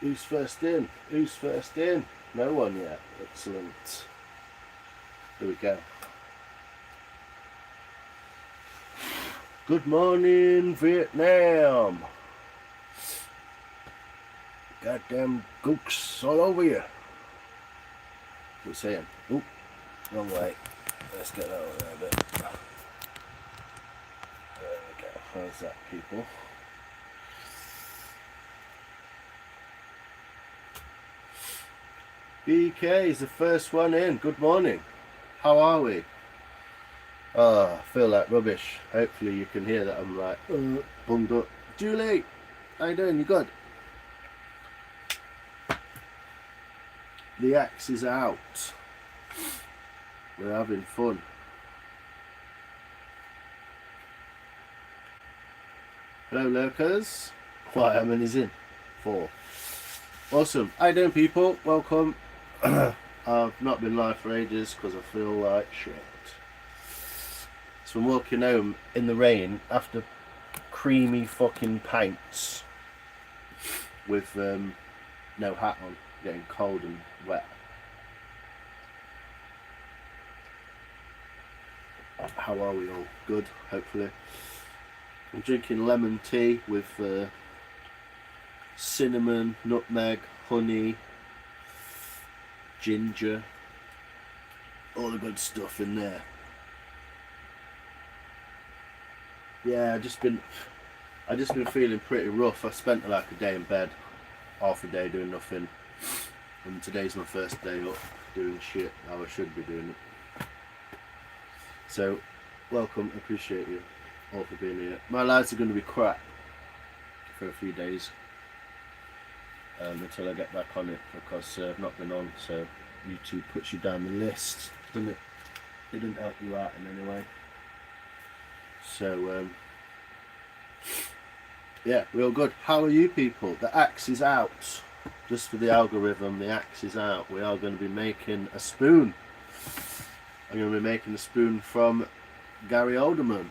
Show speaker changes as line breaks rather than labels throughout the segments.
Who's first in? Who's first in? No one yet. Excellent. Here we go. Good morning, Vietnam. Goddamn gooks all over you. What's saying? Oop, wrong way. Let's get that over there a bit. There we go. How's that, people? BK is the first one in. Good morning. How are we? Oh, I feel like rubbish. Hopefully you can hear that I'm like bummed up. Julie, how you doing? You good? The axe is out. We're having fun. Hello lurkers. How many is in? 4. Awesome. How you doing, people? Welcome. I've not been live for ages because I feel like shit. So I'm walking home in the rain after creamy fucking pints with no hat on, getting cold and wet. How are we all? Good, hopefully. I'm drinking lemon tea with cinnamon, nutmeg, honey, ginger, all the good stuff in there. Yeah, I've just been feeling pretty rough. I spent like a day in bed, half a day doing nothing, and today's my first day up doing shit how I should be doing it. So, welcome, appreciate you all for being here. My lives are going to be crap for a few days. Until I get back on it, because I've not been on, so YouTube puts you down the list, doesn't it? It didn't help you out in any way. So yeah, we're all good. How are you people? The axe is out. Just for the algorithm, the axe is out. We are going to be making a spoon. I'm going to be making a spoon from Gary Alderman.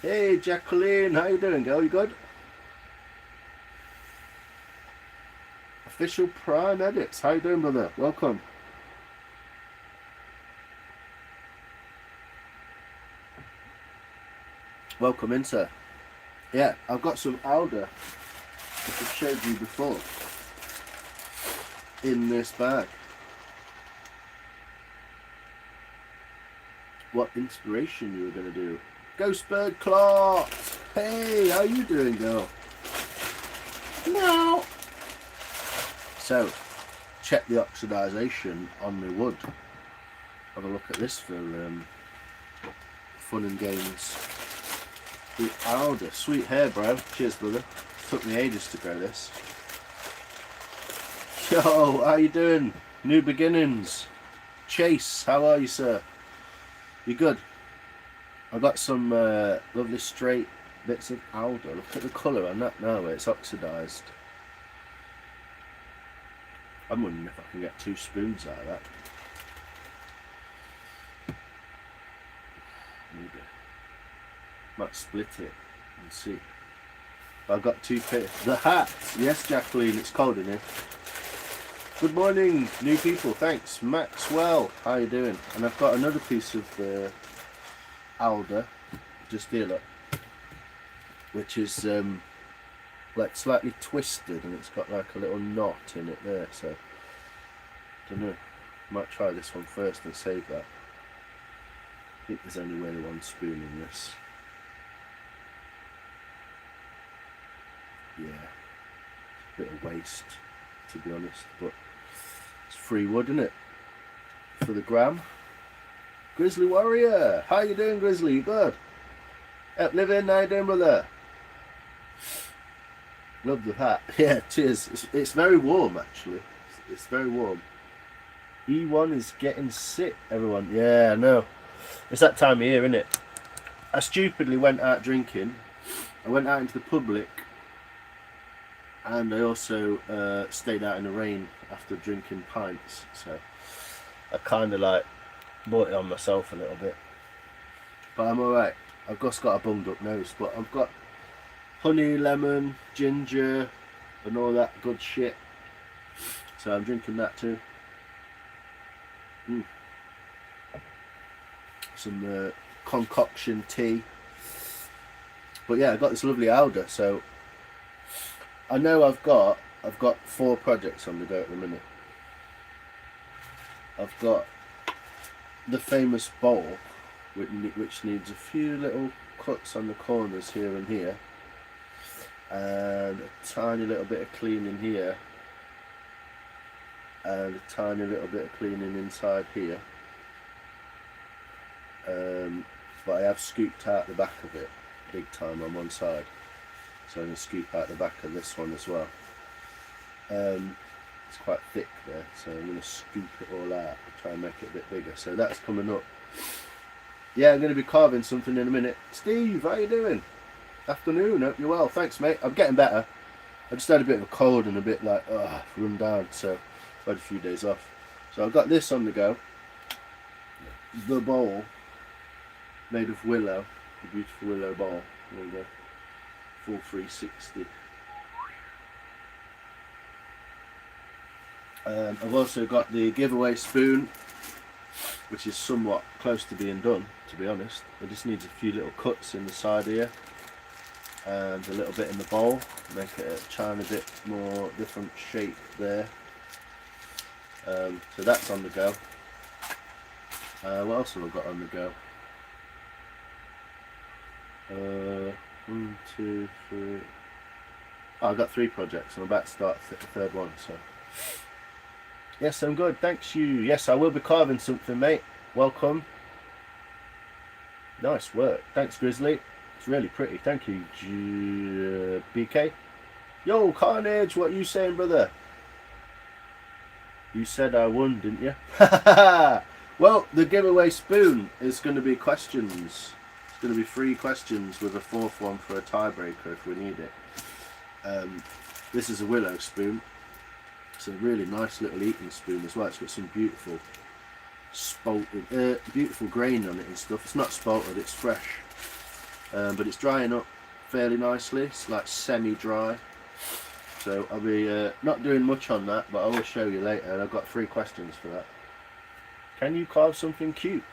Hey Jacqueline, how you doing, girl? You good? Official Prime Edits. How you doing, brother? Welcome. Welcome in, sir. Yeah, I've got some alder, which I've showed you before, in this bag. What inspiration you were going to do. Ghostbird Clark! Hey, how you doing, girl? No. So, check the oxidization on the wood. Have a look at this for fun and games. The alder, sweet hair, bro. Cheers, brother. Took me ages to grow this. Yo, how you doing? New beginnings. Chase, how are you, sir? You good? I got some lovely straight bits of alder. Look at the colour on that now, where it's oxidized. I'm wondering if I can get 2 spoons out of that. Maybe. Might split it and see. I've got 2 pairs. The hat! Yes, Jacqueline, it's cold in here. Good morning, new people. Thanks. Maxwell, how you doing? And I've got another piece of alder, just here, look, which is like slightly twisted, and it's got like a little knot in it there, so don't know, might try this one first and save that. I think there's only really 1 spoon in this. Yeah, bit of waste to be honest, but it's free wood, isn't it, for the gram. Grizzly Warrior, how you doing, Grizzly? You good? Up living, how you doing, brother? Love the hat. Yeah, cheers. It's very warm, actually. It's very warm. E1 is getting sick, everyone. Yeah, I know. It's that time of year, isn't it? I stupidly went out drinking. I went out into the public, and I also stayed out in the rain after drinking pints. So I kind of like brought it on myself a little bit. But I'm alright. I've just got a bunged up nose, but I've got honey, lemon, ginger, and all that good shit. So I'm drinking that too. Some concoction tea. But yeah, I got this lovely Alder. So I know I've got 4 projects on the go at the minute. I've got the famous bowl, which needs a few little cuts on the corners here and here, and a tiny little bit of cleaning here, and a tiny little bit of cleaning inside here. But I have scooped out the back of it big time on one side, so I'm going to scoop out the back of this one as well. It's quite thick there, so I'm going to scoop it all out and try and make it a bit bigger. So that's coming up. Yeah, I'm going to be carving something in a minute. Steve, how you doing? Afternoon, hope you're well. Thanks, mate. I'm getting better. I just had a bit of a cold and a bit like run down, so I've had a few days off. So I've got this on the go. The bowl made of willow, a beautiful willow bowl. There we go. Full 360. I've also got the giveaway spoon, which is somewhat close to being done, to be honest. It just needs a few little cuts in the side here and a little bit in the bowl, make it a tiny bit more different shape there. So that's on the go. What else have I got on the go? 1, 2, 3. Oh, I've got 3 projects. I'm about to start the 3rd one. So yes, I'm good. Thanks you. Yes, I will be carving something, mate. Welcome. Nice work. Thanks, Grizzly. It's really pretty. Thank you, BK. Yo, Carnage, what are you saying, brother? You said I won, didn't you? Well, the giveaway spoon is going to be questions. It's going to be 3 questions with a 4th one for a tiebreaker if we need it. This is a willow spoon. It's a really nice little eating spoon as well. It's got some beautiful beautiful grain on it and stuff. It's not spalted, it's fresh, but it's drying up fairly nicely. It's like semi-dry, so I'll be not doing much on that, but I will show you later. And I've got 3 questions for that. Can you carve something cute?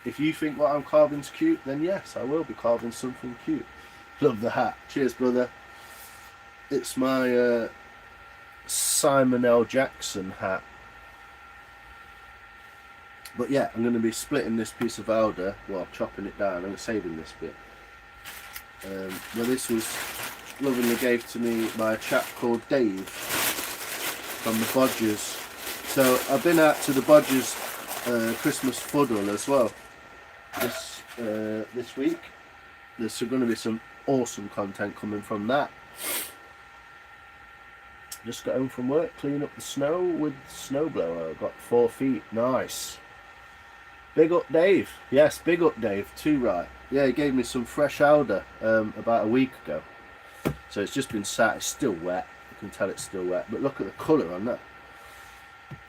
If you think what I'm carving's cute, then yes, I will be carving something cute. Love the hat. Cheers, brother. It's my Simon L. Jackson hat. But yeah, I'm going to be splitting this piece of Alder, well, chopping it down. I'm saving this bit. Well, this was lovingly gave to me by a chap called Dave from the Bodgers. So I've been out to the Bodgers Christmas fuddle as well this week. There's going to be some awesome content coming from that. Just got home from work, clean up the snow with the snowblower. I've got 4 feet, nice. Big up Dave. Yes, big up Dave, too right. Yeah, he gave me some fresh Alder about a week ago. So it's just been sat, it's still wet. You can tell it's still wet, but look at the colour on that.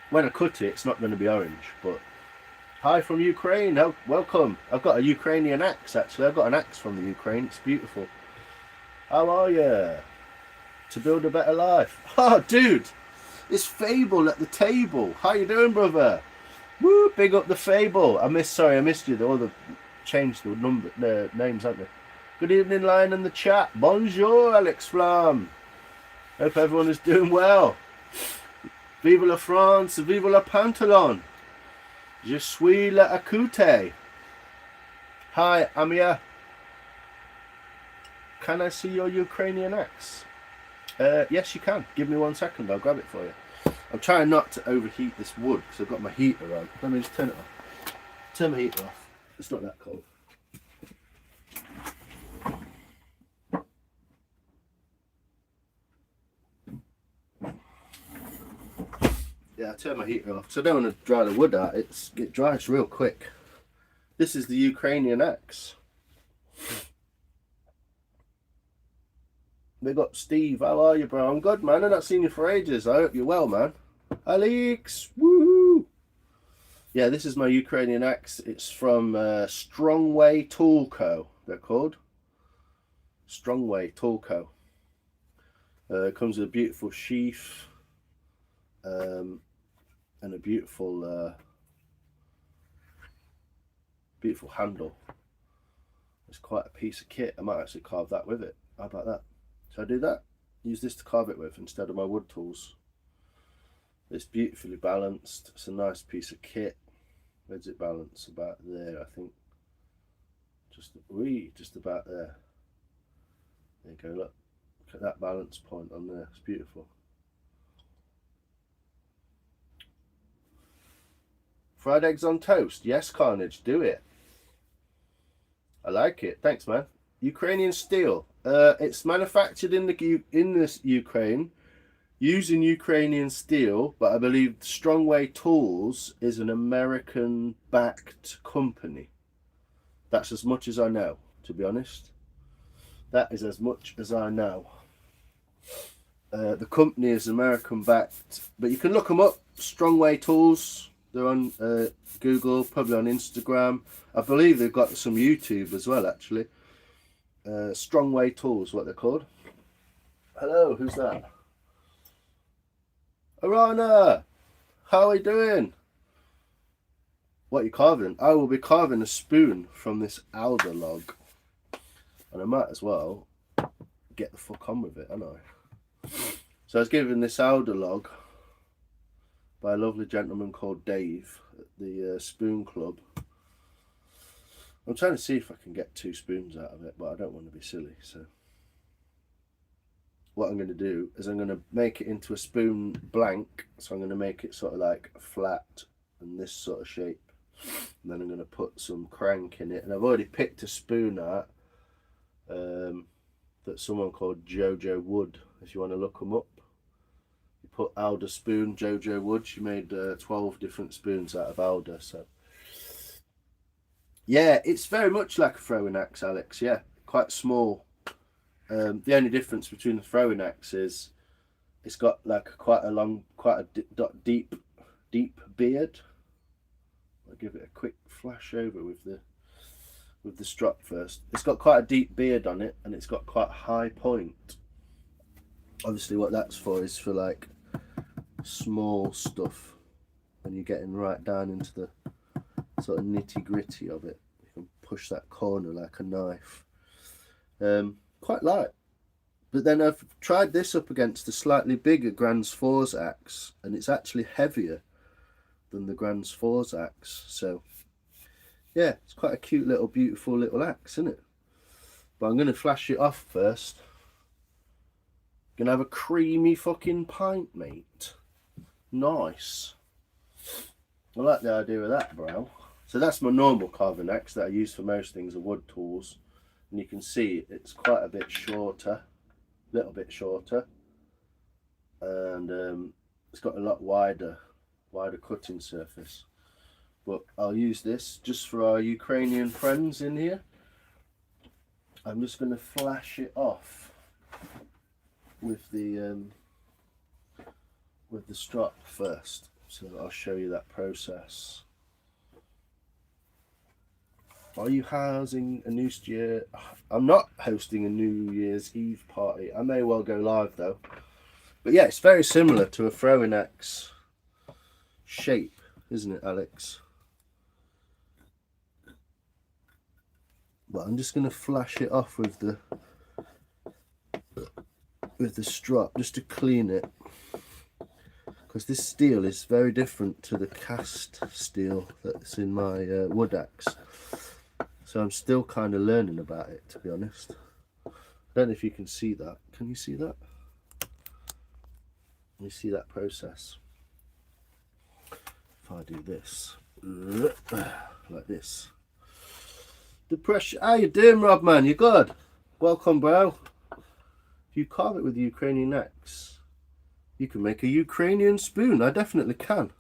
When I cut it, it's not going to be orange, but hi from Ukraine, welcome. I've got a Ukrainian axe actually. I've got an axe from the Ukraine, it's beautiful. How are you? To build a better life. Oh, dude, it's Fable at the table. How you doing, brother? Woo, big up the Fable. I missed you. All the changed the names, haven't they? Good evening, Lion in the chat. Bonjour, Alex Flam. Hope everyone is doing well. Vive la France, vive la pantalon. Je suis la accoute. Hi, Amia. Can I see your Ukrainian axe? Yes, you can. Give me 1 second. I'll grab it for you. I'm trying not to overheat this wood because I've got my heater on. Let me just turn it off. Turn my heater off. It's not that cold. Yeah, I turn my heater off because I don't want to dry the wood out. It dries real quick. This is the Ukrainian axe. Big up Steve, how are you, bro? I'm good, man. I've not seen you for ages. I hope you're well, man. Alex, woohoo! Yeah, this is my Ukrainian axe. It's from Strongway Tool Co. They're called. Strongway Toolco. It comes with a beautiful sheath and a beautiful beautiful handle. It's quite a piece of kit. I might actually carve that with it. How about that? So I do that. Use this to carve it with instead of my wood tools. It's beautifully balanced. It's a nice piece of kit. Where's it balance? About there, I think. Just about there. There you go. Look at that balance point on there. It's beautiful. Fried eggs on toast. Yes, Carnage, do it. I like it. Thanks, man. Ukrainian steel. It's manufactured in this Ukraine using Ukrainian steel, but I believe Strongway Tools is an American-backed company. That's as much as I know, to be honest. That is as much as I know. The company is American-backed, but you can look them up. Strongway Tools. They're on Google, probably on Instagram. I believe they've got some YouTube as well, actually. Strongway Tools, what they're called. Hello, who's that? Arana, how are we doing? What are you carving? I will be carving a spoon from this alder log. And I might as well get the fuck on with it, haven't I? So I was given this alder log by a lovely gentleman called Dave at the Spoon Club. I'm trying to see if I can get 2 spoons out of it, but I don't want to be silly. So what I'm going to do is I'm going to make it into a spoon blank. So I'm going to make it sort of like flat and this sort of shape. And then I'm going to put some crank in it. And I've already picked a spoon out that someone called Jojo Wood, if you want to look them up. You put alder spoon, Jojo Wood. She made 12 different spoons out of alder. So yeah, it's very much like a throwing axe, Alex. Yeah, quite small. The only difference between the throwing axe is it's got like quite a deep beard. I'll give it a quick flash over with the strop first. It's got quite a deep beard on it, and it's got quite a high point. Obviously, what that's for is for like small stuff when you're getting right down into the sort of nitty gritty of it. You can push that corner like a knife. Quite light. But then I've tried this up against a slightly bigger Grand's Fours axe, and it's actually heavier than the Grand's Fours axe. So yeah, it's quite a cute little, beautiful little axe, isn't it? But I'm going to flash it off first. Gonna have a creamy fucking pint, mate. Nice. I like the idea of that, bro. So that's my normal carving axe that I use for most things, are wood tools. And you can see it's quite a bit shorter, little bit shorter, and it's got a lot wider cutting surface. But I'll use this just for our Ukrainian friends in here. I'm just going to flash it off with the strop first, so I'll show you that process. Are you housing a New Year? I'm not hosting a New Year's Eve party. I may well go live though. But yeah, it's very similar to a throwing axe shape, isn't it, Alex? But I'm just going to flash it off with the strop just to clean it, because this steel is very different to the cast steel that's in my wood axe. So I'm still kind of learning about it, to be honest. I don't know if you can see that. Can you see that? Can you see that process? If I do this, like this. The pressure. How you doing, Rob, man? You good? Welcome, bro. If you carve it with a Ukrainian axe, you can make a Ukrainian spoon. I definitely can.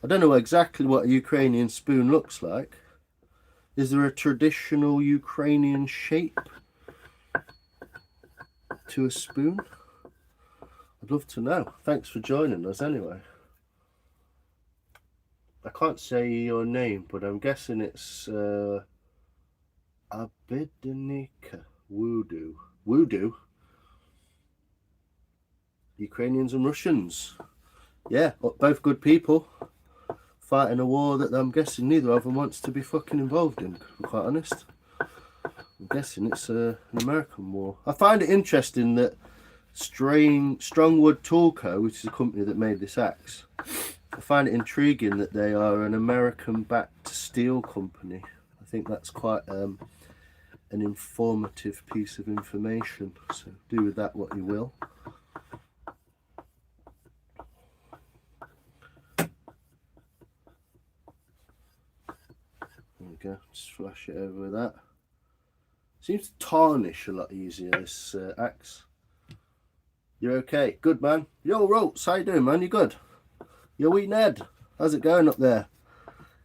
I don't know exactly what a Ukrainian spoon looks like. Is there a traditional Ukrainian shape to a spoon? I'd love to know. Thanks for joining us anyway. I can't say your name, but I'm guessing it's Abidanika. Voodoo. Ukrainians and Russians. Yeah, both good people fighting a war that I'm guessing neither of them wants to be fucking involved in, to be quite honest. I'm guessing it's an American war. I find it interesting that Strongwood Tool Co., which is a company that made this axe, I find it intriguing that they are an American-backed steel company. I think that's quite an informative piece of information. So do with that what you will. There we go. Just flash it over with that. Seems to tarnish a lot easier, this axe. You're okay? Good, man. Yo, Rolts, how you doing, man? You good? Yo, wee Ned, how's it going up there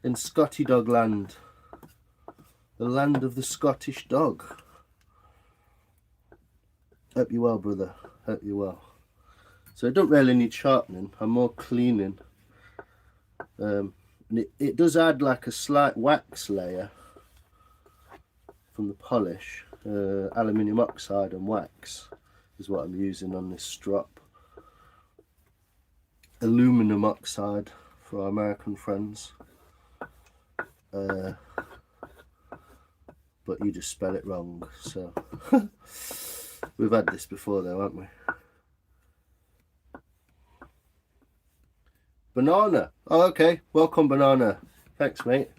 in Scotty Dog land? The land of the Scottish dog. Hope you well, brother. Hope you well. So it don't really need sharpening. I'm more cleaning. And it does add like a slight wax layer from the polish. Aluminium oxide and wax is what I'm using on this strop. Aluminum oxide for our American friends. But you just spell it wrong, so we've had this before though, haven't we? Banana. Oh, okay. Welcome, Banana. Thanks, mate,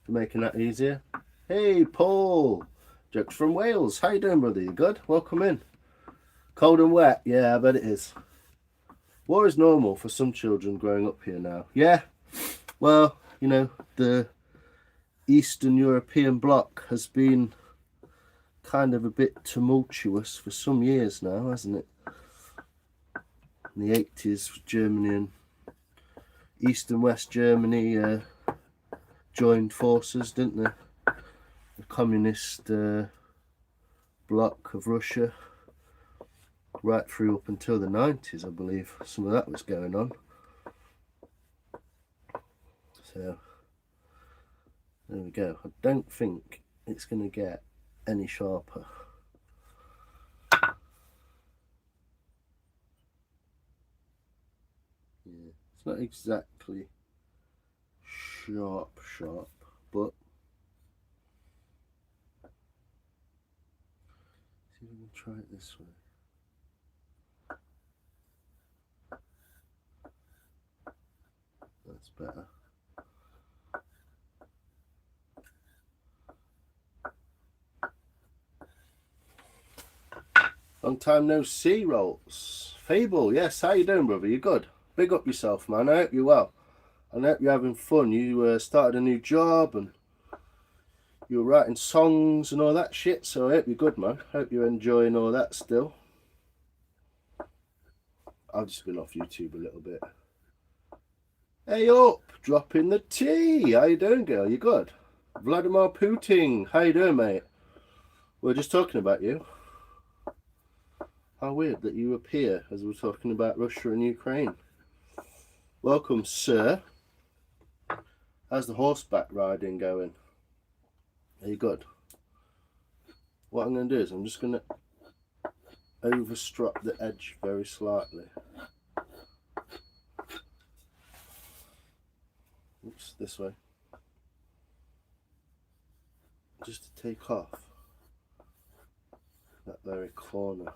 for making that easier. Hey, Paul. Jokes from Wales. How you doing, brother? You good? Welcome in. Cold and wet. Yeah, I bet it is. War is normal for some children growing up here now. Yeah. Well, you know, the Eastern European bloc has been kind of a bit tumultuous for some years now, hasn't it? In the 80s, Germany and East and West Germany joined forces, didn't they? The communist bloc of Russia, right through up until the 90s, I believe. Some of that was going on. So there we go. I don't think it's going to get any sharper. Yeah, it's not exactly sharp, but see if we can try it this way. That's better. Long time no see, Rolls. Fable, yes, how you doing, brother? You good? Big up yourself, man. I hope you're well. And I hope you're having fun. You started a new job and you were writing songs and all that shit, so I hope you're good, man. Hope you're enjoying all that still. I've just been off YouTube a little bit. Hey up, dropping the tea. How you doing, girl? You good? Vladimir Putin, how you doing, mate? We were just talking about you. How weird that you appear as we're talking about Russia and Ukraine. Welcome, sir. How's the horseback riding going? Are you good? What I'm going to do is I'm just going to overstrop the edge very slightly. Oops, this way. Just to take off that very corner.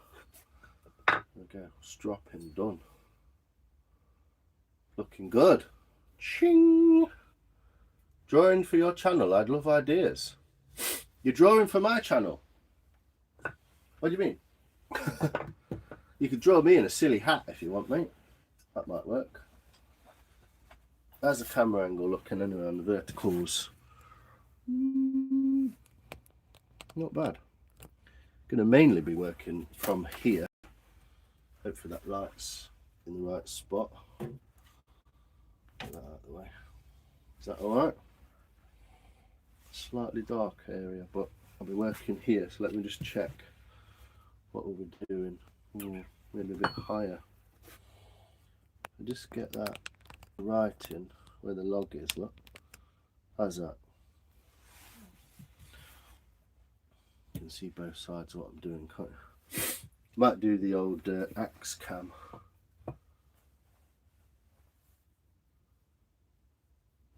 There we go, stropping done. Looking good. Ching! Drawing for your channel, I'd love ideas. You're drawing for my channel? What do you mean? You could draw me in a silly hat if you want, mate. That might work. There's the camera angle looking anyway on the verticals. Not bad. Going to mainly be working from here. Hopefully that light's in the right spot. Get that out of the way. Is that alright? Slightly dark area, but I'll be working here, so let me just check what we'll be doing. Ooh, maybe a bit higher. I'll just get that right in where the log is, look. How's that? You can can see both sides of what I'm doing, can't you? Might do the old axe cam.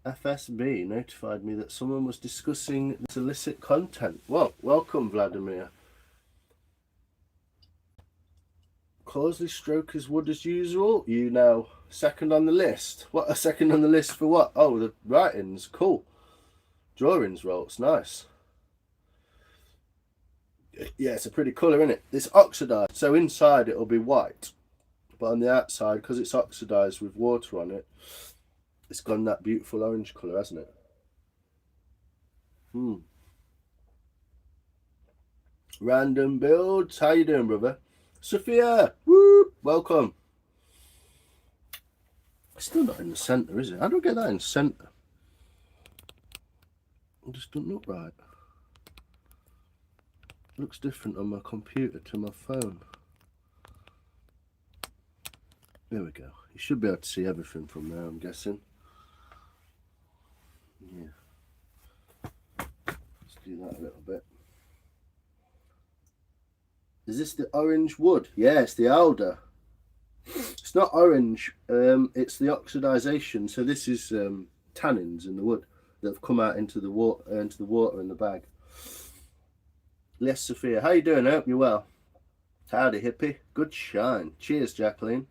FSB notified me that someone was discussing this illicit content. Well, welcome, Vladimir. Causley stroke his wood as usual. You now second on the list. What, a second on the list for what? Oh, the writings. Cool. Drawings rolls. Nice. Yeah, it's a pretty colour, isn't it? It's oxidised. So inside it'll be white. But on the outside, because it's oxidised with water on it, it's gone that beautiful orange colour, hasn't it? Random builds. How you doing, brother? Sophia! Woo! Welcome. It's still not in the centre, is it? How do I get that in the centre? It just doesn't look right. It looks different on my computer to my phone. There we go. You should be able to see everything from there, I'm guessing. Yeah. Let's do that a little bit. Is this the orange wood? Yeah, it's the alder. It's not orange, it's the oxidization. So this is tannins in the wood that have come out into the water in the bag. Yes, Sophia, how you doing? I hope you're well. Howdy, hippie. Good shine. Cheers, Jacqueline.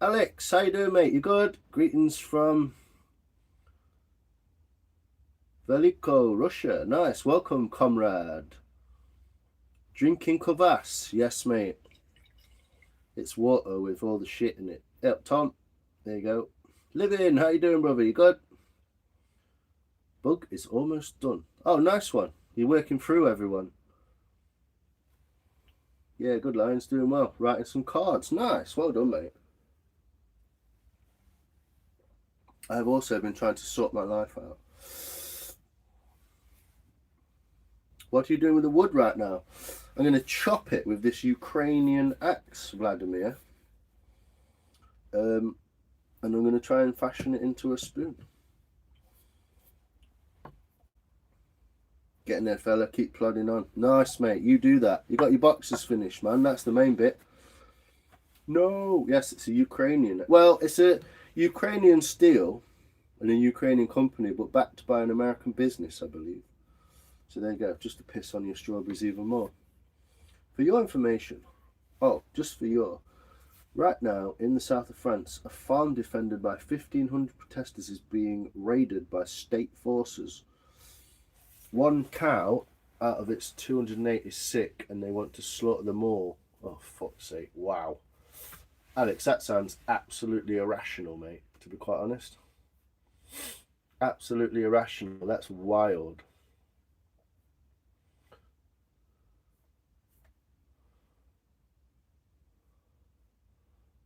Alex, how you doing, mate? You good? Greetings from Veliko, Russia. Nice. Welcome, comrade. Drinking kvass. Yes, mate. It's water with all the shit in it. Yep, Tom. There you go. Living, how you doing, brother? You good? Bug is almost done. Oh, nice one. You're working through everyone. Yeah, good, Lions. Doing well. Writing some cards. Nice. Well done, mate. I've also been trying to sort my life out. What are you doing with the wood right now? I'm going to chop it with this Ukrainian axe, Vladimir. And I'm going to try and fashion it into a spoon. Getting there, fella. Keep plodding on. Nice, mate. You do that. You got your boxes finished, man. That's the main bit. No. Yes, it's a Ukrainian. Well, it's a Ukrainian steel and a Ukrainian company, but backed by an American business, I believe. So there you go. Just to piss on your strawberries even more. For your information, just for your, right now in the south of France, a farm defended by 1,500 protesters is being raided by state forces. One cow out of its 208 is sick and they want to slaughter them all. Oh, fuck's sake. Wow. Alex, that sounds absolutely irrational, mate, to be quite honest. Absolutely irrational. That's wild.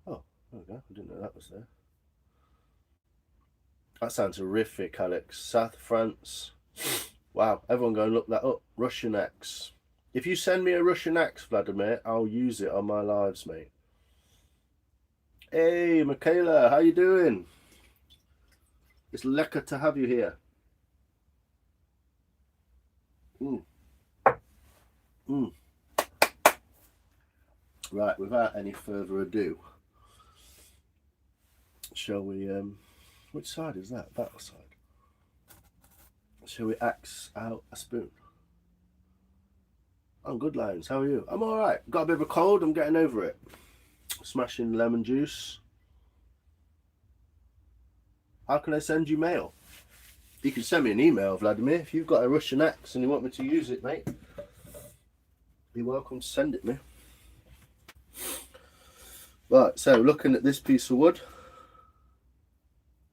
Oh, there we go. I didn't know that was there. That sounds horrific, Alex. South of France. Wow, everyone go and look that up. Russian axe. If you send me a Russian axe, Vladimir, I'll use it on my lives, mate. Hey, Michaela, how you doing? It's lekker to have you here. Right, without any further ado, shall we, which side is that? That side. Shall we axe out a spoon? I'm good, Lions. How are you? I'm alright. Got a bit of a cold. I'm getting over it. Smashing lemon juice. How can I send you mail? You can send me an email, Vladimir. If you've got a Russian axe and you want me to use it, mate, you're welcome to send it me. Right, so looking at this piece of wood,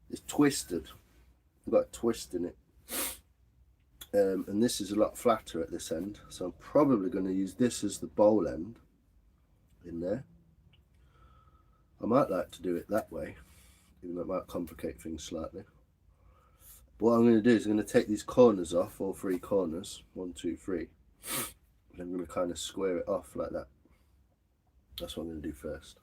it's twisted. I've got a twist in it. And this is a lot flatter at this end, so I'm probably going to use this as the bowl end in there. I might like to do it that way, even though it might complicate things slightly. But what I'm going to do is I'm going to take these corners off, all three corners, 1, 2, 3, and I'm going to kind of square it off like that. That's what I'm going to do first.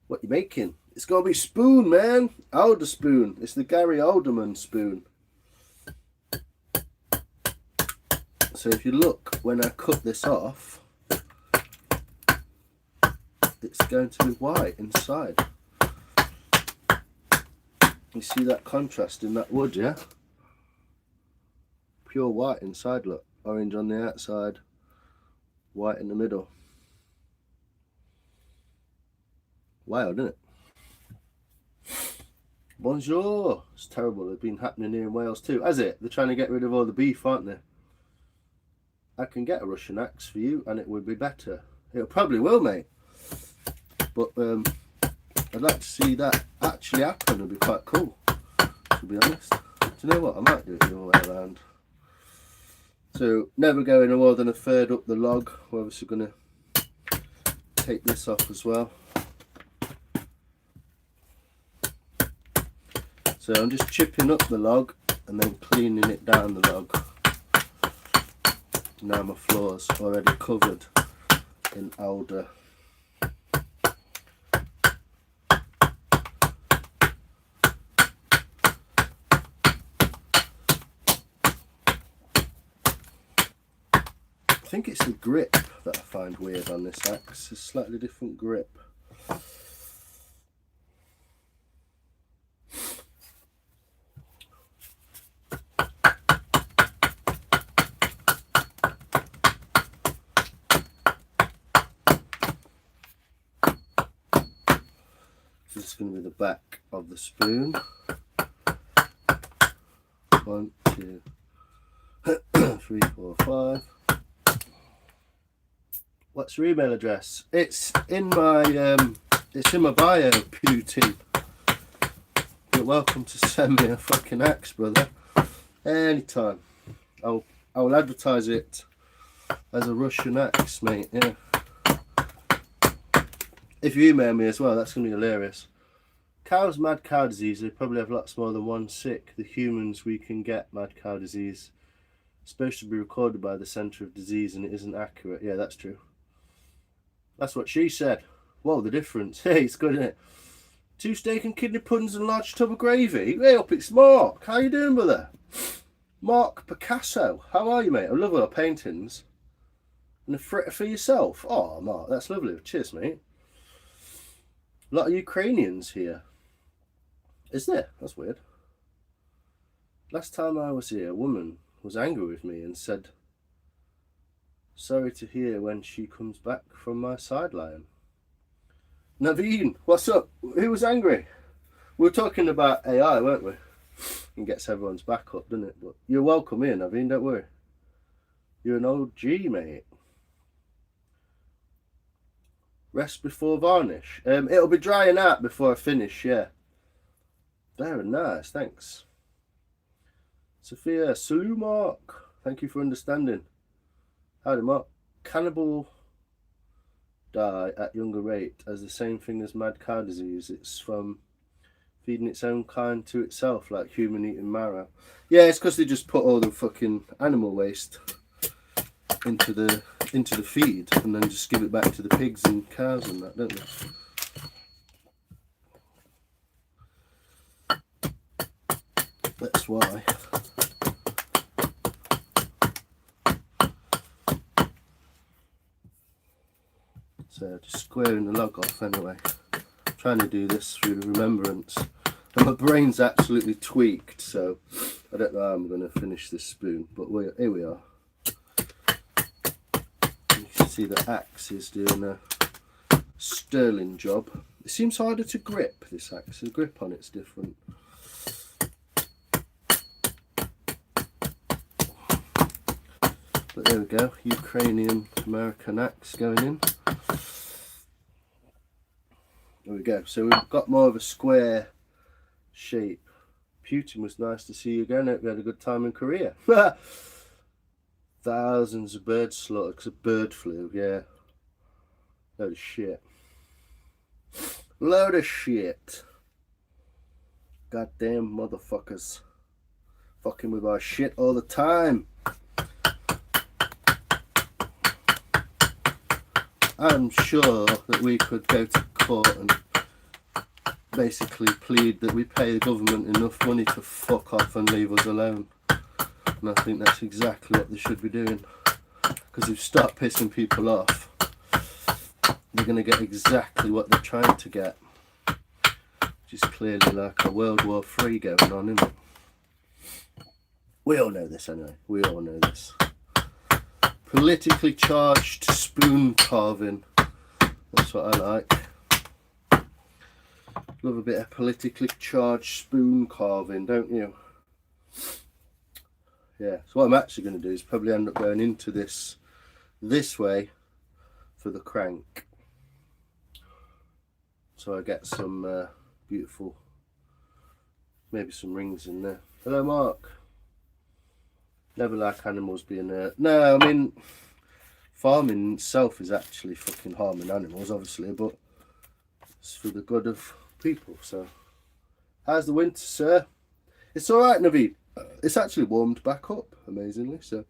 What you making? It's got to be spoon, man. Alder spoon. It's the Gary Alderman spoon. So if you look, when I cut this off, it's going to be white inside. You see that contrast in that wood, yeah? Pure white inside, look. Orange on the outside, white in the middle. Wild, isn't it? Bonjour. It's terrible. It's been happening here in Wales too. Has it? They're trying to get rid of all the beef, aren't they? I can get a Russian axe for you and it would be better. It probably will, mate. But I'd like to see that actually happen. It'd be quite cool, to be honest. Do you know what? I might do it the other way around. So, never going more than a third up the log. We're obviously going to take this off as well. So I'm just chipping up the log and then cleaning it down the log. Now my floor's already covered in alder. I think it's the grip that I find weird on this axe. It's a slightly different grip. This is going to be the back of the spoon. 1, 2, 3, 4, 5. What's your email address? It's in my bio, Putin. You're welcome to send me a fucking axe, brother. Anytime. I will advertise it as a Russian axe, mate. Yeah. If you email me as well, that's going to be hilarious. Cows, mad cow disease, they probably have lots more than one sick. The humans, we can get mad cow disease. It's supposed to be recorded by the Centre of Disease and it isn't accurate. Yeah, that's true. That's what she said. Whoa, the difference. Hey, it's good, isn't it? 2 steak and kidney puddings and a large tub of gravy. Hey up, it's Mark. How you doing, brother? Mark Picasso. How are you, mate? I love our paintings. And a fritter for yourself. Oh, Mark, that's lovely. Cheers, mate. A lot of Ukrainians here. Is there? That's weird. Last time I was here, a woman was angry with me and said, "Sorry to hear when she comes back from my sideline." Naveen, what's up? Who was angry? We were talking about AI, weren't we? It gets everyone's back up, doesn't it? But you're welcome here, Naveen, don't worry. You're an OG, mate. Rest before varnish. It'll be drying out before I finish, yeah. Very nice, thanks. Sophia, salut Mark. Thank you for understanding. Howdy Mark. Cannibal die at younger rate as the same thing as mad cow disease. It's from feeding its own kind to itself, like human eating marrow. Yeah, it's because they just put all the fucking animal waste into the feed and then just give it back to the pigs and cows and that, don't they? That's why. So just squaring the log off anyway. I'm trying to do this through remembrance. And my brain's absolutely tweaked, so I don't know how I'm going to finish this spoon, but here we are. You can see the axe is doing a sterling job. It seems harder to grip, this axe. The grip on it's different. But there we go, Ukrainian American axe going in. There we go. So we've got more of a square shape. Putin, was nice to see you again. Hope you had a good time in Korea. Thousands of birds slaughtered because of bird flu. Yeah. Load of shit. Load of shit. Goddamn motherfuckers. Fucking with our shit all the time. I'm sure that we could go to court and basically plead that we pay the government enough money to fuck off and leave us alone. And And I think that's exactly what they should be doing. Because if you start pissing people off, they're going to get exactly what they're trying to get. Which is clearly like a World War III going on, isn't it? We all know this anyway. We all know this. Politically charged spoon carving. That's what I like. Love a bit of politically charged spoon carving, don't you? Yeah, so what I'm actually going to do is probably end up going into this way for the crank. So I get some beautiful, maybe some rings in there. Hello, Mark. Never like animals being no, I mean, farming itself is actually fucking harming animals, obviously, but it's for the good of people. So, how's the winter, sir? It's all right, Naveed. It's actually warmed back up, amazingly. So,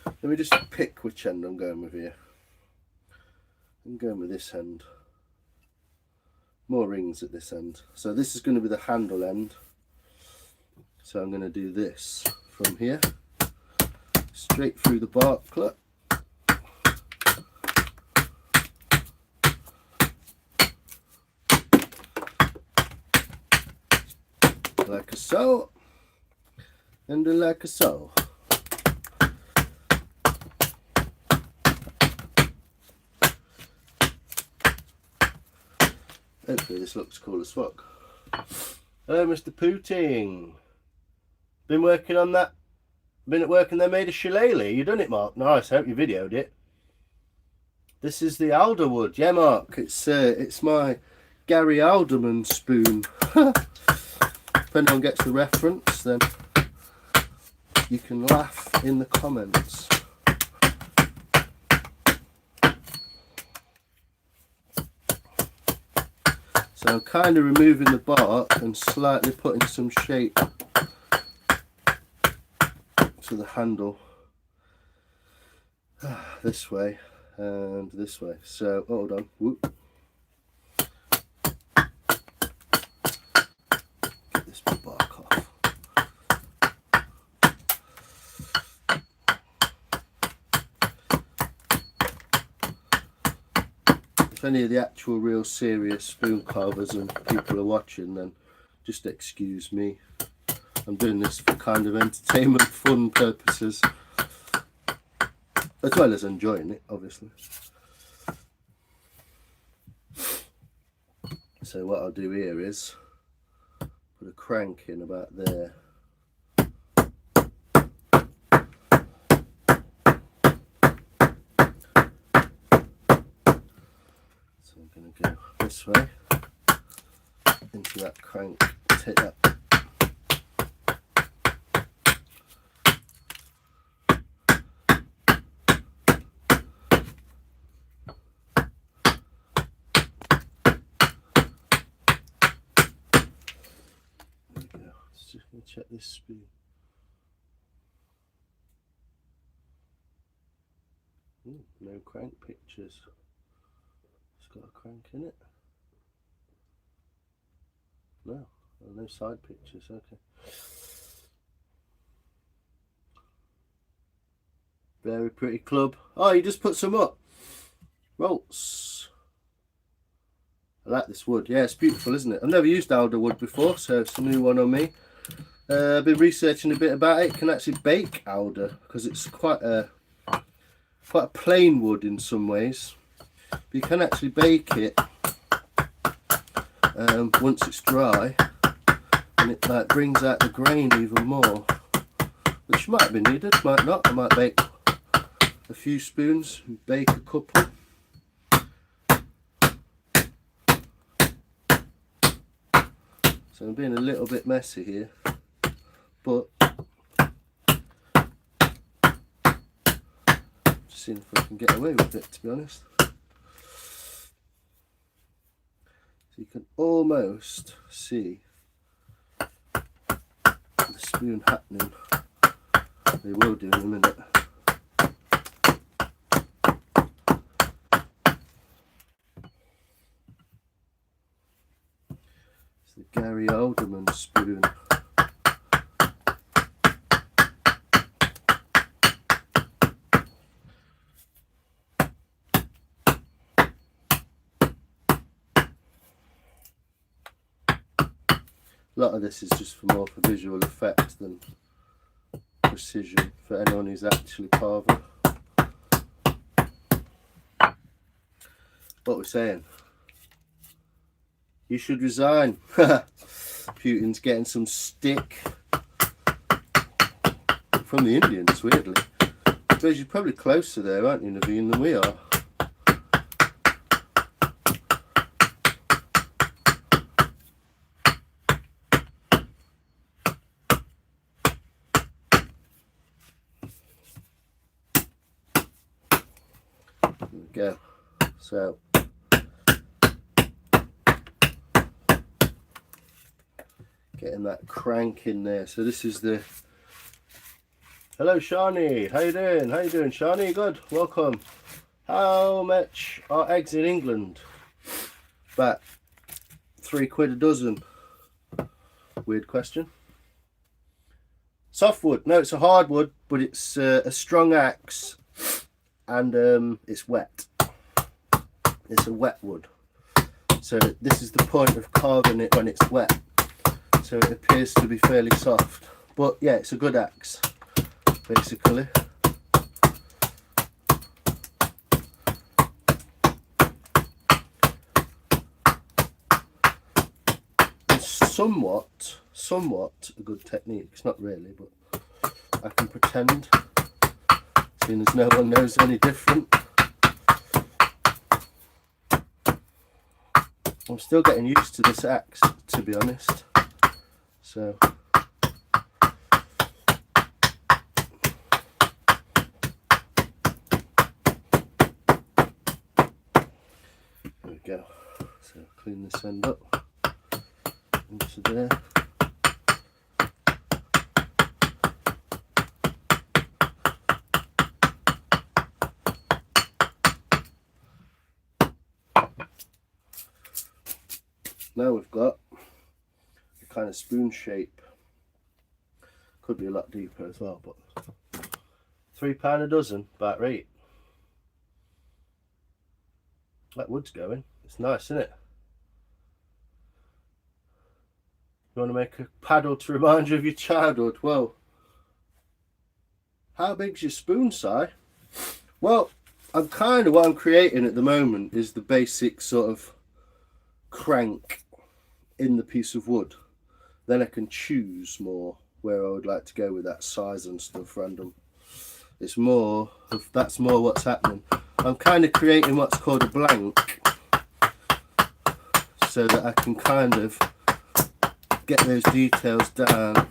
let me just pick which end I'm going with here. I'm going with this end. More rings at this end. So this is going to be the handle end. So I'm going to do this from here, straight through the bark clip. Like a so, and like a so. Hopefully this looks cool as fuck. Hello, Mr. Puting. Been working on that? Been at work and they made a shillelagh. You done it, Mark? Nice. I hope you videoed it. This is the alderwood. Yeah, Mark. It's my Gary Alderman spoon. If anyone gets the reference, then you can laugh in the comments. So I'm kind of removing the bark and slightly putting some shape to the handle this way and this way. So hold on. Whoop. Get this bark off. If any of the actual real serious spoon carvers and people are watching, then just excuse me. I'm doing this for kind of entertainment, fun purposes, as well as enjoying it, obviously. So what I'll do here is put a crank in about there. So I'm going to go this way into that crank, take that. Just going to check this spoon. No crank pictures. It's got a crank in it. No, no side pictures. Okay. Very pretty club. Oh, you just put some up. Rolls. I like this wood. Yeah, it's beautiful, isn't it? I've never used alder wood before, so it's a new one on me. I've been researching a bit about it. You can actually bake alder because it's quite a plain wood in some ways. But you can actually bake it once it's dry, and it like brings out the grain even more, which might be needed, might not. I might bake a few spoons and bake a couple. So I'm being a little bit messy here, but just seeing if I can get away with it, to be honest. So you can almost see the spoon happening. They will do in a minute. It's the Gary Alderman spoon. A lot of this is just for more for visual effect than precision for anyone who's actually carving. What we're saying, you should resign. Putin's getting some stick from the Indians, weirdly. Because you're probably closer there, aren't you, Naveen, than we are. There we go. So getting that crank in there. So this is the... Hello Shani, how you doing? How you doing, Shani? Good, welcome. How much are eggs in England? About £3 a dozen. Weird question. Softwood, no, it's a hardwood, but it's a strong axe, and it's wet. It's a wet wood. So this is the point of carving it when it's wet. So it appears to be fairly soft. But yeah, it's a good axe, basically. It's somewhat a good technique. It's not really, but I can pretend, seeing as no one knows any different. I'm still getting used to this axe, to be honest. So there we go. So clean this end up into there. Now we've got a kind of spoon shape. Could be a lot deeper as well, but £3 a dozen, about right. That wood's going. It's nice, isn't it? You want to make a paddle to remind you of your childhood? Well, how big's your spoon, Si? Well, what I'm creating at the moment is the basic sort of crank in the piece of wood. Then I can choose more where I would like to go with that size and stuff random. It's more of, that's more what's happening. I'm kind of creating what's called a blank, so that I can kind of get those details down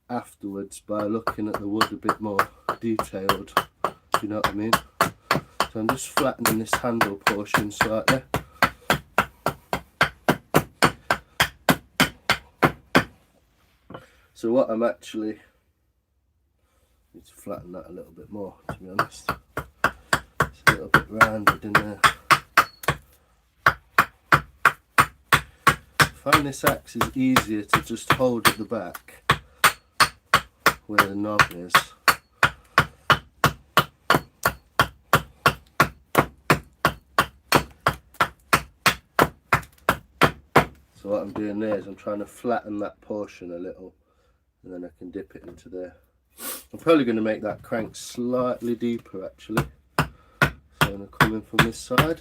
afterwards by looking at the wood a bit more detailed, if you know what I mean. So I'm just flattening this handle portion slightly. So what I'm actually, need to flatten that a little bit more, to be honest. It's a little bit rounded in there. I find this axe is easier to just hold at the back where the knob is. So what I'm doing there is I'm trying to flatten that portion a little, and then I can dip it into there. I'm probably going to make that crank slightly deeper actually. So I'm going to come in from this side.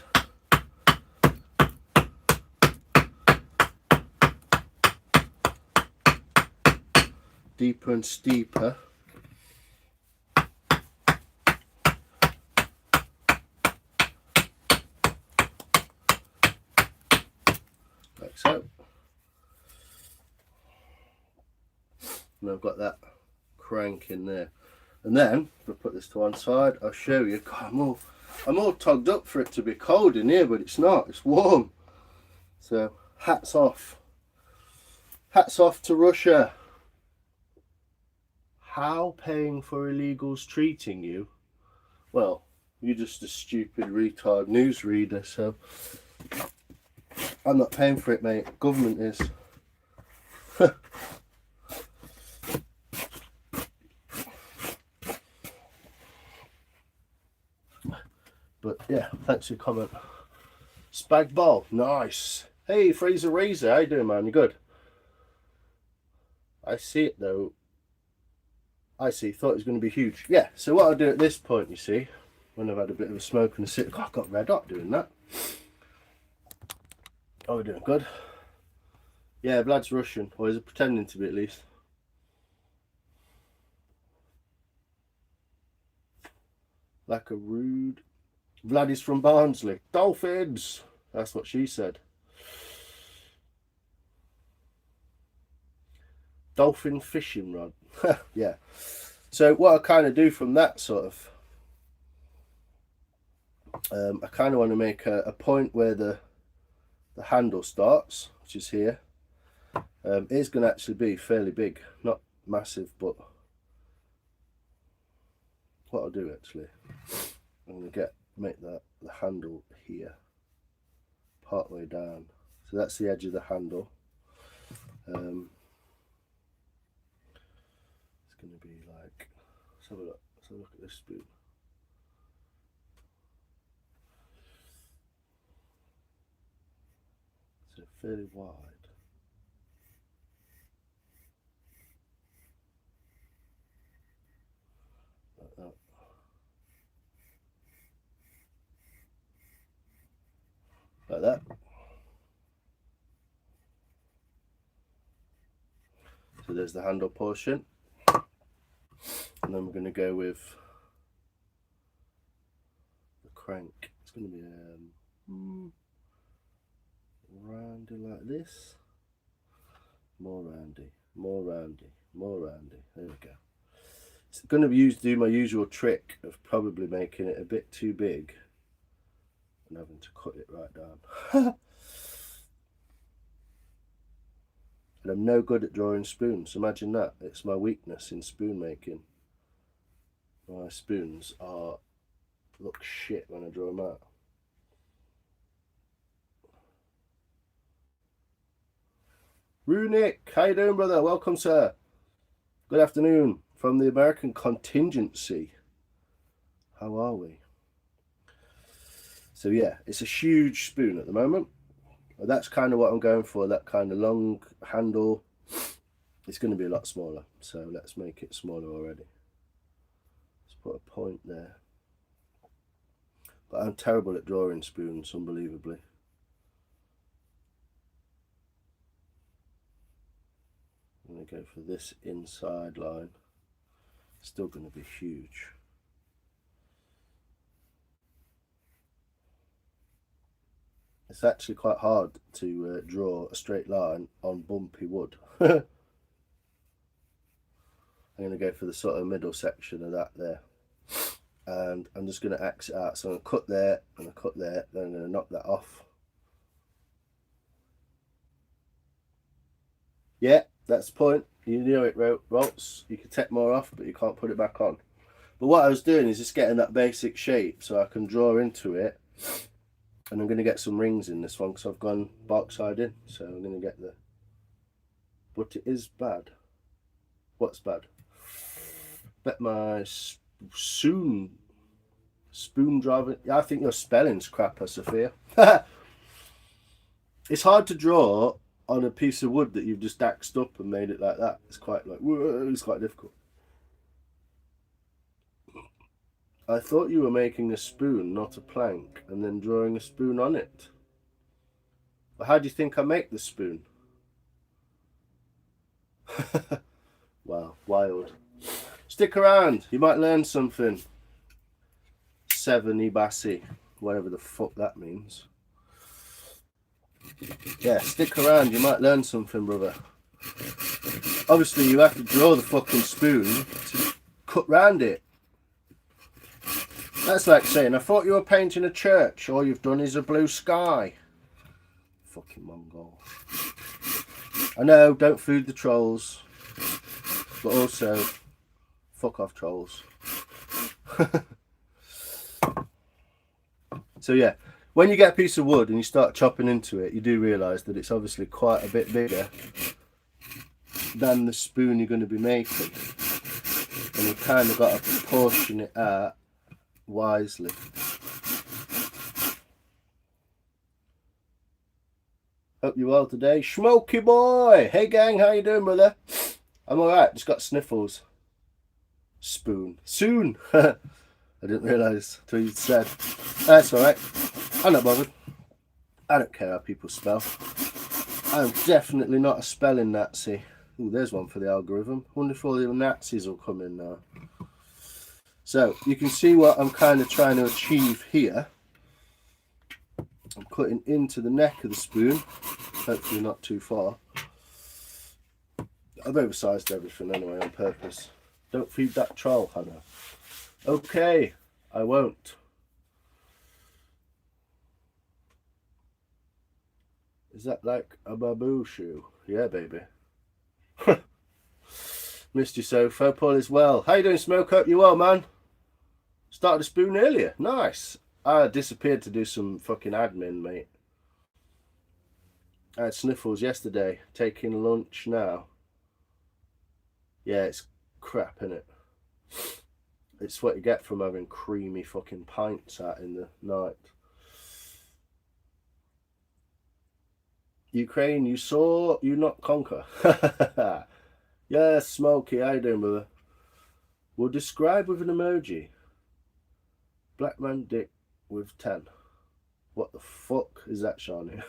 Deeper and steeper. Like so. And I've got that crank in there. And then, if I put this to one side, I'll show you. God, I'm all togged up for it to be cold in here, but it's not, it's warm. So, hats off. Hats off to Russia. How paying for illegals treating you? Well, you're just a stupid retard newsreader, so I'm not paying for it, mate. Government is. But yeah, thanks for your comment. Spag ball, nice. Hey, Fraser Razor, how you doing, man? You good? I see it though. I see. Thought it was going to be huge. Yeah. So what I'll do at this point, you see, when I've had a bit of a smoke and a sit, I got red hot doing that. Oh, we're doing good. Yeah, Vlad's Russian, or is it pretending to be at least? Like a rude. Vlad is from Barnsley. Dolphins. That's what she said. Dolphin fishing rod. Yeah. So what I kind of do from that sort of, I kind of want to make a point where the handle starts, which is here. It's going to actually be fairly big, not massive, but what I'll do actually, I'm going to make the handle here, part way down. So that's the edge of the handle. It's going to be like, let's have a look. Let's have a look at this spoon. So fairly wide. Like that. Like that. So there's the handle portion. And then we're going to go with the crank. It's going to be roundy like this. More roundy, more roundy, more roundy. There we go. It's going to do my usual trick of probably making it a bit too big and having to cut it right down. And I'm no good at drawing spoons. Imagine that. It's my weakness in spoon making. My spoons look shit when I draw them out. Runic, how you doing, brother? Welcome, sir. Good afternoon from the American contingency. How are we? So yeah, it's a huge spoon at the moment. That's kind of what I'm going for, that kind of long handle. It's going to be a lot smaller, so let's make it smaller already. Let's put a point there. But I'm terrible at drawing spoons, unbelievably. I'm going to go for this inside line. Still going to be huge. It's actually quite hard to draw a straight line on bumpy wood. I'm going to go for the sort of middle section of that there. And I'm just going to axe it out. So I'm going to cut there and I cut there, then I'm going to knock that off. Yeah, that's the point. You know it, Rolts. You can take more off, but you can't put it back on. But what I was doing is just getting that basic shape so I can draw into it. And I'm going to get some rings in this one because I've gone bark side in. So I'm going to get the... But it is bad. What's bad? Bet my spoon driving... Yeah, I think your spelling's crap, Sophia. It's hard to draw on a piece of wood that you've just axed up and made it like that. It's quite like... It's quite difficult. I thought you were making a spoon, not a plank, and then drawing a spoon on it. But how do you think I make the spoon? Wow, wild. Stick around, you might learn something. Seven Ibasi, whatever the fuck that means. Yeah, stick around, you might learn something, brother. Obviously, you have to draw the fucking spoon to cut round it. That's like saying, I thought you were painting a church. All you've done is a blue sky. Fucking Mongol. I know, don't feed the trolls. But also, fuck off trolls. So yeah, when you get a piece of wood and you start chopping into it, you do realise that it's obviously quite a bit bigger than the spoon you're going to be making. And you kind of got to portion it out wisely. Hope you're well today. Smoky boy! Hey gang, how you doing, brother? I'm alright, just got sniffles. Spoon. Soon! I didn't realise until you said. That's alright. I'm not bothered. I don't care how people spell. I'm definitely not a spelling Nazi. Ooh, there's one for the algorithm. Wonder if all the Nazis will come in now. So, you can see what I'm kind of trying to achieve here. I'm cutting into the neck of the spoon. Hopefully not too far. I've oversized everything anyway on purpose. Don't feed that troll, Hannah. Okay, I won't. Is that like a baboo shoe? Yeah, baby. Missed you so. Faux Paul as well. How you doing, Smoke? Hope you well, man. Started a spoon earlier. Nice. I disappeared to do some fucking admin, mate. I had sniffles yesterday. Taking lunch now. Yeah, it's crap, innit? It's what you get from having creamy fucking pints out in the night. Ukraine, you saw, you not conquer. Yeah, Smokey, how you doing, brother? We'll describe with an emoji. Black man dick with 10. What the fuck is that, Shani?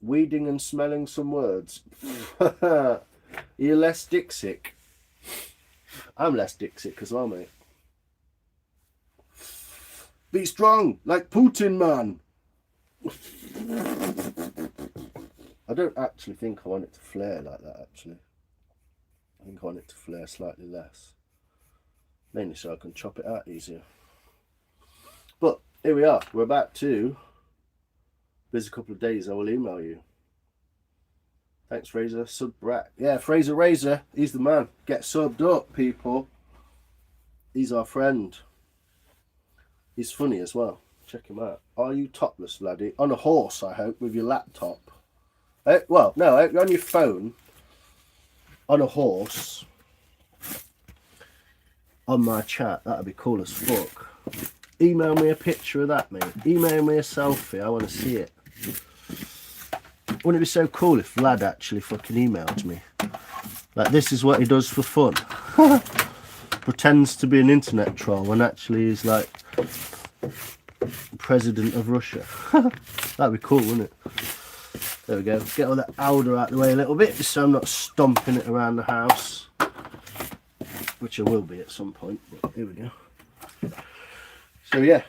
Weeding and smelling some words. You're less dick sick. I'm less dick sick as well, mate. Be strong, like Putin, man. I don't actually think I want it to flare like that, actually. I think I want it to flare slightly less. Mainly so I can chop it out easier. But here we are. We're about to. There's a couple of days I will email you. Thanks, Fraser. Sub Brat. Yeah, Fraser Razor. He's the man. Get subbed up, people. He's our friend. He's funny as well. Check him out. Are you topless, laddie? On a horse, I hope, with your laptop. Well, no, on your phone. On a horse. On my chat. That'd be cool as fuck. Email me a picture of that, mate. Email me a selfie. I want to see it. Wouldn't it be so cool if Vlad actually fucking emailed me? Like, this is what he does for fun. Pretends to be an internet troll when actually he's like president of Russia. That'd be cool, wouldn't it? There we go. Get all that outer out of the way a little bit so I'm not stomping it around the house. Which I will be at some point, but here we go. So yeah,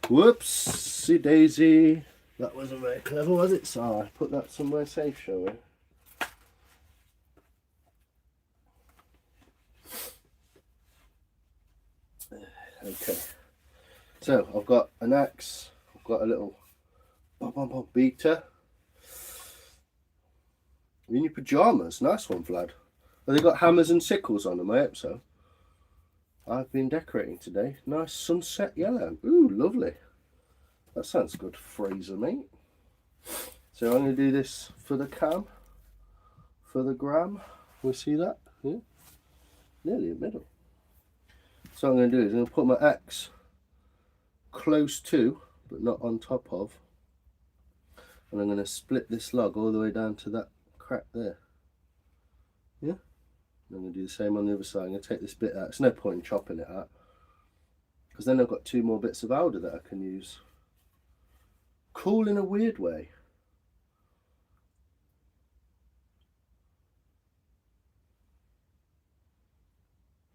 whoopsie daisy. That wasn't very clever, was it? So I put that somewhere safe, shall we? Okay. So I've got an axe. I've got a little beater. In your pajamas, nice one, Vlad. Have they got hammers and sickles on them? I hope so. I've been decorating today. Nice sunset yellow. Ooh, lovely. That sounds good, Fraser, mate. So I'm going to do this for the cam, for the gram. We see that? Yeah. Nearly in the middle. So what I'm going to do is I'm going to put my axe close to, but not on top of. And I'm going to split this log all the way down to that crack there. Yeah. I'm going to do the same on the other side. I'm going to take this bit out. There's no point in chopping it out, because then I've got 2 more bits of outer that I can use. Cool in a weird way.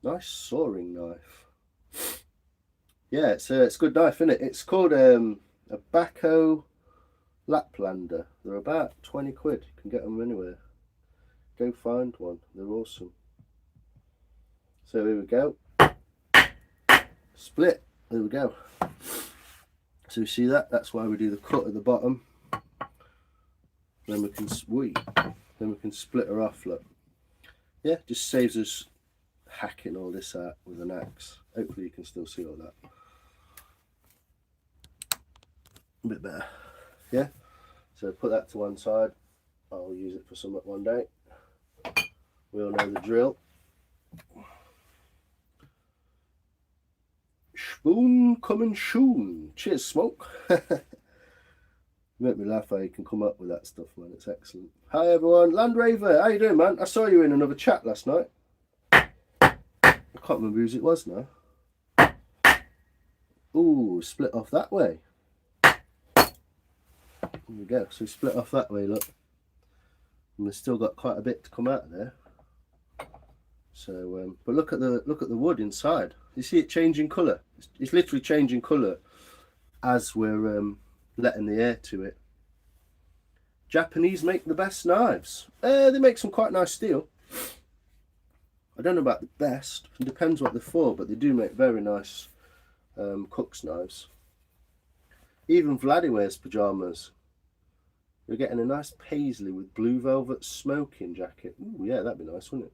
Nice sawing knife. Yeah, it's a good knife, isn't it? It's called a Baco Laplander. They're about 20 quid. You can get them anywhere. Go find one. They're awesome. So here we go. Split. There we go. So you see that? That's why we do the cut at the bottom. Then we can Then we can split her off. Look. Yeah, just saves us hacking all this out with an axe. Hopefully you can still see all that. A bit better. Yeah. So put that to one side. I'll use it for something one day. We all know the drill. Spoon coming soon. Cheers, Smoke. You make me laugh how you can come up with that stuff, man. It's excellent. Hi everyone, Landraver, how you doing, man? I saw you in another chat last night. I can't remember whose it was now. Ooh, split off that way. There we go. So we split off that way, look. And we've still got quite a bit to come out of there. So, but look at the wood inside. You see it changing colour. It's literally changing colour as we're letting the air to it. Japanese make the best knives. They make some quite nice steel. I don't know about the best. It depends what they're for, but they do make very nice cook's knives. Even Vladdy wears pyjamas. You're getting a nice paisley with blue velvet smoking jacket. Ooh, yeah, that'd be nice, wouldn't it?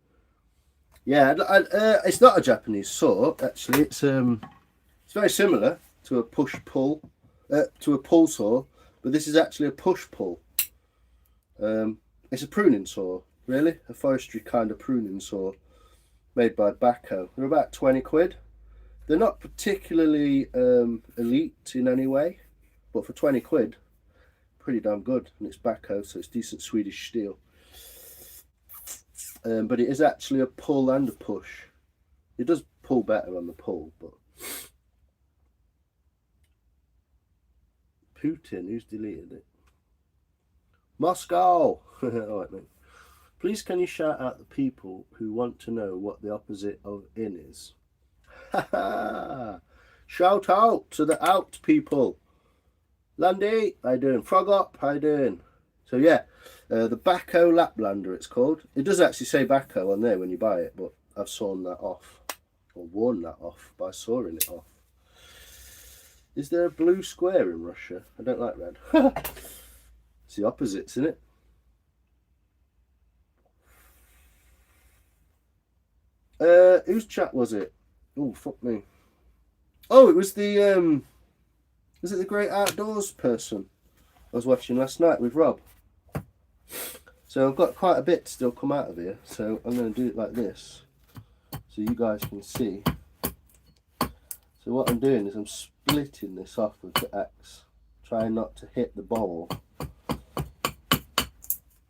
Yeah, it's not a Japanese saw. Actually, it's very similar to a push-pull, to a pull saw, but this is actually a push-pull. It's a pruning saw, really, a forestry kind of pruning saw, made by Baco. They're about 20 quid. They're not particularly elite in any way, but for 20 quid, pretty damn good. And it's Baco, so it's decent Swedish steel. But it is actually a pull and a push. It does pull better on the pull, but Putin, who's deleted it? Moscow! Alright, mate. Please can you shout out the people who want to know what the opposite of in is? Shout out to the out people. Landy, how you doing? Frog up, how you doing? So yeah, the Baco Laplander it's called. It does actually say Baco on there when you buy it, but I've sawn that off, or worn that off by sawing it off. Is there a blue square in Russia? I don't like red. It's the opposites, isn't it? Whose chat was it? Oh, fuck me. Oh, it was the was it the Great Outdoors person I was watching last night with Rob? So I've got quite a bit to still come out of here, so I'm going to do it like this so you guys can see. So what I'm doing is I'm splitting this off with the axe, trying not to hit the bowl.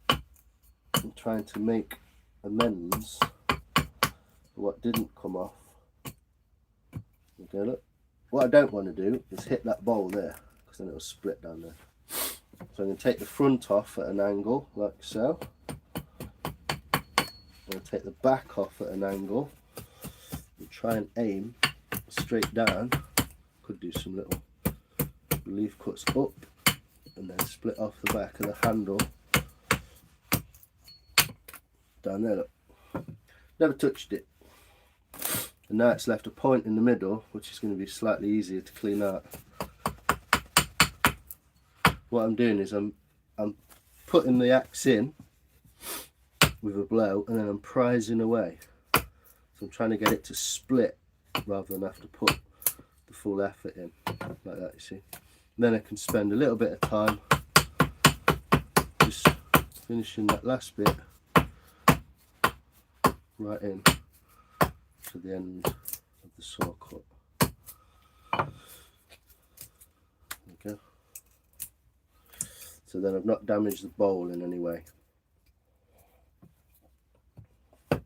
I'm trying to make amends for what didn't come off. Okay, look. What I don't want to do is hit that bowl there, because then it'll split down there. So I'm going to take the front off at an angle, like so. I'm going to take the back off at an angle and try and aim straight down. Could do some little relief cuts up and then split off the back of the handle down there, look. Never touched it. And now it's left a point in the middle, which is going to be slightly easier to clean out. What I'm doing is I'm putting the axe in with a blow and then I'm prising away. So I'm trying to get it to split rather than have to put the full effort in, like that, you see. And then I can spend a little bit of time just finishing that last bit right in to the end of the saw cut. Okay. So then I've not damaged the bowl in any way. There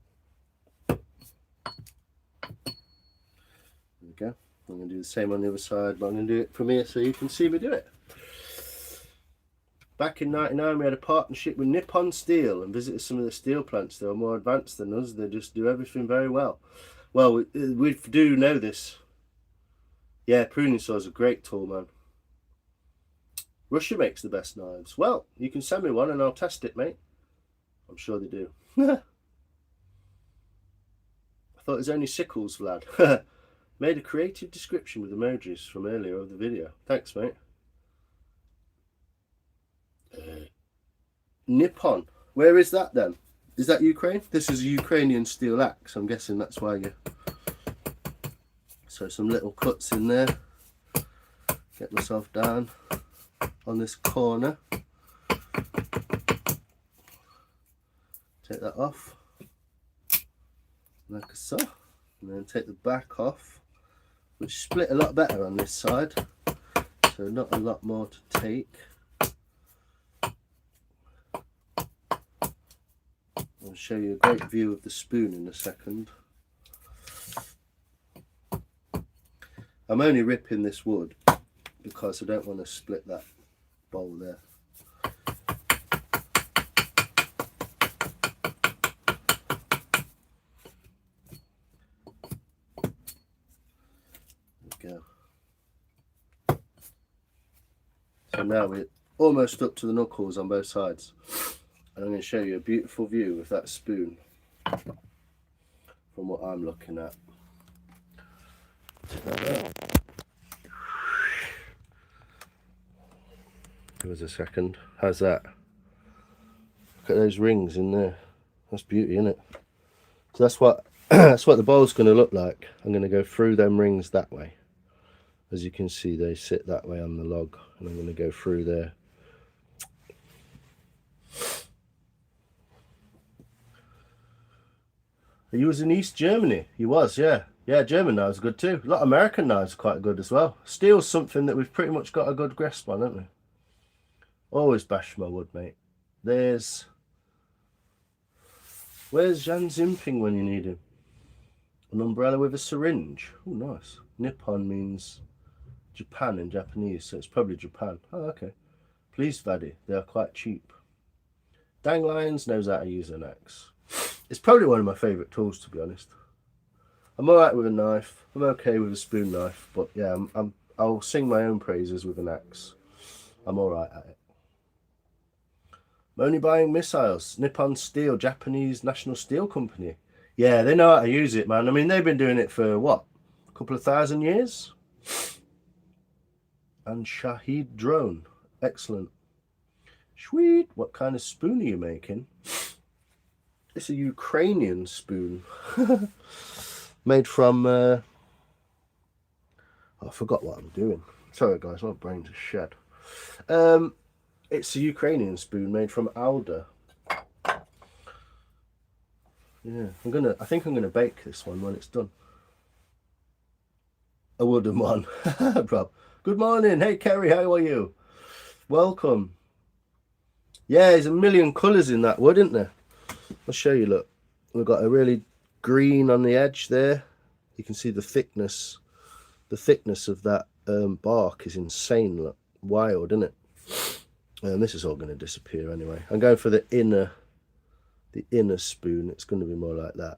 we go. I'm going to do the same on the other side, but I'm going to do it from here so you can see me do it. Back in '99 we had a partnership with Nippon Steel and visited some of the steel plants. They were more advanced than us. They just do everything very well. Well, we do know this. Yeah, pruning saws are a great tool, man. Russia makes the best knives. Well, you can send me one and I'll test it, mate. I'm sure they do. I thought it was only sickles, Vlad. Made a creative description with emojis from earlier of the video. Thanks, mate. Nippon. Where is that then? Is that Ukraine? This is a Ukrainian steel axe. I'm guessing that's why you... So some little cuts in there. Get myself down on this corner. Take that off. Like so. And then take the back off. Which split a lot better on this side. So not a lot more to take. show you a great view of the spoon in a second. I'm only ripping this wood because I don't want to split that bowl there. There we go. So now we're almost up to the knuckles on both sides. And I'm going to show you a beautiful view of that spoon from what I'm looking at. Give us a second. How's that? Look at those rings in there. That's beauty, isn't it? So that's what that's what the bowl's going to look like. I'm going to go through them rings that way. As you can see, they sit that way on the log, and I'm going to go through there. He was in East Germany. He was, yeah. Yeah, German knives are good too. A lot of American knives are quite good as well. Steel's something that we've pretty much got a good grasp on, haven't we? Always bash my wood, mate. Where's Jan Zimping when you need him? An umbrella with a syringe. Oh, nice. Nippon means Japan in Japanese, so it's probably Japan. Oh, okay. Please, Vaddy, they are quite cheap. Dang Lions knows how to use an axe. It's probably one of my favourite tools, to be honest. I'm alright with a knife. I'm okay with a spoon knife, but yeah, I'll sing my own praises with an axe. I'm alright at it. I'm only buying missiles. Nippon Steel, Japanese National Steel Company. Yeah, they know how to use it, man. I mean, they've been doing it for, what, a couple of thousand years? And Shahid Drone. Excellent. Sweet. What kind of spoon are you making? It's a Ukrainian spoon. Made from... I forgot what I'm doing. Sorry, guys, my brain's a shed. It's a Ukrainian spoon made from alder. Yeah, I think I'm gonna bake this one when it's done. A wooden one. Rob. Good morning. Hey Kerry, how are you? Welcome. Yeah, there's a million colours in that wood, isn't there? I'll show you, look. We've got a really green on the edge there. You can see the thickness. The thickness of that bark is insane, look. Wild, isn't it? This is all going to disappear anyway. I'm going for the inner spoon. It's going to be more like that.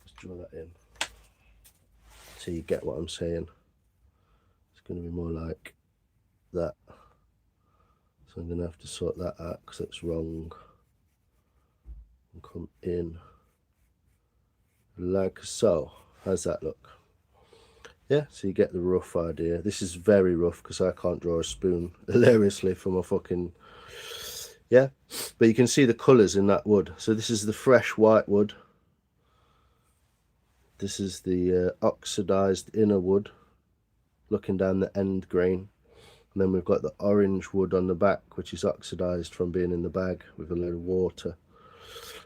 Let's draw that in so you get what I'm saying. It's going to be more like that. So I'm going to have to sort that out because it's wrong. And come in like so. How's that look? Yeah, so you get the rough idea. This is very rough because I can't draw a spoon hilariously from a fucking... Yeah, but you can see the colours in that wood. So this is the fresh white wood. This is the oxidised inner wood, looking down the end grain. And then we've got the orange wood on the back, which is oxidised from being in the bag with a load of water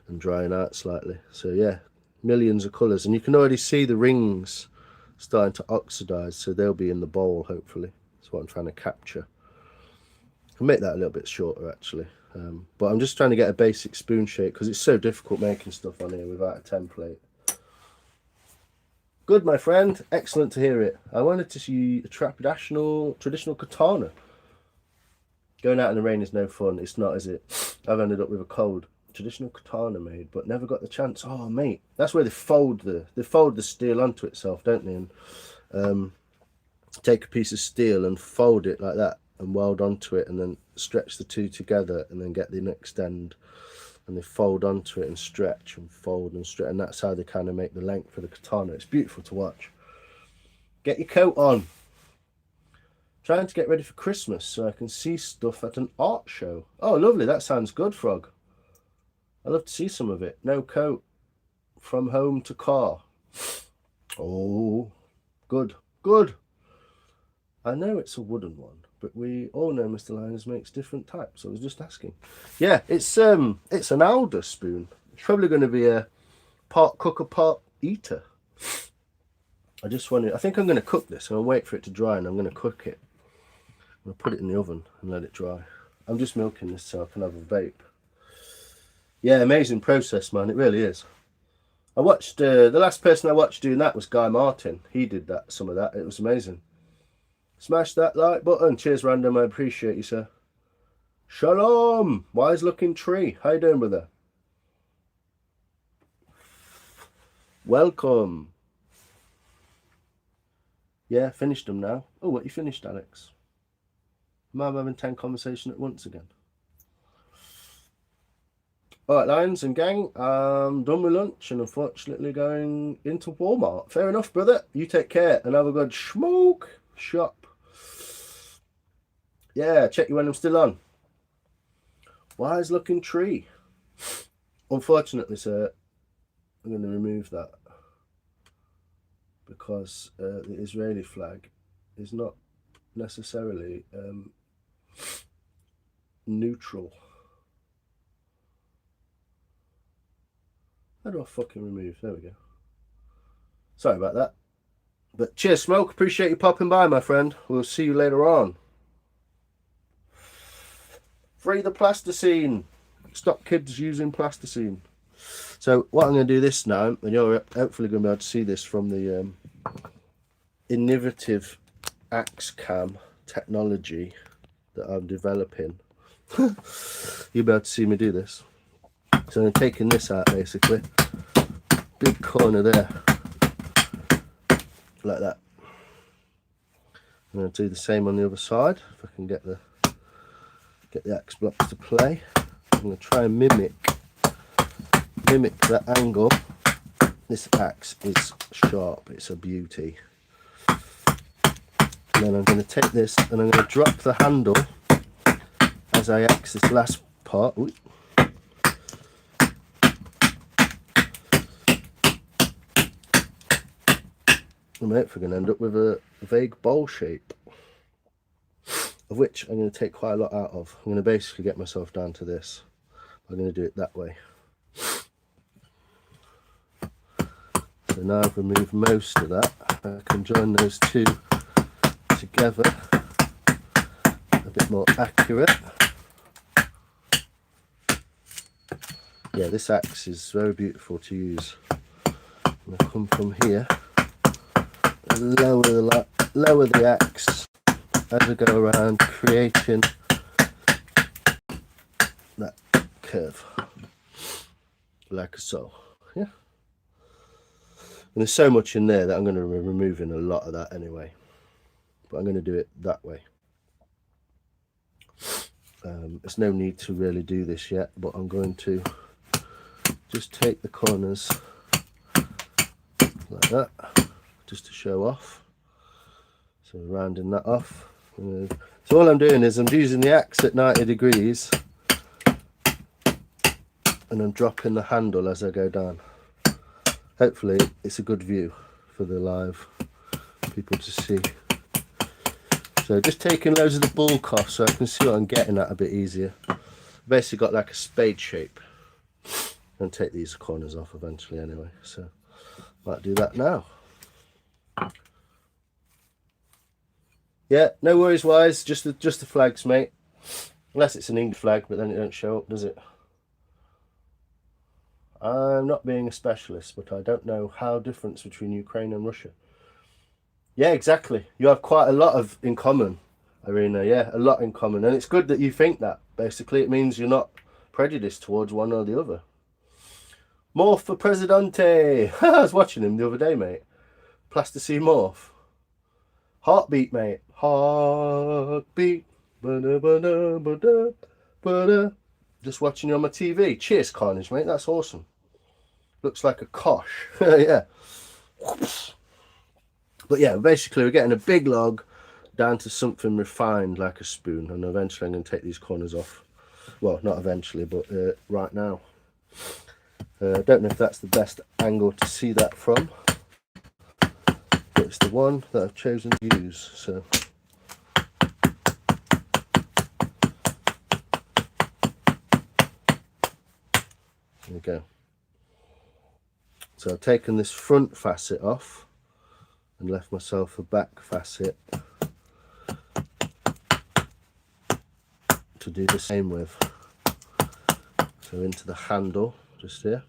and drying out slightly. So yeah, millions of colours. And you can already see the rings starting to oxidize, so they'll be in the bowl hopefully. That's what I'm trying to capture. I can make that a little bit shorter actually, but I'm just trying to get a basic spoon shape because it's so difficult making stuff on here without a template. Good, my friend. Excellent to hear it. I wanted to see a traditional katana. Going out in the rain is no fun. It's not, is it? I've ended up with a cold. Traditional katana made, but never got the chance. Oh mate, that's where they fold the steel onto itself, don't they? And take a piece of steel and fold it like that and weld onto it and then stretch the two together and then get the next end and they fold onto it and stretch and fold and stretch, and that's how they kind of make the length for the katana. It's beautiful to watch. Get your coat on. Trying to get ready for Christmas so I can see stuff at an art show. Oh lovely, that sounds good, Frog. I'd love to see some of it. No coat. From home to car. Oh, good, good. I know it's a wooden one, but we all know Mr. Lyons makes different types. I was just asking. Yeah, it's an alder spoon. It's probably going to be a part cooker, part eater. I think I'm going to cook this. I'm going to wait for it to dry and I'm going to cook it. I'm going to put it in the oven and let it dry. I'm just milking this so I can have a vape. Yeah, amazing process, man. It really is. I watched, the last person I watched doing that was Guy Martin. He did that, some of that. It was amazing. Smash that like button. Cheers, Random. I appreciate you, sir. Shalom. Wise looking tree. How you doing, brother? Welcome. Yeah, finished them now. Oh, what you finished, Alex? Am I having 10 conversations at once again? Alright, Lions and gang, I'm done with lunch and unfortunately going into Walmart. Fair enough, brother. You take care and have a good smoke shop. Yeah, check you when I'm still on. Wise looking tree. Unfortunately, sir, I'm going to remove that because the Israeli flag is not necessarily neutral. How do I fucking remove? There we go. Sorry about that. But cheers, Smoke. Appreciate you popping by, my friend. We'll see you later on. Free the plasticine. Stop kids using plasticine. So what I'm going to do this now, and you're hopefully going to be able to see this from the innovative Axing technology that I'm developing. You'll be able to see me do this. So I'm taking this out basically. Big corner there. Like that. I'm going to do the same on the other side. If I can get the axe blocks to play. I'm going to try and mimic that angle. This axe is sharp, it's a beauty. And then I'm going to take this and I'm going to drop the handle as I axe this last part. Ooh. I'm hopefully going to end up with a vague bowl shape, of which I'm going to take quite a lot out of. I'm going to basically get myself down to this. I'm going to do it that way. So now I've removed most of that. I can join those two together a bit more accurate. Yeah, this axe is very beautiful to use. I'm going to come from here and lower the axe as I go around, creating that curve like so. Yeah. And there's so much in there that I'm going to be removing a lot of that anyway. But I'm going to do it that way. There's no need to really do this yet, but I'm going to just take the corners like that, just to show off. So rounding that off. So all I'm doing is I'm using the axe at 90 degrees and I'm dropping the handle as I go down. Hopefully it's a good view for the live people to see. So just taking loads of the bulk off so I can see what I'm getting at a bit easier. Basically got like a spade shape. And take these corners off eventually anyway. So might do that now. Yeah, no worries, Wise. Just the flags, mate. Unless it's an English flag, but then it don't show up, does it? I'm not being a specialist, but I don't know how difference between Ukraine and Russia. Yeah, exactly. You have quite a lot of in common, Irina. Yeah, a lot in common. And it's good that you think that. Basically, it means you're not prejudiced towards one or the other. Morph for Presidente. I was watching him the other day, mate. Plasticine Morph. Heartbeat, mate. Heartbeat. Ba-da, ba-da, ba-da, ba-da. Just watching you on my TV. Cheers, Carnage, mate. That's awesome. Looks like a kosh. Yeah. But yeah, basically we're getting a big log down to something refined like a spoon. And eventually I'm going to take these corners off. Well, not eventually, but right now. I don't know if that's the best angle to see that from. But it's the one that I've chosen to use. So there we go. So I've taken this front facet off and left myself a back facet to do the same with. So into the handle just here,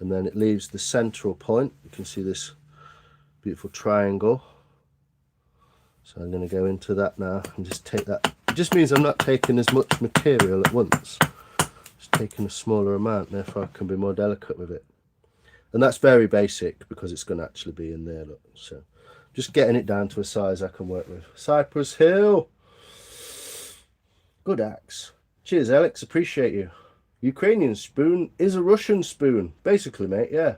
and then it leaves the central point. You can see this beautiful triangle. So I'm going to go into that now and just take that. It just means I'm not taking as much material at once, just taking a smaller amount, therefore I can be more delicate with it. And that's very basic because it's going to actually be in there, look. So just getting it down to a size I can work with. Cypress Hill, good axe. Cheers Alex, appreciate you. Ukrainian spoon is a Russian spoon, basically, mate. Yeah,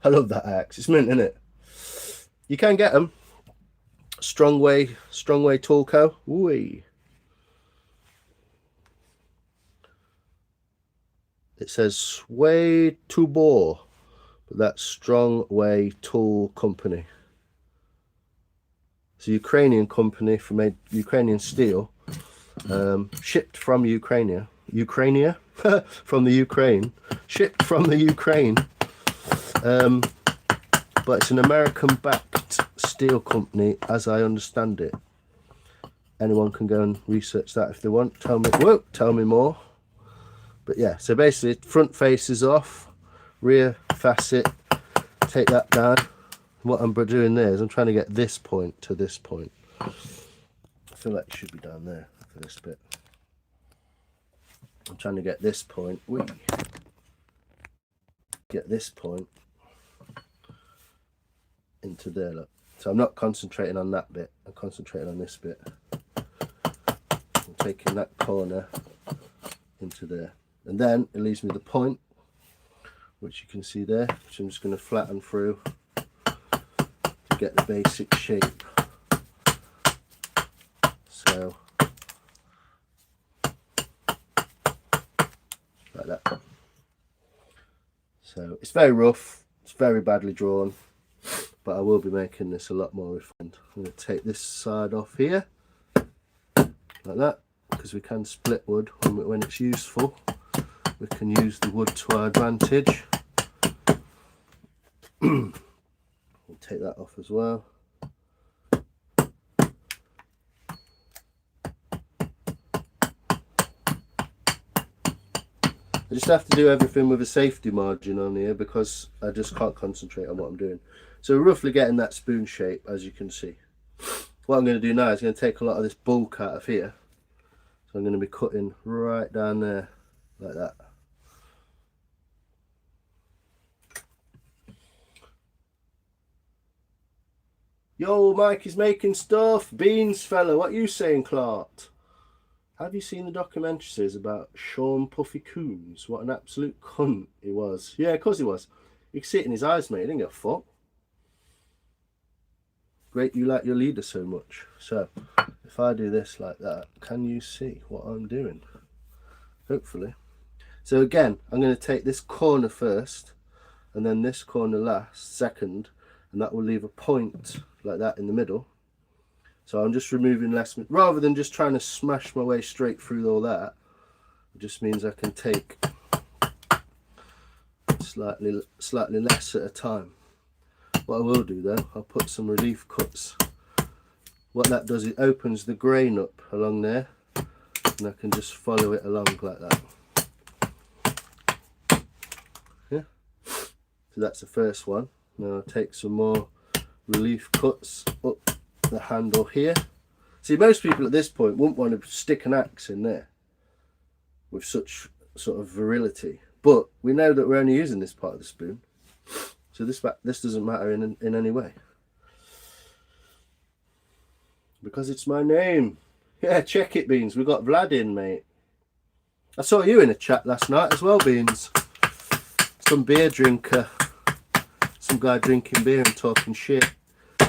I love that axe. It's mint, isn't it? You can get them. Strongway Toolco. Ooh. It says Sway Tubor, but that's Strongway Tool Company. It's a Ukrainian company for made Ukrainian steel, shipped from Ukraine, from the Ukraine, shipped from the Ukraine. But it's an American-backed steel company, as I understand it. Anyone can go and research that if they want. Tell me more. But yeah, so basically, front face is off, rear facet. Take that down. What I'm doing there is I'm trying to get this point to this point. I feel like it should be down there for this bit. I'm trying to get this point. Get this point into there, look. So I'm not concentrating on that bit, I'm concentrating on this bit. I'm taking that corner into there, and then it leaves me the point, which you can see there, which I'm just going to flatten through to get the basic shape. So like that. So it's very rough, it's very badly drawn, but I will be making this a lot more refined. I'm going to take this side off here, like that, because we can split wood when it's useful. We can use the wood to our advantage. We'll take that off as well. I just have to do everything with a safety margin on here because I just can't concentrate on what I'm doing. So we're roughly getting that spoon shape, as you can see. What I'm going to do now is going to take a lot of this bulk out of here. So I'm going to be cutting right down there, like that. Yo, Mike is making stuff. Beans fella, what you saying, Clark? Have you seen the documentary series about Sean Puffy Coons? What an absolute cunt he was. Yeah, of course he was. You can see it in his eyes, mate. He didn't give a fuck. Great you like your leader so much. So, if I do this like that, can you see what I'm doing? Hopefully. So again, I'm going to take this corner first, and then this corner last, second, and that will leave a point like that in the middle. So I'm just removing less, rather than just trying to smash my way straight through all that. It just means I can take slightly less at a time. What I will do though, I'll put some relief cuts. What that does, it opens the grain up along there, and I can just follow it along like that. Yeah. So that's the first one. Now I'll take some more relief cuts up the handle here. See, most people at this point wouldn't want to stick an axe in there with such sort of virility, but we know that we're only using this part of the spoon, so this doesn't matter in any way, because it's my name. Yeah, check it, Beans. We got Vlad in, mate. I saw you in a chat last night as well, Beans. Some beer drinker, some guy drinking beer and talking shit.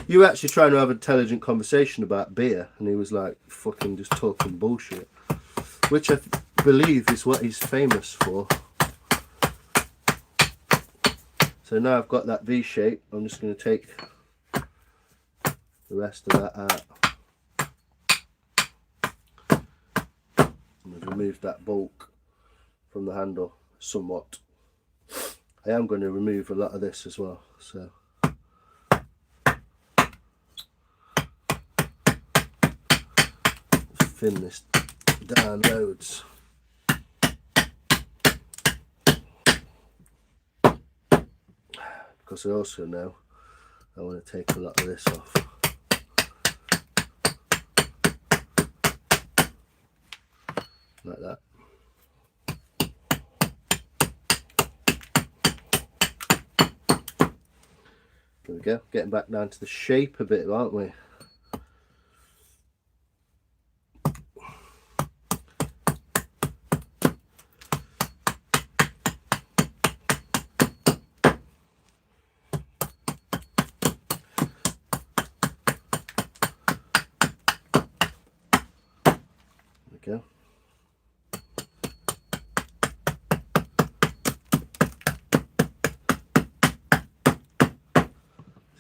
You were actually trying to have an intelligent conversation about beer, and he was like fucking just talking bullshit, which I believe is what he's famous for. So now I've got that V shape, I'm just going to take the rest of that out. And I've removed that bulk from the handle somewhat. I am going to remove a lot of this as well, so thin this down loads. because I also know I want to take a lot of this off. Like that. There we go, getting back down to the shape a bit, aren't we? Go.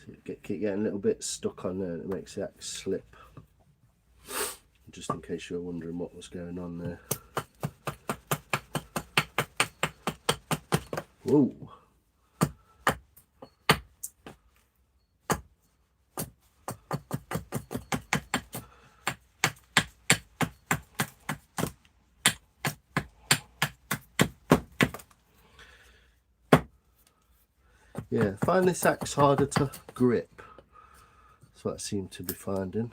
See, keep getting a little bit stuck on there and it makes the axe slip. Just in case you're wondering what was going on there. Whoa. Yeah, I find this axe harder to grip. That's what I seem to be finding.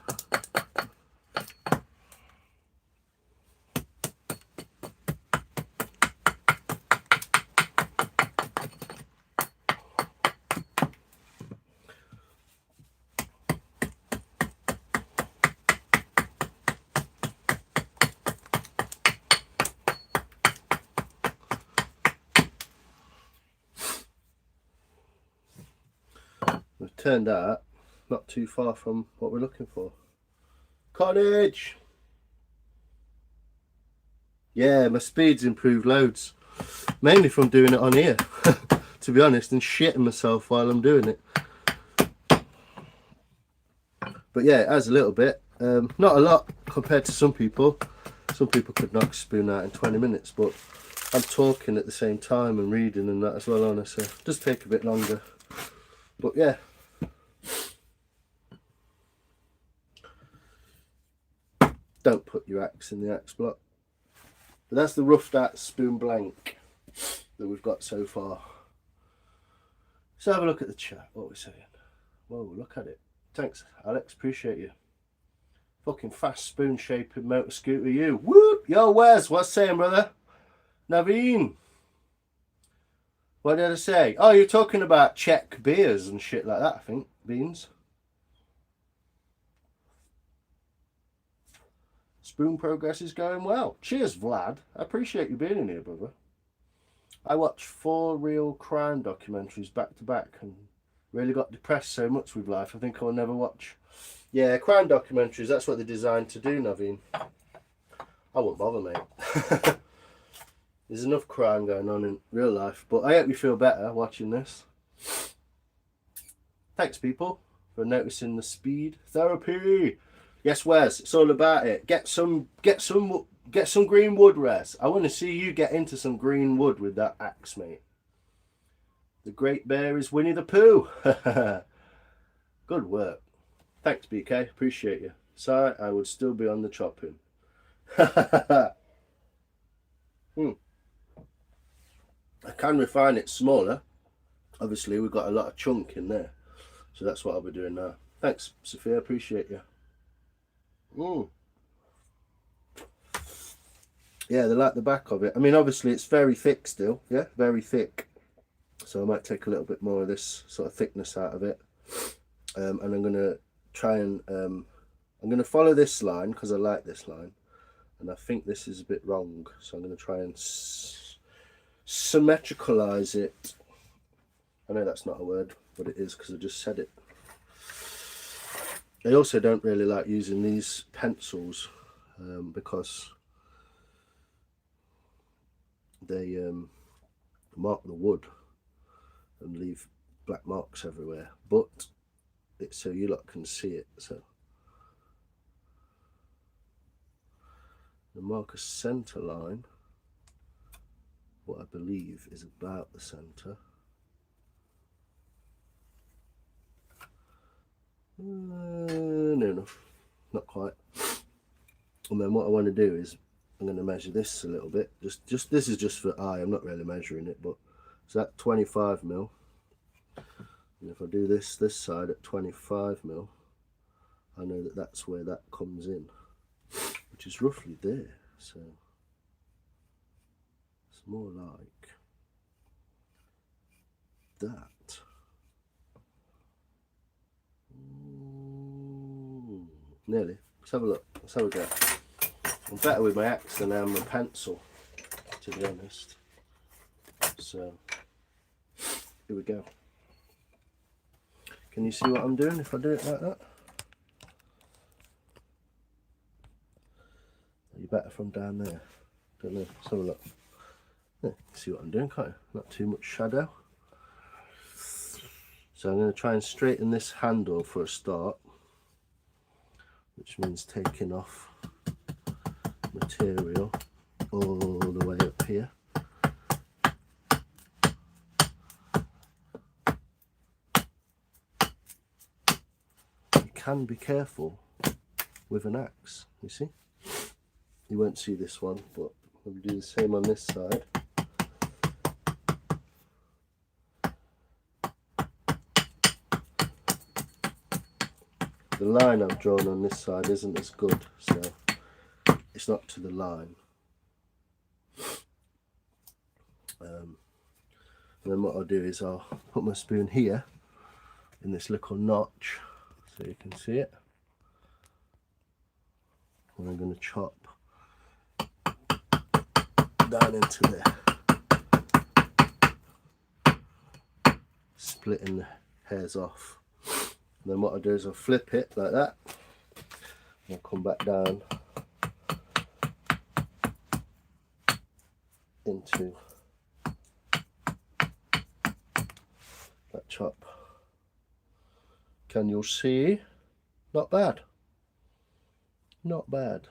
We've turned out not too far from what we're looking for. Cottage! Yeah, my speed's improved loads. Mainly from doing it on here, to be honest, and shitting myself while I'm doing it. But yeah, it has a little bit. Not a lot compared to some people. Some people could knock a spoon out in 20 minutes, but I'm talking at the same time and reading and that as well, honestly. It does take a bit longer. But yeah. Don't put your axe in the axe block. But that's the roughed out spoon blank that we've got so far. So have a look at the chat. What are we saying? Whoa, look at it. Thanks, Alex. Appreciate you. Fucking fast spoon shaping motor scooter, you. Whoop! Yo, Wes, what's saying, brother? Naveen. What did I say? Oh, you're talking about Czech beers and shit like that, I think. Beans. Spoon progress is going well. Cheers, Vlad. I appreciate you being in here, brother. I watched 4 real crime documentaries back to back and really got depressed so much with life. I think I'll never watch. Yeah, crime documentaries, that's what they're designed to do, Naveen. I won't bother, mate. There's enough crime going on in real life, but I hope you feel better watching this. Thanks, people, for noticing the speed. Therapy. Yes, Wes, it's all about it. Get some green wood, Res. I want to see you get into some green wood with that axe, mate. The Great Bear is Winnie the Pooh. Good work. Thanks, BK. Appreciate you. Sorry, I would still be on the chopping. I can refine it smaller. Obviously, we've got a lot of chunk in there. So that's what I'll be doing now. Thanks, Sophia. Appreciate you. Yeah, they like the back of it. I mean, obviously, it's very thick still. Yeah, very thick. So I might take a little bit more of this sort of thickness out of it. And I'm going to try and... I'm going to follow this line because I like this line. And I think this is a bit wrong. So I'm going to try and symmetricalize it. I know that's not a word, but it is because I just said it. I also don't really like using these pencils because they mark the wood and leave black marks everywhere, but it's so you lot can see it. So the mark a center line, what I believe is about the center. No, not quite. And then what I want to do is I'm going to measure this a little bit. Just this is just for eye. I'm not really measuring it, but so that 25 mil. And if I do this side at 25mm, I know that that's where that comes in, which is roughly there. So it's more like that. Nearly. Let's have a look. Let's have a go. I'm better with my axe than I am with pencil, to be honest. So here we go. Can you see what I'm doing if I do it like that? Are you better from down there? Don't know. Let's have a look. Yeah, see what I'm doing, can't you? Not too much shadow. So I'm going to try and straighten this handle for a start, which means taking off material all the way up here. You can be careful with an axe, you see. You won't see this one, but we'll do the same on this side. The line I've drawn on this side isn't as good, so it's not to the line. And then what I'll do is I'll put my spoon here in this little notch so you can see it. And I'm going to chop down into there, splitting the hairs off. And then what I'll do is I'll flip it like that, and I'll come back down into that chop. Can you see? Not bad. Not bad.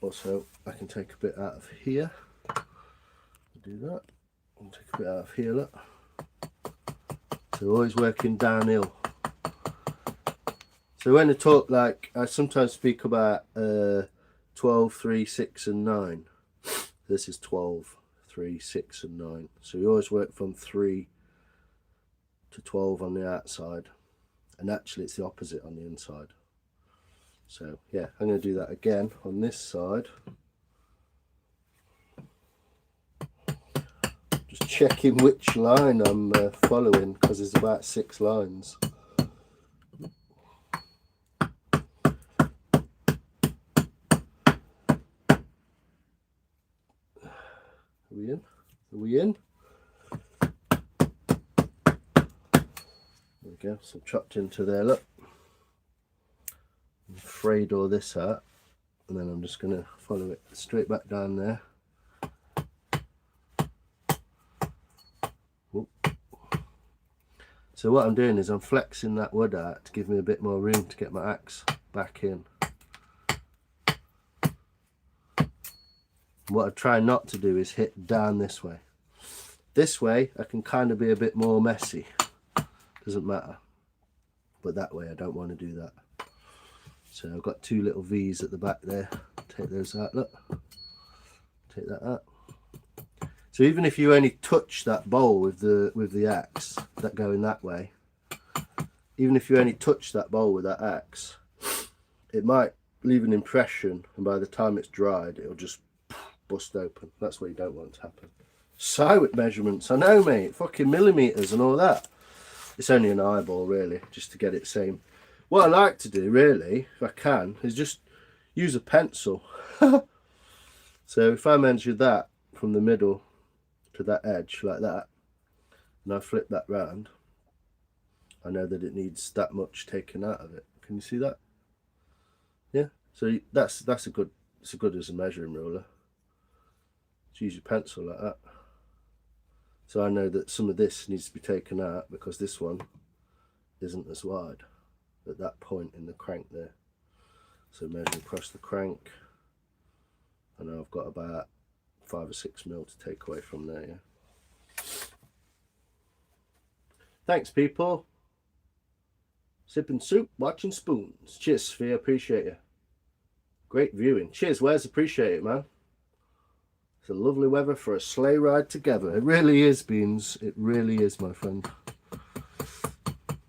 Also, I can take a bit out of here. Do that. And take a bit out of here, look. So always working downhill. So when I talk, like, I sometimes speak about 12, 3, 6 and 9. This is 12, 3, 6 and 9. So you always work from 3 to 12 on the outside. And actually it's the opposite on the inside. So yeah, I'm going to do that again on this side. Just checking which line I'm following, because there's about 6 lines. Are we in? Are we in? There we go, so chopped into there, look. Frayed all this out, and then I'm just going to follow it straight back down there. Oop. So what I'm doing is I'm flexing that wood out to give me a bit more room to get my axe back in. What I try not to do is hit down this way. This way I can kind of be a bit more messy, doesn't matter, but that way I don't want to do that. So I've got 2 little V's at the back there. Take those out, look. Take that out. So even if you only touch that bowl with the axe, that going that way, even if you only touch that bowl with that axe, it might leave an impression, and by the time it's dried, it'll just bust open. That's what you don't want to happen. Silent measurements, I know, mate. Fucking millimeters and all that. It's only an eyeball, really, just to get it same. What I like to do, really, if I can, is just use a pencil. So if I measure that from the middle to that edge, like that, and I flip that round, I know that it needs that much taken out of it. Can you see that? Yeah. So that's a good. It's as good as a measuring ruler. Just use your pencil like that. So I know that some of this needs to be taken out because this one isn't as wide at that point in the crank there. So measure across the crank, and I've got about 5 or 6 mil to take away from there. Yeah. Thanks, people. Sipping soup, watching spoons. Cheers, Sophia. Appreciate you. Great viewing. Cheers, Wes. Appreciate it, man. It's a lovely weather for a sleigh ride together. It really is, Beans. It really is, my friend.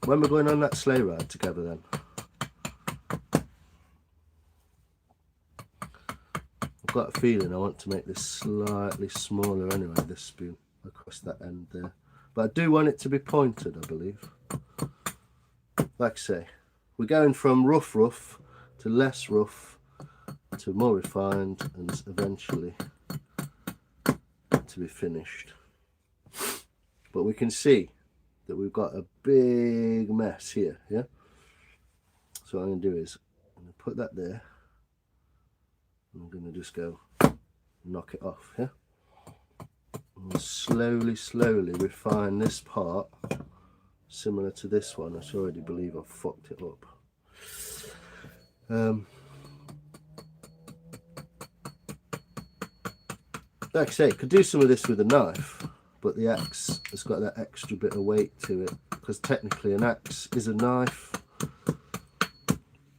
when we're going on that sleigh ride together then, I've got a feeling I want to make this slightly smaller anyway, this spoon, across that end there. But I do want it to be pointed, I believe. Like I say, we're going from rough to less rough to more refined and eventually to be finished. But we can see that we've got a big mess here, yeah? So what I'm going to do is I'm going to put that there. I'm going to just go knock it off, yeah? And slowly refine this part similar to this one. I already believe I've fucked it up. Like I say, could do some of this with a knife, but the axe has got that extra bit of weight to it, because technically an axe is a knife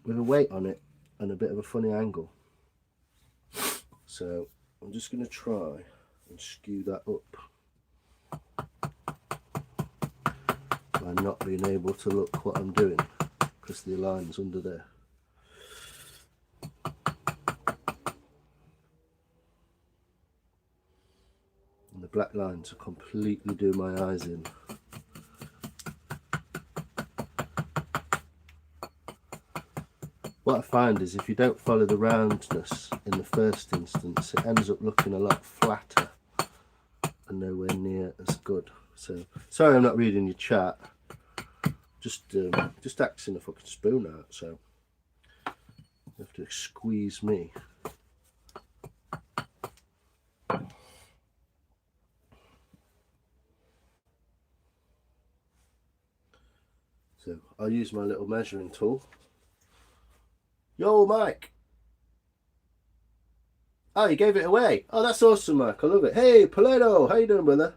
with a weight on it and a bit of a funny angle. So I'm just going to try and skew that up by not being able to look what I'm doing because the line's under there. And the black lines are completely doing my eyes in. What I find is if you don't follow the roundness in the first instance, it ends up looking a lot flatter and nowhere near as good. So sorry I'm not reading your chat. Just axing a fucking spoon out, so you have to squeeze me. So I'll use my little measuring tool. Yo, Mike. Oh, you gave it away. Oh, that's awesome, Mike. I love it. Hey, Paleto. How you doing, brother?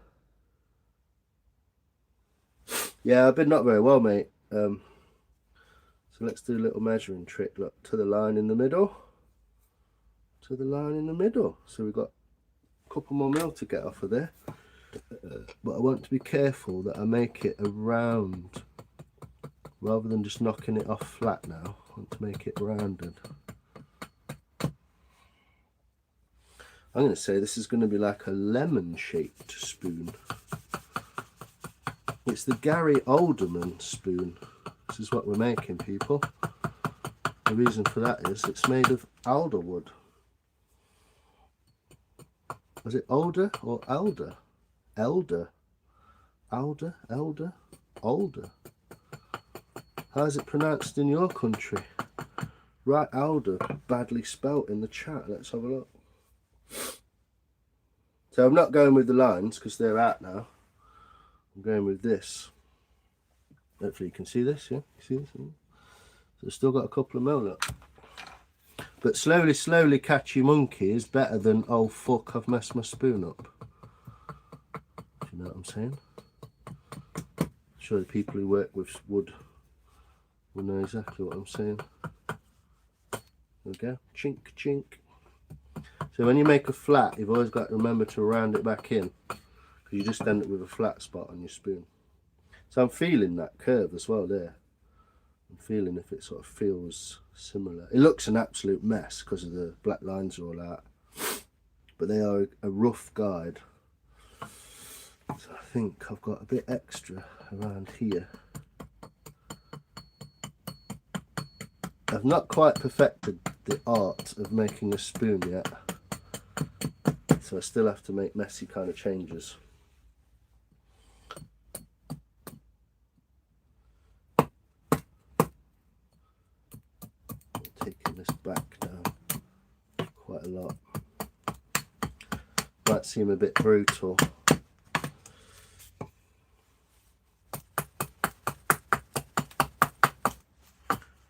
Yeah, I've been not very well, mate. So let's do a little measuring trick. Look, to the line in the middle. To the line in the middle. So we've got a couple more mil to get off of there. But I want to be careful that I make it around. Rather than just knocking it off flat now, I want to make it rounded. I'm going to say this is going to be like a lemon-shaped spoon. It's the Gary Alderman spoon. This is what we're making, people. The reason for that is it's made of alder wood. Was it alder or elder? Elder. Alder, elder, alder. How is it pronounced in your country? Right, Alder, badly spelt in the chat. Let's have a look. So I'm not going with the lines because they're out now. I'm going with this. Hopefully you can see this, yeah? You see this? So I've still got a couple of mil left. But slowly catchy monkey is better than, oh fuck, I've messed my spoon up. Do you know what I'm saying? I'm sure the people who work with wood will know exactly what I'm saying. There we go, chink chink. So when you make a flat, you've always got to remember to round it back in, because you just end up with a flat spot on your spoon. So I'm feeling that curve as well there. I'm feeling if it sort of feels similar. It looks an absolute mess because of the black lines are all out, but they are a rough guide. So I think I've got a bit extra around here. I've not quite perfected the art of making a spoon yet, so I still have to make messy kind of changes. I'm taking this back down quite a lot. Might seem a bit brutal.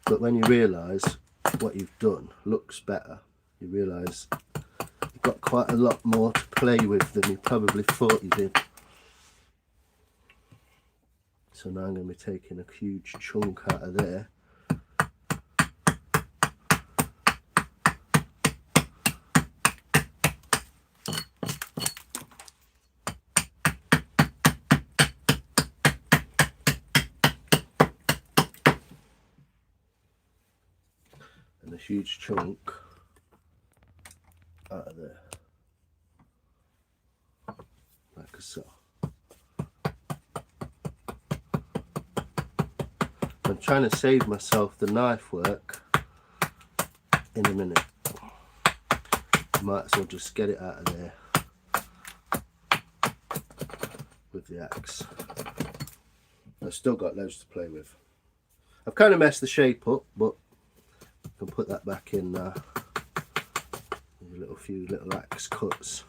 But when you realise what you've done looks better, you realise you've got quite a lot more to play with than you probably thought you did. So now I'm going to be taking a huge chunk out of there. a huge chunk out of there, like so. I'm trying to save myself the knife work in a minute. Might as well just get it out of there with the axe. I've still got loads to play with. I've kind of messed the shape up, but I can put that back in with a few little axe cuts.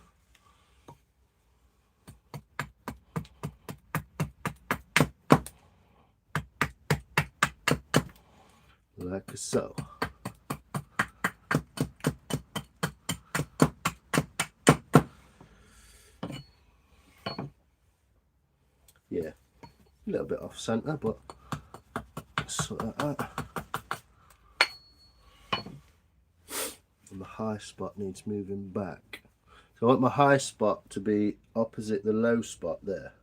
Like so. Yeah, a little bit off centre, but sort of like that. And the high spot needs moving back. So I want my high spot to be opposite the low spot there.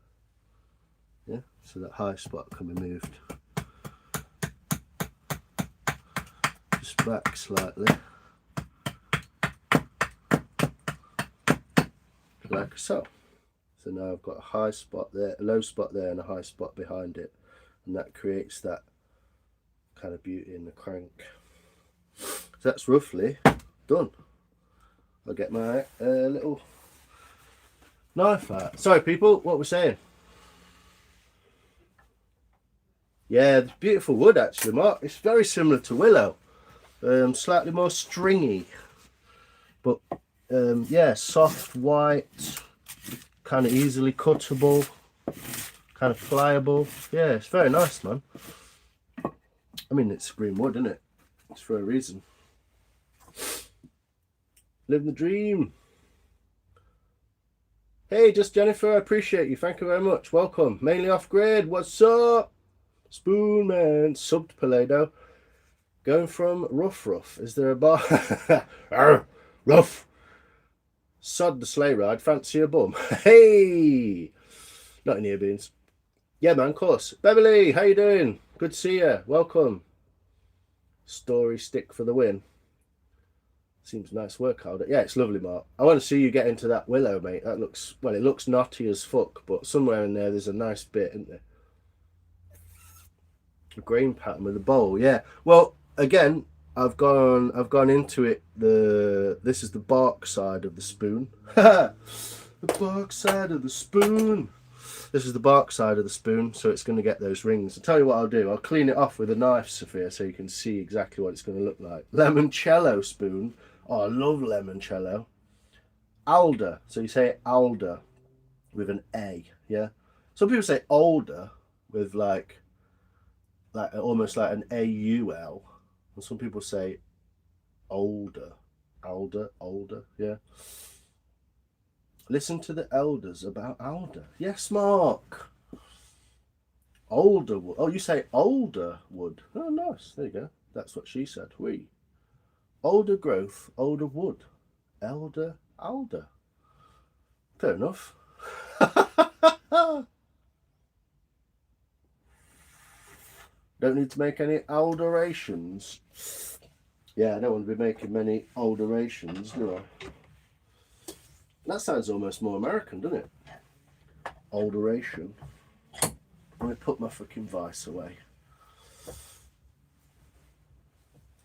Yeah, so that high spot can be moved just back slightly, like so. So now I've got a high spot there, a low spot there, and a high spot behind it, and that creates that kind of beauty in the crank. So that's roughly done. I'll get my little knife out. Sorry people, what we're saying? Yeah, it's beautiful wood actually, Mark. It's very similar to willow, slightly more stringy, but yeah, soft white, kind of easily cuttable, kind of pliable. Yeah, it's very nice, man. I mean, it's green wood, isn't it? It's for a reason. Live the dream. Hey, just Jennifer, I appreciate you. Thank you very much. Welcome. Mainly off grid. What's up? Spoon man, subbed Paledo. Going from rough. Is there a bar? Rough. Sod the sleigh ride. Fancy a bum? Hey, not in ear beans. Yeah, man, of course. Beverly, how you doing? Good to see you. Welcome. Story stick for the win. Seems nice work out. Yeah, it's lovely, Mark. I want to see you get into that willow, mate. That looks, well, it looks knotty as fuck, but somewhere in there's a nice bit, isn't there? A grain pattern with a bowl, yeah. Well, again, I've gone into it. This is the bark side of the spoon. The bark side of the spoon. This is the bark side of the spoon, so it's going to get those rings. I'll tell you what I'll do. I'll clean it off with a knife, Sophia, so you can see exactly what it's going to look like. Limoncello spoon. Oh, I love limoncello. Alder. So you say alder with an A, yeah? Some people say alder with like almost like an AUL. And some people say older. Alder, yeah? Listen to the elders about Alder. Yes, Mark. Older wood. Oh, you say older wood. Oh, nice. There you go. That's what she said. We. Older growth, older wood. Elder, alder. Fair enough. Don't need to make any alterations. Yeah, I don't want to be making many alterations, do I? That sounds almost more American, doesn't it? Alteration. Let me put my fucking vice away.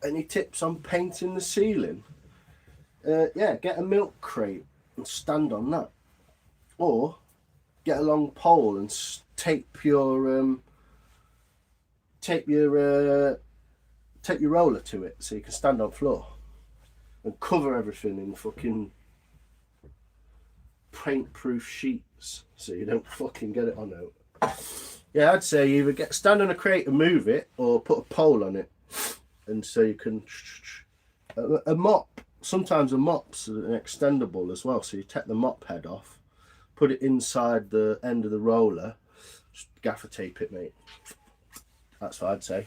Any tips on painting the ceiling? Yeah, get a milk crate and stand on that. Or get a long pole and tape your roller to it so you can stand on floor. And cover everything in fucking paint-proof sheets so you don't fucking get it on out. Yeah, I'd say either stand on a crate and move it, or put a pole on it, and so you can a mop. Sometimes a mop's an extendable as well, so you take the mop head off, put it inside the end of the roller, just gaffer tape it, mate. That's what I'd say.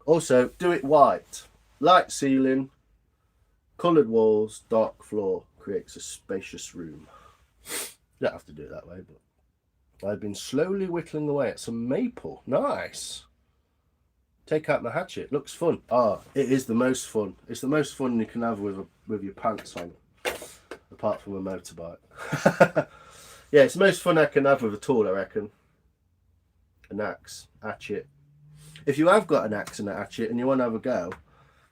Also, do it white. Light ceiling, coloured walls, dark floor creates a spacious room. You don't have to do it that way, but I've been slowly whittling away at some maple. Nice. Take out my hatchet. Looks fun. Ah, it is the most fun. It's the most fun you can have with your pants on, apart from a motorbike. Yeah, it's the most fun I can have with a tool, I reckon. An axe, hatchet. If you have got an axe and a hatchet and you want to have a go,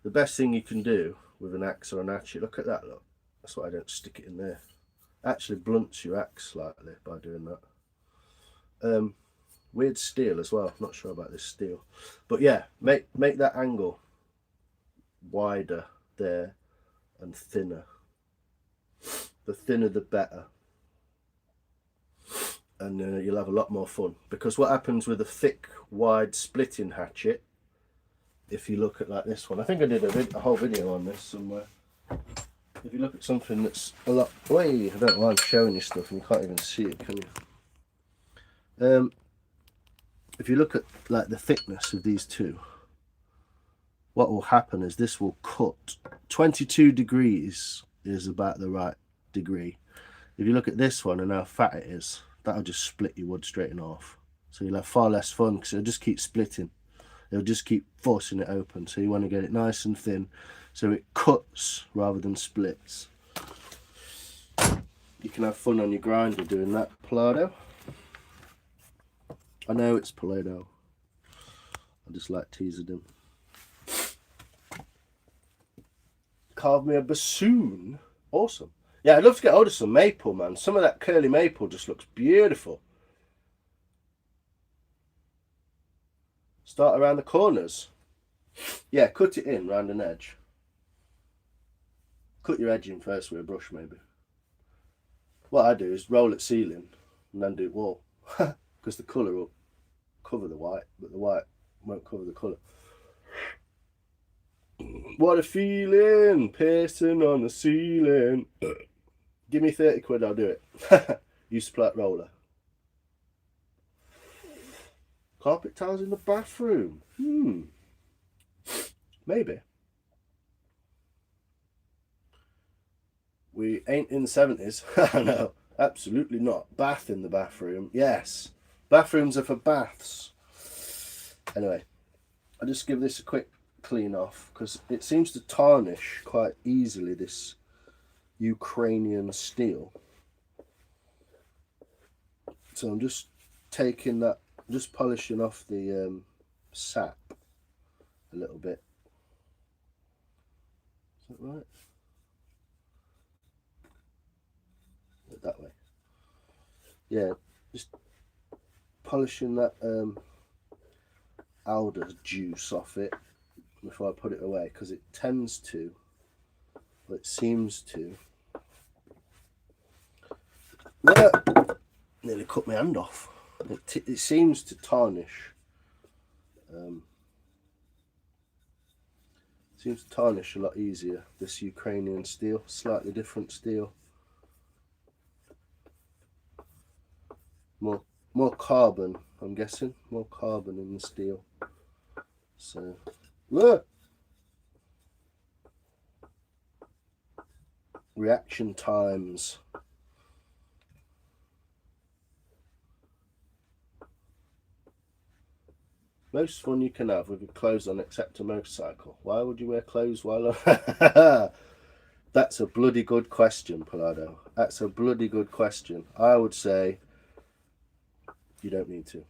the best thing you can do with an axe or an hatchet, look at that, look. That's why I don't stick it in there. Actually blunts your axe slightly by doing that. Weird steel as well. Not sure about this steel, but yeah, make that angle wider there and thinner. The thinner the better, and you'll have a lot more fun. Because what happens with a thick, wide splitting hatchet, if you look at like this one, I think I did a whole video on this somewhere. If you look at something that's a lot, wait, I don't know why I'm showing you stuff and you can't even see it, can you? If you look at like the thickness of these two, what will happen is this will cut. 22 degrees is about the right degree. If you look at this one and how fat it is, that'll just split your wood straight in half. So you'll have far less fun because it'll just keep splitting. It'll just keep forcing it open. So you want to get it nice and thin so it cuts rather than splits. You can have fun on your grinder doing that, Palado. I know it's Palado. I just like teasing him. Carve me a bassoon. Awesome. Yeah, I'd love to get hold of some maple, man. Some of that curly maple just looks beautiful. Start around the corners. Yeah, cut it in round an edge. Cut your edge in first with a brush, maybe. What I do is roll it ceiling and then do it wall. Because the colour will cover the white, but the white won't cover the colour. What a feeling, piercing on the ceiling. Give me 30 quid, I'll do it. Use splat roller. Carpet tiles in the bathroom. Maybe. We ain't in the 70s. No, absolutely not. Bath in the bathroom. Yes. Bathrooms are for baths. Anyway, I'll just give this a quick clean off because it seems to tarnish quite easily, this Ukrainian steel. So I'm just taking that, just polishing off the sap a little bit. Is that right? That way. Yeah, just polishing that alder juice off it before I put it away, because it tends to, or it seems to, nearly cut my hand off. It seems to tarnish. Seems to tarnish a lot easier, this Ukrainian steel. Slightly different steel. More carbon, I'm guessing. More carbon in the steel. So, look! Reaction times. Most fun you can have with your clothes on except a motorcycle. Why would you wear clothes while on... That's a bloody good question, Palado. That's a bloody good question. I would say you don't need to.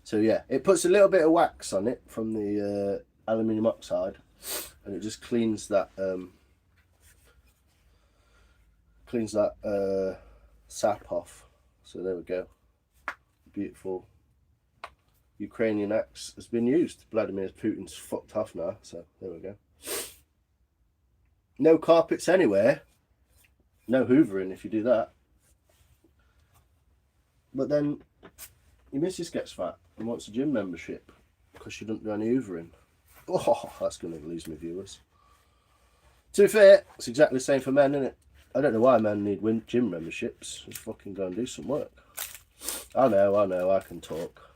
So yeah, it puts a little bit of wax on it from the aluminium oxide, and it just cleans that sap off. So there we go. Beautiful Ukrainian axe has been used. Vladimir Putin's fucked off now, so there we go. No carpets anywhere. No hoovering if you do that. But then your missus gets fat and wants a gym membership because she doesn't do any hoovering. Oh, that's going to lose me viewers. To be fair, it's exactly the same for men, isn't it? I don't know why men need gym memberships. Just fucking go and do some work. I know, I can talk.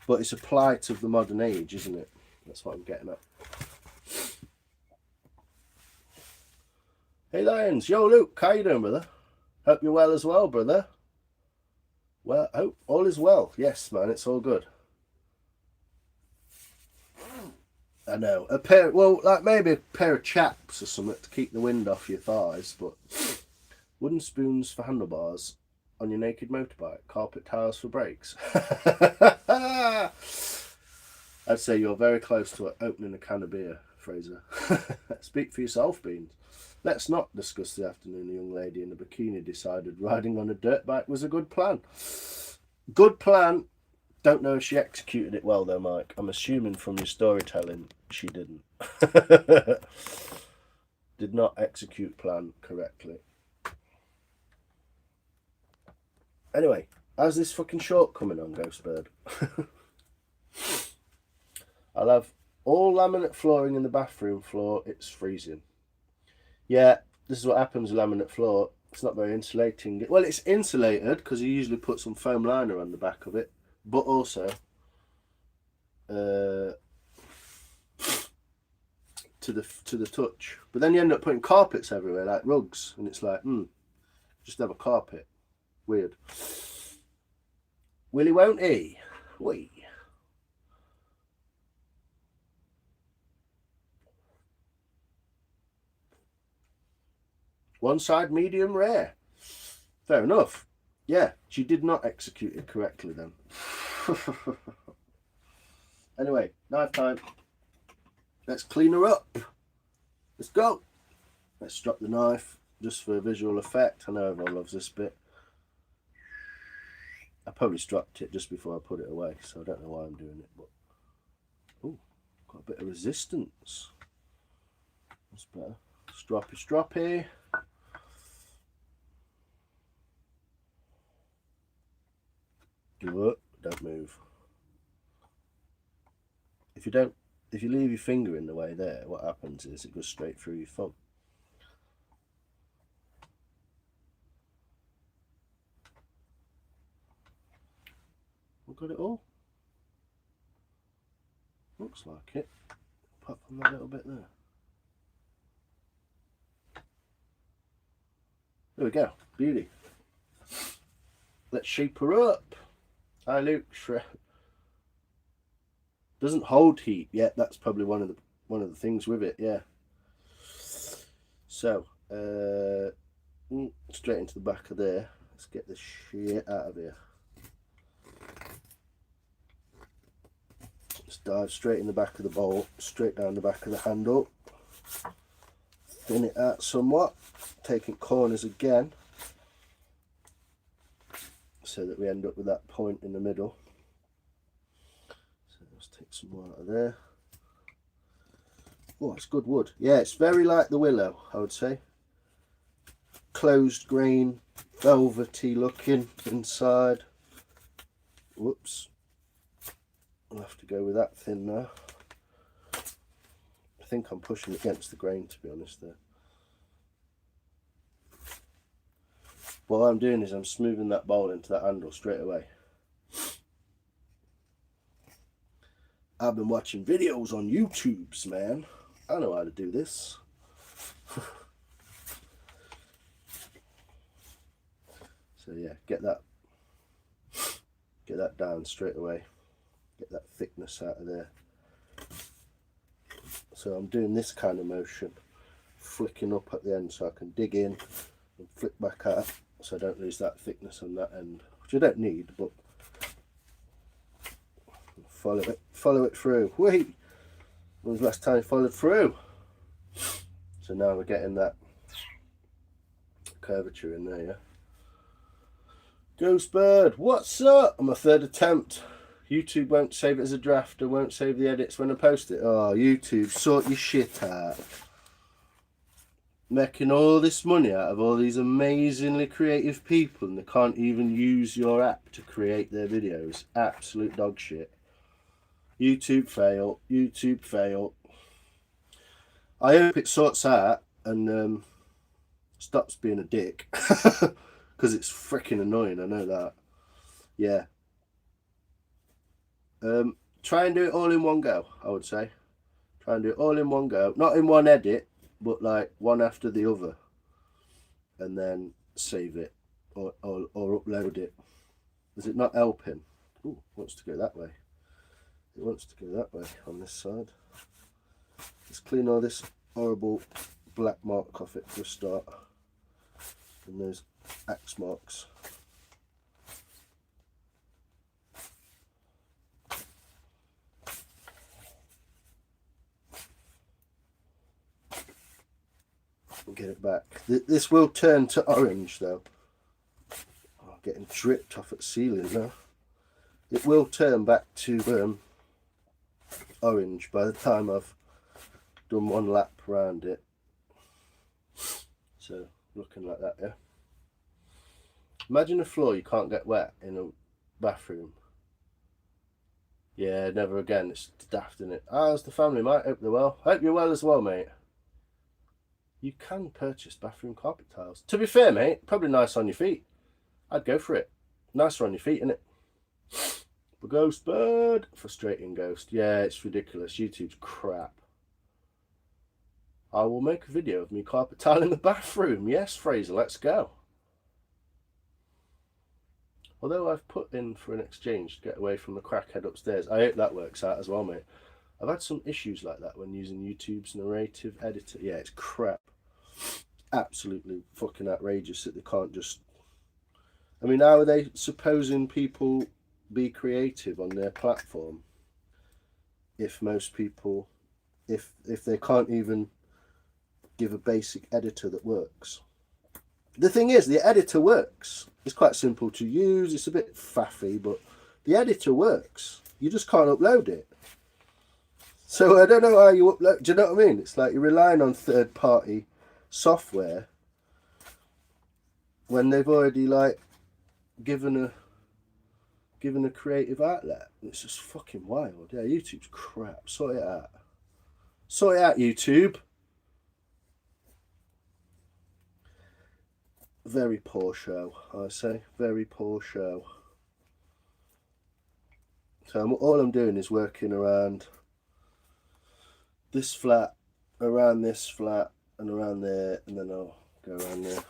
But it's a plight of the modern age, isn't it? That's what I'm getting at. Hey Lions, yo Luke, how you doing, brother? Hope you're well as well, brother. Well, I hope all is well. Yes, man, it's all good. I know. A pair, well, like maybe a pair of chaps or something to keep the wind off your thighs, but wooden spoons for handlebars on your naked motorbike, carpet tiles for brakes. I'd say you're very close to opening a can of beer, Fraser. Speak for yourself, Beans. Let's not discuss the afternoon a young lady in a bikini decided riding on a dirt bike was a good plan. Good plan. Don't know if she executed it well though, Mike. I'm assuming from your storytelling she didn't. Did not execute plan correctly. Anyway, how's this fucking short coming on, Ghostbird? I'll have all laminate flooring in the bathroom floor. It's freezing. Yeah, this is what happens with laminate floor. It's not very insulating. Well, it's insulated because you usually put some foam liner on the back of it, but also to the touch. But then you end up putting carpets everywhere, like rugs, and it's like, just have a carpet. Weird. Will he, won't he? Wee. One side medium rare. Fair enough. Yeah, she did not execute it correctly then. Anyway, knife time. Let's clean her up. Let's go. Let's drop the knife just for a visual effect. I know everyone loves this bit. I probably dropped it just before I put it away, so I don't know why I'm doing it. But oh, got a bit of resistance. That's better. Stroppy, stroppy. Don't move. If you leave your finger in the way there, what happens is it goes straight through your thumb. We've got it all. Looks like it. Apart from that little bit there. There we go. Beauty. Let's shape her up. Hi, Luke. Doesn't hold heat yet. That's probably one of the things with it. Yeah. So straight into the back of there. Let's get this shit out of here. Let's dive straight in the back of the bowl, straight down the back of the handle. Thin it out somewhat, taking corners again, so that we end up with that point in the middle. So let's take some more out of there. Oh, it's good wood. Yeah, it's very like the willow, I would say. Closed grain, velvety looking inside. Whoops. I'll have to go with that thin now. I think I'm pushing against the grain, to be honest there. What I'm doing is I'm smoothing that bowl into that handle straight away. I've been watching videos on YouTubes, man. I know how to do this. So yeah, get that down straight away. Get that thickness out of there. So I'm doing this kind of motion, flicking up at the end so I can dig in and flick back out so I don't lose that thickness on that end, which I don't need, but follow it through. Wait, when was the last time I followed through? So now we're getting that curvature in there, yeah. Ghostbird, what's up? On my third attempt. YouTube won't save it as a draft and won't save the edits when I post it. Oh, YouTube, sort your shit out. Making all this money out of all these amazingly creative people and they can't even use your app to create their videos. Absolute dog shit. YouTube fail. YouTube fail. I hope it sorts out and stops being a dick. Because it's freaking annoying, I know that. Yeah. Try and do it all in one go, I would say. Try and do it all in one go. Not in one edit, but like one after the other. And then save it or upload it. Is it not helping? Ooh, wants to go that way. It wants to go that way on this side. Let's clean all this horrible black mark off it for a start. And those axe marks. And get it back. This will turn to orange though. Oh, getting dripped off at the ceiling now. It will turn back to orange by the time I've done one lap around it. So looking like that, yeah. Imagine a floor you can't get wet in a bathroom. Yeah, never again. It's daft, isn't it? How's the family, mate? Hope they're well. Hope you're well as well, mate. You can purchase bathroom carpet tiles. To be fair, mate, probably nice on your feet. I'd go for it. Nicer on your feet, innit? The ghost bird. Frustrating ghost. Yeah, it's ridiculous. YouTube's crap. I will make a video of me carpet tile in the bathroom. Yes, Fraser, let's go. Although I've put in for an exchange to get away from the crackhead upstairs. I hope that works out as well, mate. I've had some issues like that when using YouTube's narrative editor. Yeah, it's crap. Absolutely fucking outrageous that they can't just... I mean, how are they supposing people be creative on their platform if most people, if they can't even give a basic editor that works? The thing is, the editor works. It's quite simple to use. It's a bit faffy, but the editor works. You just can't upload it. So I don't know how you upload. Do you know what I mean? It's like you're relying on third-party software when they've already like given a creative outlet. It's just fucking wild. Yeah, YouTube's crap. Sort it out. Sort it out, YouTube. Very poor show, I say. Very poor show. So all I'm doing is working around this flat, around this flat, and around there, and then I'll go around there.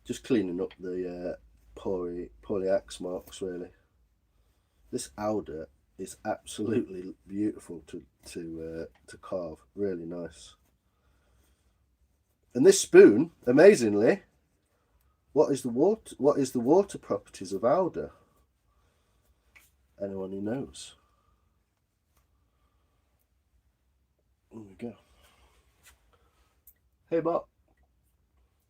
Just cleaning up the poorly axe marks, really. This alder is absolutely beautiful to carve. Really nice. And this spoon, amazingly, what is the water properties of alder? Anyone who knows? There we go. Hey, Bob.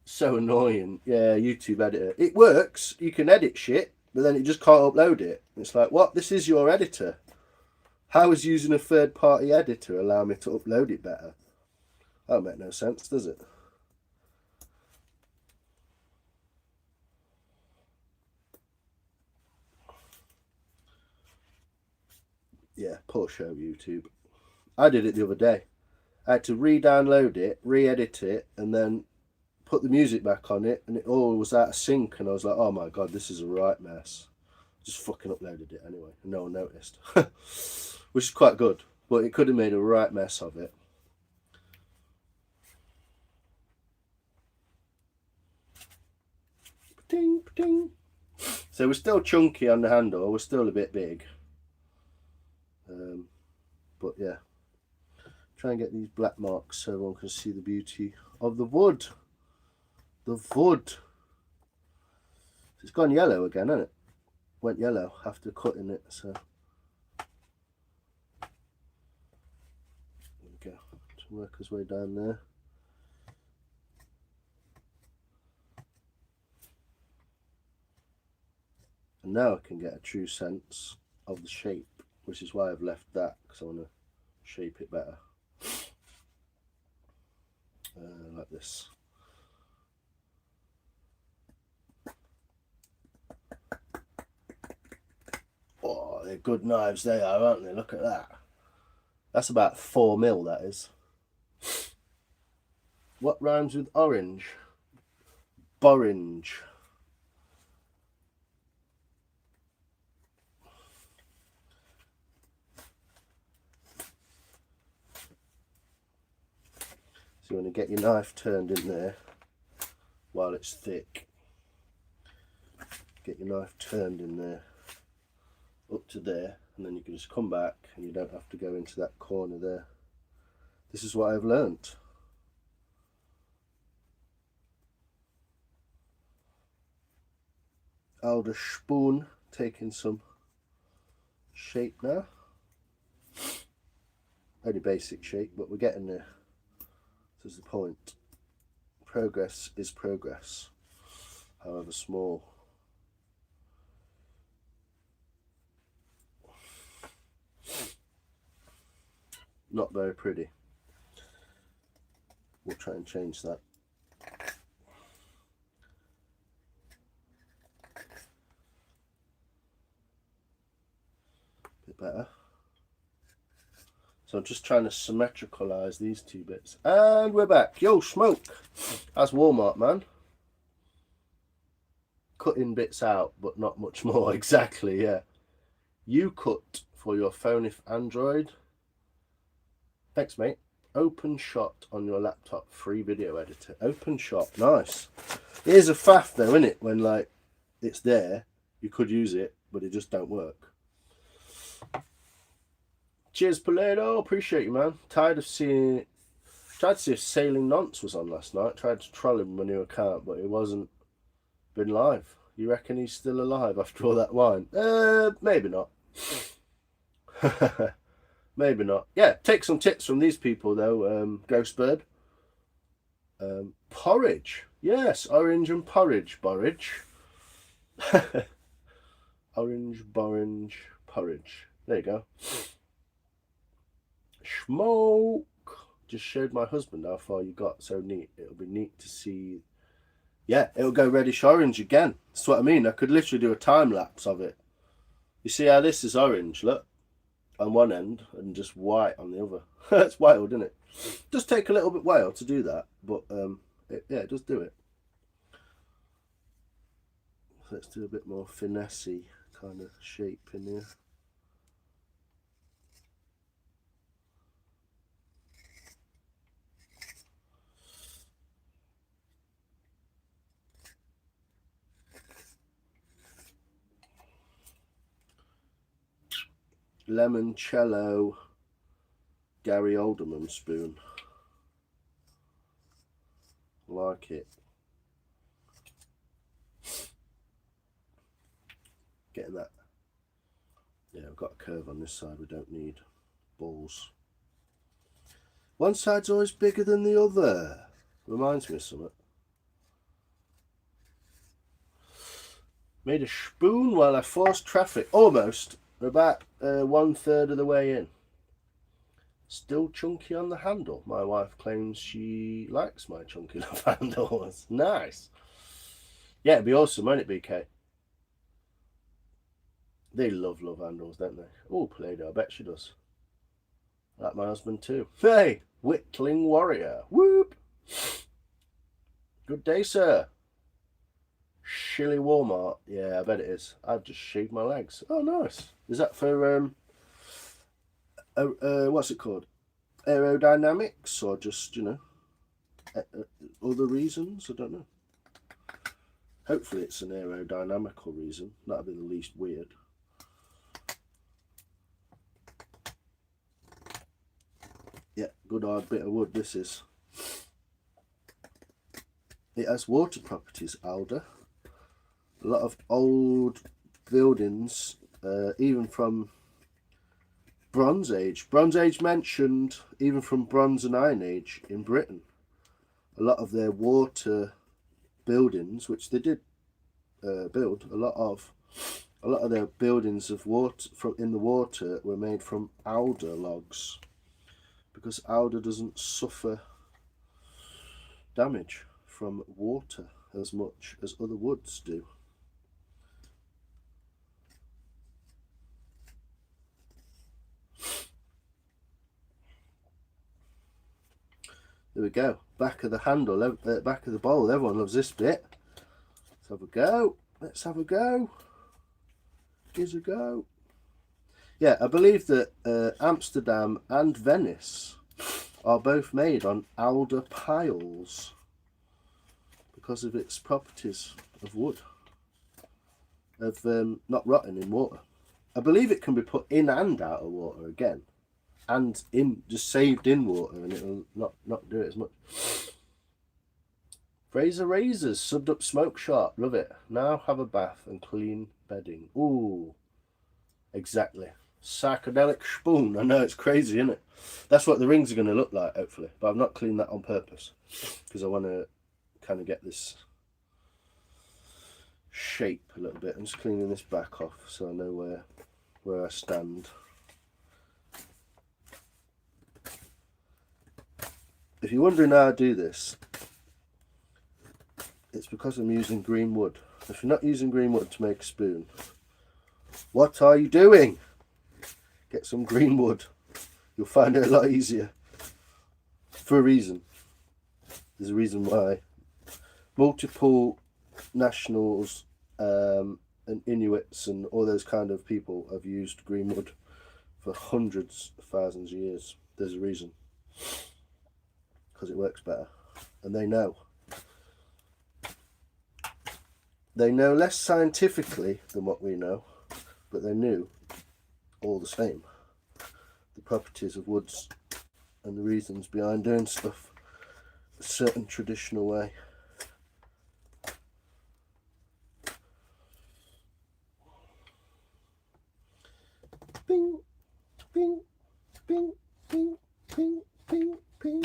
So annoying. Yeah, YouTube editor. It works. You can edit shit, but then it just can't upload it. It's like, what? This is your editor. How is using a third-party editor allow me to upload it better? That don't make no sense, does it? Yeah, poor show, YouTube. I did it the other day. I had to re-download it, re-edit it, and then put the music back on it, and it all was out of sync, and I was like, oh my god, this is a right mess. Just fucking uploaded it anyway, and no one noticed. Which is quite good, but it could have made a right mess of it. Ding, ding. So we're still chunky on the handle, we're still a bit big. But yeah, try and get these black marks so everyone can see the beauty of the wood. The wood. It's gone yellow again, hasn't it? Went yellow after cutting it, so there we go. To work his way down there. And now I can get a true sense of the shape, which is why I've left that, because I want to shape it better. Like this. Oh, they're good knives they are, aren't they? Look at that. That's about 4mm, that is. What rhymes with orange? Borange. So you want to get your knife turned in there while it's thick. Get your knife turned in there. up to there, and then you can just come back and you don't have to go into that corner there. This is what I've learnt. Alder spoon taking some shape now. Only basic shape, but we're getting there. This is the point. Progress is progress, however small. Not very pretty. We'll try and change that. Bit better. So I'm just trying to symmetricalize these two bits. And we're back. Yo, Smoke. That's Walmart, man. Cutting bits out, but not much more. Exactly, yeah. You cut for your phone if Android. Thanks, mate. Open shot on your laptop. Free video editor. Open shot. Nice. It is a faff, though, isn't it? When, like, it's there. You could use it, but it just don't work. Cheers, Paleto. Appreciate you, man. Tried to see if Sailing Nonce was on last night. Tried to troll him with my new account, but he wasn't been live. You reckon he's still alive after all that wine? Maybe not. Maybe not. Yeah, take some tips from these people, though. Ghostbird. Porridge. Yes, orange and porridge. Borridge. Orange, borange, porridge. There you go. Smoke. Just showed my husband how far you got. So neat. It'll be neat to see. Yeah, it'll go reddish orange again. That's what I mean. I could literally do a time lapse of it. You see how this is orange, look, on one end, and just white on the other. It's wild, isn't it? Does take a little bit while to do that, but yeah, it does do it. Let's do a bit more finessey kind of shape in here. Limoncello Gary Alderman spoon. Like it. Getting that. Yeah, I've got a curve on this side. We don't need balls. One side's always bigger than the other. Reminds me of something. Made a spoon while I forced traffic. Almost. We're about 1/3 of the way in. Still chunky on the handle. My wife claims she likes my chunky enough handles. Nice. Yeah, it'd be awesome, won't it, BK? They love handles, don't they? Oh, Play-Doh, I bet she does. Like my husband too. Hey, Whittling Warrior. Whoop. Good day, sir. Shilly Walmart. Yeah, I bet it is. I've just shaved my legs. Oh, nice. Is that for what's it called? Aerodynamics, or just, you know, other reasons? I don't know. Hopefully it's an aerodynamical reason. That'd be the least weird. Yeah, good hard bit of wood this is. It has water properties, Alder. A lot of old buildings, even from Bronze Age. Bronze Age mentioned, even from Bronze and Iron Age in Britain. A lot of their water buildings, which they did build, a lot of their buildings of water in the water were made from alder logs, because alder doesn't suffer damage from water as much as other woods do. There we go. Back of the handle, back of the bowl. Everyone loves this bit. Let's have a go. Let's have a go. Gives a go. Yeah, I believe that Amsterdam and Venice are both made on alder piles because of its properties of wood, of not rotting in water. I believe it can be put in and out of water again, and in just saved in water, and it'll not do it as much. Fraser Razors subbed up Smoke Sharp, love it. Now have a bath and clean bedding. Ooh, exactly. Psychedelic spoon. I know, it's crazy, isn't it? That's what the rings are going to look like, hopefully. But I've not cleaned that on purpose because I want to kind of get this shape a little bit. I'm just cleaning this back off so I know where I stand. If you're wondering how I do this, it's because I'm using green wood. If you're not using green wood to make a spoon, what are you doing? Get some green wood. You'll find it a lot easier. For a reason. There's a reason why multiple nationals and Inuits and all those kind of people have used green wood for hundreds of thousands of years. There's a reason. Because it works better. And they know. They know less scientifically than what we know, but they knew all the same the properties of woods and the reasons behind doing stuff a certain traditional way. Bing, bing, bing, bing, bing, bing, bing.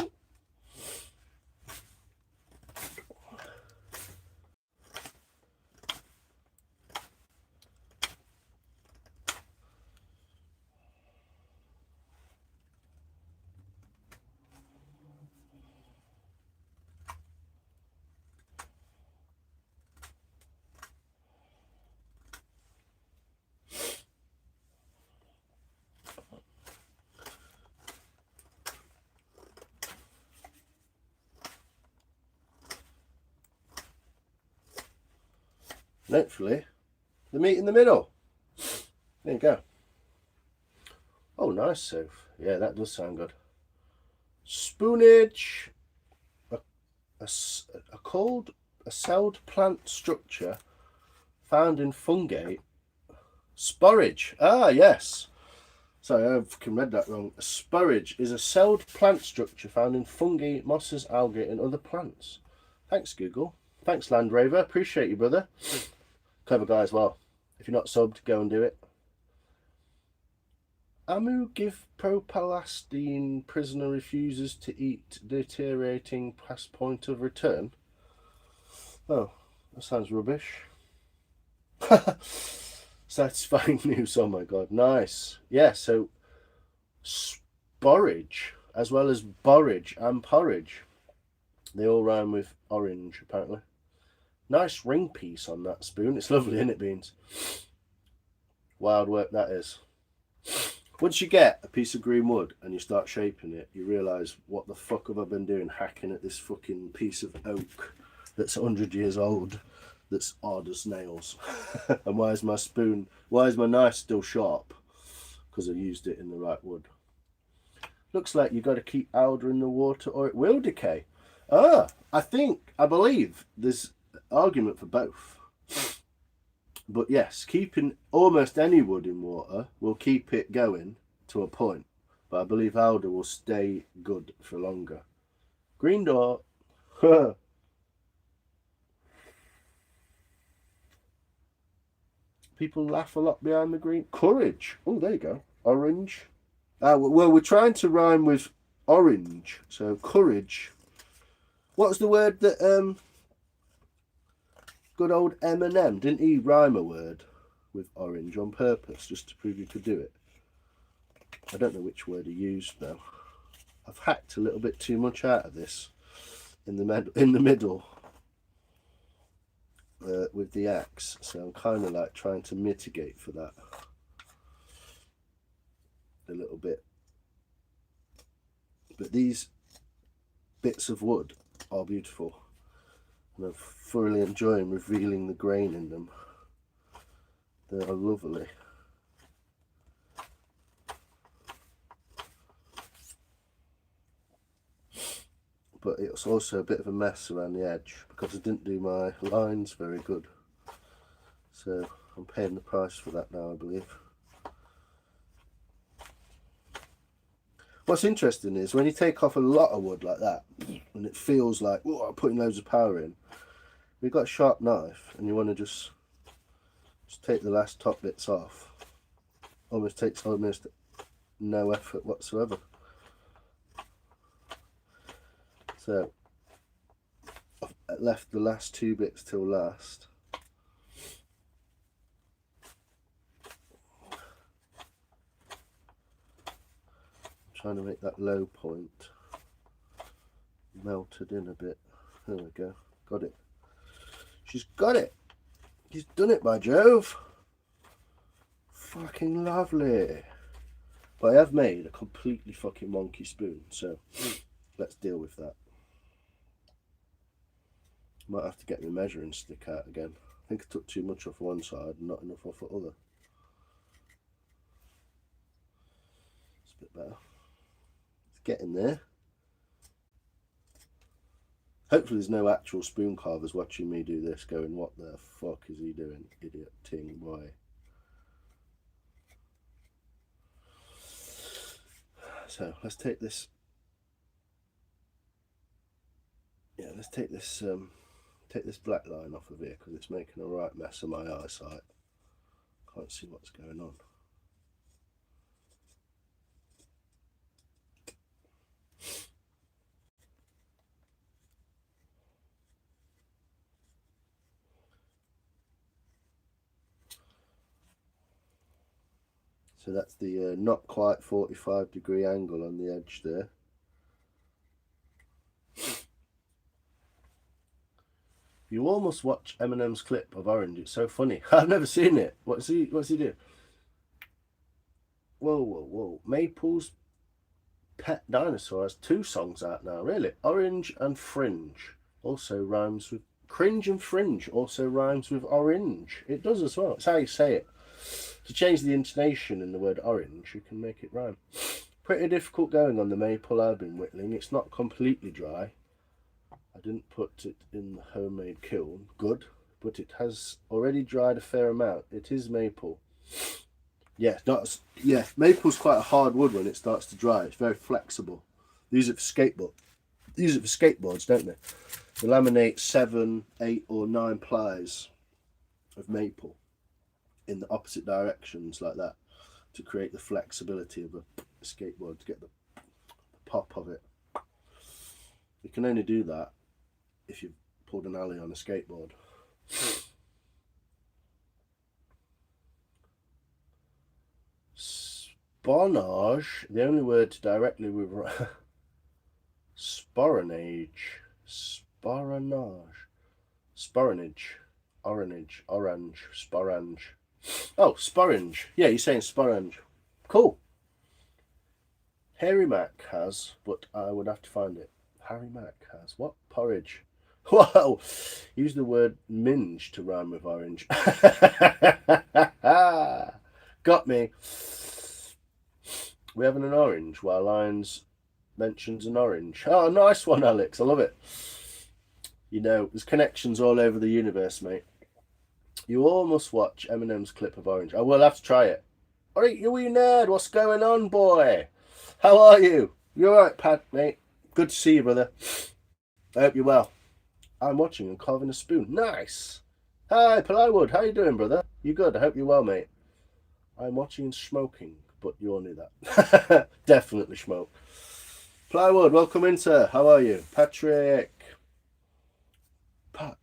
And hopefully the meat in the middle. There you go. Oh, nice, Soph. Yeah, that does sound good. Spoonage. A celled plant structure found in fungi. Sporage. Ah, yes. Sorry, I've read that wrong. A sporage is a celled plant structure found in fungi, mosses, algae, and other plants. Thanks, Google. Thanks, Land Rover. Appreciate you, brother. Clever guy as well. If you're not subbed, go and do it. Amu give propalastine. Prisoner refuses to eat, deteriorating past point of return. Oh, that sounds rubbish. Satisfying news. Oh my god, nice. Yeah, so sporage as well as borage and porridge, they all rhyme with orange apparently. Nice ring piece on that spoon. It's lovely, isn't it, Beans? Wild work that is. Once you get a piece of green wood and you start shaping it, you realise, what the fuck have I been doing hacking at this fucking piece of oak that's 100 years old, that's odd as nails? And why is my knife still sharp? Because I used it in the right wood. Looks like you've got to keep alder in the water or it will decay. I believe there's argument for both. But yes, keeping almost any wood in water will keep it going to a point. But I believe alder will stay good for longer. Green door. People laugh a lot behind the green. Courage. Oh, there you go. Orange. Well, we're trying to rhyme with orange. So courage. What was the word that good old Eminem, didn't he rhyme a word with orange on purpose just to prove you could do it? I don't know which word he used though. I've hacked a little bit too much out of this in the middle with the axe, so I'm kind of like trying to mitigate for that a little bit. But these bits of wood are beautiful. And I'm thoroughly enjoying revealing the grain in them. They are lovely. But it's also a bit of a mess around the edge because I didn't do my lines very good. So I'm paying the price for that now, I believe. What's interesting is when you take off a lot of wood like that, and it feels like, oh, I'm putting loads of power in. You've got a sharp knife, and you want to just take the last top bits off. Takes almost no effort whatsoever. So I've left the last 2 bits till last. I'm trying to make that low point melted in a bit. There we go. Got it. She's got it. She's done it, by Jove. Fucking lovely. But I have made a completely fucking wonky spoon, so let's deal with that. Might have to get my measuring stick out again. I think I took too much off one side and not enough off the other. It's a bit better. It's getting there. Hopefully there's no actual spoon carvers watching me do this going, what the fuck is he doing, idiot ting boy. So let's take this, let's take this black line off of here because it's making a right mess of my eyesight. Can't see what's going on. So that's the not quite 45-degree angle on the edge there. You almost watch Eminem's clip of Orange. It's so funny. I've never seen it. What's he doing? Whoa, whoa, whoa. Maple's Pet Dinosaur has 2 songs out now, really. Orange and Fringe also rhymes with... Cringe and Fringe also rhymes with orange. It does as well. It's how you say it. To change the intonation in the word orange, you can make it rhyme. Pretty difficult going on the maple I've been whittling. It's not completely dry. I didn't put it in the homemade kiln. Good. But it has already dried a fair amount. It is maple. Yeah, maple's quite a hard wood when it starts to dry. It's very flexible. They use it for skateboards, don't they? They laminate 7, 8 or 9 plies of maple in the opposite directions like that to create the flexibility of a skateboard, to get the pop of it. You can only do that if you've pulled an alley on a skateboard. Spornage, the only word directly with sporonage, orange, sporange. Oh, sporange. Yeah, you're saying sporange. Cool. Harry Mac has, but I would have to find it. Harry Mac has what? Porridge. Whoa! Use the word minge to rhyme with orange. Got me. We're having an orange while Lions mentions an orange. Oh, nice one, Alex. I love it. You know, there's connections all over the universe, mate. You all must watch Eminem's clip of Orange. I will have to try it. Alright, you wee nerd. What's going on, boy? How are you? You alright, Pat, mate? Good to see you, brother. I hope you're well. I'm watching and carving a spoon. Nice. Hi, Plywood. How you doing, brother? You good? I hope you're well, mate. I'm watching and smoking, but you all knew that. Definitely smoke. Plywood, welcome in, sir. How are you? Patrick. Pat.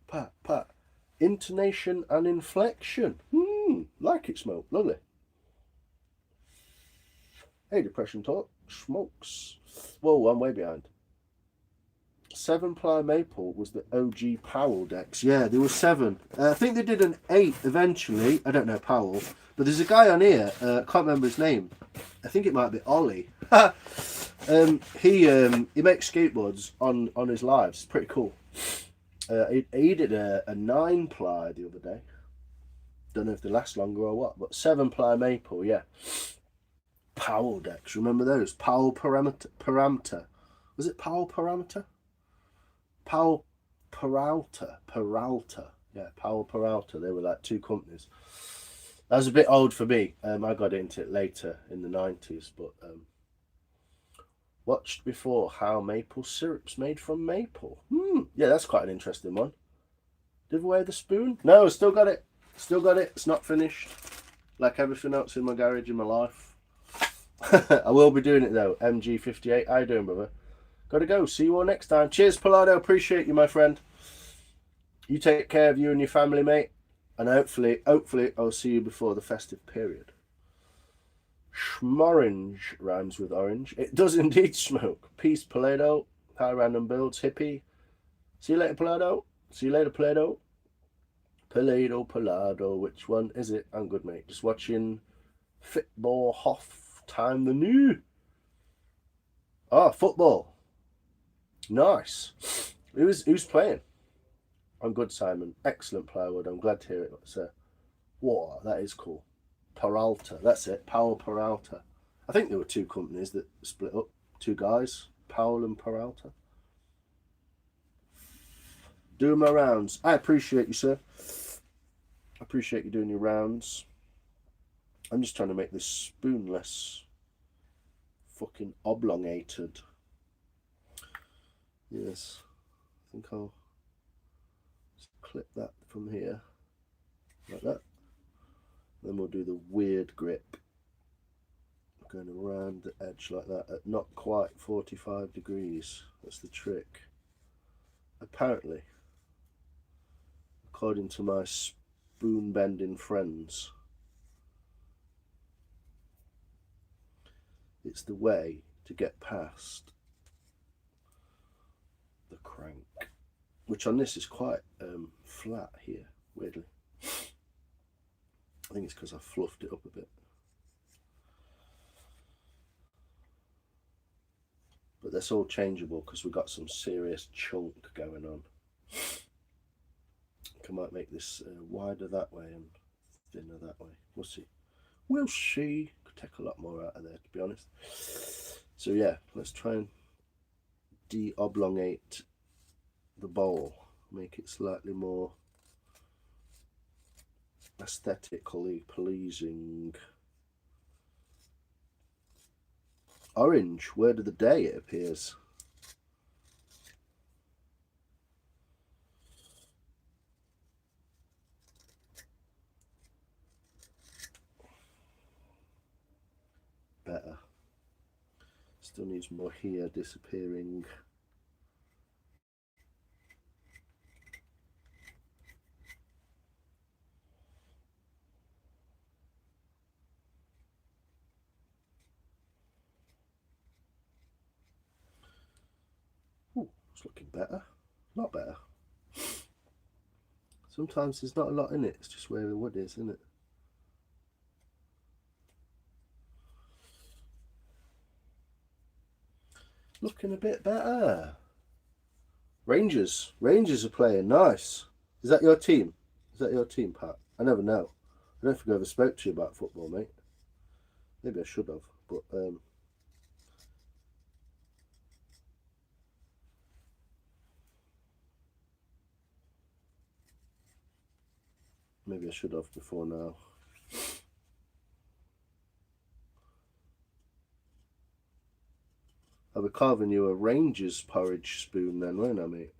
Intonation and inflection. Like it, smoke. Lovely. Hey, Depression Talk. Smokes. Whoa, I'm way behind. 7-ply maple was the OG Powell decks. Yeah, there were 7. I think they did an 8 eventually. I don't know Powell. But there's a guy on here. I can't remember his name. I think it might be Ollie. He makes skateboards on his lives. It's pretty cool. He did a 9-ply the other day. Don't know if they last longer or what, but 7-ply maple, yeah. Powell decks, remember those? Powell Parameter. Was it Powell Parameter? Powell Peralta. Yeah, Powell Peralta. They were like 2 companies. That was a bit old for me. I got into it later in the 90s, but Watched before how maple syrup's made from maple. Yeah, that's quite an interesting one. Give away the spoon? No, still got it. Still got it. It's not finished. Like everything else in my garage in my life. I will be doing it though. MG58. How you doing, brother? Gotta go. See you all next time. Cheers, Palado. Appreciate you, my friend. You take care of you and your family, mate. And hopefully, I'll see you before the festive period. Schmorange rhymes with orange. It does indeed, Smoke. Peace, Palado. Hi, Random Builds. Hippie. See you later, Palado. See you later, Palado. Palado. Which one is it? I'm good, mate. Just watching Fitball Hoff Time the New. Oh, football. Nice. Who's playing? I'm good, Simon. Excellent plywood. I'm glad to hear it. So, whoa, that is cool. Peralta. That's it. Powell Peralta. I think there were two companies that split up. Two guys. Powell and Peralta. Doing my rounds. I appreciate you, sir. I appreciate you doing your rounds. I'm just trying to make this spoon less fucking oblongated. Yes. I think I'll just clip that from here. Like that. Then we'll do the weird grip. Going around the edge like that at not quite 45 degrees. That's the trick. Apparently, according to my spoon bending friends, it's the way to get past the crank, which on this is quite flat here, weirdly. I think it's because I fluffed it up a bit. But that's all changeable because we've got some serious chunk going on. I might make this wider that way and thinner that way. We'll see. We'll see. Could take a lot more out of there, to be honest. So yeah, let's try and de-oblongate the bowl. Make it slightly more aesthetically pleasing. Orange, word of the day, it appears. Better. Still needs more here disappearing. Ooh, it's looking better. A lot better. Sometimes there's not a lot in it, it's just where the wood is, isn't it? Looking a bit better. Rangers are playing. Nice. Is that your team? Is that your team, Pat? I never know. I don't think I ever spoke to you about football, mate. Maybe I should have, but maybe I should have before now. I'll be carving you a Rangers porridge spoon then, won't I, mate?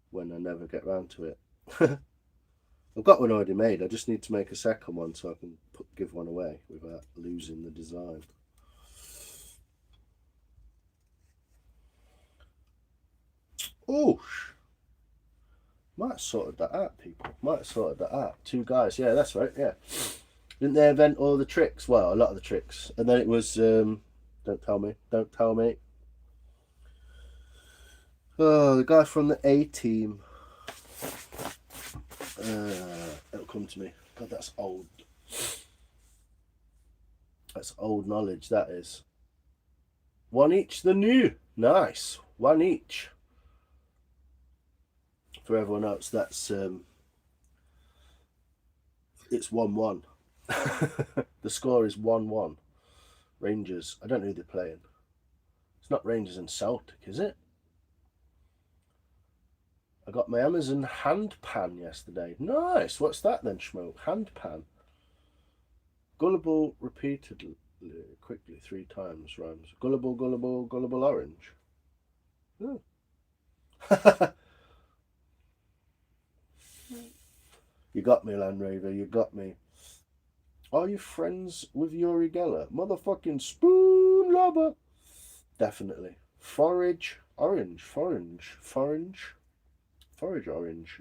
When I never get round to it. I've got one already made. I just need to make a second one so I can give one away without losing the design. Oh, might have sorted that out, people. Might have sorted that out. Two guys. Yeah, that's right. Yeah. Didn't they invent all the tricks? Well, a lot of the tricks. And then it was... don't tell me. Don't tell me. Oh, the guy from the A team. It'll come to me. God, that's old. That's old knowledge, that is. One each, the new. Nice. One each. For everyone else, that's... it's 1-1. The score is 1-1. Rangers. I don't know who they're playing. It's not Rangers and Celtic, is it? I got my Amazon hand pan yesterday. Nice. What's that then, Schmoke? Hand pan. Gullible repeatedly. quickly 3 times rhymes. Gullible, gullible, gullible orange. Oh. You got me, Land Raver, you got me. Are you friends with Yuri Geller? Motherfucking spoon lover. Definitely. Forage orange, forage orange.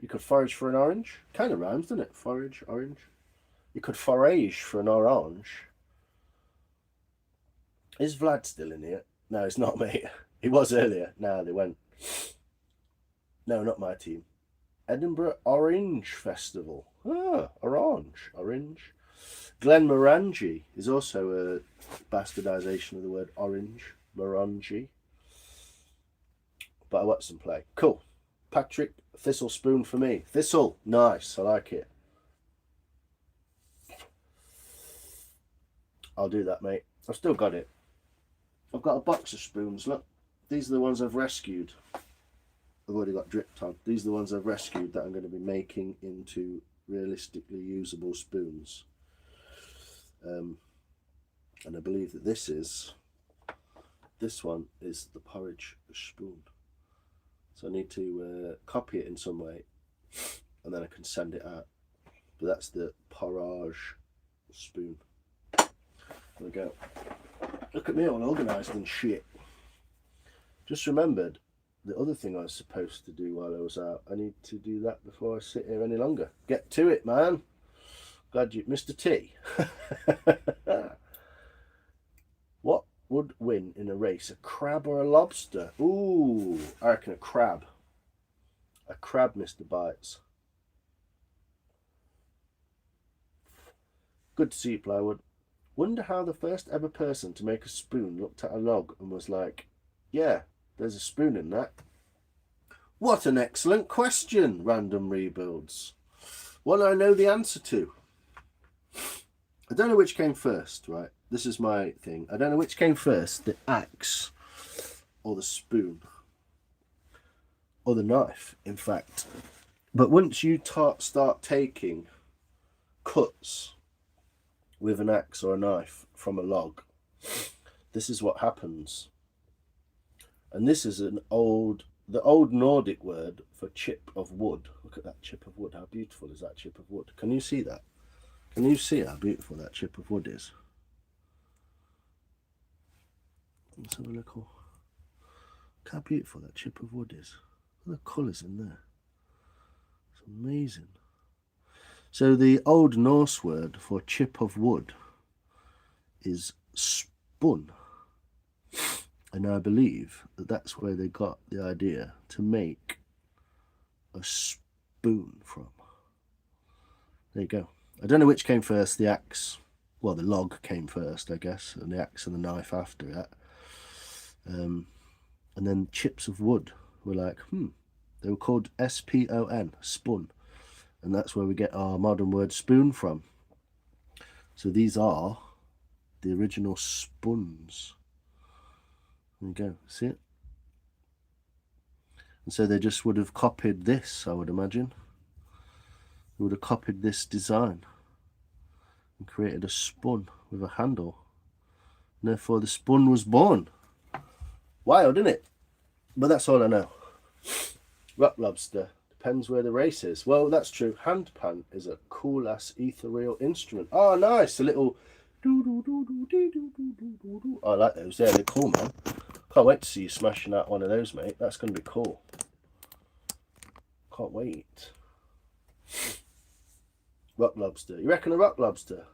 You could forage for an orange. Kind of rhymes, doesn't it? Forage orange. You could forage for an orange. Is Vlad still in here? No, it's not, mate. He was earlier. Now they went. No, not my team. Edinburgh Orange Festival. Ah, orange. Glenmorangie is also a bastardization of the word orange. Morangie. But I watched them play. Cool. Patrick, Thistle spoon for me. Thistle, nice. I like it. I'll do that, mate. I've still got it. I've got a box of spoons. Look, these are the ones I've rescued. I've already got dripped on. These are the ones I've rescued that I'm going to be making into realistically usable spoons. And I believe that this one is the porridge spoon. So I need to copy it in some way, and then I can send it out. But that's the porridge spoon. There we go. Look at me all organised and shit. Just remembered the other thing I was supposed to do while I was out. I need to do that before I sit here any longer. Get to it, man. Glad you, Mr. T. What would win in a race, a crab or a lobster? Ooh, I reckon a crab. A crab, Mr. Bites. Good to see you, Plywood. Wonder how the first ever person to make a spoon looked at a log and was like, yeah, there's a spoon in that. What an excellent question, Random Rebuilds. One I know the answer to. I don't know which came first, right? This is my thing. I don't know which came first, the axe or the spoon or the knife, in fact. But once you start taking cuts with an axe or a knife from a log, this is what happens. And this is the old Nordic word for chip of wood. Look at that chip of wood. How beautiful is that chip of wood? Can you see that? Can you see how beautiful that chip of wood is? Let's have a look. Look how beautiful that chip of wood is. Look at the colours in there. It's amazing. So the Old Norse word for chip of wood is spun. And I believe that that's where they got the idea to make a spoon from. There you go. I don't know which came first, the axe. Well, the log came first, I guess, and the axe and the knife after that. And then chips of wood were like, they were called S-P-O-N, spun. And that's where we get our modern word spoon from. So these are the original spuns. There you go, see it? And so they just would have copied this, I would imagine. They would have copied this design and created a spun with a handle. And therefore the spun was born. Wild, isn't it? But that's all I know. Rock lobster. Depends where the race is. Well, that's true. Handpan is a cool ass ethereal instrument. Oh, nice. A little do. I like those. Yeah, they're cool, man. Can't wait to see you smashing out one of those, mate. That's going to be cool. Can't wait. Rock lobster. You reckon a rock lobster?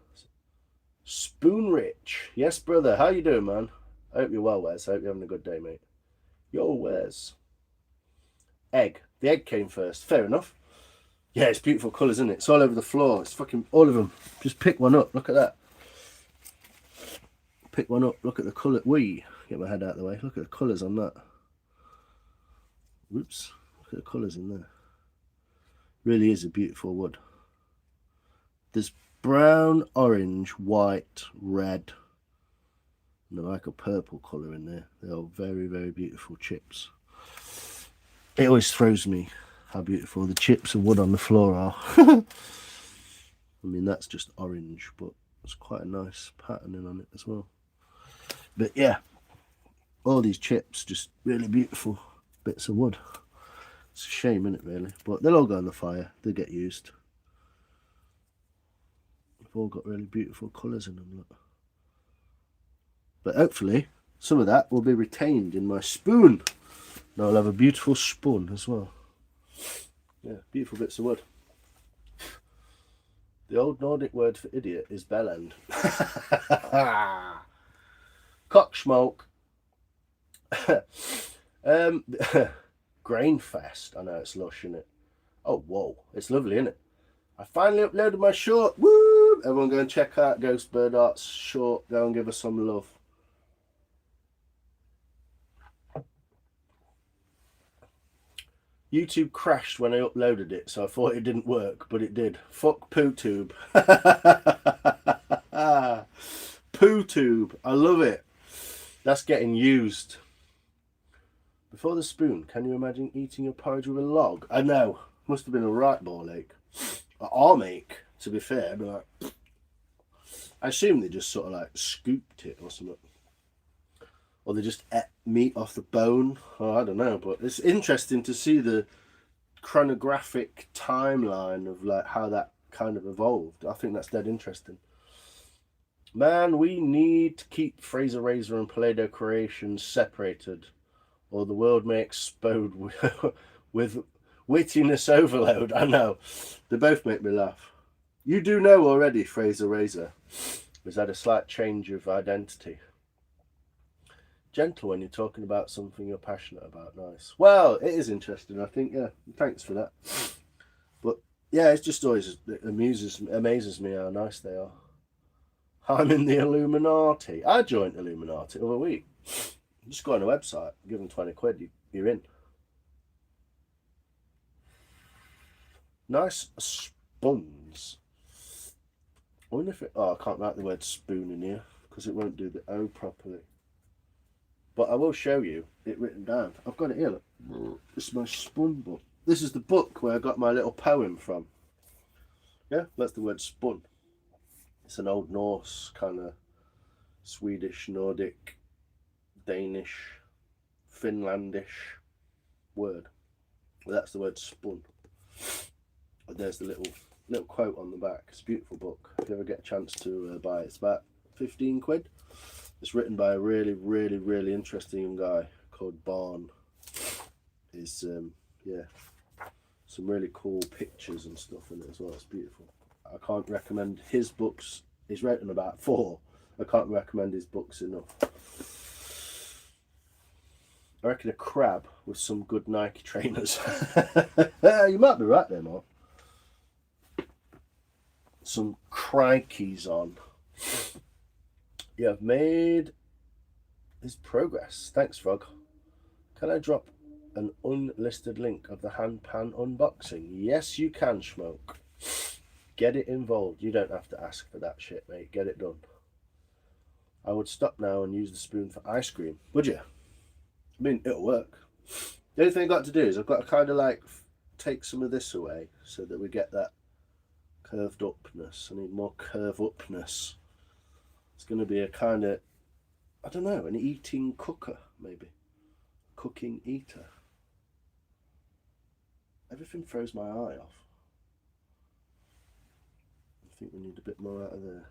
Spoon Rich. Yes, brother. How you doing, man? I hope you're well, Wes. I hope you're having a good day, mate. Yo, Wes. Egg. The egg came first. Fair enough. Yeah, it's beautiful colours, isn't it? It's all over the floor. It's fucking all of them. Just pick one up. Look at that. Pick one up. Look at the colour. Get my head out of the way. Look at the colours on that. Whoops. Look at the colours in there. Really is a beautiful wood. There's brown, orange, white, red, and like a purple colour in there. They're all very, very beautiful chips. It always throws me how beautiful the chips of wood on the floor are. I mean, that's just orange, but it's quite a nice patterning on it as well. But yeah, all these chips, just really beautiful bits of wood. It's a shame, isn't it, really? But they'll all go in the fire. They get used. They've all got really beautiful colours in them, look. But hopefully, some of that will be retained in my spoon. And I'll have a beautiful spoon as well. Yeah, beautiful bits of wood. The old Nordic word for idiot is bellend. Cocksmoke. Grainfest. I know it's lush, isn't it? Oh, whoa. It's lovely, isn't it? I finally uploaded my short. Woo! Everyone go and check out Ghost Bird Art's short. Go and give us some love. YouTube crashed when I uploaded it, so I thought it didn't work, but it did. Fuck PooTube. PooTube. I love it. That's getting used. Before the spoon, can you imagine eating your porridge with a log? I know. Must have been a right ball ache. Or make, to be fair, but like, I assume they just sort of like scooped it or something. Or they just ate meat off the bone. Oh, I don't know, but it's interesting to see the chronographic timeline of like how that kind of evolved. I think that's dead interesting. Man, we need to keep Fraser Razor and Play-Doh Creations separated, or the world may explode with wittiness overload. I know. They both make me laugh. You do know already, Fraser Razor has had a slight change of identity. Gentle when you're talking about something you're passionate about. Nice. Well, it is interesting, I think. Yeah, thanks for that. But yeah, it's just always, it amazes me how nice they are. I'm in the Illuminati. I joined Illuminati the other week. Just go on a website, give them 20 quid, you're in. Nice spoons. I wonder if it... Oh, I can't write the word spoon in here because it won't do the O properly. But I will show you it written down. I've got it here, look. This is my spoon book. This is the book where I got my little poem from. Yeah, that's the word spun. It's an Old Norse, kind of Swedish, Nordic, Danish, Finlandish word. That's the word spun. And there's the little quote on the back. It's a beautiful book. If you ever get a chance to buy it, it's about 15 quid. It's written by a really, really, really interesting young guy called Barn. It's yeah, some really cool pictures and stuff in it as well. It's beautiful. I can't recommend his books. He's written about 4. I can't recommend his books enough. I reckon a crab with some good Nike trainers. You might be right there, Mark. Some crikeys on. You have made his progress. Thanks, Frog. Can I drop an unlisted link of the hand pan unboxing? Yes, you can, Smoke. Get it involved. You don't have to ask for that shit, mate. Get it done. I would stop now and use the spoon for ice cream. Would you? I mean, it'll work. The only thing I've got to do is I've got to kind of like take some of this away so that we get that curved upness. I need more curve upness. It's going to be a kind of, I don't know, an eating cooker, maybe. Cooking eater. Everything throws my eye off. I think we need a bit more out of there.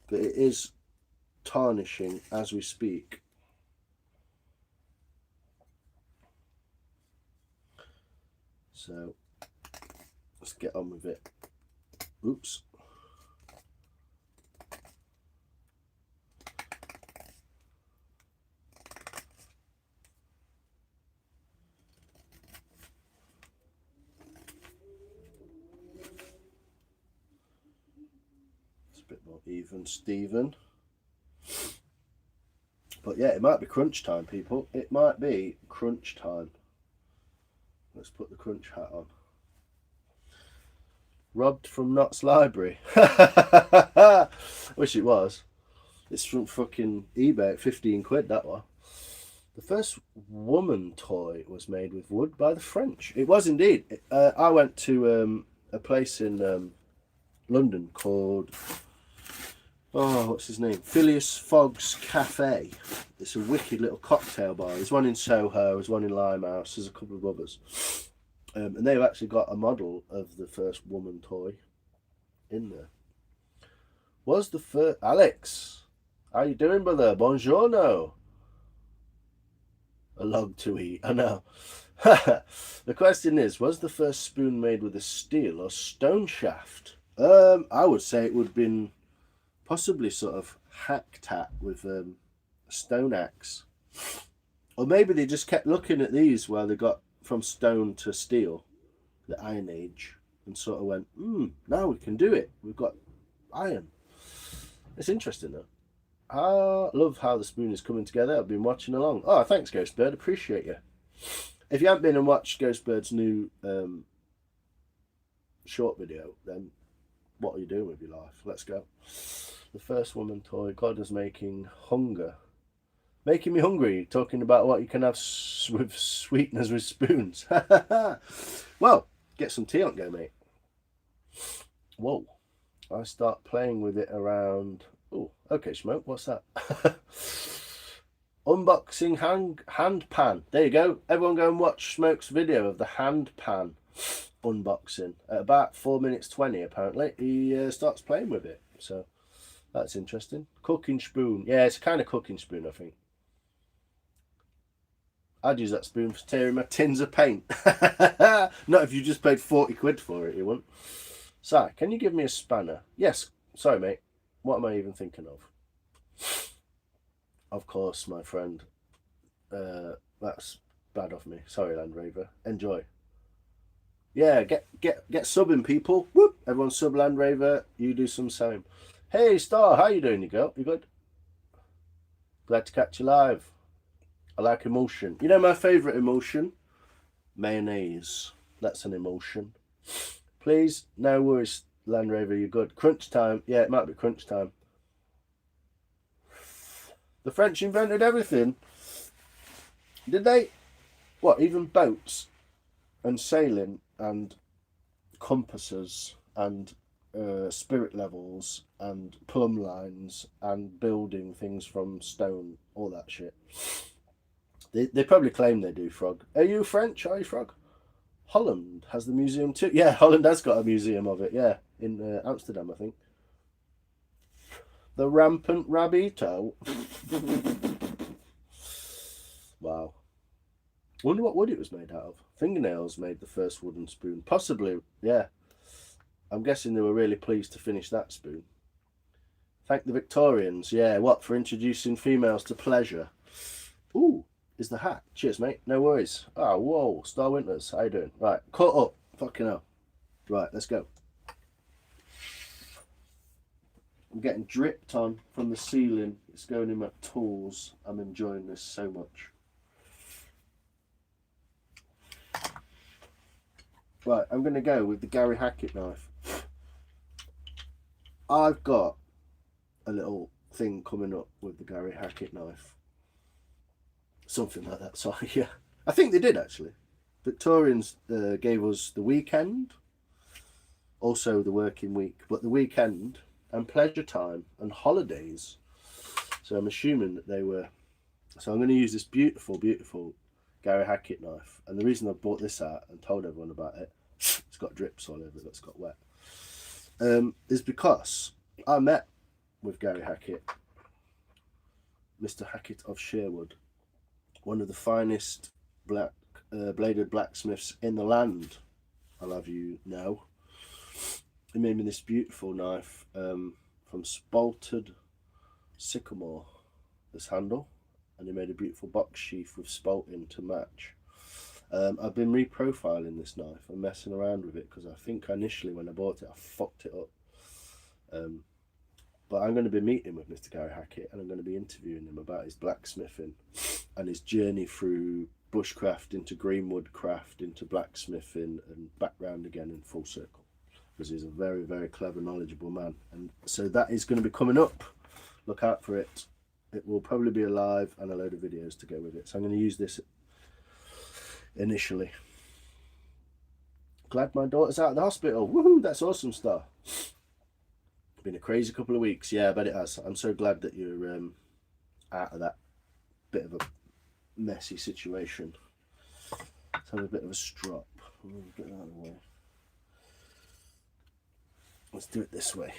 But it is tarnishing as we speak. So let's get on with it. Oops. It's a bit more even, Stephen. But yeah, it might be crunch time, people. It might be crunch time. Let's put the crunch hat on. Robbed from Knott's library. I wish it was. It's from fucking eBay at 15 quid, that one. The first woman toy was made with wood by the French. It was indeed. I went to a place in London called Oh, what's his name? Phileas Fogg's Cafe. It's a wicked little cocktail bar. There's one in Soho, there's one in Limehouse, there's a couple of others. And they've actually got a model of the first woman toy in there. Was the first... Alex, how you doing, brother? Buongiorno. A log to eat, I know. The question is, was the first spoon made with a steel or stone shaft? I would say it would have been possibly sort of hacked at with a stone axe. Or maybe they just kept looking at these while they got from stone to steel, the Iron Age, and sort of went, now we can do it. We've got iron. It's interesting though. I love how the spoon is coming together. I've been watching along. Oh, thanks, Ghostbird. Appreciate you. If you haven't been and watched Ghostbird's new short video, then what are you doing with your life? Let's go. The first woman toy. God is making hunger. Making me hungry. Talking about what you can have with sweeteners with spoons. Well, get some tea on go, mate. Whoa. I start playing with it around... Oh, okay, Smoke. What's that? Unboxing hand pan. There you go. Everyone go and watch Smoke's video of the hand pan unboxing. At about 4 minutes 20, apparently, he starts playing with it. So that's interesting. Cooking spoon. Yeah, it's a kind of cooking spoon, I think. I'd use that spoon for tearing my tins of paint. Not if you just paid 40 quid for it, you wouldn't. Si, can you give me a spanner? Yes. Sorry, mate. What am I even thinking of? Of course, my friend. That's bad of me. Sorry, Land Rover. Enjoy. Yeah, get subbing, people. Whoop! Everyone sub Land Rover. You do some same. Hey, Star, how you doing, you girl? You good? Glad to catch you live. I like emotion. You know my favourite emotion? Mayonnaise. That's an emotion. Please, no worries, Land Rover, you're good. Crunch time. Yeah, it might be crunch time. The French invented everything. Did they? What, even boats and sailing and compasses and spirit levels and plumb lines and building things from stone, all that shit. They probably claim they do, Frog. Are you French? Are you, Frog? Holland has the museum too. Yeah, Holland has got a museum of it. Yeah, in Amsterdam, I think. The rampant rabbito. Wow. Wonder what wood it was made out of. Fingernails made the first wooden spoon. Possibly, yeah. I'm guessing they were really pleased to finish that spoon. Thank the Victorians. Yeah, what, for introducing females to pleasure. Ooh, is the hat. Cheers, mate. No worries. Oh, whoa. Star Winters. How you doing? Right, cut up. Fucking hell. Right, let's go. I'm getting dripped on from the ceiling. It's going in my tools. I'm enjoying this so much. Right, I'm going to go with the Gary Hackett knife. I've got a little thing coming up with the Gary Hackett knife. Something like that. So, yeah. I think they did, actually. Victorians gave us the weekend. Also the working week. But the weekend and pleasure time and holidays. So I'm assuming that they were... So I'm going to use this beautiful, beautiful Gary Hackett knife. And the reason I bought this out and told everyone about it, it's got drips all over it, it's got wet, is because I met with Gary Hackett, Mr. Hackett of Sherwood, one of the finest bladed blacksmiths in the land, I'll have you know. He made me this beautiful knife from spalted sycamore, this handle, and he made a beautiful box sheath with spalting to match. I've been reprofiling this knife and messing around with it because I think initially when I bought it I fucked it up. But I'm going to be meeting with Mr. Gary Hackett and I'm going to be interviewing him about his blacksmithing and his journey through bushcraft into greenwood craft into blacksmithing and back round again in full circle, because he's a very, very clever, knowledgeable man. And so that is going to be coming up. Look out for it. It will probably be a live and a load of videos to go with it. So I'm going to use this initially. Glad my daughter's out of the hospital. Woohoo, that's awesome stuff. Been a crazy couple of weeks. Yeah, I bet it has. I'm so glad that you're out of that bit of a messy situation. Let's have a bit of a strop. Get that out of the way. Let's do it this way.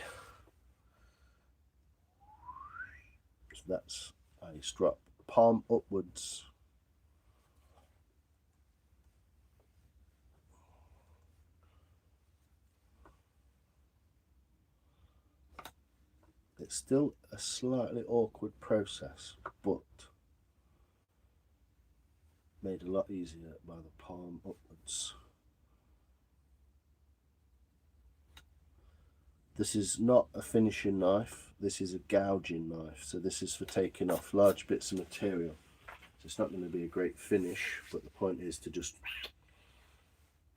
So that's how you strop. Palm upwards. It's still a slightly awkward process, but made a lot easier by the palm upwards. This is not a finishing knife, this is a gouging knife, so this is for taking off large bits of material. So it's not going to be a great finish, but the point is to just...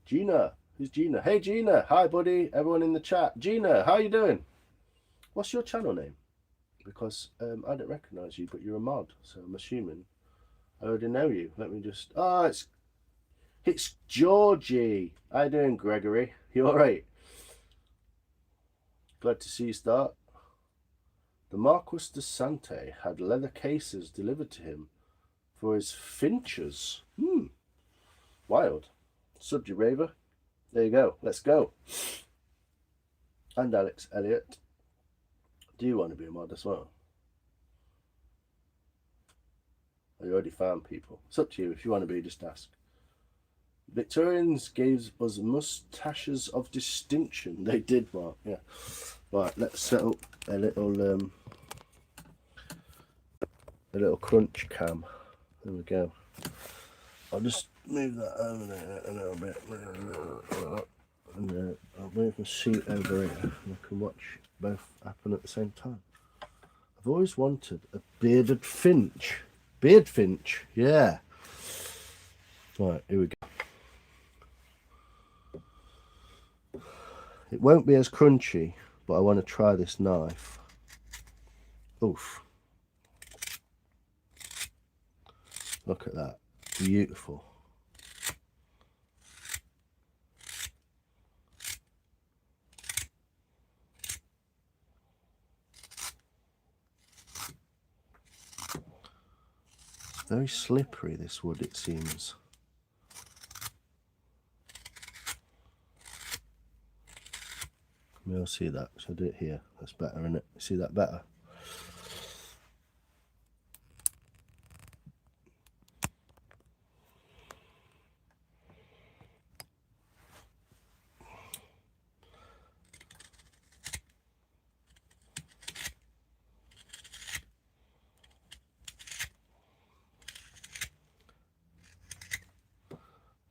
Gina! Who's Gina? Hey Gina! Hi buddy! Everyone in the chat. Gina, how you doing? What's your channel name? Because I don't recognise you, but you're a mod, so I'm assuming I already know you. Let me just... Oh, it's Georgie! How you doing, Gregory? You alright? Glad to see you start. The Marquis de Sante had leather cases delivered to him for his finches. Wild. Subject Raver. There you go. Let's go. And Alex Elliott. Do you want to be a mod as well? Or you already found people? It's up to you. If you want to be, just ask. Victorians gave us moustaches of distinction. They did, Mark. Yeah. Right, let's set up a little crunch cam. There we go. I'll just move that over there a little bit, and I'll move the sheet over it, and I can watch both happen at the same time. I've always wanted a bearded finch. Beard finch, yeah. Right, here we go. It won't be as crunchy, but I want to try this knife. Oof. Look at that. Beautiful. It's very slippery, this wood, it seems. We'll see that. So I'll do it here. That's better, isn't it? See that better?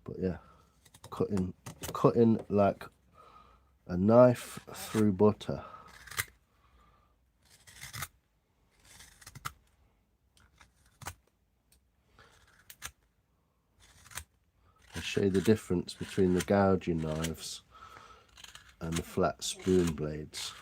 But yeah, cutting like a knife through butter. I'll show you the difference between the gouging knives and the flat spoon blades.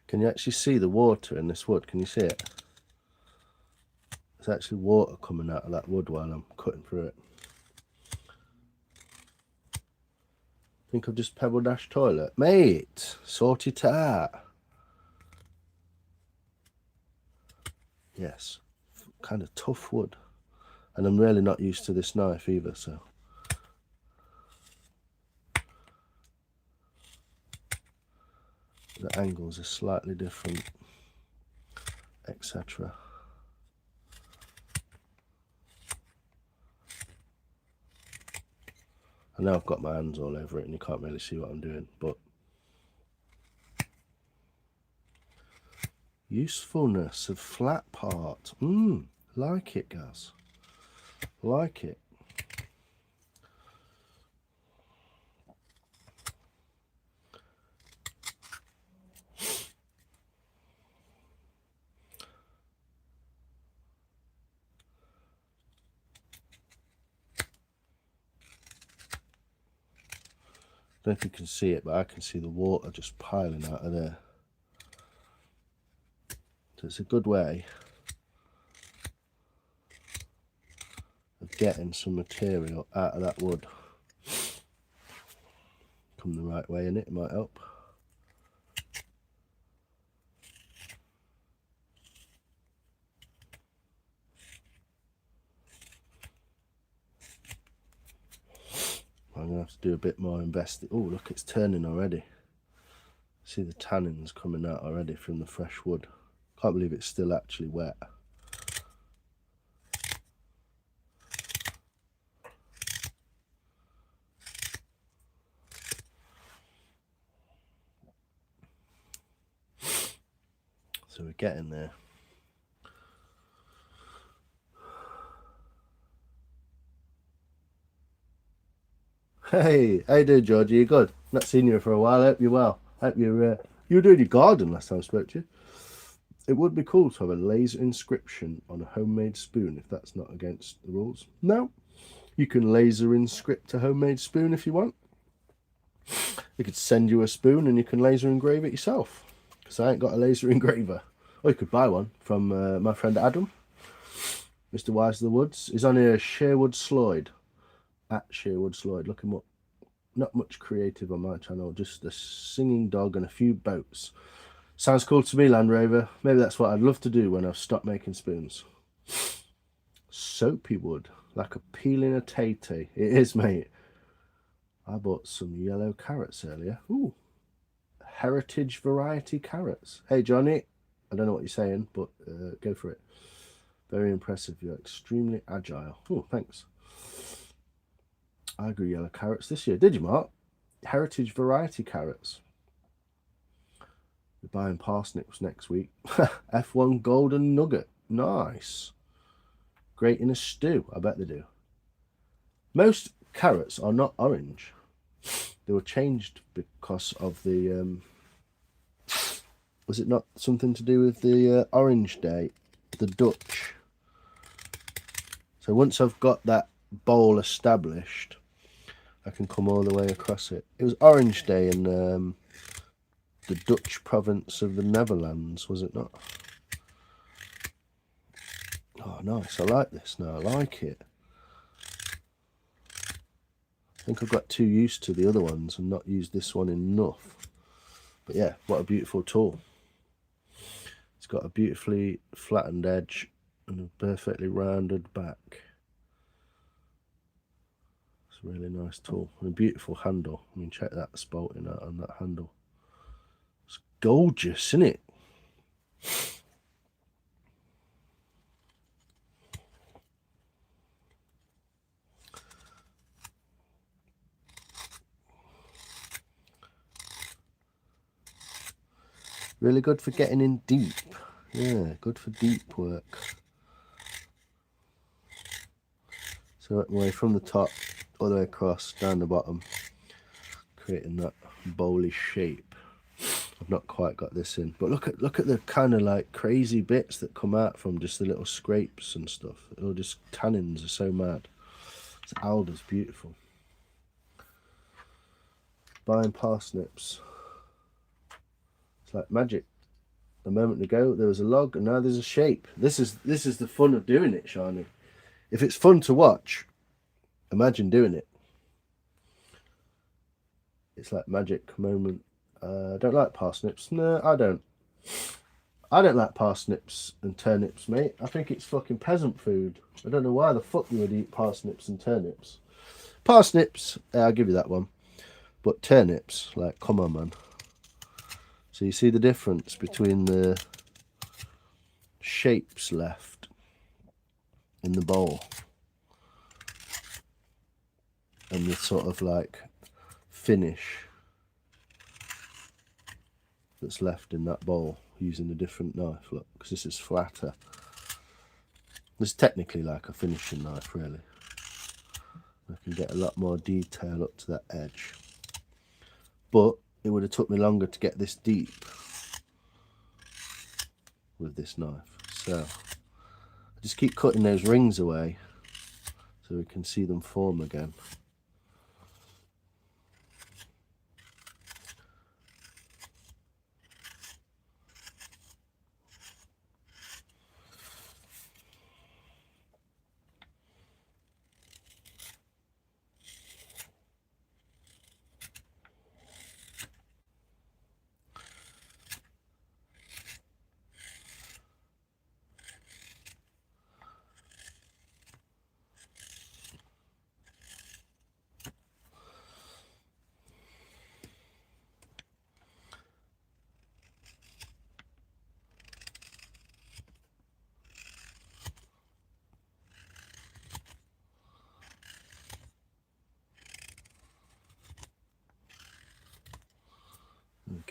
Can you actually see the water in this wood? Can you see it? There's actually water coming out of that wood while I'm cutting through it. Think I've just pebble dashed toilet. Mate, sort it out. Yes, kind of tough wood. And I'm really not used to this knife either, so. The angles are slightly different, etc. I know I've got my hands all over it and you can't really see what I'm doing, but usefulness of flat part. Like it, guys. Like it. I don't know if you can see it, but I can see the water just piling out of there. So it's a good way of getting some material out of that wood. Come the right way in it might help. I'm going to have to do a bit more investing. Oh, look, it's turning already. See the tannins coming out already from the fresh wood. Can't believe it's still actually wet. So we're getting there. Hey, how you doing, George? Are you good? Not seen you for a while. I hope you're well. I hope you're you were doing your garden last time I spoke to you. It would be cool to have a laser inscription on a homemade spoon if that's not against the rules. No, you can laser inscript a homemade spoon if you want. They could send you a spoon and you can laser engrave it yourself. Because I ain't got a laser engraver. Or you could buy one from my friend Adam, Mr. Wise of the Woods. He's on here, Sherwood Sloyd. At Sherwood Sloyd. Look him up. Not much creative on my channel, just a singing dog and a few boats. Sounds cool to me, Land Rover. Maybe that's what I'd love to do when I've stopped making spoons. Soapy wood, like a peeling a tay-tay. It is, mate. I bought some yellow carrots earlier. Ooh, heritage variety carrots. Hey, Johnny. I don't know what you're saying, but go for it. Very impressive. You're extremely agile. Oh, thanks. I grew yellow carrots this year. Did you, Mark? Heritage variety carrots. We're buying parsnips next week. F1 golden nugget. Nice. Great in a stew. I bet they do. Most carrots are not orange. They were changed because of the... was it not something to do with the Orange Day? The Dutch. So once I've got that bowl established, I can come all the way across it. It was Orange Day in the Dutch province of the Netherlands, was it not? Oh, nice. I like this now. I like it. I think I've got too used to the other ones and not used this one enough. But yeah, what a beautiful tool. It's got a beautifully flattened edge and a perfectly rounded back. It's a really nice tool and a beautiful handle. I mean, check that spalting out on that handle. It's gorgeous, isn't it? Really good for getting in deep. Yeah, good for deep work. So working away from the top all the way across down the bottom, creating that bowly shape. I've not quite got this in, but look at the kind of like crazy bits that come out from just the little scrapes and stuff. Or just tannins are so mad. This alder's beautiful. Buying parsnips. It's like magic. A moment ago there was a log and now there's a shape. This is the fun of doing it, Shani. If it's fun to watch, imagine doing it. It's like magic moment. Don't like parsnips. No, I don't. I don't like parsnips and turnips, mate. I think it's fucking peasant food. I don't know why the fuck you would eat parsnips and turnips. Parsnips, I'll give you that one. But turnips, like, come on, man. So you see the difference between the shapes left in the bowl and the sort of like finish that's left in that bowl using a different knife. Look, because this is flatter. This is technically like a finishing knife, really. I can get a lot more detail up to that edge, but it would have took me longer to get this deep with this knife. So I just keep cutting those rings away so we can see them form again.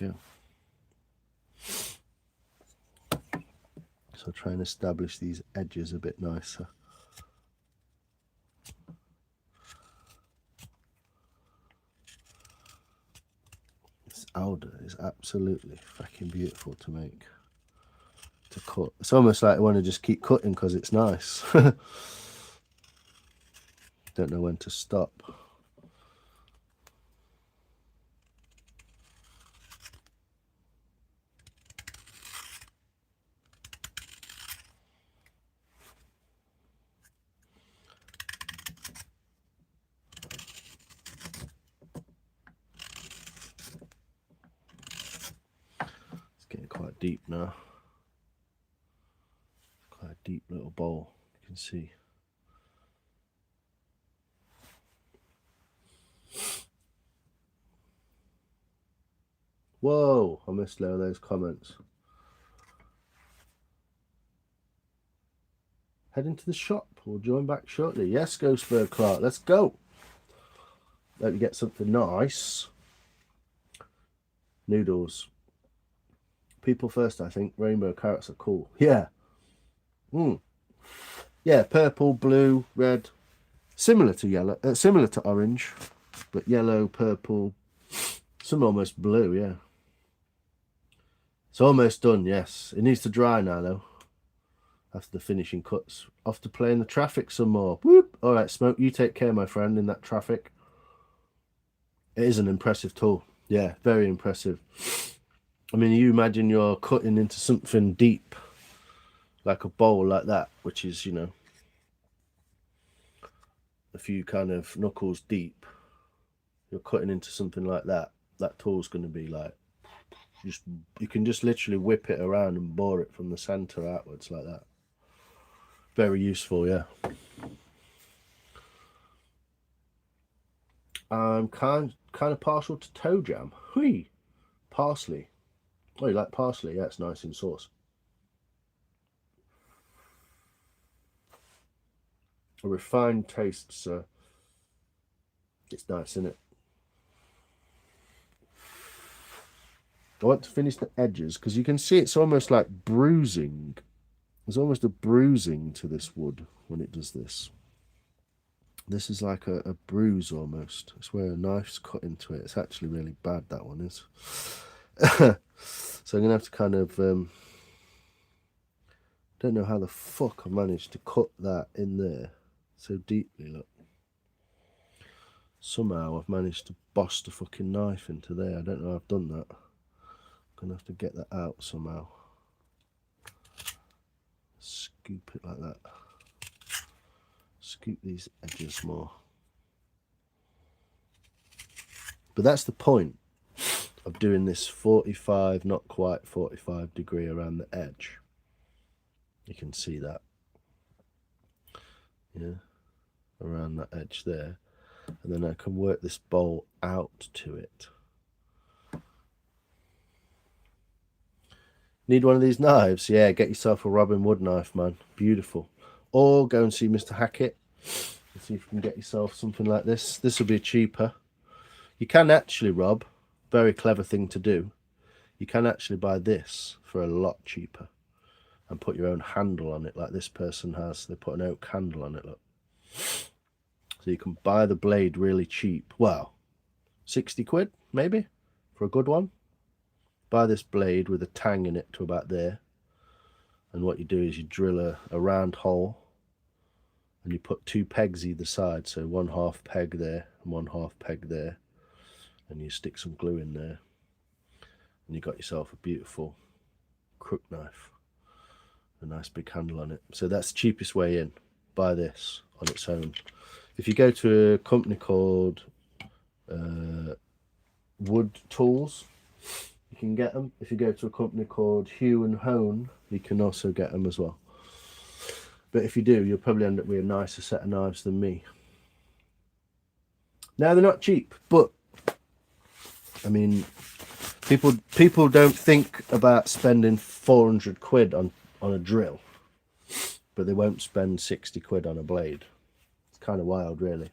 we go. So try and establish these edges a bit nicer. This alder is absolutely fucking beautiful to make, to cut. It's almost like I want to just keep cutting because it's nice. Don't know when to stop. It's getting quite deep now. Quite a deep little bowl, you can see. Whoa, I missed those comments. Heading to the shop. We'll join back shortly. Yes, Ghostbird Clark, let's go. Let me get something nice. Noodles. People first, I think. Rainbow carrots are cool. Yeah. Yeah, purple, blue, red. Similar to yellow, similar to orange, but yellow, purple, some almost blue, yeah. It's almost done, yes. It needs to dry now, though. After the finishing cuts. Off to play in the traffic some more. Whoop! All right, Smoke, you take care, my friend, in that traffic. It is an impressive tool. Yeah, very impressive. I mean, you imagine you're cutting into something deep, like a bowl like that, which is, you know, a few kind of knuckles deep. You're cutting into something like that. That tool's going to be like, you can just literally whip it around and bore it from the center outwards like that. Very useful, yeah. I'm kind of partial to toe jam. Hui, parsley. Oh, you like parsley? Yeah, it's nice in sauce. A refined taste, so it's nice, isn't it? I want to finish the edges because you can see it's almost like bruising. There's almost a bruising to this wood when it does this. This is like a bruise almost. It's where a knife's cut into it. It's actually really bad, that one is. So I'm going to have to kind of... don't know how the fuck I managed to cut that in there so deeply, look. Somehow I've managed to boss the fucking knife into there. I don't know how I've done that. I'm going to have to get that out somehow. Scoop it like that. Scoop these edges more. But that's the point of doing this 45, not quite 45 degree around the edge. You can see that. Yeah, around that edge there. And then I can work this bowl out to it. Need one of these knives? Yeah, get yourself a Robin Wood knife, man. Beautiful. Or go and see Mr. Hackett and see if you can get yourself something like this. This will be cheaper. You can actually, Rob, very clever thing to do. You can actually buy this for a lot cheaper and put your own handle on it like this person has. They put an oak handle on it, look. So you can buy the blade really cheap. Well, 60 quid maybe for a good one. Buy this blade with a tang in it to about there, and what you do is you drill a round hole and you put 2 pegs either side, so 1/2 peg there and 1/2 peg there, and you stick some glue in there and you got yourself a beautiful crook knife, a nice big handle on it. So that's the cheapest way in. Buy this on its own. If you go to a company called Wood Tools, you can get them. If you go to a company called Hugh and Hone, you can also get them as well. But if you do, you'll probably end up with a nicer set of knives than me. Now, they're not cheap, but I mean, people don't think about spending 400 quid on a drill, but they won't spend 60 quid on a blade. It's kind of wild, really.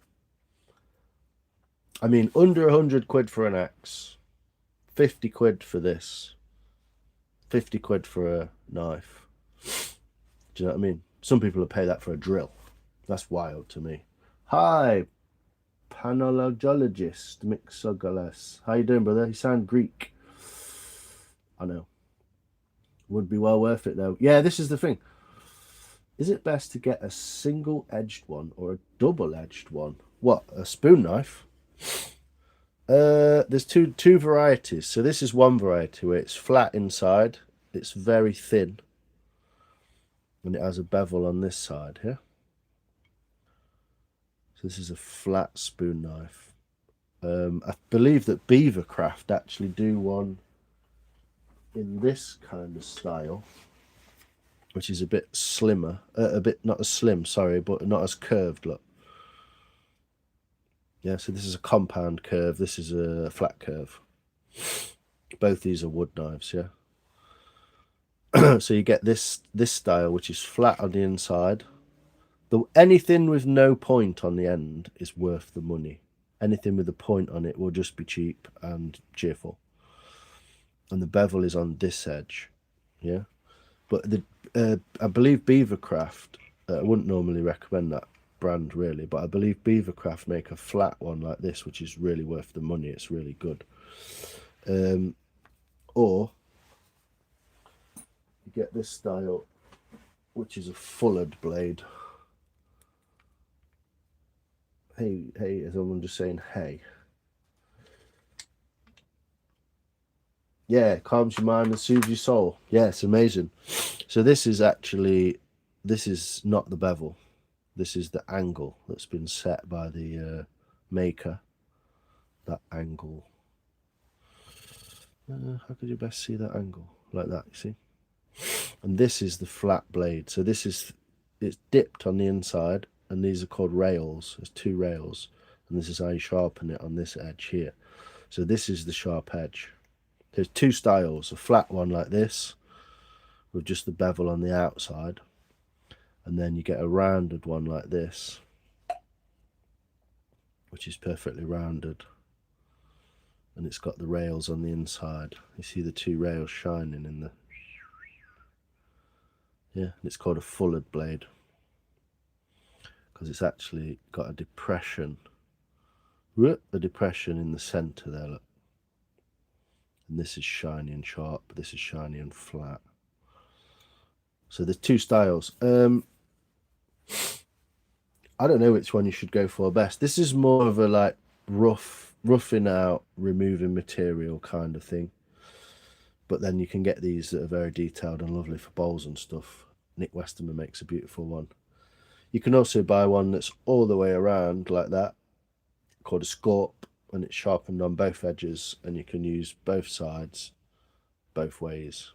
I mean, under 100 quid for an axe, 50 quid for this. 50 quid for a knife. Do you know what I mean? Some people would pay that for a drill. That's wild to me. Hi, panologist Mixogoles. How you doing, brother? You sound Greek. I know. Would be well worth it, though. Yeah, this is the thing. Is it best to get a single-edged one or a double-edged one? What, a spoon knife? There's two varieties. So this is one variety where it's flat inside. It's very thin. And it has a bevel on this side here. So this is a flat spoon knife. I believe that Beavercraft actually do one in this kind of style, which is a bit slimmer, a bit not as slim, sorry, but not as curved. Look, yeah. So this is a compound curve. This is a flat curve. Both these are wood knives, yeah. So you get this style, which is flat on the inside. Anything with no point on the end is worth the money. Anything with a point on it will just be cheap and cheerful. And the bevel is on this edge, yeah. But I believe Beavercraft, I wouldn't normally recommend that brand really, but I believe Beavercraft make a flat one like this, which is really worth the money. It's really good. Or you get this style, which is a fullered blade. Hey, is someone just saying hey? Yeah, calms your mind and soothes your soul. Yeah, it's amazing. So this is not the bevel. This is the angle that's been set by the maker. That angle. How could you best see that angle? Like that, you see? And this is the flat blade. So it's dipped on the inside, and these are called rails. There's two rails, and this is how you sharpen it on this edge here. So this is the sharp edge. There's two styles, a flat one like this with just the bevel on the outside, and then you get a rounded one like this, which is perfectly rounded, and it's got the rails on the inside. You see the two rails shining in the, yeah, and it's called a fullered blade because it's actually got a depression in the center there, look. And this is shiny and sharp, this is shiny and flat. So there's two styles. I don't know which one you should go for best. This is more of a like roughing out, removing material kind of thing. But then you can get these that are very detailed and lovely for bowls and stuff. Nick Westerman makes a beautiful one. You can also buy one that's all the way around like that, called a scorp, and it's sharpened on both edges, and you can use both sides both ways,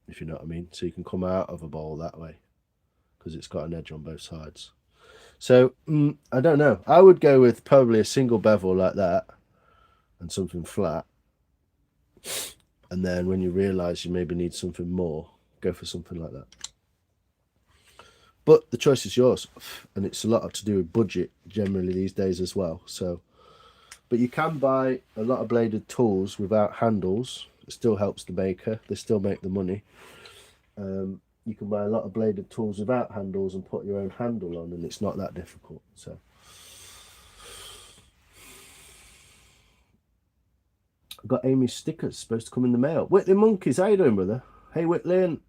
if you know what I mean. So you can come out of a bowl that way because it's got an edge on both sides. So I don't know, I would go with probably a single bevel like that and something flat, and then when you realize you maybe need something more, go for something like that. But the choice is yours, and it's a lot to do with budget generally these days as well. So, but you can buy a lot of bladed tools without handles. It still helps the maker. They still make the money. You can buy a lot of bladed tools without handles and put your own handle on, and it's not that difficult. So, I've got Amy's stickers supposed to come in the mail. Whitley Monkeys, how you doing, brother? Hey, Whitley.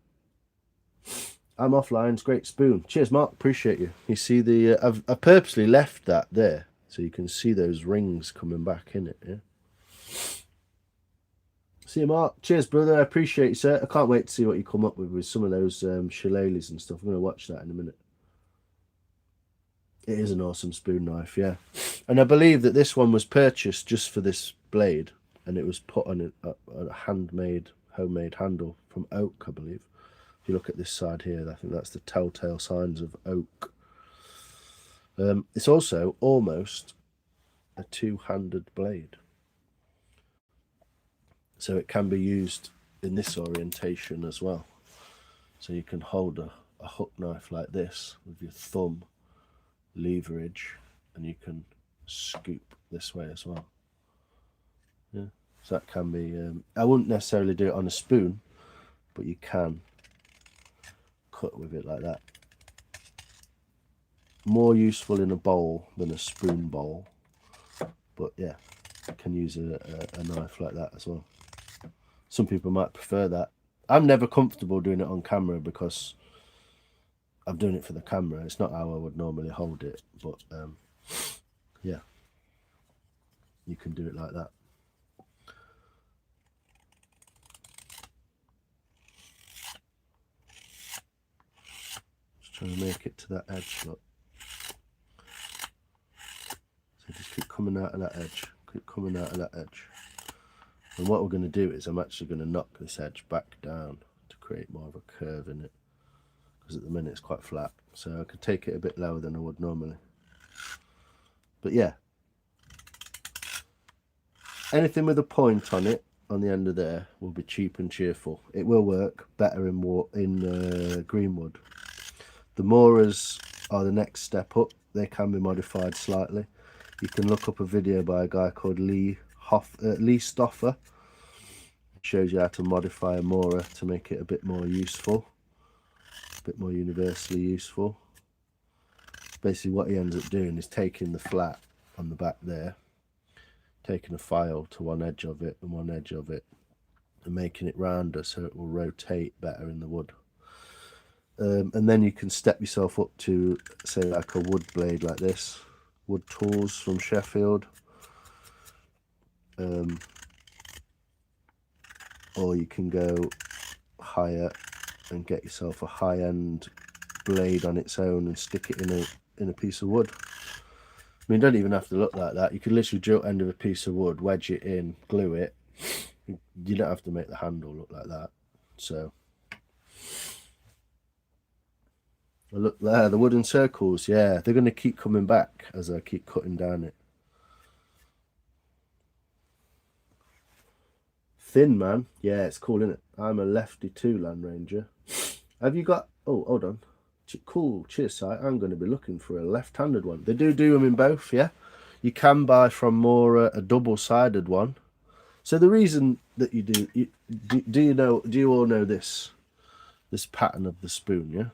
I'm offline. It's great spoon. Cheers, Mark. Appreciate you. You see the... I purposely left that there so you can see those rings coming back in it, yeah? See you, Mark. Cheers, brother. I appreciate you, sir. I can't wait to see what you come up with some of those shillelaghs and stuff. I'm going to watch that in a minute. It is an awesome spoon knife, yeah. And I believe that this one was purchased just for this blade, and it was put on a homemade handle from oak, I believe. If you look at this side here, I think that's the telltale signs of oak. It's also almost a two-handed blade, so it can be used in this orientation as well. So you can hold a hook knife like this with your thumb, leverage, and you can scoop this way as well. Yeah, So that can be, I wouldn't necessarily do it on a spoon, but you can cut with it like that. More useful in a bowl than a spoon bowl, but yeah, you can use a knife like that as well. Some people might prefer that. I'm never comfortable doing it on camera because I'm doing it for the camera. It's not how I would normally hold it, but yeah, you can do it like that. Just trying to make it to that edge, look. So just keep coming out of that edge, keep coming out of that edge. And what we're going to do is I'm actually going to knock this edge back down to create more of a curve in it, because at the minute it's quite flat, so I could take it a bit lower than I would normally. But yeah, anything with a point on it on the end of there will be cheap and cheerful. It will work better in greenwood. The moorers are the next step up. They can be modified slightly. You can look up a video by a guy called Lee Stoffer. It shows you how to modify a moorer to make it a bit more useful, a bit more universally useful. Basically what he ends up doing is taking the flat on the back there, taking a file to one edge of it and one edge of it, and making it rounder so it will rotate better in the wood. And then you can step yourself up to, say, like a wood blade like this. Wood tools from Sheffield. Or you can go higher and get yourself a high-end blade on its own and stick it in a piece of wood. I mean, you don't even have to look like that. You could literally drill end of a piece of wood, wedge it in, glue it. You don't have to make the handle look like that. So look there, the wooden circles, yeah, they're going to keep coming back as I keep cutting down it. Thin, man. Yeah, it's cool, isn't it? I'm a lefty too, Land Ranger. Have you got... Oh, hold on. Cool, cheers, Si. I'm going to be looking for a left-handed one. They do them in both, yeah? You can buy from Mora a double-sided one. So the reason that you do... Do you all know this pattern of the spoon, yeah?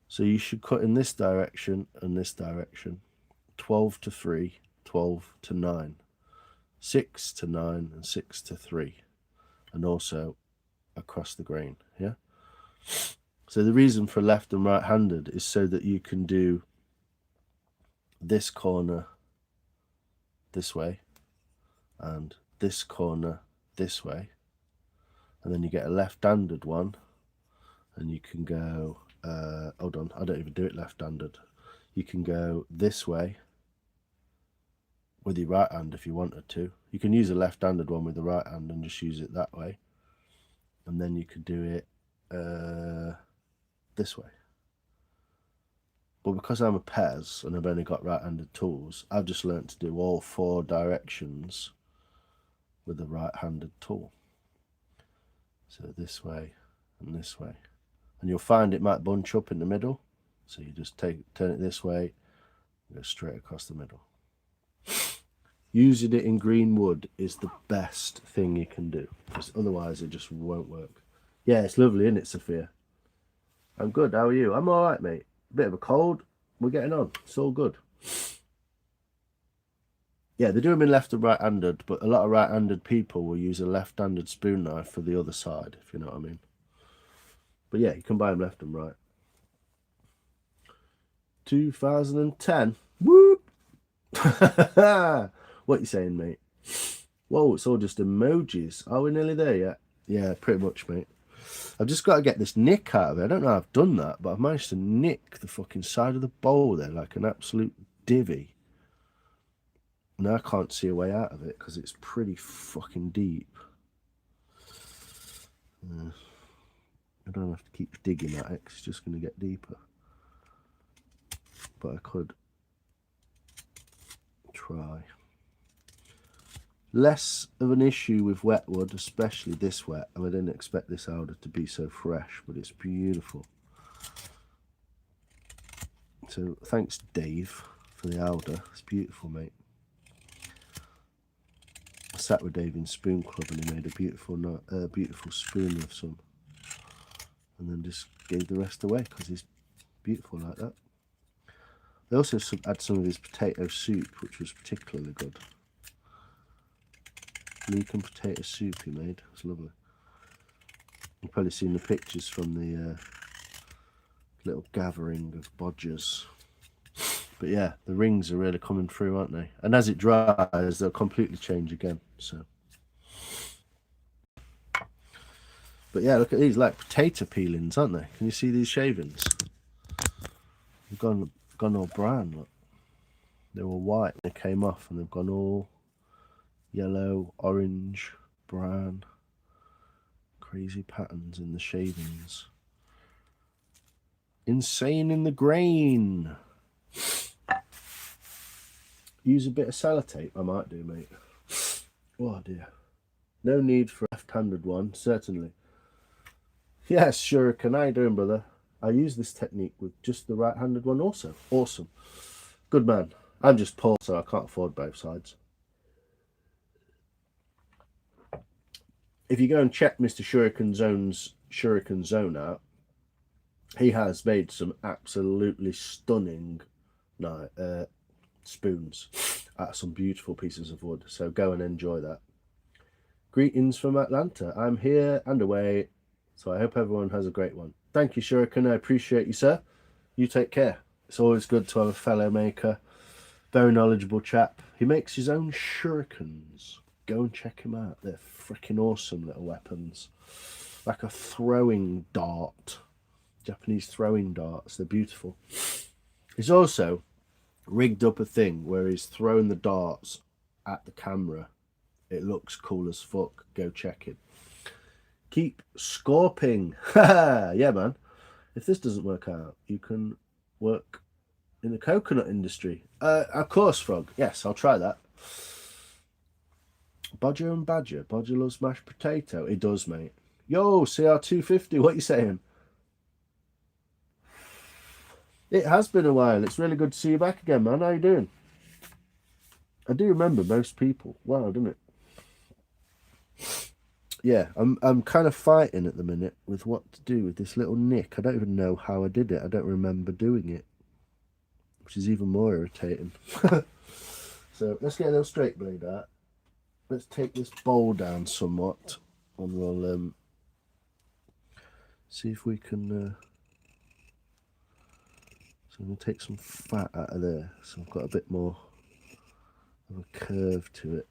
So you should cut in this direction and this direction. 12 to 3, 12 to 9. 6 to 9 and 6 to 3. And also across the grain, yeah? So the reason for left and right-handed is so that you can do this corner this way and this corner this way. And then you get a left-handed one and you can go... hold on, I don't even do it left-handed. You can go this way with your right hand if you wanted to. You can use a left-handed one with the right hand and just use it that way. And then you could do it this way. But because I'm a Pez and I've only got right-handed tools, I've just learnt to do all 4 directions with the right-handed tool. So this way and this way. And you'll find it might bunch up in the middle. So you just turn it this way, go straight across the middle. Using it in green wood is the best thing you can do, because otherwise it just won't work. Yeah, it's lovely, isn't it, Sophia? I'm good, how are you? I'm alright, mate. Bit of a cold, we're getting on, it's all good. Yeah, they do them in left and right-handed, but a lot of right-handed people will use a left-handed spoon knife for the other side, if you know what I mean. But yeah, you can buy them left and right. 2010. Whoop! What you saying, mate? Whoa, it's all just emojis. Are we nearly there yet? Yeah, pretty much, mate. I've just got to get this nick out of it. I don't know how I've done that, but I've managed to nick the fucking side of the bowl there like an absolute divvy. Now I can't see a way out of it because it's pretty fucking deep. I don't have to keep digging at it, it's just going to get deeper. But I could try. Less of an issue with wet wood, especially this wet. I didn't expect this alder to be so fresh, but it's beautiful. So thanks, Dave, for the alder. It's beautiful, mate. sat with Dave in Spoon Club and he made a beautiful spoon with some, and then just gave the rest away because he's beautiful like that. They also had some of his potato soup, which was particularly good. Leek and potato soup he made. It was lovely. You've probably seen the pictures from the little gathering of bodgers. But yeah, the rings are really coming through, aren't they? And as it dries, they'll completely change again. So, but yeah, look at these, like potato peelings, aren't they? Can you see these shavings? They've gone all brown. Look, they were white and they came off, and they've gone all yellow, orange, brown. Crazy patterns in the shavings. Insane in the grain. Use a bit of sellotape, I might do, mate. Oh dear. No need for a left-handed one, certainly. Yes, Shuriken, how you doing, brother? I use this technique with just the right-handed one also. Awesome. Good man. I'm just poor, so I can't afford both sides. If you go and check Mr. Shuriken Zone out, he has made some absolutely stunning spoons out of some beautiful pieces of wood. So go and enjoy that. Greetings from Atlanta. I'm here and away, so I hope everyone has a great one. Thank you, Shuriken. I appreciate you, sir. You take care. It's always good to have a fellow maker. Very knowledgeable chap. He makes his own shurikens. Go and check him out. They're freaking awesome little weapons. Like a throwing dart. Japanese throwing darts. They're beautiful. He's also rigged up a thing where he's throwing the darts at the camera. It looks cool as fuck. Go check it. Keep scorping. Yeah, man. If this doesn't work out, you can work in the coconut industry. Of course, Frog. Yes, I'll try that. Bodger and Badger. Bodger loves mashed potato. He does, mate. Yo, CR250, what you saying? It has been a while. It's really good to see you back again, man. How you doing? I do remember most people. Wow, didn't it? Yeah, I'm kind of fighting at the minute with what to do with this little nick. I don't even know how I did it. I don't remember doing it, which is even more irritating. So let's get a little straight blade out. Let's take this bowl down somewhat, and we'll see if we can. So I'm going to take some fat out of there, so I've got a bit more of a curve to it.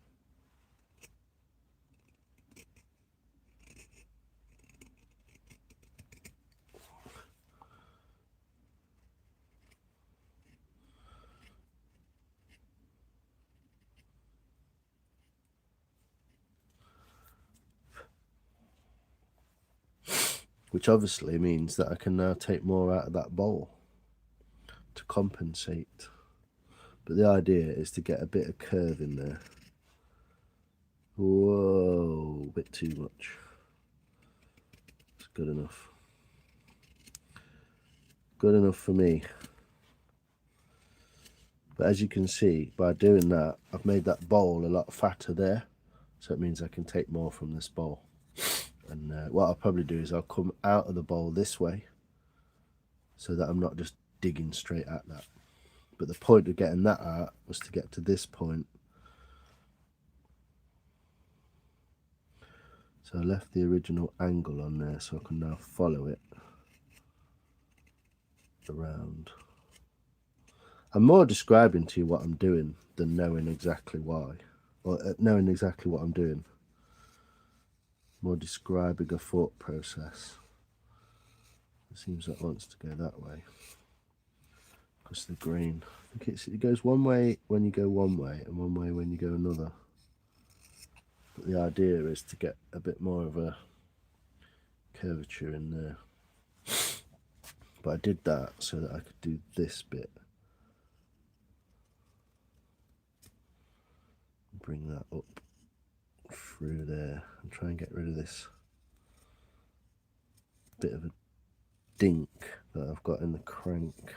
Which obviously means that I can now take more out of that bowl to compensate. But the idea is to get a bit of curve in there. Whoa, a bit too much. It's good enough. Good enough for me. But as you can see, by doing that, I've made that bowl a lot fatter there. So it means I can take more from this bowl. And what I'll probably do is I'll come out of the bowl this way, so that I'm not just digging straight at that. But the point of getting that out was to get to this point. So I left the original angle on there, so I can now follow it around. I'm more describing to you what I'm doing than knowing exactly why, or knowing exactly what I'm doing. More describing a thought process. It seems like it wants to go that way. Because the grain, I think it goes one way when you go one way and one way when you go another. But the idea is to get a bit more of a curvature in there. But I did that so that I could do this bit. Bring that up through there and try and get rid of this bit of a dink that I've got in the crank.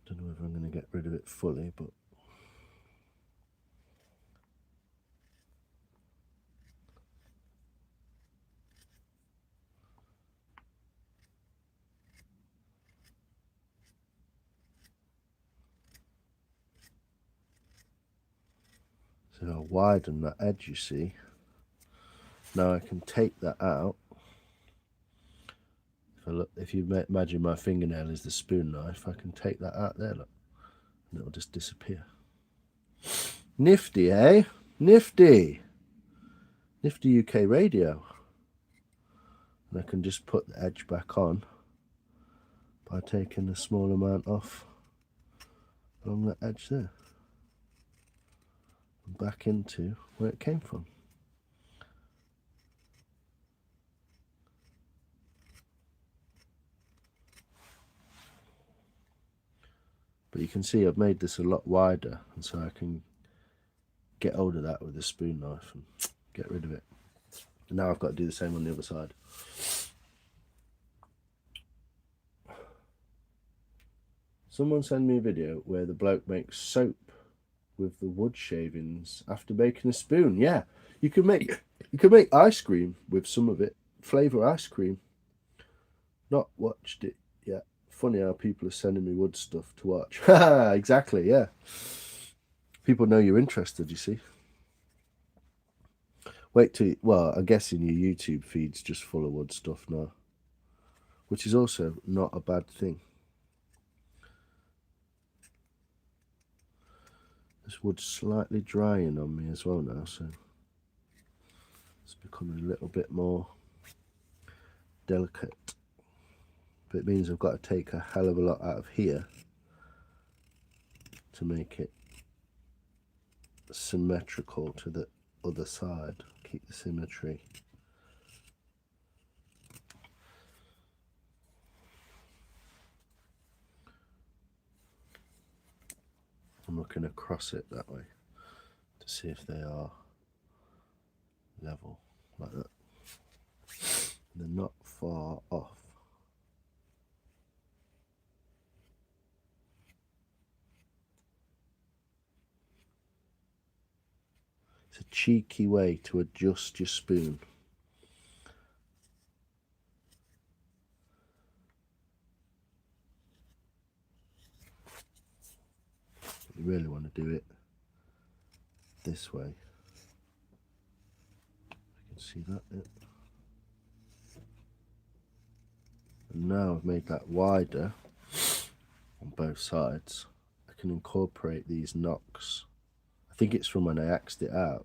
Don't know whether I'm going to get rid of it fully, but so I'll widen that edge, you see. Now I can take that out. If you imagine my fingernail is the spoon knife, I can take that out there, look, and it'll just disappear. Nifty, eh? Nifty. Nifty UK radio. And I can just put the edge back on by taking a small amount off along that edge there. And back into where it came from. But you can see I've made this a lot wider, and so I can get hold of that with a spoon knife and get rid of it. And now I've got to do the same on the other side. Someone sent me a video where the bloke makes soap with the wood shavings after making a spoon. Yeah, you can make ice cream with some of it, flavour ice cream. Not watched it yet. Funny how people are sending me wood stuff to watch. Exactly, yeah. People know you're interested, you see. Wait till, well, I'm guessing your YouTube feed's just full of wood stuff now, which is also not a bad thing. This wood's slightly drying on me as well now, so it's becoming a little bit more delicate. But it means I've got to take a hell of a lot out of here to make it symmetrical to the other side. Keep the symmetry. I'm looking across it that way to see if they are level, like that. They're not far off. It's a cheeky way to adjust your spoon. You really want to do it this way. You can see that. Yeah. And now I've made that wider on both sides. I can incorporate these knocks. I think it's from when I axed it out,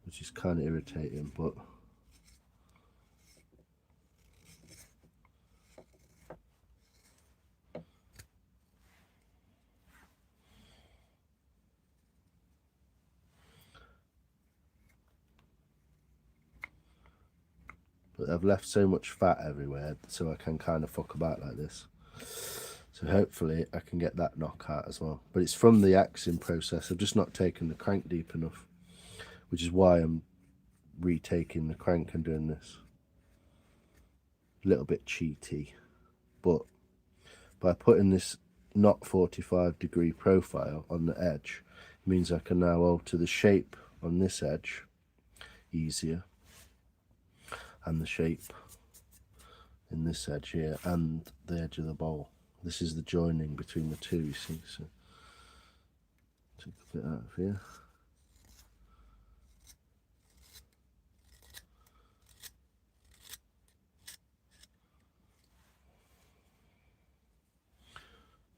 which is kind of irritating, but I've left so much fat everywhere, so I can kind of fuck about like this. So hopefully I can get that knock out as well. But it's from the axing process. I've just not taken the crank deep enough, which is why I'm retaking the crank and doing this. A little bit cheaty, but by putting this not 45-degree profile on the edge, it means I can now alter the shape on this edge easier, and the shape in this edge here, and the edge of the bowl. This is the joining between the two, you see. So take a bit out of here.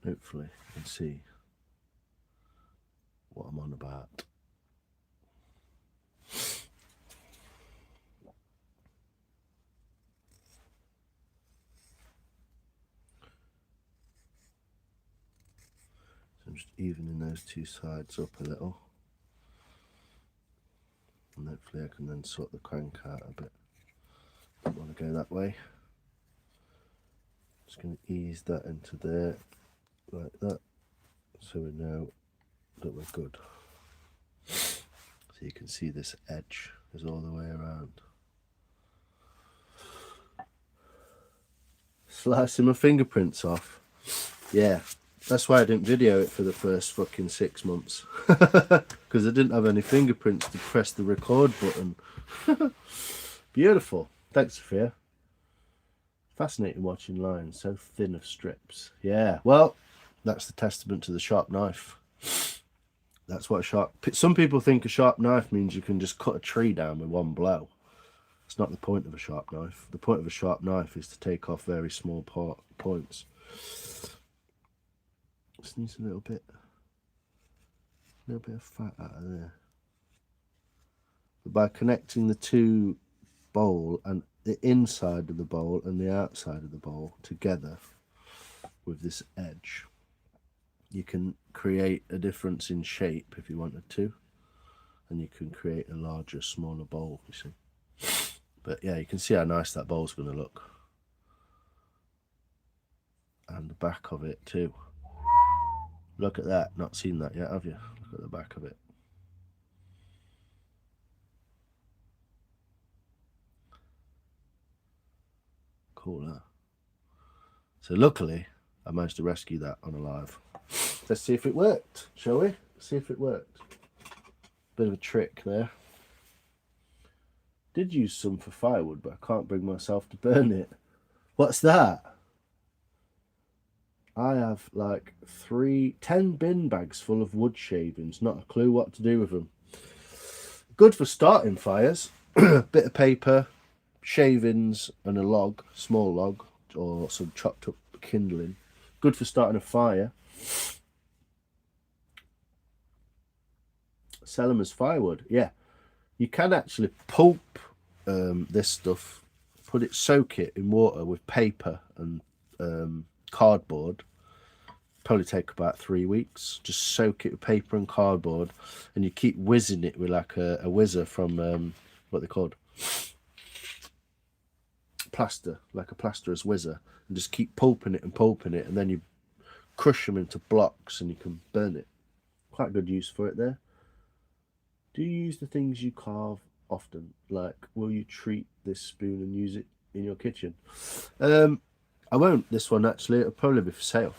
Hopefully you can see what I'm on about. I'm just evening those two sides up a little, and hopefully I can then sort the crank out a bit. Don't want to go that way. Just going to ease that into there like that, so we know that we're good. So you can see this edge is all the way around. Slicing my fingerprints off. Yeah, That's why I didn't video it for the first fucking 6 months. Because I didn't have any fingerprints to press the record button. Beautiful. Thanks, Sophia. Fascinating watching lines so thin of strips. Yeah, well, that's the testament to the sharp knife. That's what some people think a sharp knife means you can just cut a tree down with one blow. It's not the point of a sharp knife. The point of a sharp knife is to take off very small points. Just needs a little bit of fat out of there. But by connecting the two bowl and the inside of the bowl and the outside of the bowl together with this edge, you can create a difference in shape if you wanted to, and you can create a larger, smaller bowl, you see. But yeah, you can see how nice that bowl's going to look, and the back of it too. Look at that. Not seen that yet, have you? Look at the back of it. Cool, huh? So luckily, I managed to rescue that on a live. Let's see if it worked, shall we? See if it worked. Bit of a trick there. Did use some for firewood, but I can't bring myself to burn it. What's that? I have like 10 bin bags full of wood shavings. Not a clue what to do with them. Good for starting fires. Bit of paper, shavings, and a log, small log, or some chopped up kindling. Good for starting a fire. Sell them as firewood. Yeah, you can actually pulp this stuff, soak it in water with paper and cardboard. Probably take about 3 weeks. Just soak it with paper and cardboard, and you keep whizzing it with like a whizzer from what they're called, plaster, like a plasterer's whizzer, and just keep pulping it, and then you crush them into blocks and you can burn it. Quite good use for it there. Do you use the things you carve often? Like, will you treat this spoon and use it in your kitchen? I won't, this one actually. It'll probably be for sale.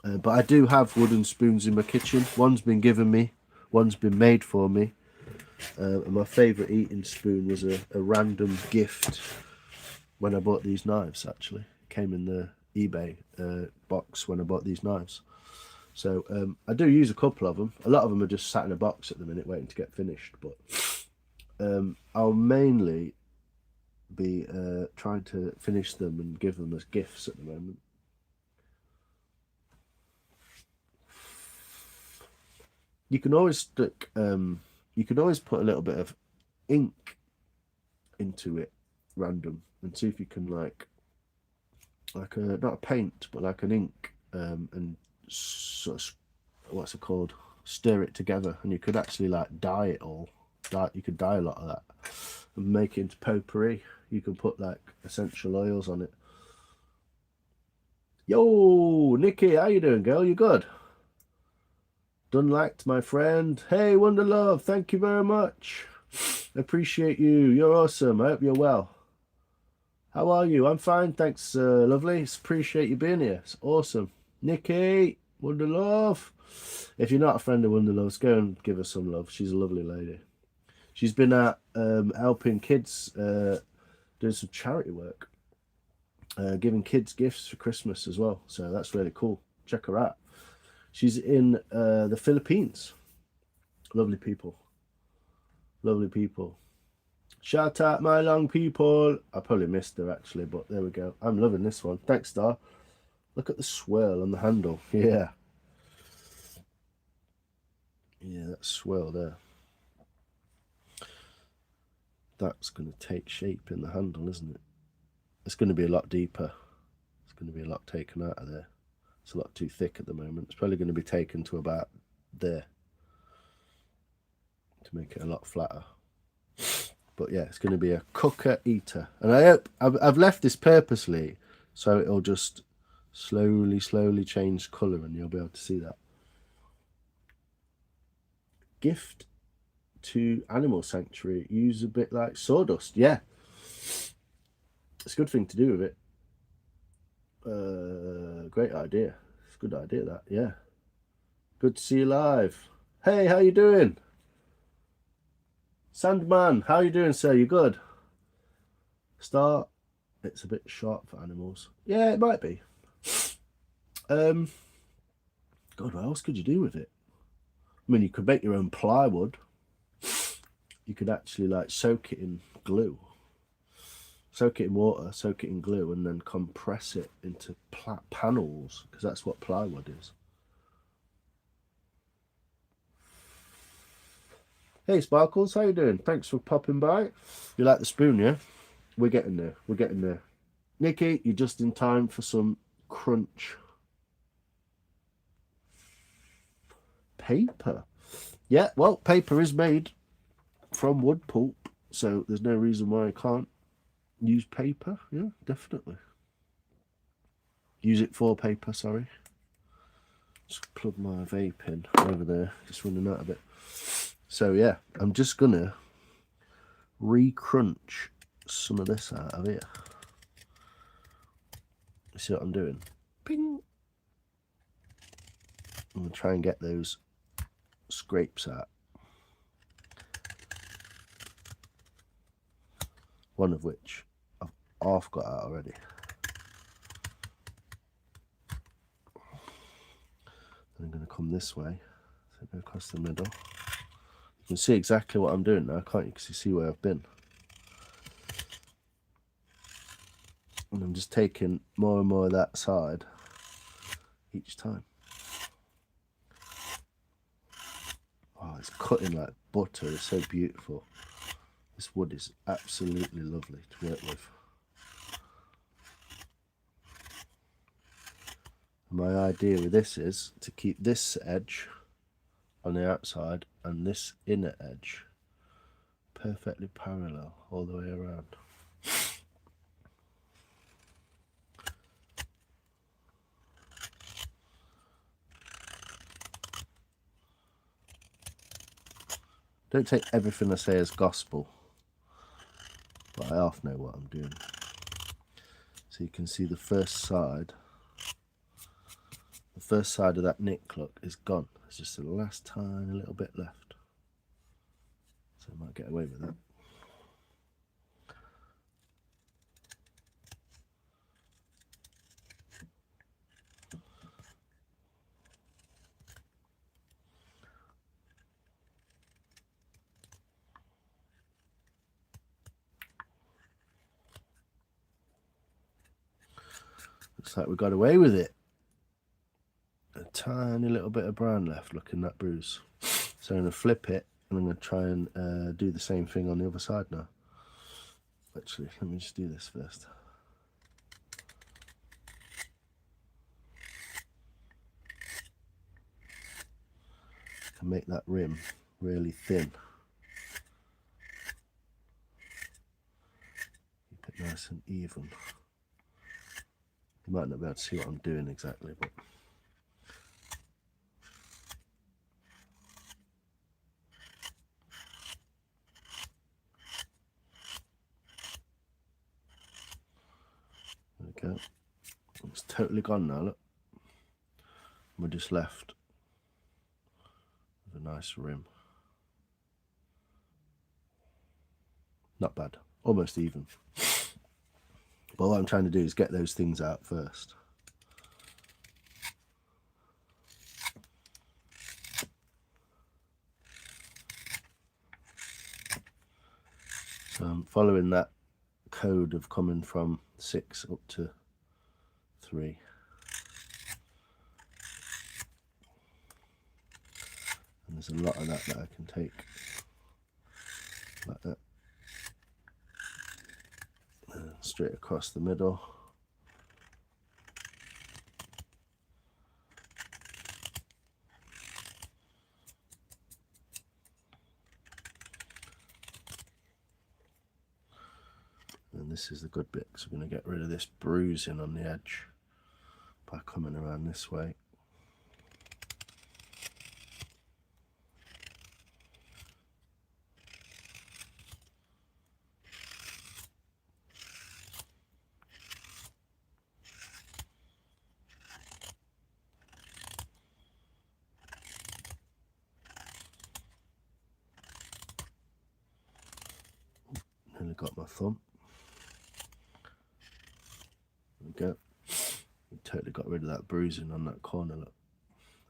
But I do have wooden spoons in my kitchen. One's been given me, one's been made for me. And my favourite eating spoon was a random gift when I bought these knives, actually. It came in the eBay box when I bought these knives. So I do use a couple of them. A lot of them are just sat in a box at the minute waiting to get finished. But I'll mainly be trying to finish them and give them as gifts at the moment. You can always stick, you can always put a little bit of ink into it, random, and see if you can like not a paint, but like an ink, and sort of, what's it called? Stir it together, and you could actually like dye it all. You could dye a lot of that and make it into potpourri. You can put like essential oils on it. Yo, Nikki, how you doing, girl? You good? Done liked, my friend. Hey, Wonderlove, thank you very much. Appreciate you. You're awesome. I hope you're well. How are you? I'm fine, thanks, lovely. Appreciate you being here. It's awesome. Nikki, Wonderlove. If you're not a friend of Wonderlove's, go and give her some love. She's a lovely lady. She's been at helping kids, doing some charity work, giving kids gifts for Christmas as well. So that's really cool. Check her out. She's in the Philippines. Lovely people. Lovely people. Shout out my long people. I probably missed her actually, but there we go. I'm loving this one. Thanks, Star. Look at the swirl on the handle. Yeah. Yeah, that swirl there. That's going to take shape in the handle, isn't it? It's going to be a lot deeper. It's going to be a lot taken out of there. It's a lot too thick at the moment. It's probably going to be taken to about there to make it a lot flatter. But yeah, it's going to be a cooker eater. And I hope I've left this purposely so it'll just slowly change colour and you'll be able to see that. Gift to animal sanctuary. Use a bit like sawdust. Yeah. It's a good thing to do with it. Great idea. a good idea, that. Yeah. Good to see you live. Hey, how you doing? Sandman, how you doing, sir? You good? Start. It's a bit sharp for animals. Yeah, it might be. God, what else could you do with it? I mean, you could make your own plywood. You could actually like soak it in glue. Soak it in water, soak it in glue, and then compress it into panels, because that's what plywood is. Hey Sparkles, how you doing? Thanks for popping by. You like the spoon, yeah? We're getting there. We're getting there. Nikki, you're just in time for some crunch. Paper. Yeah, well, paper is made from wood pulp, so there's no reason why I can't use paper. Yeah, definitely. Use it for paper, sorry. Just plug my vape in over there, just running out of it. So yeah, I'm just gonna re-crunch some of this out of here. You see what I'm doing? Ping! I'm gonna try and get those scrapes out. One of which I've half got out already. And I'm gonna come this way, so go across the middle. You can see exactly what I'm doing now, can't you? Because you see where I've been. And I'm just taking more and more of that side each time. Oh, it's cutting like butter. It's so beautiful. This wood is absolutely lovely to work with. My idea with this is to keep this edge on the outside and this inner edge perfectly parallel all the way around. Don't take everything I say as gospel, but I half know what I'm doing. So you can see the first side of that nick look is gone. There's just the last tiny little bit left. So I might get away with that. Looks like we got away with it. A tiny little bit of brown left, look in that bruise. So I'm going to flip it and I'm going to try and do the same thing on the other side now. Actually, let me just do this first. And make that rim really thin. Keep it nice and even. You might not be able to see what I'm doing exactly, but there we go. It's totally gone now, look. We're just left with a nice rim. Not bad, almost even. But what I'm trying to do is get those things out first. So I'm following that code of coming from 6 up to 3. And there's a lot of that I can take like that. And straight across the middle. And this is the good bit, because we're going to get rid of this bruising on the edge by coming around this way. Nearly got my thumb. There we go. We totally got rid of that bruising on that corner, look.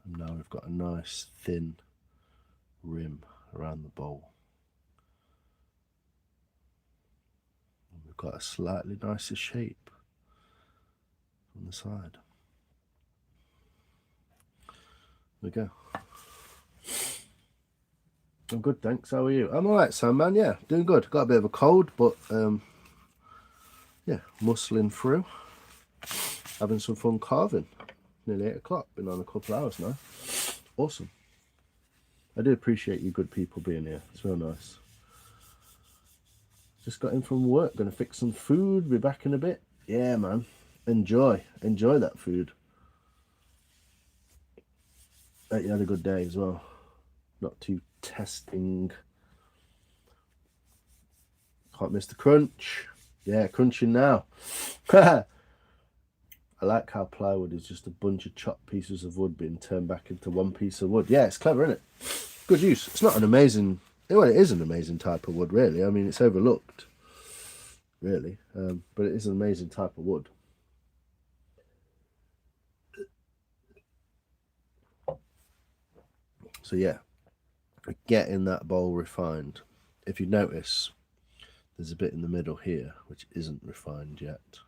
And now we've got a nice thin rim around the bowl. And we've got a slightly nicer shape on the side. There we go. I'm good, thanks. How are you? I'm alright, Sam, man. Yeah, doing good. Got a bit of a cold, but yeah, muscling through. Having some fun carving. Nearly 8 o'clock. Been on a couple of hours now. Awesome. I do appreciate you good people being here. It's real nice. Just got in from work. Gonna fix some food. Be back in a bit. Yeah, man. Enjoy that food. Bet you had a good day as well. Not too testing. Can't miss the crunch. Yeah, crunching now. I like how plywood is just a bunch of chopped pieces of wood being turned back into one piece of wood. Yeah, it's clever, isn't it? Good use. It's not an amazing... Well, it is an amazing type of wood, really. I mean, it's overlooked, really. But it is an amazing type of wood. So, yeah. Getting that bowl refined. If you notice, there's a bit in the middle here which isn't refined yet,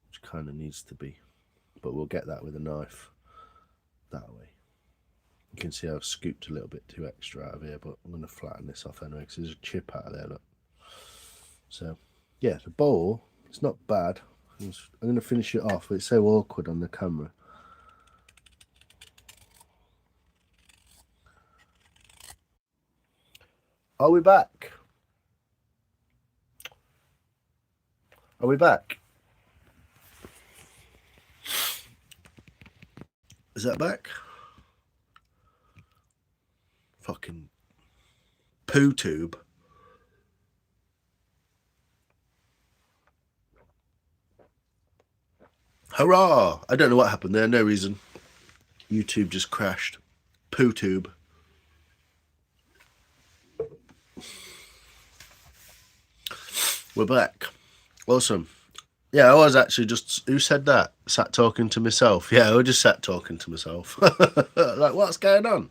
which kind of needs to be, but we'll get that with a knife that way. You can see I've scooped a little bit too extra out of here, but I'm going to flatten this off anyway because there's a chip out of there, look. So yeah, the bowl, it's not bad. I'm going to finish it off, but it's so awkward on the camera. Are we back? Are we back? Is that back? Fucking poo tube. Hurrah! I don't know what happened there, no reason. YouTube just crashed. Poo tube. We're back. Awesome. Yeah, I was actually just... Who said that? Sat talking to myself. Yeah, I just sat talking to myself. Like, what's going on?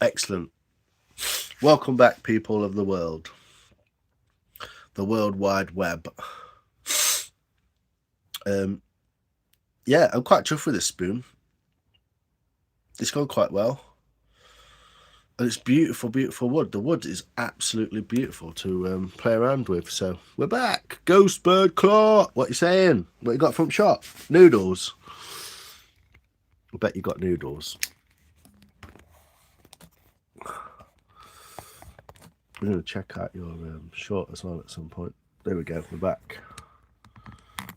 Excellent. Welcome back, people of the world. The World Wide Web. Yeah, I'm quite chuffed with this spoon. It's gone quite well. And it's beautiful, beautiful wood. The wood is absolutely beautiful to play around with. So we're back. Ghost Bird Claw. What you saying? What you got from shop? Noodles. I bet you got noodles. We're going to check out your short as well at some point. There we go. We're back.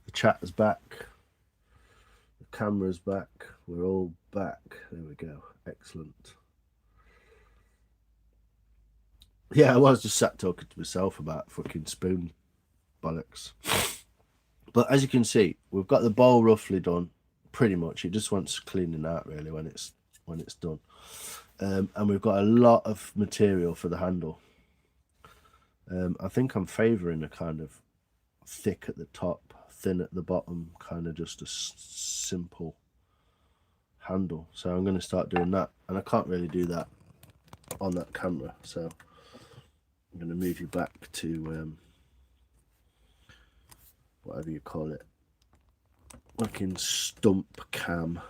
The chat is back. The camera's back. We're all back. There we go. Excellent. Yeah, I was just sat talking to myself about fucking spoon bollocks. But as you can see, we've got the bowl roughly done, pretty much. It just wants cleaning out really when it's done. And we've got a lot of material for the handle. I think I'm favouring a kind of thick at the top, thin at the bottom, kind of just a simple handle. So I'm going to start doing that, and I can't really do that on that camera, so I'm going to move you back to whatever you call it, fucking stump cam,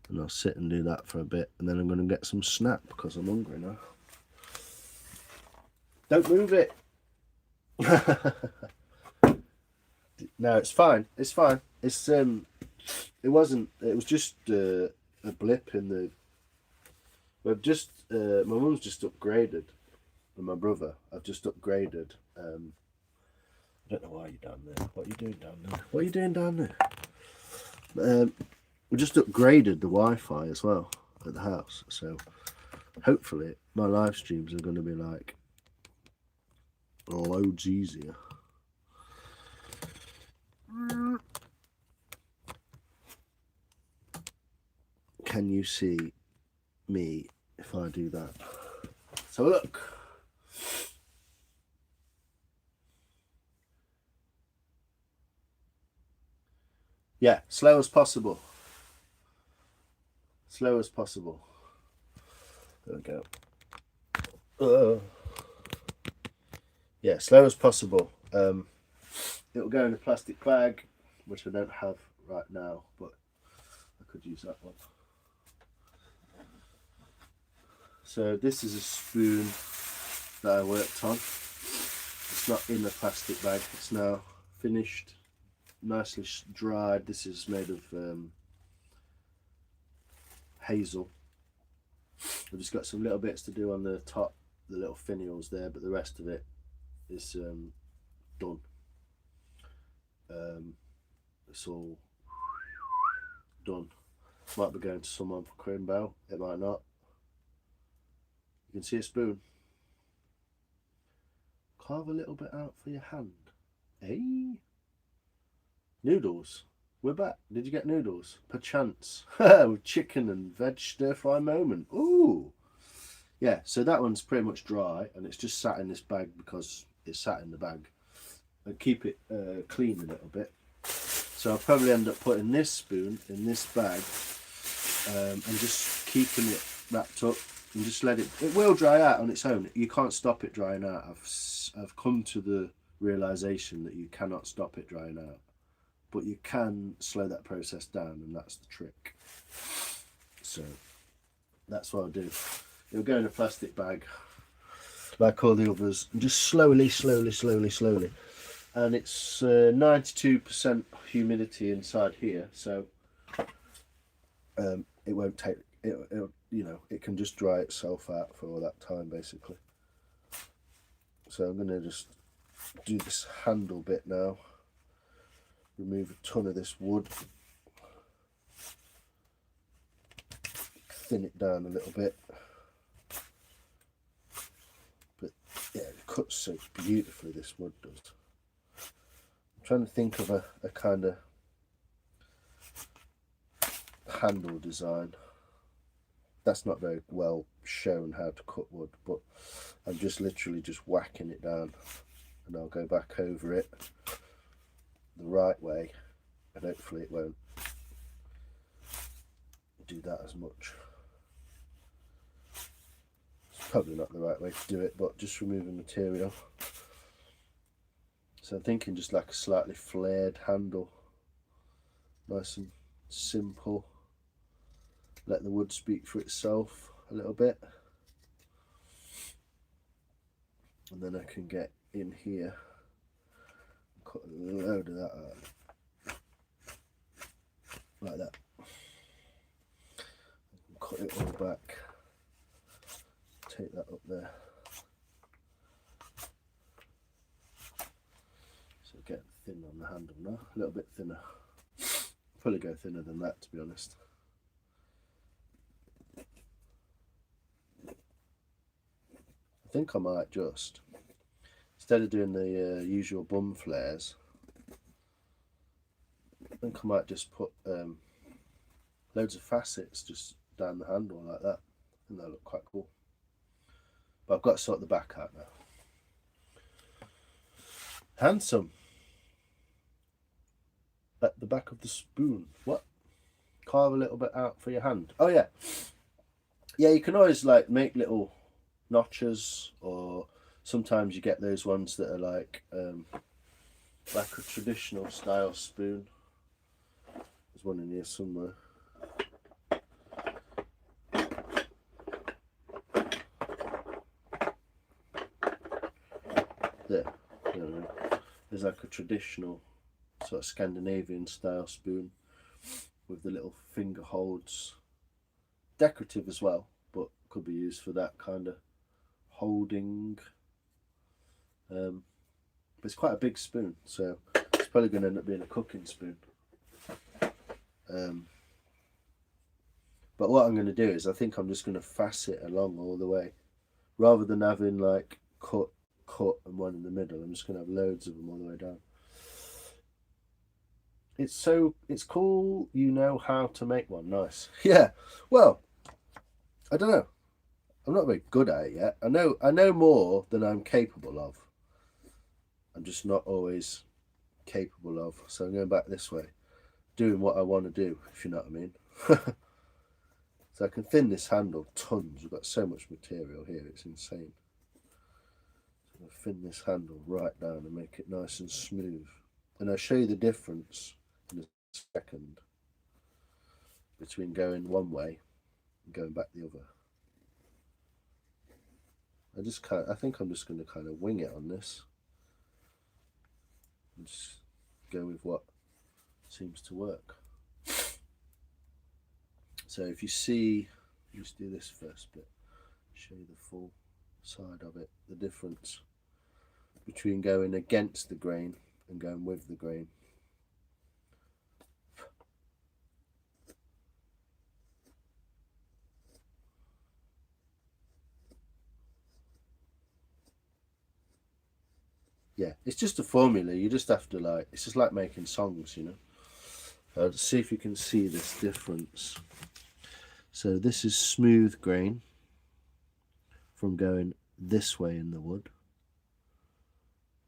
and I'll sit and do that for a bit, and then I'm going to get some snap because I'm hungry now. Don't move it. No, it's fine. It's fine. It's it wasn't. It was just a blip in the. We've just my mum's just upgraded, and my brother. I've just upgraded. I don't know why you're down there. What are you doing down there? What are you doing down there? We just upgraded the Wi-Fi as well at the house, so hopefully my live streams are going to be like loads easier. Can you see me if I do that? So look, Yeah, slow as possible. Slow as possible. There we go. Yeah, slow as possible. It'll go in a plastic bag, which I don't have right now, but I could use that one. So this is a spoon that I worked on. It's not in the plastic bag. It's now finished, nicely dried. This is made of hazel. I've just got some little bits to do on the top, the little finials there, but the rest of it is done. It's all done. Might be going to someone for cream bow. It might not. You can see a spoon. Carve a little bit out for your hand. Hey, noodles. We're back. Did you get noodles? Perchance. With chicken and veg stir fry moment. Ooh. Yeah, so that one's pretty much dry and it's just sat in this bag because it's sat in the bag. And keep it clean a little bit. So I'll probably end up putting this spoon in this bag and just keeping it wrapped up and just let it. It will dry out on its own. You can't stop it drying out. I've come to the realization that you cannot stop it drying out, but you can slow that process down, and that's the trick. So that's what I'll do. It'll go in a plastic bag like all the others, and just slowly. And it's 92% humidity inside here, so it won't take it. You know, it can just dry itself out for all that time, basically. So I'm gonna just do this handle bit now. Remove a ton of this wood, thin it down a little bit. But yeah, it cuts so beautifully, this wood does. I'm trying to think of a kind of handle design. That's not very well shown how to cut wood, but I'm just literally just whacking it down, and I'll go back over it the right way, and hopefully it won't do that as much. It's probably not the right way to do it, but just removing material. So I'm thinking just like a slightly flared handle, nice and simple. Let the wood speak for itself a little bit, and then I can get in here and cut a load of that out, like that. Cut it all back, take that up there. So get thin on the handle now, a little bit thinner. Probably go thinner than that, to be honest. I think I might just, instead of doing the usual bum flares, I think I might just put loads of facets just down the handle like that. I think that'll look quite cool. But I've got to sort the back out now. Handsome. At the back of the spoon. What? Carve a little bit out for your hand. Oh yeah. Yeah, you can always like make little notches, or sometimes you get those ones that are like a traditional style spoon. There's one in here somewhere. There. There's like a traditional sort of Scandinavian style spoon with the little finger holds. Decorative as well, but could be used for that kind of holding. But it's quite a big spoon, so it's probably going to end up being a cooking spoon. But what I'm going to do is I think I'm just going to facet along all the way, rather than having like cut and one in the middle. I'm just going to have loads of them all the way down. It's cool. You know how to make one. Nice. Yeah. Well, I don't know. I'm not very good at it yet. I know more than I'm capable of. I'm just not always capable of. So I'm going back this way. doing what I want to do, if you know what I mean. So I can thin this handle tons. We've got so much material here, it's insane. So I'll thin this handle right down and make it nice and smooth. And I'll show you the difference in a second between going one way and going back the other. I think I'm just going to kind of wing it on this. And just go with what seems to work. So if you see, let's do this first bit, show you the full side of it, the difference between going against the grain and going with the grain. Yeah, it's just a formula. You just have to like, it's just like making songs, you know. Let's see if you can see this difference. So this is smooth grain from going this way in the wood.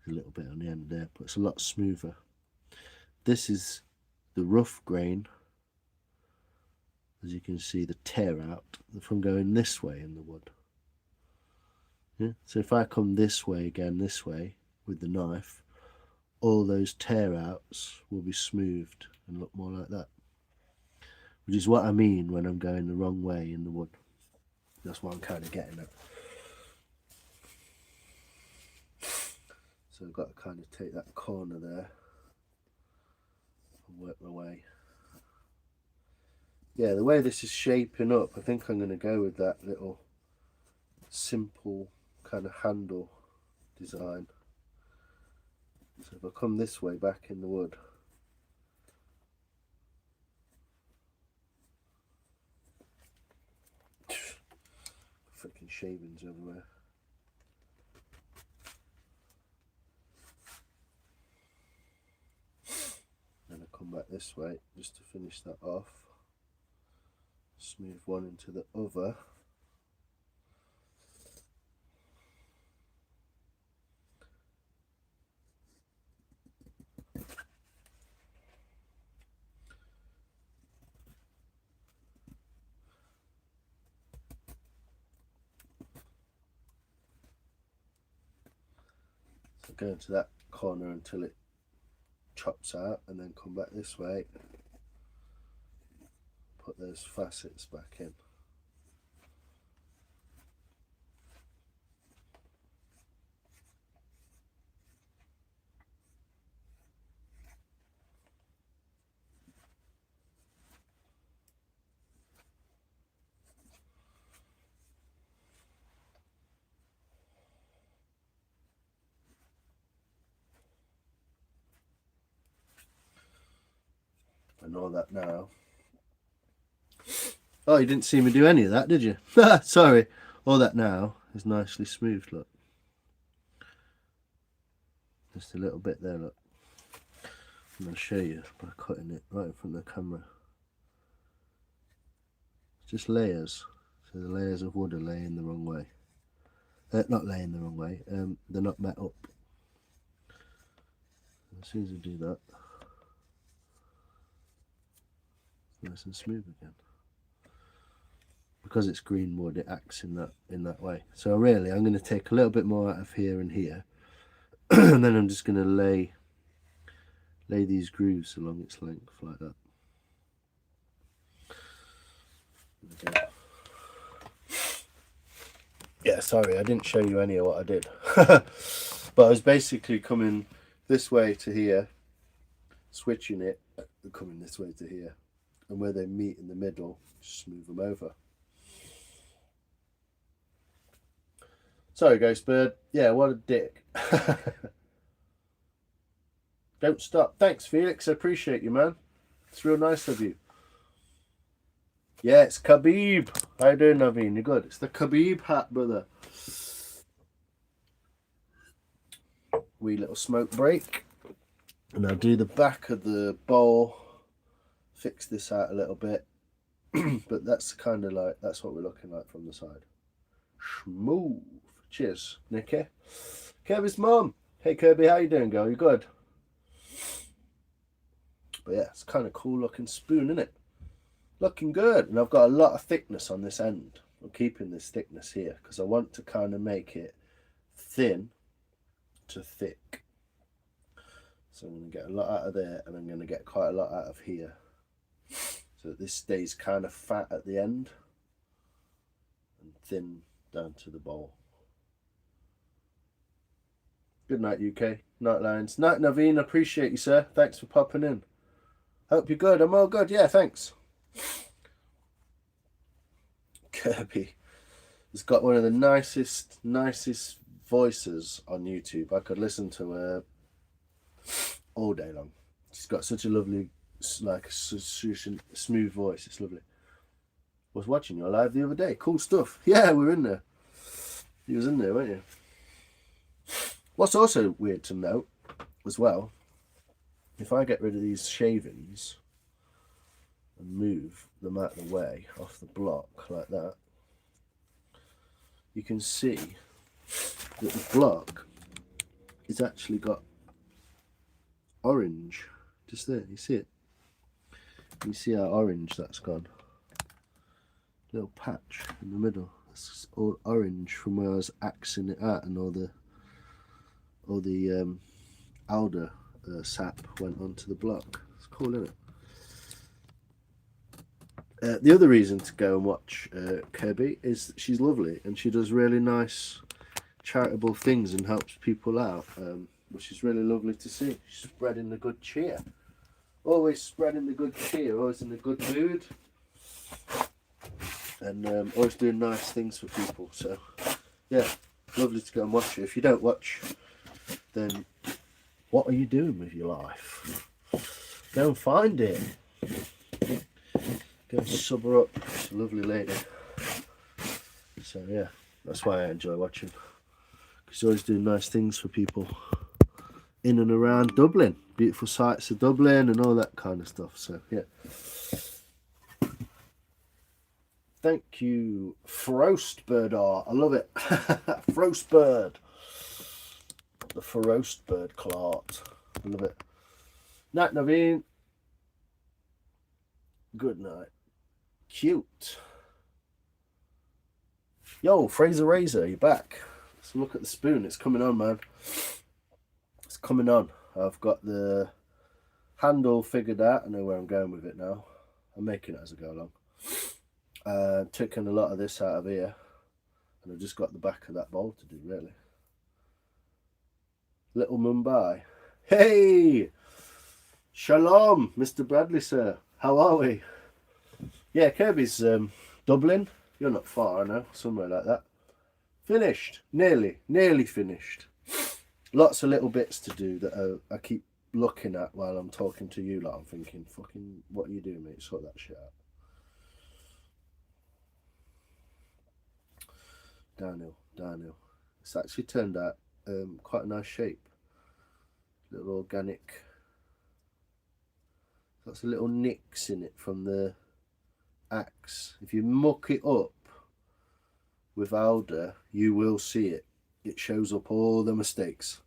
A little bit on the end there, but it's a lot smoother. This is the rough grain, as you can see, the tear out from going this way in the wood. Yeah? So if I come this way again, this way with the knife, all those tear outs will be smoothed and look more like that, which is what I mean when I'm going the wrong way in the wood. That's what I'm kind of getting at. So I've got to kind of take that corner there and work my way. Yeah, the way this is shaping up, I think I'm going to go with that little simple kind of handle design. So if I come this way back in the wood, freaking shavings everywhere. Then I come back this way just to finish that off. Smooth one into the other. So go into that corner until it chops out, and then come back this way, put those facets back in. And all that now. Oh, you didn't see me do any of that, did you? Sorry. All that now is nicely smoothed, look. Just a little bit there, look. I'm going to show you by cutting it right in front of the camera. Just layers. So the layers of wood are laying the wrong way. Not laying the wrong way, they're not met up. As soon as I do that, nice and smooth again. Because it's green wood, it acts in that way. So really, I'm going to take a little bit more out of here and here, and then I'm just going to lay these grooves along its length like that. Okay. Yeah, sorry, I didn't show you any of what I did. But I was basically coming this way to here, switching it, coming this way to here, and where they meet in the middle, just move them over. Sorry, Ghost Bird. Yeah, what a dick. Don't stop. Thanks, Felix. I appreciate you, man. It's real nice of you. Yeah, it's Khabib. How you doing, Naveen? You good? It's the Khabib hat, brother. Wee little smoke break. And I'll do the back of the bowl. Fix this out a little bit. But that's kind of like, that's what we're looking like from the side. Smooth. Cheers, Nicky. Kirby's mum. Hey, Kirby, how you doing, girl? You good? But yeah, it's kind of cool looking spoon, isn't it? Looking good. And I've got a lot of thickness on this end. I'm keeping this thickness here because I want to kind of make it thin to thick. So I'm going to get a lot out of there, and I'm going to get quite a lot out of here, so that this stays kind of fat at the end and thin down to the bowl. Good night, UK. Night, Lions. Night, Naveen. Appreciate you, sir. Thanks for popping in. Hope you're good. I'm all good. Yeah, thanks. Kirby has got one of the nicest voices on YouTube. I could listen to her all day long. She's got such a lovely, like, smooth voice. It's lovely. Was watching your live the other day. Cool stuff. Yeah, we were in there. You was in there, weren't you? What's also weird to note as well, if I get rid of these shavings and move them out of the way off the block like that, you can see that the block is actually got orange just there. You see it? You see how orange that's gone? Little patch in the middle. It's all orange from where I was axing it out, and all the alder sap went onto the block. It's cool, isn't it? The other reason to go and watch Kirby is that she's lovely, and she does really nice charitable things and helps people out, which is really lovely to see. She's spreading the good cheer. Always spreading the good cheer, always in a good mood, and always doing nice things for people. So yeah, lovely to go and watch it. If you don't watch, then what are you doing with your life? Go and find it. Go and sub her up. She's a lovely lady. So yeah, that's why I enjoy watching. She's always doing nice things for people in and around Dublin. Beautiful sights of Dublin and all that kind of stuff. So yeah. Thank you, Frostbird. I love it. Frostbird. The Frostbird Clart. I love it. Night, Naveen. Good night. Cute. Yo, Fraser Razor, you're back. Let's look at the spoon. It's coming on, man. It's coming on. I've got the handle figured out. I know where I'm going with it now. I'm making it as I go along. Taking a lot of this out of here, and I've just got the back of that bowl to do, really. Little Mumbai. Hey! Shalom, Mr. Bradley, sir. How are we? Yeah, Kirby's Dublin. You're not far, I know. Somewhere like that. Finished. Nearly finished. Lots of little bits to do that I keep looking at while I'm talking to you. Like, I'm thinking, fucking, what are you doing, mate? Sort that shit out. Downhill. It's actually turned out quite a nice shape. Little organic. Lots of little nicks in it from the axe. If you muck it up with alder, you will see it. It shows up all the mistakes.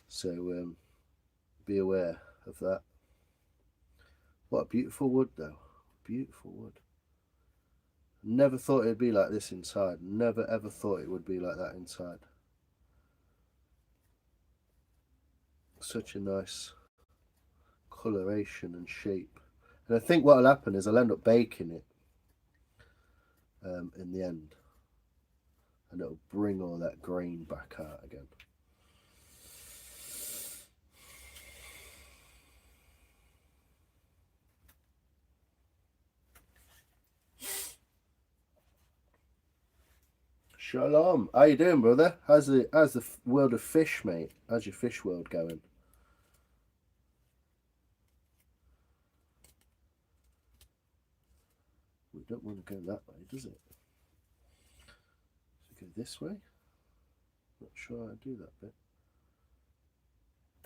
So be aware of that. What a beautiful wood, though. Beautiful wood. Never thought it'd be like this inside. Never ever thought it would be like that inside. Such a nice coloration and shape. And I think what will happen is I'll end up baking it in the end. And it'll bring all that grain back out again. Shalom. How you doing, brother? How's the world of fish, mate? How's your fish world going? We don't want to go that way, does it? So go this way? Not sure how to do that bit.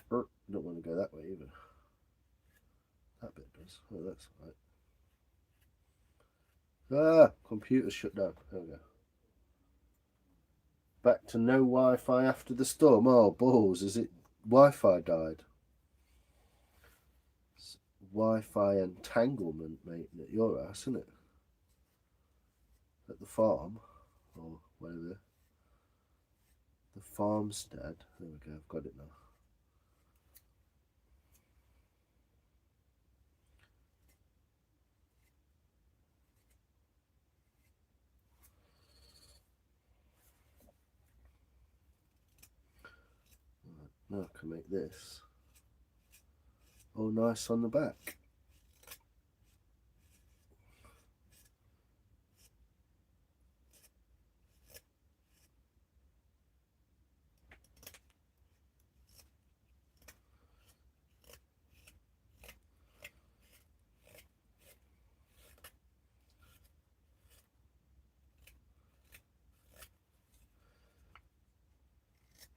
Don't want to go that way either. That bit does. Oh, that's right. Ah, computer's shut down. There we go. Back to no Wi-Fi after the storm. Oh, balls. Is it Wi-Fi died? Wi-Fi entanglement, mate, at your house, isn't it? At the farm, or whatever. The farmstead. There we go, I've got it now. Right, now I can make this all nice on the back.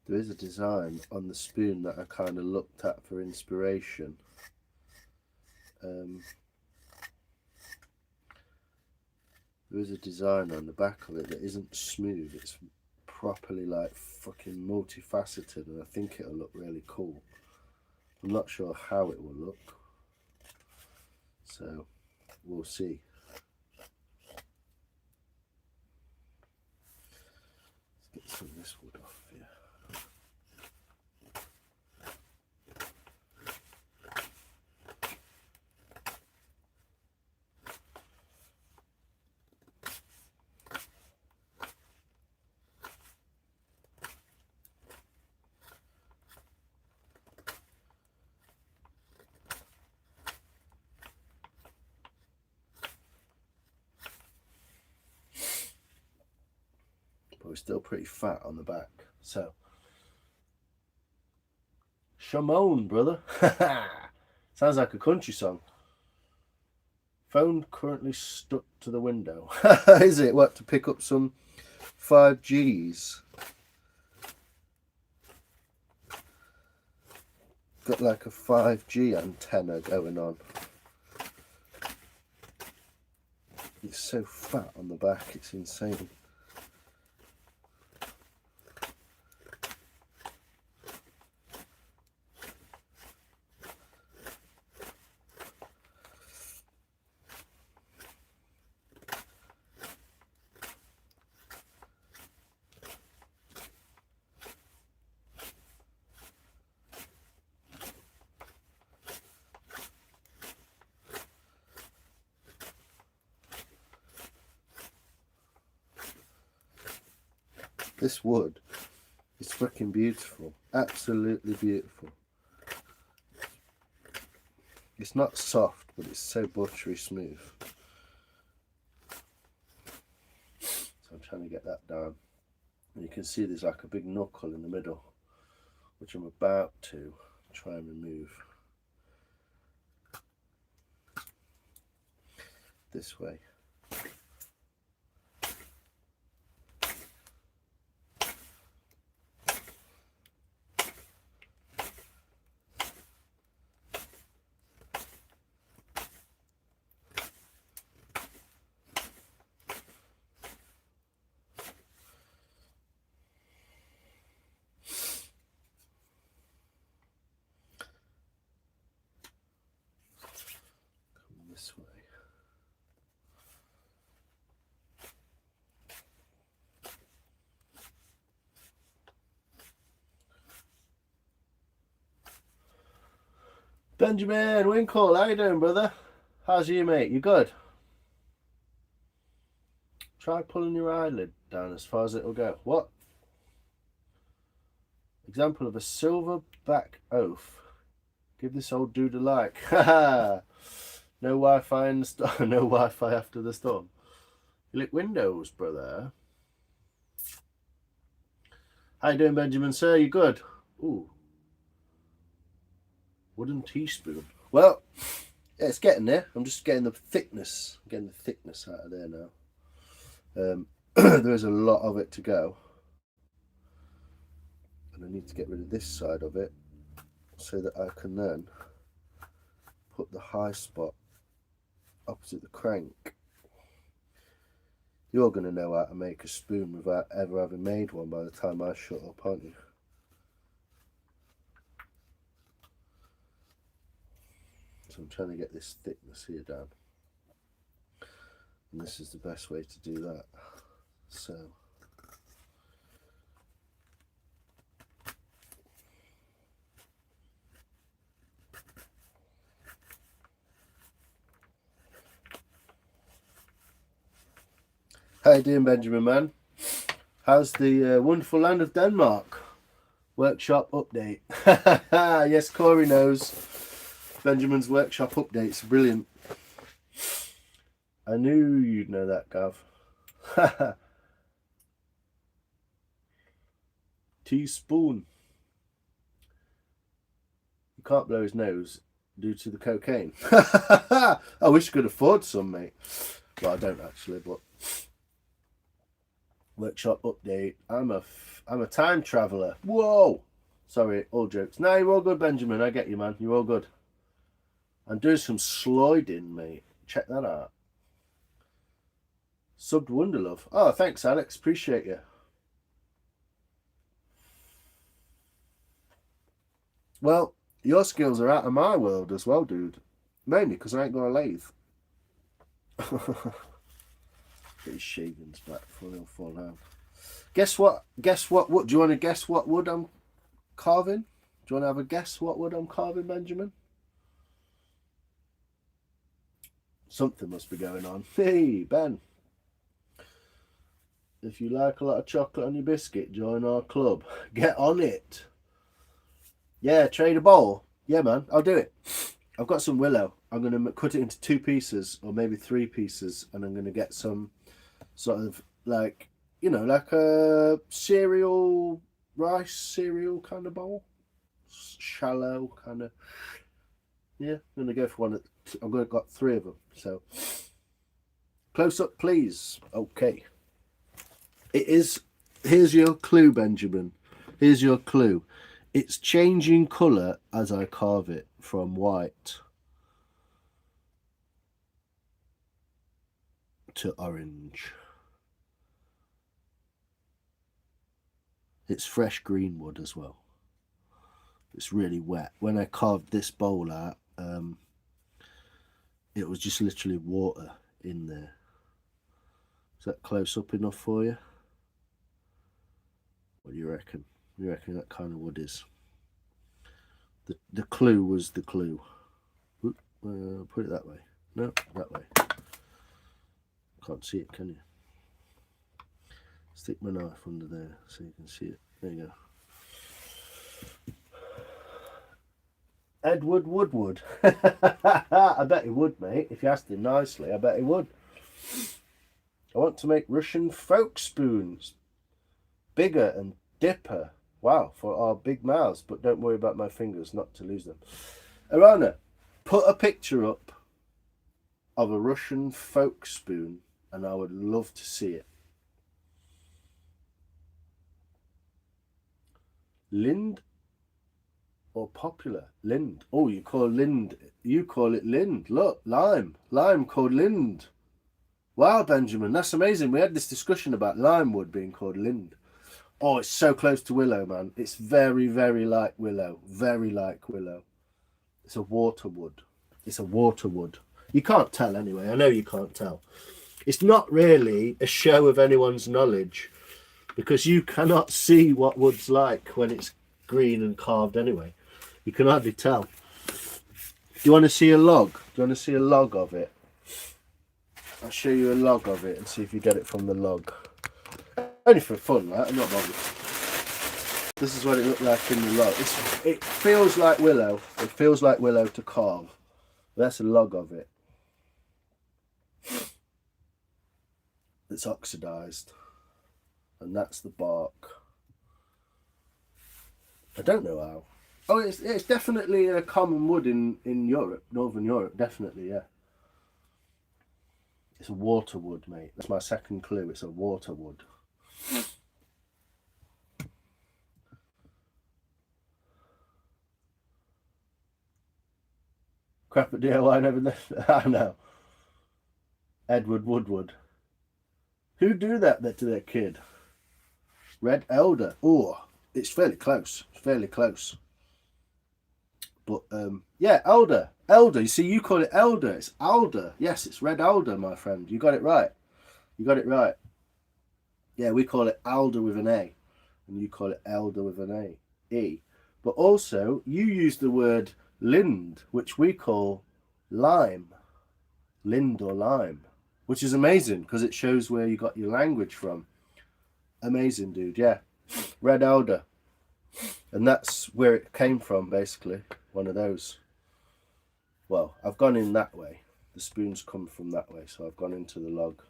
There is a design on the spoon that I kind of looked at for inspiration. There is a design on the back of it that isn't smooth. It's properly like fucking multifaceted, and I think it'll look really cool. I'm not sure how it will look, so we'll see. Let's get some of this wood off here. But we're still pretty fat on the back, so Shimon, brother. Sounds like a country song. Phone currently stuck to the window. Is it? What, to pick up some 5Gs? Got like a 5G antenna going on. It's so fat on the back, it's insane. This wood is freaking beautiful, absolutely beautiful. It's not soft, but it's so buttery smooth. So I'm trying to get that down. And you can see there's like a big knuckle in the middle, which I'm about to try and remove. This way. This way. Benjamin Winkle, how you doing, brother? How's you, mate? You good? Try pulling your eyelid down as far as it'll go. What? Example of a silverback oaf. Give this old dude a like. Haha. No Wi-Fi in the storm. No Wi-Fi after the storm. You lick windows, brother. How you doing, Benjamin, sir? You good? Ooh. Wooden teaspoon. Well, yeah, it's getting there. I'm just getting the thickness. I'm getting the thickness out of there now. There is a lot of it to go. And I need to get rid of this side of it so that I can then put the high spot opposite the crank. You're going to know how to make a spoon without ever having made one by the time I shut up, aren't you? So I'm trying to get this thickness here down. And this is the best way to do that. So how you doing, Benjamin, man? How's the wonderful land of Denmark? Workshop update. Yes, Corey knows. Benjamin's workshop update's brilliant. I knew you'd know that, Gav. Teaspoon. You can't blow his nose due to the cocaine. I wish I could afford some, mate. Well, I don't actually, but workshop update. I'm a time traveller. Whoa! Sorry, all jokes. No, you're all good, Benjamin. I get you, man. You're all good. I'm doing some sliding, mate. Check that out. Subbed Wonderlove. Oh, thanks, Alex. Appreciate you. Well, your skills are out of my world as well, dude. Mainly because I ain't got a lathe. Get his shavings back before they'll fall down. Guess what? Guess what wood? Do you want to guess what wood I'm carving? Do you want to have a guess what wood I'm carving, Benjamin? Something must be going on. Hey, Ben. If you like a lot of chocolate on your biscuit, join our club. Get on it. Yeah, trade a bowl. Yeah, man, I'll do it. I've got some willow. I'm going to cut it into 2 pieces or maybe 3 pieces, and I'm going to get some sort of like, you know, like a cereal, rice cereal kind of bowl. Shallow kind of. Yeah, I'm going to go for one. I've got 3 of them. So close up, please. Okay. It is. Here's your clue, Benjamin. Here's your clue. It's changing colour as I carve it from white to orange. It's fresh green wood as well. It's really wet. When I carved this bowl out, it was just literally water in there. Is that close up enough for you? What do you reckon? You reckon that kind of wood is? The clue was the clue. Put it that way. No, that way. Can't see it, can you? Stick my knife under there so you can see it. There you go. Edward Woodward. I bet he would, mate. If you asked him nicely, I bet he would. I want to make Russian folk spoons. Bigger and dipper. Wow, for our big mouths. But don't worry about my fingers, not to lose them. Arana, put a picture up of a Russian folk spoon, and I would love to see it. Lind or popular? Lind. Oh, you call Lind. You call it Lind. Look, lime. Lime called Lind. Wow, Benjamin, that's amazing. We had this discussion about lime wood being called Lind. Oh, it's so close to willow, man. It's very, very like willow. Very like willow. It's a water wood. It's a water wood. You can't tell anyway. I know you can't tell. It's not really a show of anyone's knowledge because you cannot see what wood's like when it's green and carved anyway. You can hardly tell. Do you want to see a log? Do you want to see a log of it? I'll show you a log of it and see if you get it from the log. Only for fun, right? I'm not bothered. This is what it looked like in the log. It feels like willow. It feels like willow to carve. That's a log of it. It's oxidized. And that's the bark. I don't know how. Oh, it's definitely a common wood in Europe, Northern Europe, definitely, yeah. It's a water wood, mate. That's my second clue. It's a water wood. Crap at DIY never. I know. Edward Woodward. Who do that to their kid? Red Elder. Oh, it's fairly close. It's fairly close. But yeah, elder. You see, you call it elder. It's alder. Yes, it's red alder, my friend. You got it right. You got it right. Yeah, we call it alder with an A, and you call it elder with an E. But also, you use the word lind, which we call lime. Lind or lime, which is amazing because it shows where you got your language from. Amazing, dude. Yeah, red alder, and that's where it came from, basically. One of those. Well, I've gone in that way. The spoons come from that way, so I've gone into the log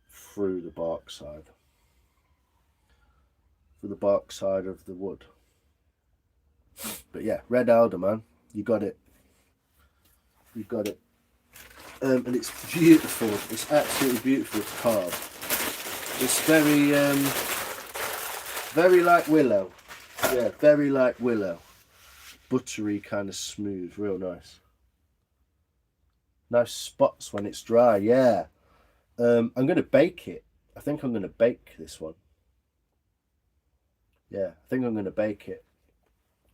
through the bark side. For the bark side of the wood. But yeah, red alder, man. You got it. You got it. And it's beautiful. It's absolutely beautiful to carve. It's very like willow. Yeah, very like willow. Buttery, kind of smooth, real nice. Nice spots when it's dry. Yeah. I'm going to bake it. I think I'm going to bake this one. Yeah, I think I'm going to bake it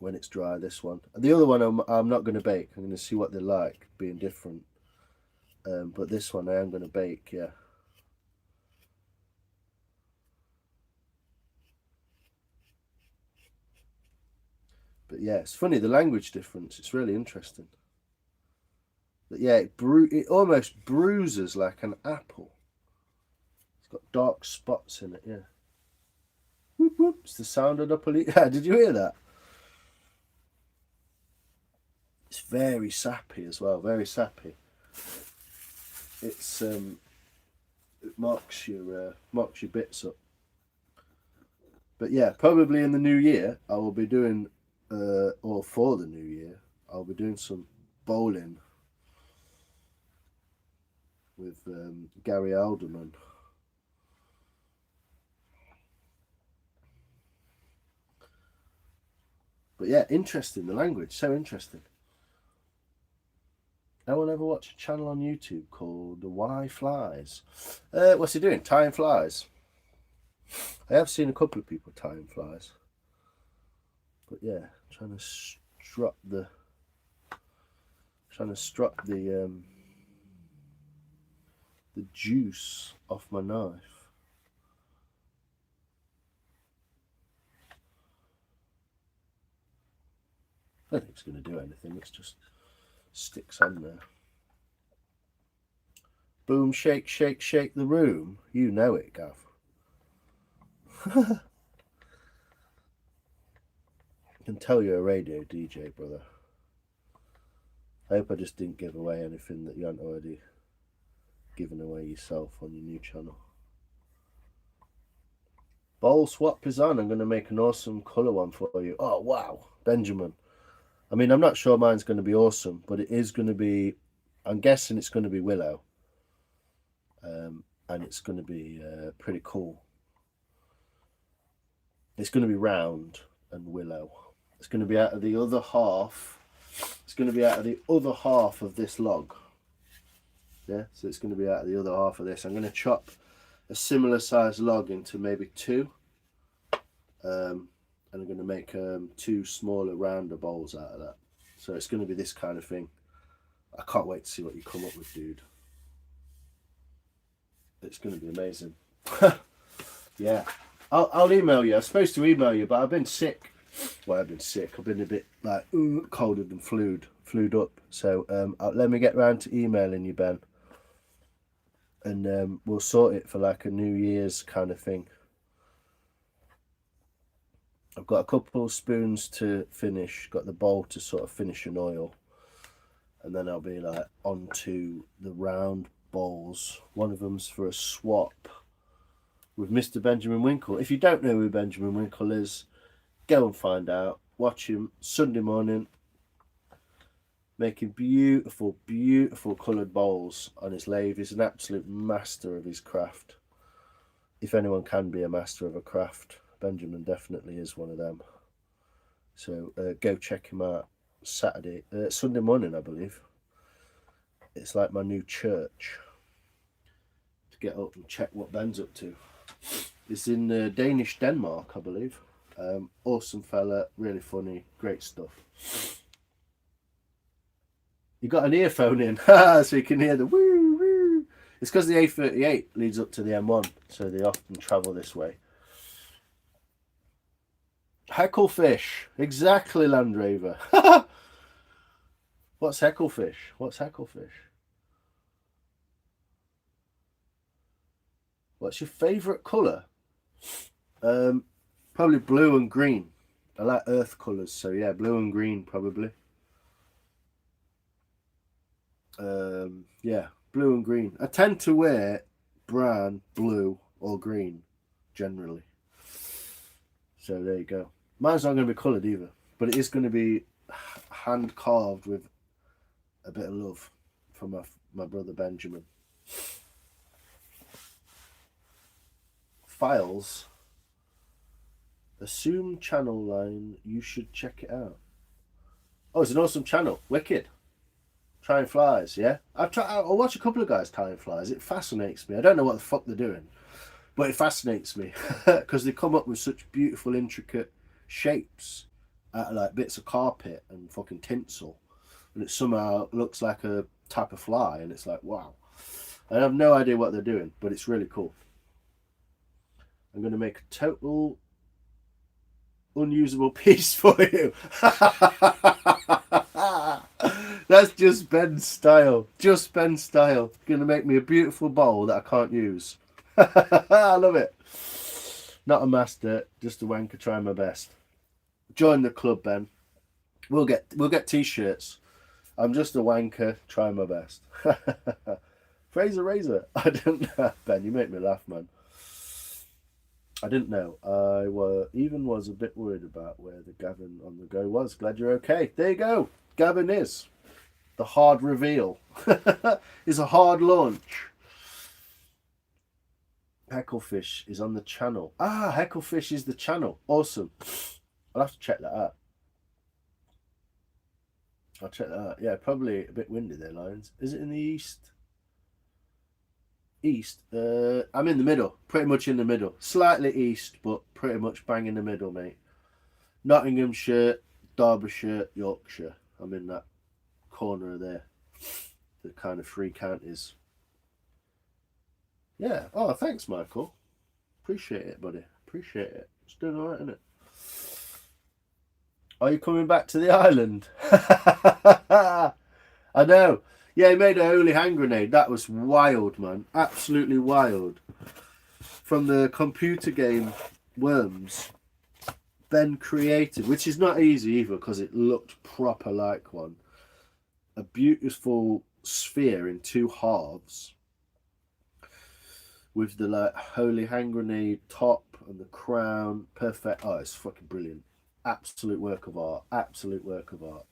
when it's dry, this one. The other one I'm not going to bake. I'm going to see what they're like, being different. But this one I am going to bake, yeah. But yeah, it's funny, the language difference. It's really interesting. But yeah, it almost bruises like an apple. It's got dark spots in it, yeah. Whoop, whoop. It's the sound of the police. Yeah, did you hear that? It's very sappy as well, very sappy. It's it marks your bits up. But yeah, probably in the new year I will be doing, or for the new year, I'll be doing some bowling with Gary Alderman. But yeah, interesting, the language, so interesting. No one ever watched a channel on YouTube called Why Flies? What's he doing? Tying flies. I have seen a couple of people tying flies. But yeah, trying to strut the juice off my knife. I don't think it's going to do anything, it's just sticks on there. Boom, shake, shake, shake the room. You know it, Gav. I can tell you're a radio DJ, brother. I hope I just didn't give away anything that you haven't already given away yourself on your new channel. Bowl swap is on. I'm going to make an awesome colour one for you. Oh, wow. Benjamin. I mean, I'm not sure mine's going to be awesome, but it is going to be, I'm guessing it's going to be willow. And it's going to be pretty cool. It's going to be round and willow. It's going to be out of the other half. It's going to be out of the other half of this log. Yeah, so it's going to be out of the other half of this. I'm going to chop a similar size log into maybe two. And I'm going to make two smaller rounder bowls out of that. So it's going to be this kind of thing. I can't wait to see what you come up with, dude. It's going to be amazing. Yeah, I'll email you. I was supposed to email you, but I've been sick. Well, I've been sick. I've been a bit like colded and flued up. So let me get round to emailing you, Ben, and we'll sort it for like a New Year's kind of thing. I've got a couple of spoons to finish. Got the bowl to sort of finish an oil, and then I'll be like onto the round bowls. One of them's for a swap with Mr. Benjamin Winkle. If you don't know who Benjamin Winkle is, go and find out. Watch him Sunday morning making beautiful, beautiful coloured bowls on his lathe. He's an absolute master of his craft. If anyone can be a master of a craft, Benjamin definitely is one of them. So go check him out Sunday morning, I believe. It's like my new church to get up and check what Ben's up to. It's in Denmark, I believe. Awesome fella, really funny, great stuff. You got an earphone in, so you can hear the woo woo. It's because the A38 leads up to the M1, so they often travel this way. Hecklefish, exactly, Landraver. What's hecklefish? What's hecklefish? What's your favourite colour? Probably blue and green. I like earth colours, so yeah, blue and green probably. Yeah, blue and green. I tend to wear brown, blue, or green generally. So there you go. Mine's not going to be coloured either, but it is going to be hand carved with a bit of love from my brother Benjamin. Files. Assume channel line. You should check it out. Oh, it's an awesome channel. Wicked. Tying flies, yeah. I'll watch a couple of guys tying flies. It fascinates me. I don't know what the fuck they're doing, but it fascinates me because they come up with such beautiful, intricate shapes out of like bits of carpet and fucking tinsel, and it somehow looks like a type of fly, and it's like, wow. I have no idea what they're doing, but it's really cool. I'm going to make a total unusable piece for you. That's just Ben's style. Just Ben's style. Going to make me a beautiful bowl that I can't use. I love it. Not a master, just a wanker trying my best. Join the club, Ben. We'll get t-shirts. I'm just a wanker trying my best. Fraser Razor. I don't know, Ben. You make me laugh, man. I didn't know. I was a bit worried about where the Gavin on the go was. Glad you're okay. There you go. Gavin is. The hard reveal. Is a hard launch. Hecklefish is on the channel. Ah, Hecklefish is the channel. Awesome. I'll have to check that out. I'll check that out. Yeah, probably a bit windy there, Lions. Is it in the east? East. I'm in the middle. Pretty much in the middle. Slightly east, but pretty much bang in the middle, mate. Nottinghamshire, Derbyshire, Yorkshire. I'm in that corner there. The kind of three counties. Yeah. Oh, thanks, Michael. Appreciate it, buddy. Appreciate it. It's doing all right, isn't it? Are you coming back to the island? I know. Yeah, he made a holy hand grenade. That was wild, man. Absolutely wild. From the computer game Worms, Ben created, which is not easy either because it looked proper like one, a beautiful sphere in two halves with the like holy hand grenade top and the crown. Perfect. Oh, it's fucking brilliant. Absolute work of art. Absolute work of art.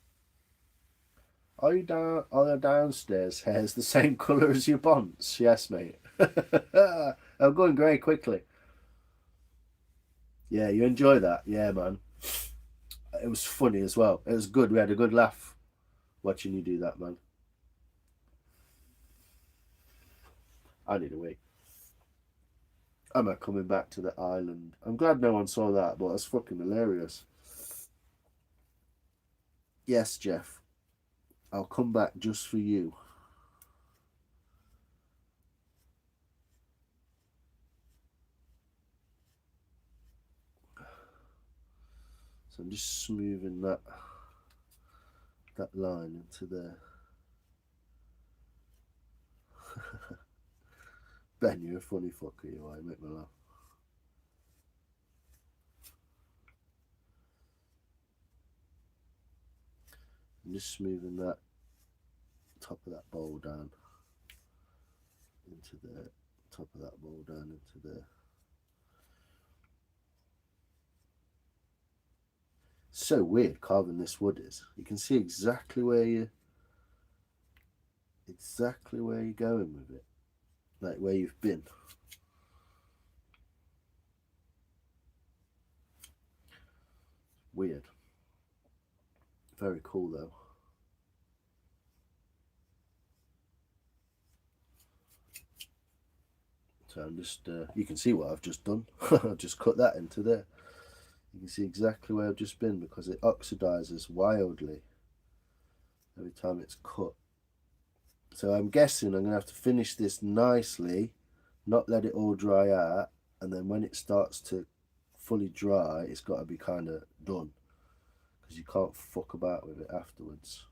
Are you down? Are the downstairs hairs the same colour as your bonds? Yes, mate. I'm going grey quickly. Yeah, you enjoy that? Yeah, man. It was funny as well. It was good. We had a good laugh watching you do that, man. I need a wait. Am I coming back to the island? I'm glad no one saw that, but that's fucking hilarious. Yes, Jeff. I'll come back just for you. So I'm just smoothing that line into there. Ben, you're a funny fucker, you are. You make me laugh. I'm just smoothing that top of that bowl down into there. Top of that bowl down into there. So weird carving this wood is. You can see exactly where you're going with it, like where you've been. Weird. Very cool though. So I'm just, you can see what I've just done. I've just cut that into there. You can see exactly where I've just been because it oxidizes wildly every time it's cut. So I'm guessing I'm going to have to finish this nicely, not let it all dry out, and then when it starts to fully dry, it's got to be kind of done, because you can't fuck about with it afterwards.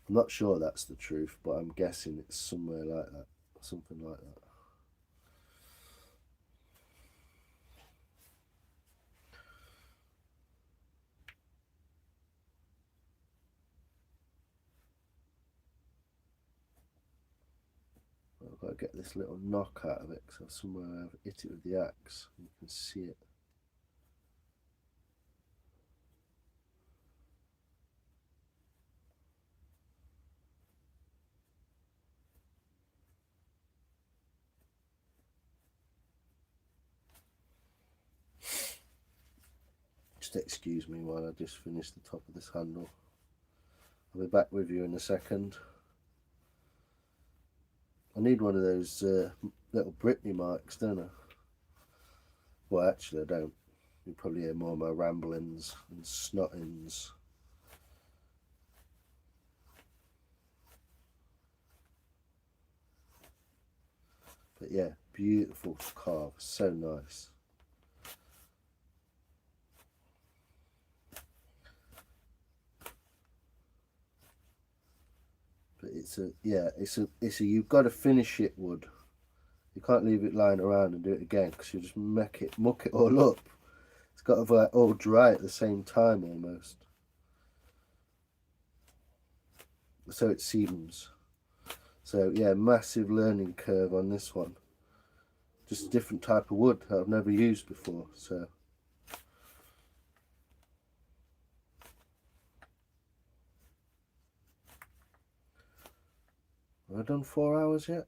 I'm not sure that's the truth, but I'm guessing it's somewhere like that, something like that. I've got to get this little knock out of it, because somewhere I've hit it with the axe. You can see it. Just excuse me while I just finish the top of this handle. I'll be back with you in a second. I need one of those little Britney mics, don't I? Well, actually, I don't. You probably hear more of my ramblings and snottings. But yeah, beautiful to carve, so nice. But it's a you've got to finish it wood. You can't leave it lying around and do it again, because you just muck it all up. It's got to like all dry at the same time almost, so it seems. So yeah, massive learning curve on this one. Just a different type of wood that I've never used before. So have I done 4 hours yet?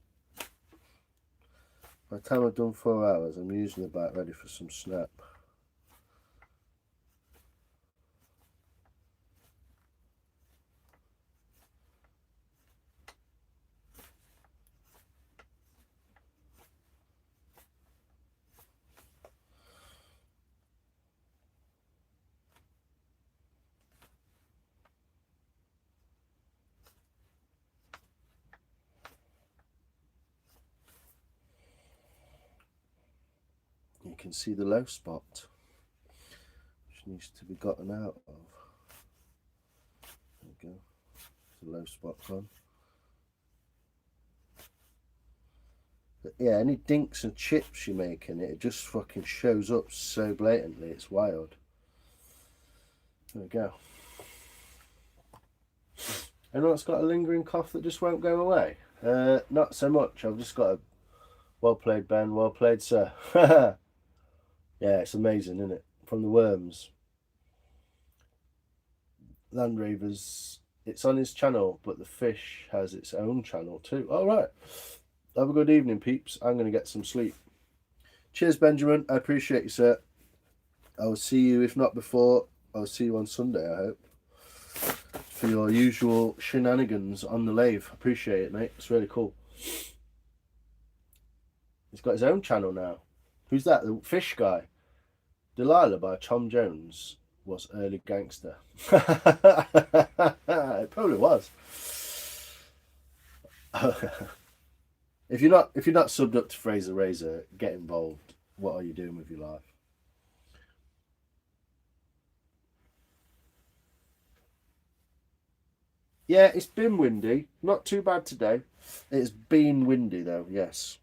By the time I've done 4 hours, I'm usually about ready for some snap. You can see the low spot, which needs to be gotten out of. There we go. The low spot gone. But yeah, any dinks and chips you make in it, it just fucking shows up so blatantly. It's wild. There we go. Anyone's got a lingering cough that just won't go away? Not so much. I've just got a well played, Ben. Well played, sir. Yeah, it's amazing, isn't it? From the worms. Land Ravers. It's on his channel, but the fish has its own channel too. All right. Have a good evening, peeps. I'm going to get some sleep. Cheers, Benjamin. I appreciate you, sir. I will see you, if not before, I'll see you on Sunday, I hope, for your usual shenanigans on the lathe. Appreciate it, mate. It's really cool. He's got his own channel now. Who's that? The fish guy. Delilah by Tom Jones was early gangster. It probably was. If you're not subbed up to Fraser Razor, get involved. What are you doing with your life? Yeah, it's been windy. Not too bad today. It's been windy though, yes.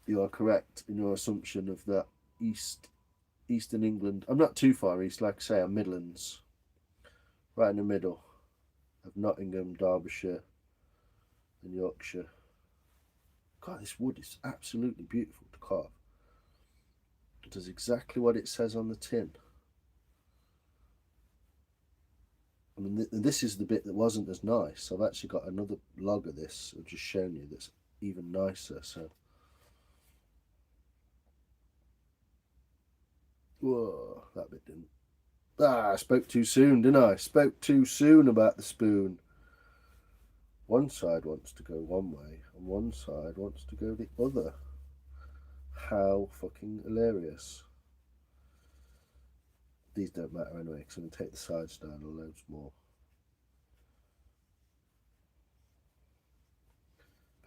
You are correct in your assumption of that eastern England. I'm not too far east, like I say, I'm Midlands. Right in the middle of Nottingham, Derbyshire and Yorkshire. God, this wood is absolutely beautiful to carve. It does exactly what it says on the tin. I mean, this is the bit that wasn't as nice. I've actually got another log of this I've just shown you that's even nicer. So, whoa, that bit didn't. I spoke too soon, didn't I? Spoke too soon about the spoon. One side wants to go one way, and one side wants to go the other. How fucking hilarious. These don't matter anyway, because I'm going to take the sides down a loads more.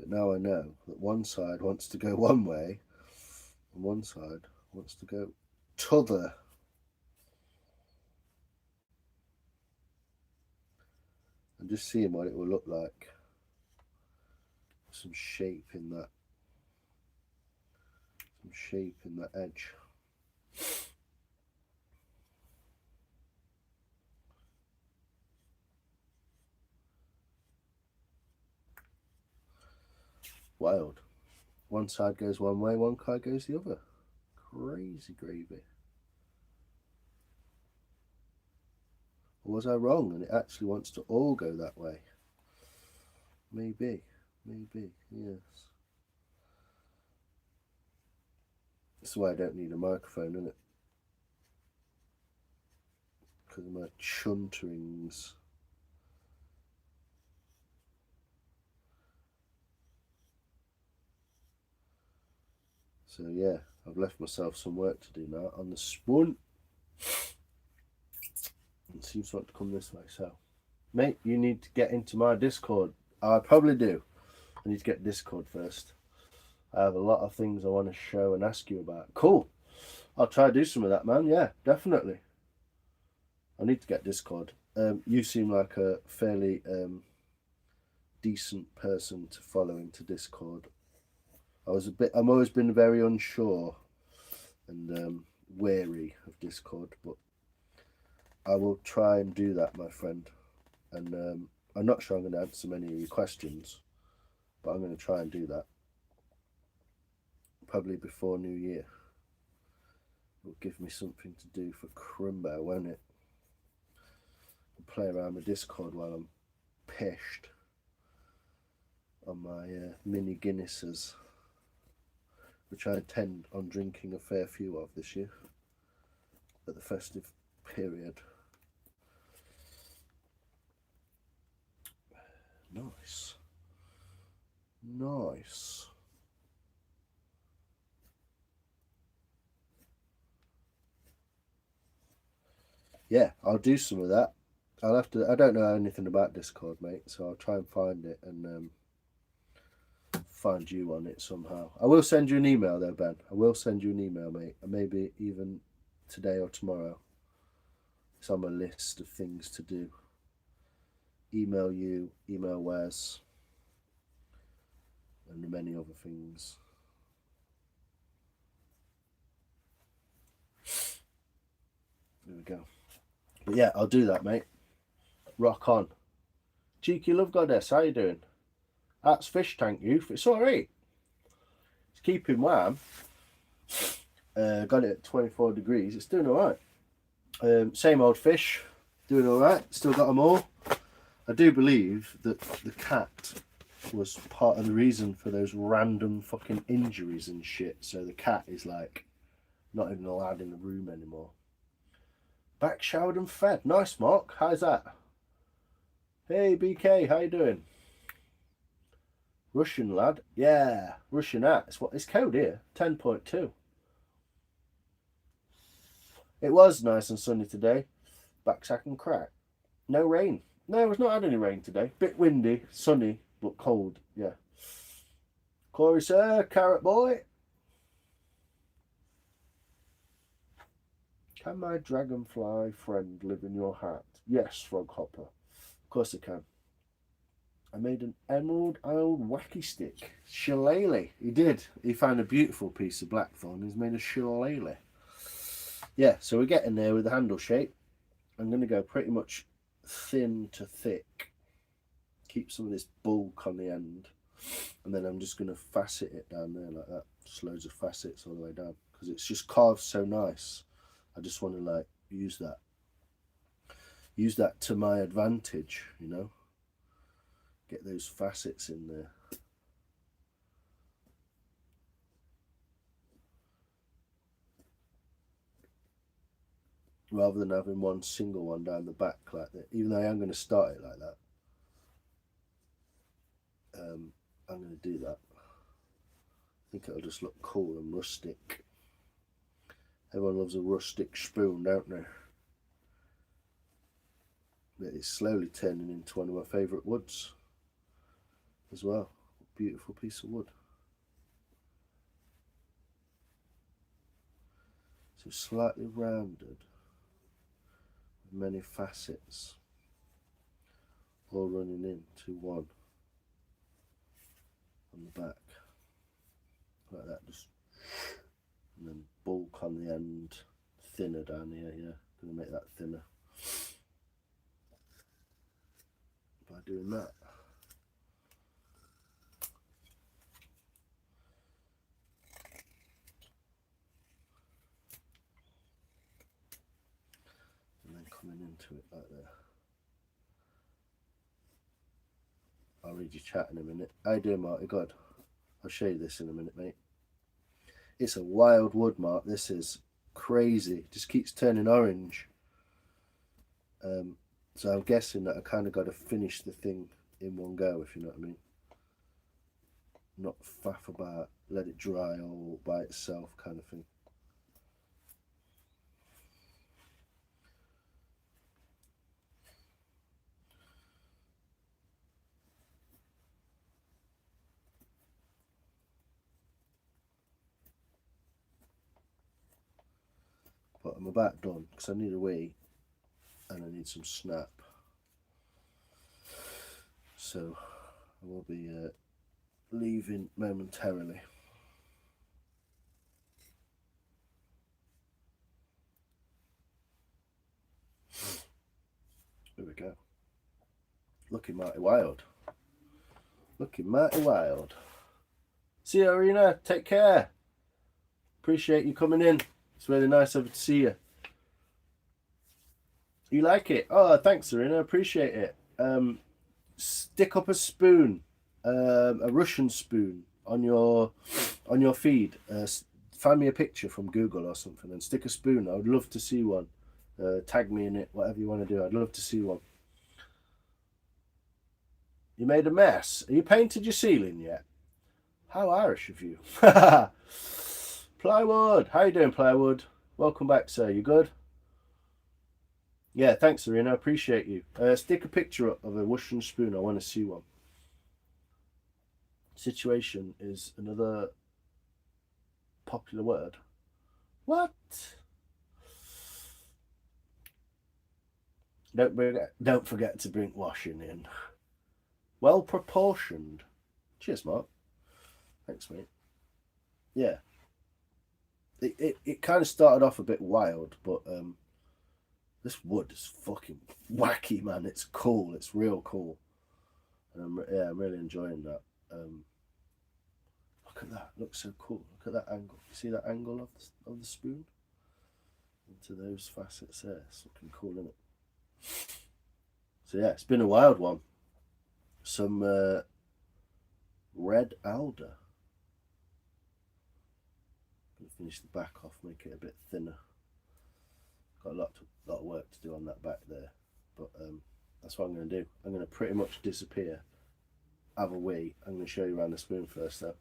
But now I know that one side wants to go one way and one side wants to go t'other. I'm just seeing what it will look like. Some shape in that. Some shape in that edge. Wild. One side goes one way, one side goes the other. Crazy gravy. Or was I wrong and it actually wants to all go that way? Maybe, yes. That's why I don't need a microphone, isn't it? Because of my chunterings. So yeah, I've left myself some work to do now on the spoon. It seems to want to come this way. So, mate, you need to get into my Discord. I probably do. I need to get Discord first. I have a lot of things I want to show and ask you about. Cool. I'll try to do some of that, man. Yeah, definitely. I need to get Discord. You seem like a fairly decent person to follow into Discord. I'm always been very unsure and wary of Discord, but I will try and do that, my friend. And I'm not sure I'm going to answer many of your questions, but I'm going to try and do that. Probably before New Year. It'll give me something to do for Crimbo, won't it? I'll play around with Discord while I'm pished on my mini Guinnesses, which I intend on drinking a fair few of this year at the festive period. Nice. Nice. Yeah, I'll do some of that. I'll have to. I don't know anything about Discord, mate, so I'll try and find it and find you on it somehow. I will send you an email though, Ben. I will send you an email, mate, and maybe even today or tomorrow. It's on my list of things to do. Email you, email Wes, and many other things. There we go. But yeah, I'll do that, mate. Rock on. Cheeky Love Goddess, how you doing? That's Fish Tank Youth. It's alright. It's keeping warm. Got it at 24 degrees. It's doing alright. Same old fish. Doing alright. Still got them all. I do believe that the cat was part of the reason for those random fucking injuries and shit. So the cat is like not even allowed in the room anymore. Back showered and fed. Nice, Mark. How's that? Hey, BK, how you doing? Russian lad. Yeah, Russian hat. It's what it's cold here. 10.2. It was nice and sunny today. Backsack and crack. No rain. No, we've not had any rain today. Bit windy, sunny, but cold. Yeah. Corey, sir, carrot boy. Can my dragonfly friend live in your hat? Yes, Frog Hopper. Of course I can. I made an emerald isle wacky stick. Shillelagh. He did. He found a beautiful piece of blackthorn. He's made a shillelagh. Yeah, so we're getting there with the handle shape. I'm going to go pretty much thin to thick. Keep some of this bulk on the end. And then I'm just going to facet it down there like that. Just loads of facets all the way down. Because it's just carved so nice. I just want to like use that. Use that to my advantage, you know. Get those facets in there. Rather than having one single one down the back like that. Even though I am going to start it like that. I'm going to do that. I think it'll just look cool and rustic. Everyone loves a rustic spoon, don't they? But it's slowly turning into one of my favourite woods as well. beautiful piece of wood. So slightly rounded, with many facets, all running into one on the back, like that, just, and then bulk on the end, thinner down here. Yeah, gonna make that thinner by doing that. And then coming into it like that. I'll read your chat in a minute. How you doing, Marty? Good. I'll show you this in a minute, mate. It's a wild wood, Mark. This is crazy. Just keeps turning orange. So I'm guessing that I kind of got to finish the thing in one go, if you know what I mean. Not faff about, let it dry all by itself kind of thing. But I'm about done because I need a wee and I need some snap. So I will be leaving momentarily. There we go. Looking mighty wild. Looking mighty wild. See you, Arena. Take care. Appreciate you coming in. It's really nice of you to see you. You like it? Oh, thanks, Serena. Appreciate it. Stick up a spoon, a Russian spoon, on your feed. Find me a picture from Google or something and stick a spoon. I would love to see one. Tag me in it, whatever you want to do. I'd love to see one. You made a mess. Are you painted your ceiling yet? How Irish of you. Plywood. How you doing, Plywood? Welcome back, sir. You good? Yeah, thanks, Serena. I appreciate you. Stick a picture up of a Russian spoon. I want to see one. Situation is another popular word. What? Don't forget to bring washing in. Well proportioned. Cheers, Mark. Thanks, mate. Yeah. It kind of started off a bit wild, but this wood is fucking wacky, man. It's cool. It's real cool. And I'm really enjoying that. Look at that. It looks so cool. Look at that angle. You see that angle of the spoon? Into those facets there. It's looking cool, isn't it? So yeah, it's been a wild one. Some red alder. Gonna finish the back off, make it a bit thinner. Got a lot of work to do on that back there, but that's what I'm going to do. I'm going to pretty much disappear, have a wee. I'm going to show you around the spoon first though.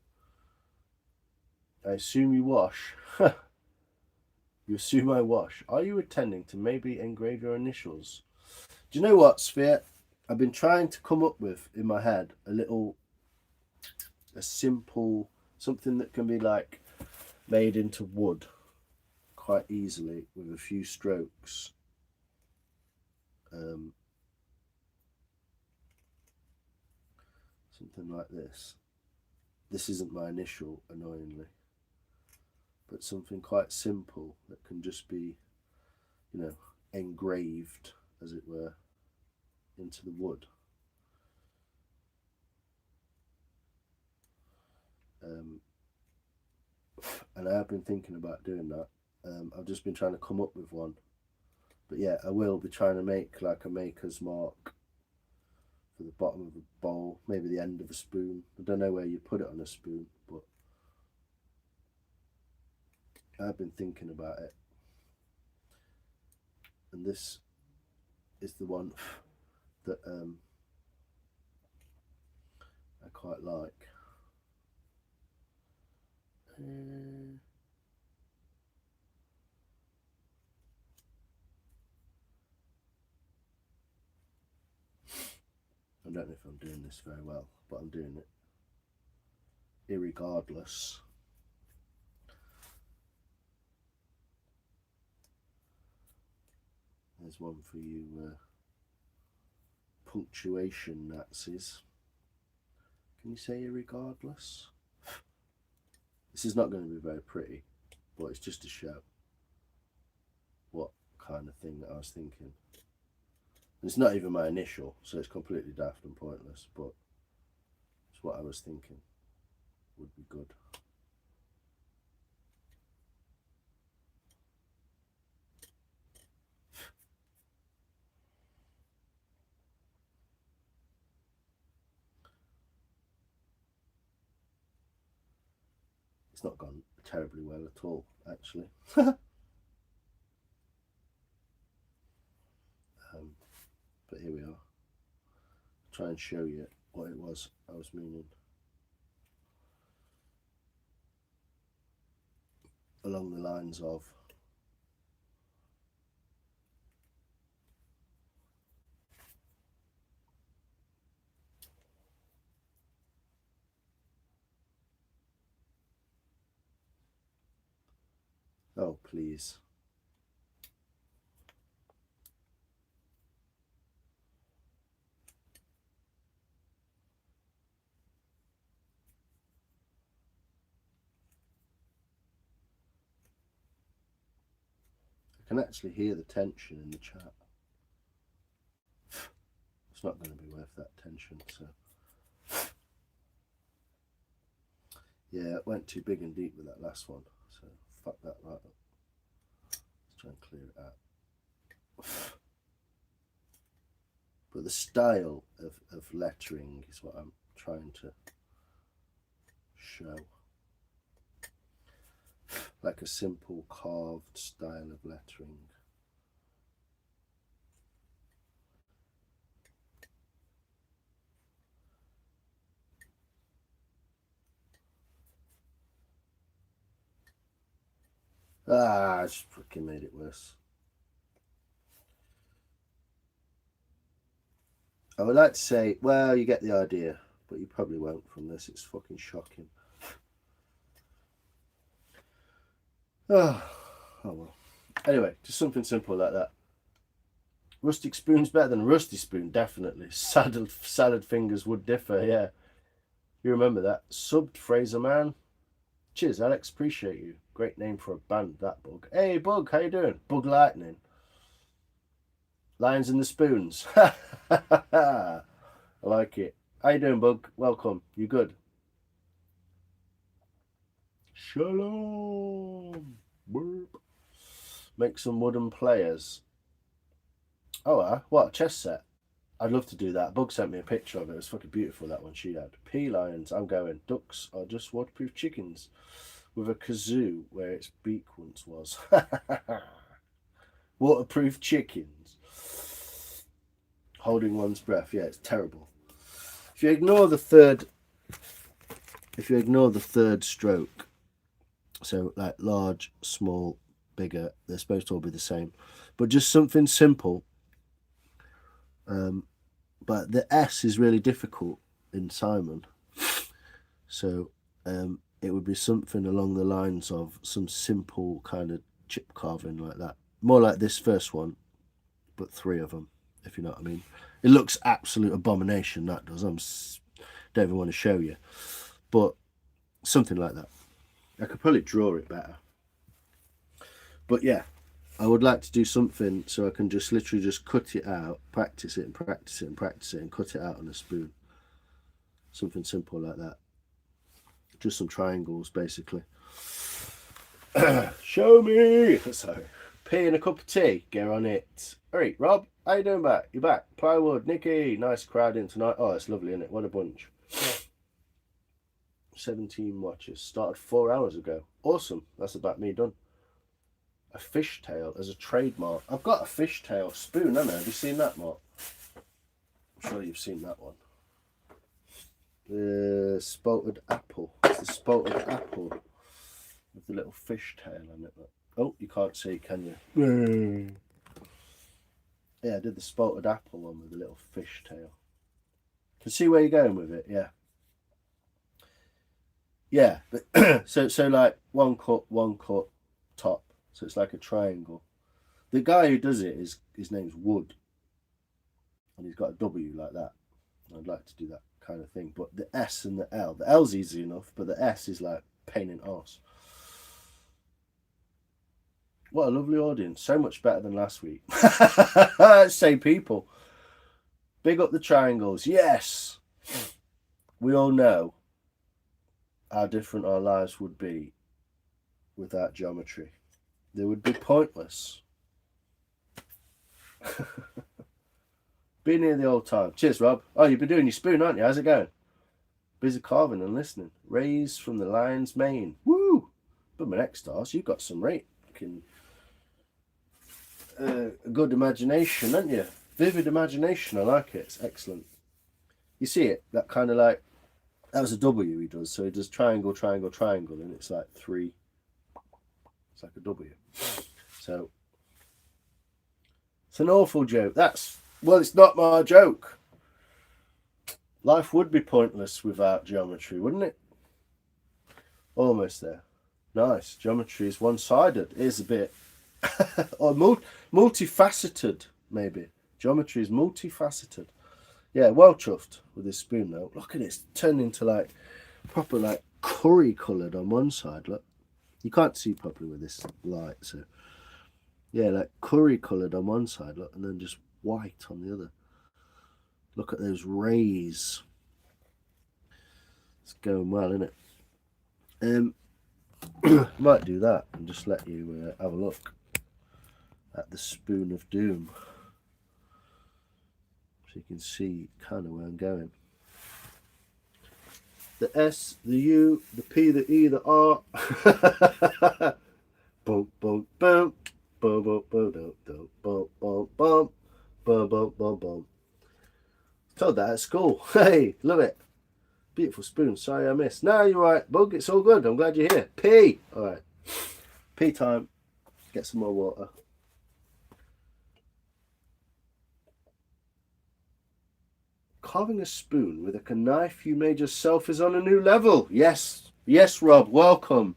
I assume you wash. You assume I wash. Are you intending to maybe engrave your initials? Do you know what, Sphere? I've been trying to come up with in my head a simple, something that can be like made into wood quite easily with a few strokes. Something like this. This isn't my initial, annoyingly, but something quite simple that can just be, you know, engraved, as it were, into the wood. And I have been thinking about doing that. I've just been trying to come up with one, but yeah, I will be trying to make like a maker's mark for the bottom of a bowl, maybe the end of a spoon. I don't know where you put it on a spoon, but I've been thinking about it. And this is the one that I quite like. I don't know if I'm doing this very well, but I'm doing it. irregardless. There's one for you punctuation Nazis. Can you say irregardless? This is not going to be very pretty, but it's just to show what kind of thing that I was thinking. And it's not even my initial, so it's completely daft and pointless, but it's what I was thinking would be good. It's not gone terribly well at all, actually. But here we are. Try and show you what it was I was meaning. Along the lines of oh, please. I can actually hear the tension in the chat. It's not going to be worth that tension, so yeah, it went too big and deep with that last one, so fuck that right up. Let's try and clear it out. But the style of lettering is what I'm trying to show. Like a simple carved style of lettering. Ah, I just fucking made it worse. I would like to say, well, you get the idea, but you probably won't from this. It's fucking shocking. Oh well. Anyway, just something simple like that. Rustic spoon's better than rusty spoon, definitely. Salad fingers would differ, yeah. You remember that. Subbed Fraser Man. Cheers, Alex. Appreciate you. Great name for a band, that Bug. Hey, Bug, how you doing? Bug Lightning. Lions and the Spoons. I like it. How you doing, Bug? Welcome. You good? Shalom. Burp. Make some wooden players. Oh, what? A chess set? I'd love to do that. Bug sent me a picture of it. It was fucking beautiful, that one she had. Pea lions, I'm going. Ducks are just waterproof chickens with a kazoo where its beak once was. Waterproof chickens. Holding one's breath. Yeah, it's terrible. If you ignore the third stroke, so like large, small, bigger, they're supposed to all be the same. But just something simple. But the S is really difficult in Simon. So it would be something along the lines of some simple kind of chip carving like that. More like this first one, but 3 of them, if you know what I mean. It looks absolute abomination, that does. Don't even want to show you. But something like that. I could probably draw it better. But yeah, I would like to do something so I can just literally just cut it out, practice it and practice it and practice it and cut it out on a spoon. Something simple like that. Just some triangles, basically. Show me! Sorry. Pee and a cup of tea. Get on it. Alright, Rob, how you doing back? You back? Plywood, Nikki. Nice crowd in tonight. Oh, it's lovely, isn't it? What a bunch. 17 watches. Started 4 hours ago. Awesome. That's about me done. A fishtail as a trademark. I've got a fishtail spoon, haven't I? Have you seen that, Mark? I'm sure you've seen that one. The spotted apple. It's the spotted apple with the little fishtail on it. Oh, you can't see, can you? Yeah, I did the spotted apple one with the little fishtail. Can see where you're going with it, yeah. Yeah, but so like one cut, top. So it's like a triangle. The guy who does it is his name's Wood, and he's got a W like that. I'd like to do that kind of thing, but the S and the L's easy enough, but the S is like pain in the arse. What a lovely audience! So much better than last week. Same people. Big up the triangles. Yes, we all know how different our lives would be without geometry. They would be pointless. Been here the old time. Cheers, Rob. Oh, you've been doing your spoon, aren't you? How's it going? Busy carving and listening. Rays from the lion's mane. Woo! But my next stars, you've got some rate. Good imagination, haven't you? Vivid imagination. I like it. It's excellent. You see it? That kind of like, that was a W he does. So he does triangle, triangle, triangle, and it's like three. It's like a W. So it's an awful joke. Well, it's not my joke. Life would be pointless without geometry, wouldn't it? Almost there. Nice. Geometry is one-sided. It is a bit. Or multifaceted, maybe. Geometry is multifaceted. Yeah, well chuffed with this spoon though. Look at it. It's turned into like proper like curry coloured on one side. Look. You can't see properly with this light, so yeah, like curry coloured on one side, look, and then just white on the other. Look at those rays. It's going well, isn't it? Might do that and just let you have a look at the spoon of doom, so you can see kind of where I'm going. The S, the U, the P, the E, the R. Boom, boom, boom. Boom, boom, boom, boom, boom, boom, boom, boom, boom, boom, boom, boom. Told that at school. Hey, love it. Beautiful spoon. Sorry I missed. No, you're right, Bug. It's all good. I'm glad you're here. P. All right. P time. Get some more water. Carving a spoon with a knife you made yourself is on a new level. Yes. Yes, Rob. Welcome.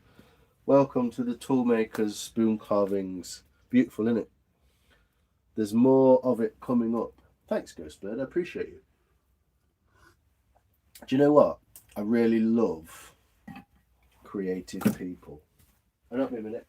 Welcome to the Toolmakers spoon carvings. Beautiful, isn't it? There's more of it coming up. Thanks, Ghostbird. I appreciate you. Do you know what? I really love creative people. Hold on a minute.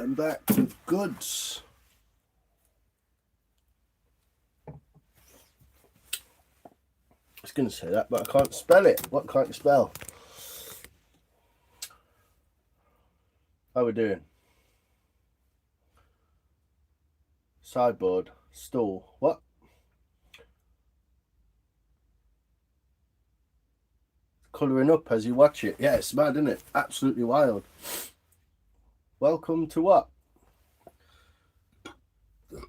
I'm back with goods. I was going to say that, but I can't spell it. What can't you spell? How we doing? Sideboard, stool. What? Colouring up as you watch it. Yeah, it's mad, isn't it? Absolutely wild. Welcome to what?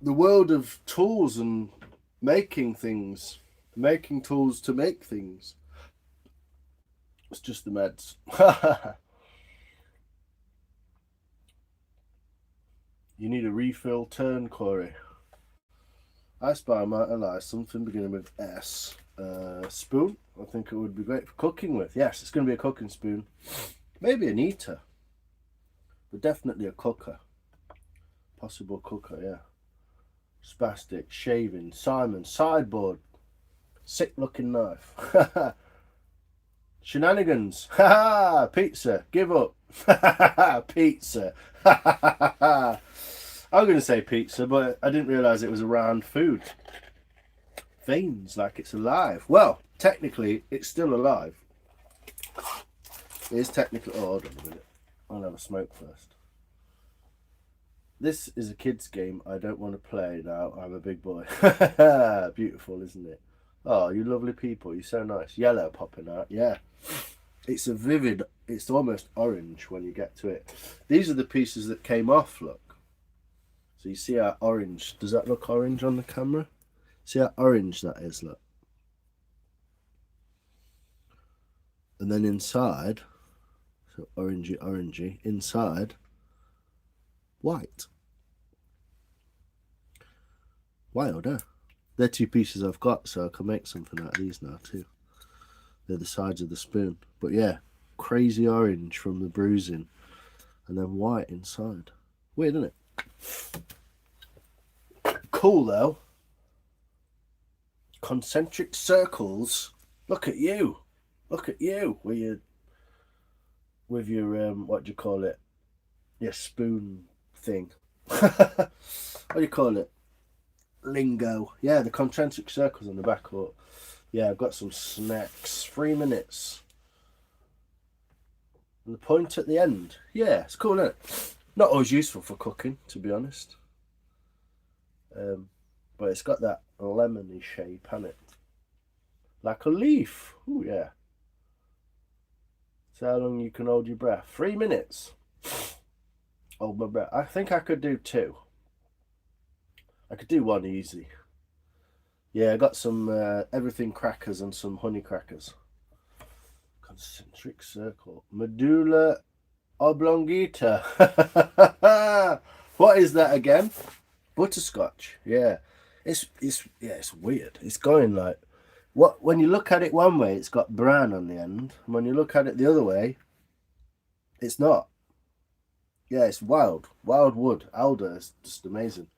The world of tools and making things. Making tools to make things. It's just the meds. You need a refill turn, Corey. I spy I might allow something beginning with S. Spoon. I think it would be great for cooking with. Yes, it's going to be a cooking spoon. Maybe an eater. But definitely a cooker. Possible cooker, yeah. Spastic, shaving, Simon, sideboard. Sick looking knife. Shenanigans. Ha ha! Pizza. Give up. Pizza. I'm going to say pizza, but I didn't realise it was a round food. Veins, like it's alive. Well, technically, it's still alive. It is technically... Oh, hold on a minute. I'll have a smoke first. This is a kid's game I don't want to play now. I'm a big boy. Beautiful, isn't it? Oh, you lovely people. You're so nice. Yellow popping out. Yeah. It's a vivid... It's almost orange when you get to it. These are the pieces that came off, look. So you see how orange... Does that look orange on the camera? See how orange that is, look. And then inside... So orangey, orangey. Inside... White. Wild, eh? They're two pieces I've got, so I can make something out of these now too. They're the sides of the spoon. But yeah, crazy orange from the bruising. And then white inside. Weird, isn't it? Cool though. Concentric circles. Look at you. Look at you. With your what do you call it? Your spoon thing. What do you call it? Lingo. Yeah, the concentric circles on the back. But yeah, I've got some snacks. 3 minutes. And the point at the end. Yeah, it's cool, isn't it? Not always useful for cooking, to be honest. But it's got that lemony shape, hasn't it? Like a leaf. Oh yeah. So how long you can hold your breath? 3 minutes. Hold my breath. I think I could do 2. I could do 1 easy. Yeah, I got some everything crackers and some honey crackers. Concentric circle. Medulla oblongata. What is that again? Butterscotch. Yeah. It's weird. It's going like when you look at it one way, it's got brown on the end. And when you look at it the other way, it's not. Yeah, it's wild. Wild wood. Alder is just amazing.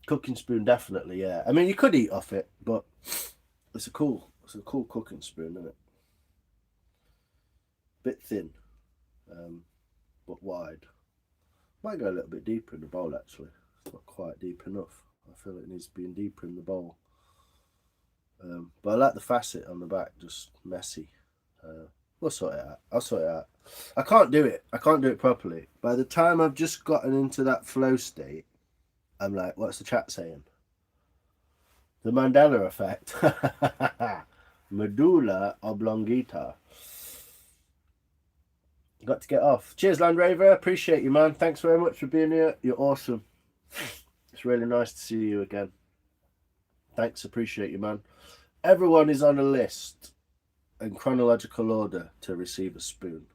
Cooking spoon, definitely, yeah. I mean, you could eat off it, but it's a cool cooking spoon, isn't it? Bit thin, but wide. Might go a little bit deeper in the bowl, actually. It's not quite deep enough. I feel it needs to be deeper in the bowl. But I like the facet on the back, just messy. We'll sort it out. I'll sort it out. I can't do it. I can't do it properly. By the time I've just gotten into that flow state, I'm like, what's the chat saying? The Mandela effect. Medulla oblongata. Got to get off. Cheers, Land Raver. Appreciate you, man. Thanks very much for being here. You're awesome. It's really nice to see you again. Thanks. Appreciate you, man. Everyone is on a list in chronological order to receive a spoon.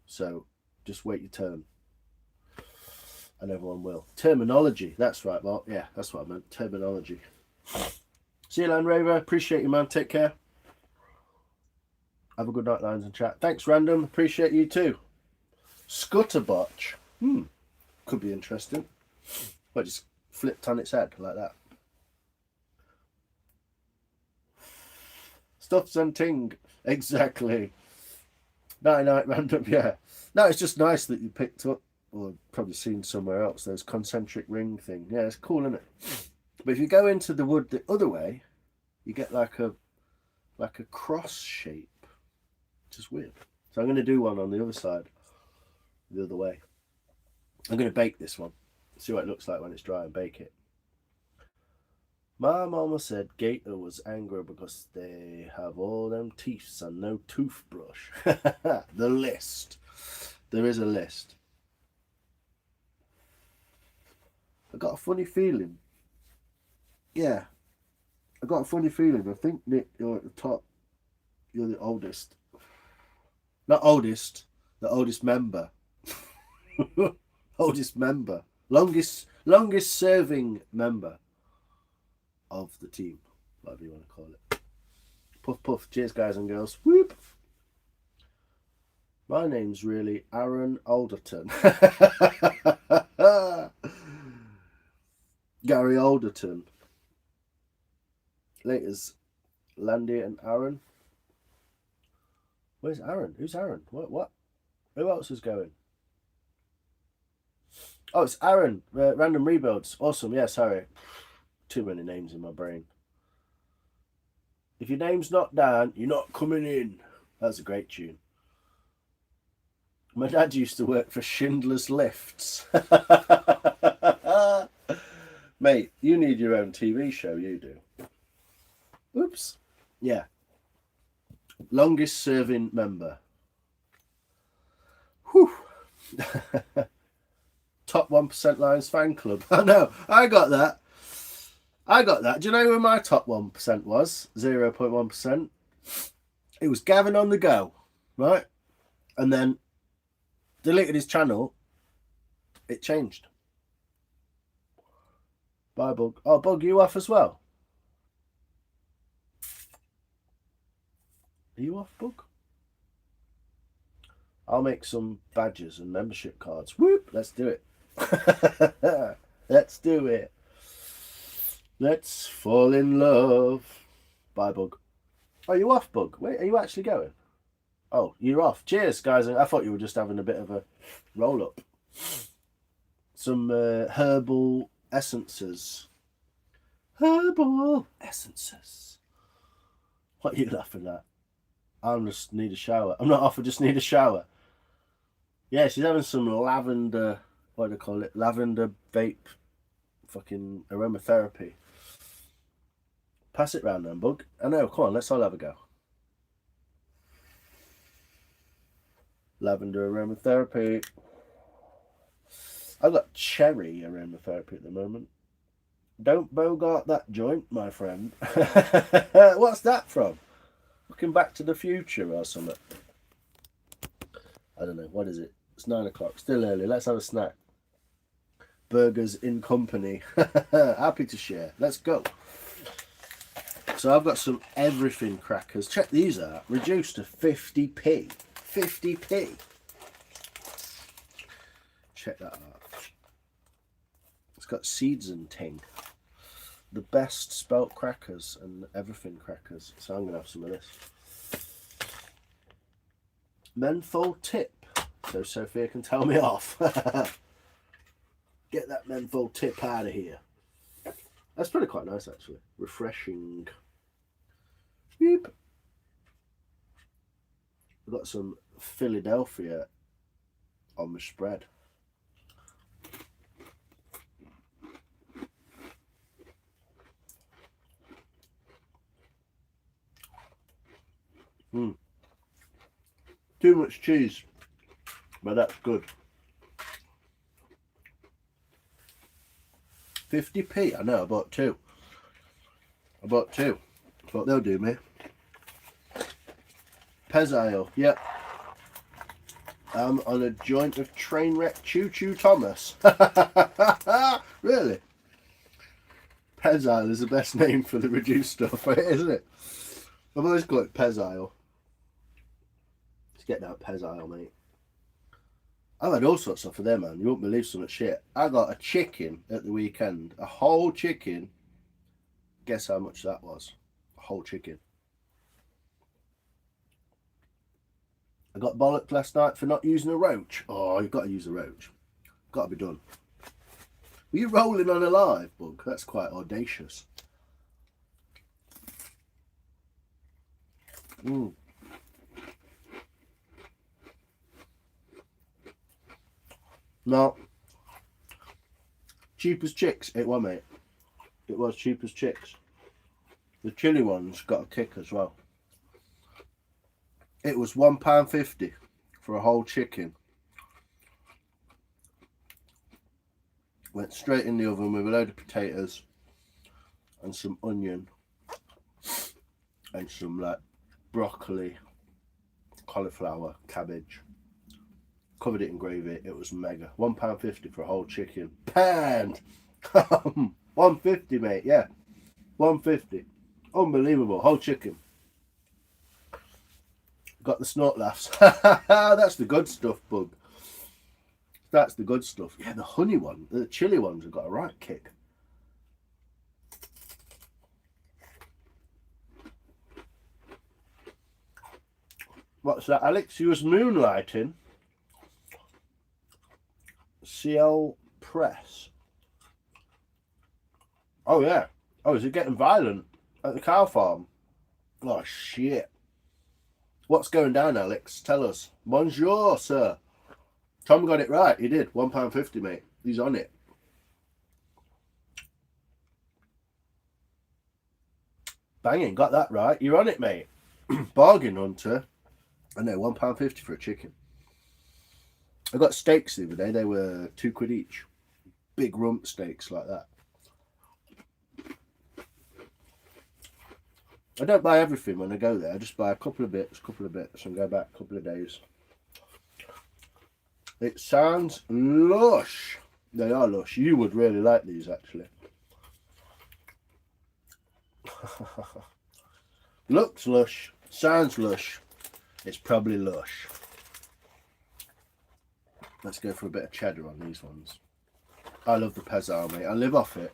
So just wait your turn. And everyone will. Terminology. That's right, Mark. Yeah, that's what I meant. Terminology. See you, Land Raver. Appreciate you, man. Take care. Have a good night, Lines and Chat. Thanks, Random. Appreciate you too. Scutterbotch. Could be interesting. But just flipped on its head like that. Stuffs and ting. Exactly. Night night, Random. Yeah. No, it's just nice that you picked up or probably seen somewhere else, those concentric ring thing. Yeah, it's cool, isn't it? But if you go into the wood the other way, you get like a cross shape, which is weird. So I'm going to do one on the other side, the other way. I'm going to bake this one, see what it looks like when it's dry, and bake it. My mama said Gator was angry because they have all them teeth and no toothbrush. The list. There is a list. I got a funny feeling. Yeah. I got a funny feeling. I think, Nick, you're at the top. You're the oldest. Not oldest. The oldest member. Oldest member. Longest serving member of the team, whatever you want to call it. Puff puff. Cheers, guys and girls. Whoop. My name's really Aaron Alderton. Gary Alderton. Laters, Landy and Aaron. Where's Aaron? Who's Aaron? What? Who else is going? Oh, it's Aaron. Random Rebuilds. Awesome. Yeah, sorry. Too many names in my brain. If your name's not Dan, you're not coming in. That's a great tune. My dad used to work for Schindler's Lifts. Mate, you need your own TV show, you do. Oops. Yeah. Longest serving member. Whew. Top 1% Lions fan club. I know, I got that. Do you know who my top 1% was? 0.1%. It was Gavin on the Go, right? And then deleted his channel. It changed. Bye, Bug. Oh, Bug, you off as well? Are you off, Bug? I'll make some badges and membership cards. Whoop! Let's do it. Let's do it. Let's fall in love. Bye, Bug. Oh, you off, Bug? Wait, are you actually going? Oh, you're off. Cheers, guys. I thought you were just having a bit of a roll-up. Some herbal essences. Herbal essences. What are you laughing at? I just need a shower. I'm not off, I just need a shower. Yeah, she's having some lavender, what do they call it? Lavender vape fucking aromatherapy. Pass it round then, Bug. I know, come on, let's all have a go. Lavender aromatherapy. I've got cherry aromatherapy at the moment. Don't bogart that joint, my friend. What's that from? Looking Back to the Future or something. I don't know. What is it? It's 9 o'clock. Still early. Let's have a snack. Burgers in company. Happy to share. Let's go. So I've got some everything crackers. Check these out. Reduced to 50p. 50p. Check that out. It's got seeds and ting. The best spelt crackers and everything crackers. So I'm going to have some of this. Menthol tip. So Sophia can tell me off. Get that menthol tip out of here. That's pretty quite nice, actually. Refreshing. Beep. I've got some Philadelphia on my spread. Too much cheese, but that's good. 50p. I know, I bought two. That's what they'll do me. Pezile, yep. I'm on a joint of Trainwreck Choo Choo Thomas. Really? Pezile is the best name for the reduced stuff, isn't it? I've always called it Pezile. Let's get that Pezile, mate. I've had all sorts of stuff for them, man. You won't believe some of shit. I got a chicken at the weekend. A whole chicken. Guess how much that was? A whole chicken. I got bollocked last night for not using a roach. Oh, you've got to use a roach. Got to be done. Were you rolling on a live, Bug? That's quite audacious. No. Cheap as chicks, it was, mate. It was cheap as chicks. The chili ones got a kick as well. It was £1.50 for a whole chicken. Went straight in the oven with a load of potatoes and some onion and some like broccoli, cauliflower, cabbage. Covered it in gravy. It was mega. £1.50 for a whole chicken. Pound. £1.50, mate. Yeah, £1.50. Unbelievable. Whole chicken. Got the snort laughs. That's the good stuff, Bug. That's the good stuff. Yeah, the honey one, the chili ones have got a right kick. What's that, Alex? You was moonlighting? CL Press. Oh, yeah. Oh, is it getting violent at the cow farm? Oh, shit. What's going down, Alex? Tell us. Bonjour, sir. Tom got it right. He did. £1.50, mate. He's on it. Banging. Got that right. You're on it, mate. Bargain hunter. I know, £1.50 for a chicken. I got steaks the other day. They were £2 each. Big rump steaks like that. I don't buy everything when I go there. I just buy a couple of bits, and go back a couple of days. It sounds lush. They are lush. You would really like these, actually. Looks lush. Sounds lush. It's probably lush. Let's go for a bit of cheddar on these ones. I love the Pez aisle, mate. I live off it.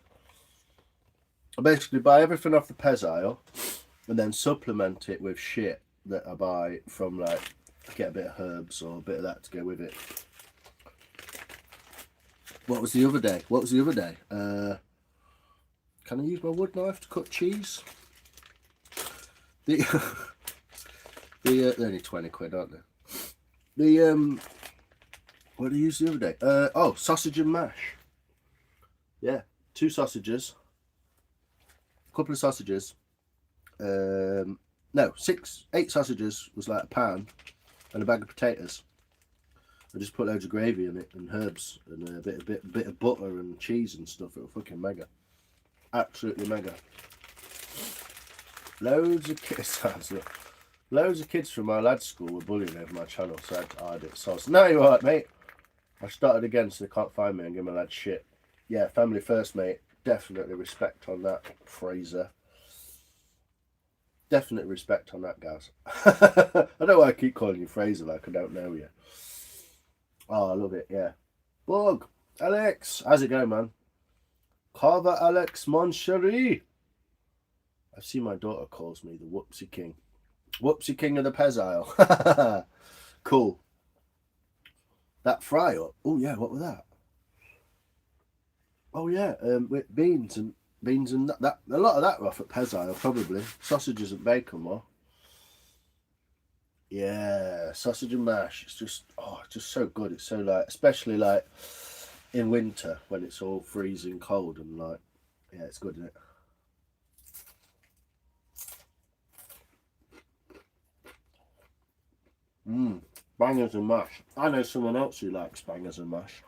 I basically buy everything off the Pez aisle and then supplement it with shit that I buy from, like, get a bit of herbs or a bit of that to go with it. What was the other day? Can I use my wood knife to cut cheese? They're only 20 quid, aren't they? What did I use the other day? Oh, sausage and mash. Yeah, 2 sausages. A couple of sausages. No, 8 sausages was like £1, and a bag of potatoes. I just put loads of gravy in it and herbs and a bit of butter and cheese and stuff. It was fucking mega. Absolutely mega. Loads of kids. Loads of kids from my lad's school were bullying over my channel, so I had to hide it. So I was, no, you're alright, mate. I started again, so they can't find me and give my lad shit. Yeah, family first, mate. Definitely respect on that, Fraser. Definite respect on that, guys. I don't know why I keep calling you Fraser like I don't know you. Oh, I love it, yeah. Bug, Alex, how's it going, man? Carver Alex, mon chéri. I see my daughter calls me the Whoopsie King. Whoopsie King of the Pez aisle. Cool. That fry up. Oh, yeah, what was that? Oh, yeah, with beans and that. A lot of that were off at Pez aisle, probably. Sausages and bacon more. Yeah, sausage and mash. It's just, oh, it's just so good. It's so, like, especially like in winter when it's all freezing cold and like, yeah, it's good, isn't it? Bangers and mash. I know someone else who likes bangers and mash.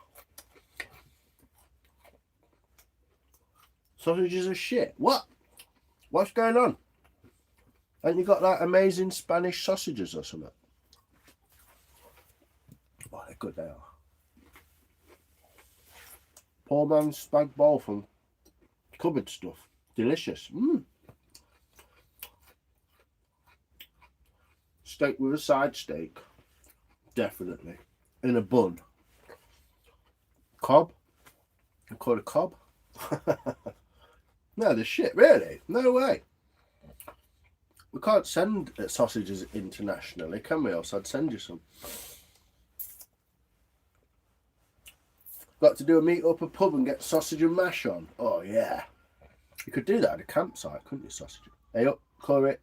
Sausages are shit. What? What's going on? Ain't you got like amazing Spanish sausages or something? Oh, they're good, they are. Poor man's spag bol from cupboard stuff. Delicious. Steak with a side steak. Definitely. In a bun. Cob. I call it cob. No, the shit, really? No way. We can't send sausages internationally, can we? Else I'd send you some. Got to do a meet up a pub and get sausage and mash on. Oh yeah. You could do that at a campsite, couldn't you, sausage? Hey up, Corey.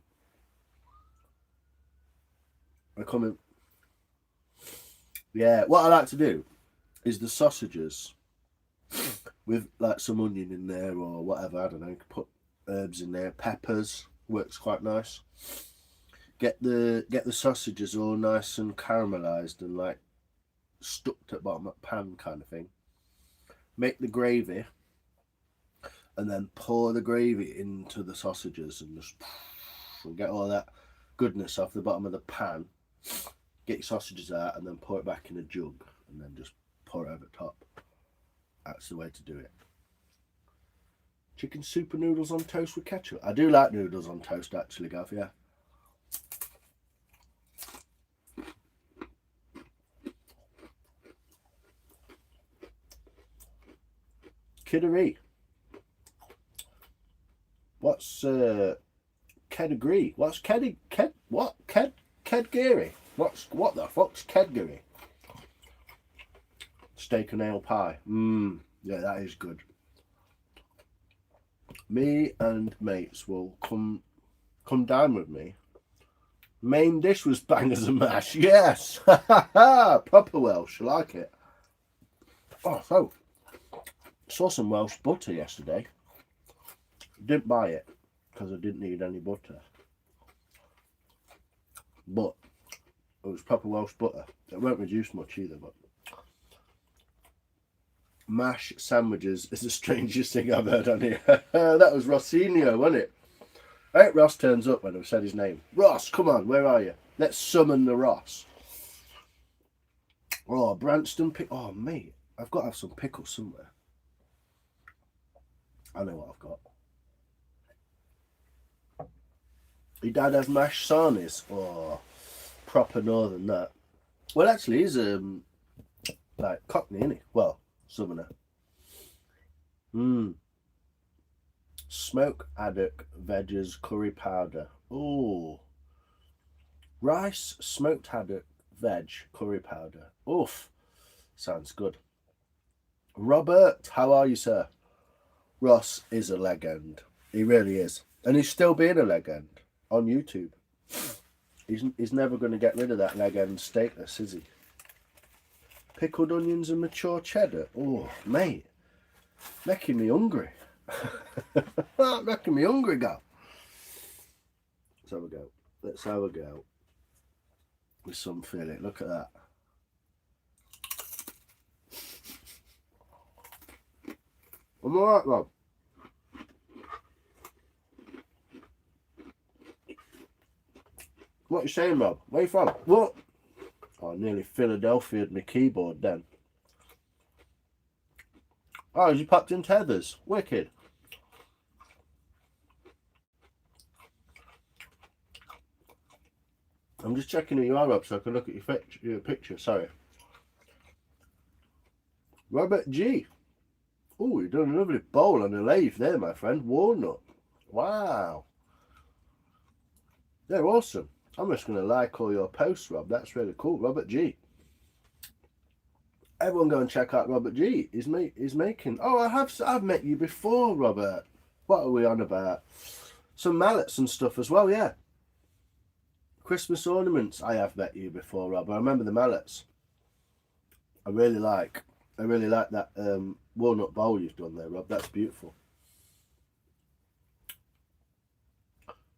I come in. Yeah, what I like to do is the sausages with like some onion in there or whatever, I don't know, you can put herbs in there, peppers, works quite nice. Get the sausages all nice and caramelized and like stuck to the bottom of the pan kind of thing. Make the gravy and then pour the gravy into the sausages and just get all that goodness off the bottom of the pan. Get your sausages out and then pour it back in a jug and then just pour it over the top. That's the way to do it. Chicken soup and noodles on toast with ketchup. I do like noodles on toast actually, Gav, yeah. Kiddery. What's Kedgary? What's Ked what? Kedgary? What the fuck's Kedgary? Steak and ale pie. Yeah, that is good. Me and mates will come down with me. Main dish was bangers and mash. Yes. Proper Welsh. I like it. Oh, so saw some Welsh butter yesterday. Didn't buy it because I didn't need any butter. But it was proper Welsh butter. It won't reduce much either, but mash sandwiches is the strangest thing I've heard on here. That was Rossinio, wasn't it? I hope Ross turns up when I've said his name. Ross, come on, where are you? Let's summon the Ross. Oh, Branston pickle. Oh, mate, I've got to have some pickles somewhere. I know what I've got. Your dad has mashed sarnies. Oh, proper northern that. Well, actually, he's like Cockney, isn't he? Well, southerner. Smoked haddock, veggies, curry powder. Oh, rice, smoked haddock, veg, curry powder. Oof, sounds good. Robert, how are you, sir? Ross is a legend. He really is, and he's still being a legend on YouTube. He's never going to get rid of that legend status, is he? Pickled onions and mature cheddar. Oh, mate, making me hungry. Making me hungry, go. Let's have a go. Let's have a go. With some filling. Look at that. I'm alright, Rob. What are you saying, Rob? Where you from? What? Oh, I nearly Philadelphia'd my keyboard then. Oh, you popped in tethers. Wicked. I'm just checking who you are, Rob, so I can look at your picture. Sorry. Robert G. Oh, you're doing a lovely bowl on a lathe there, my friend. Walnut. Wow. They're awesome. I'm just going to like all your posts, Rob. That's really cool. Robert G. Everyone go and check out Robert G. He's making... Oh, I've met you before, Robert. What are we on about? Some mallets and stuff as well, yeah. Christmas ornaments. I have met you before, Rob. I remember the mallets. I really like that walnut bowl you've done there, Rob. That's beautiful.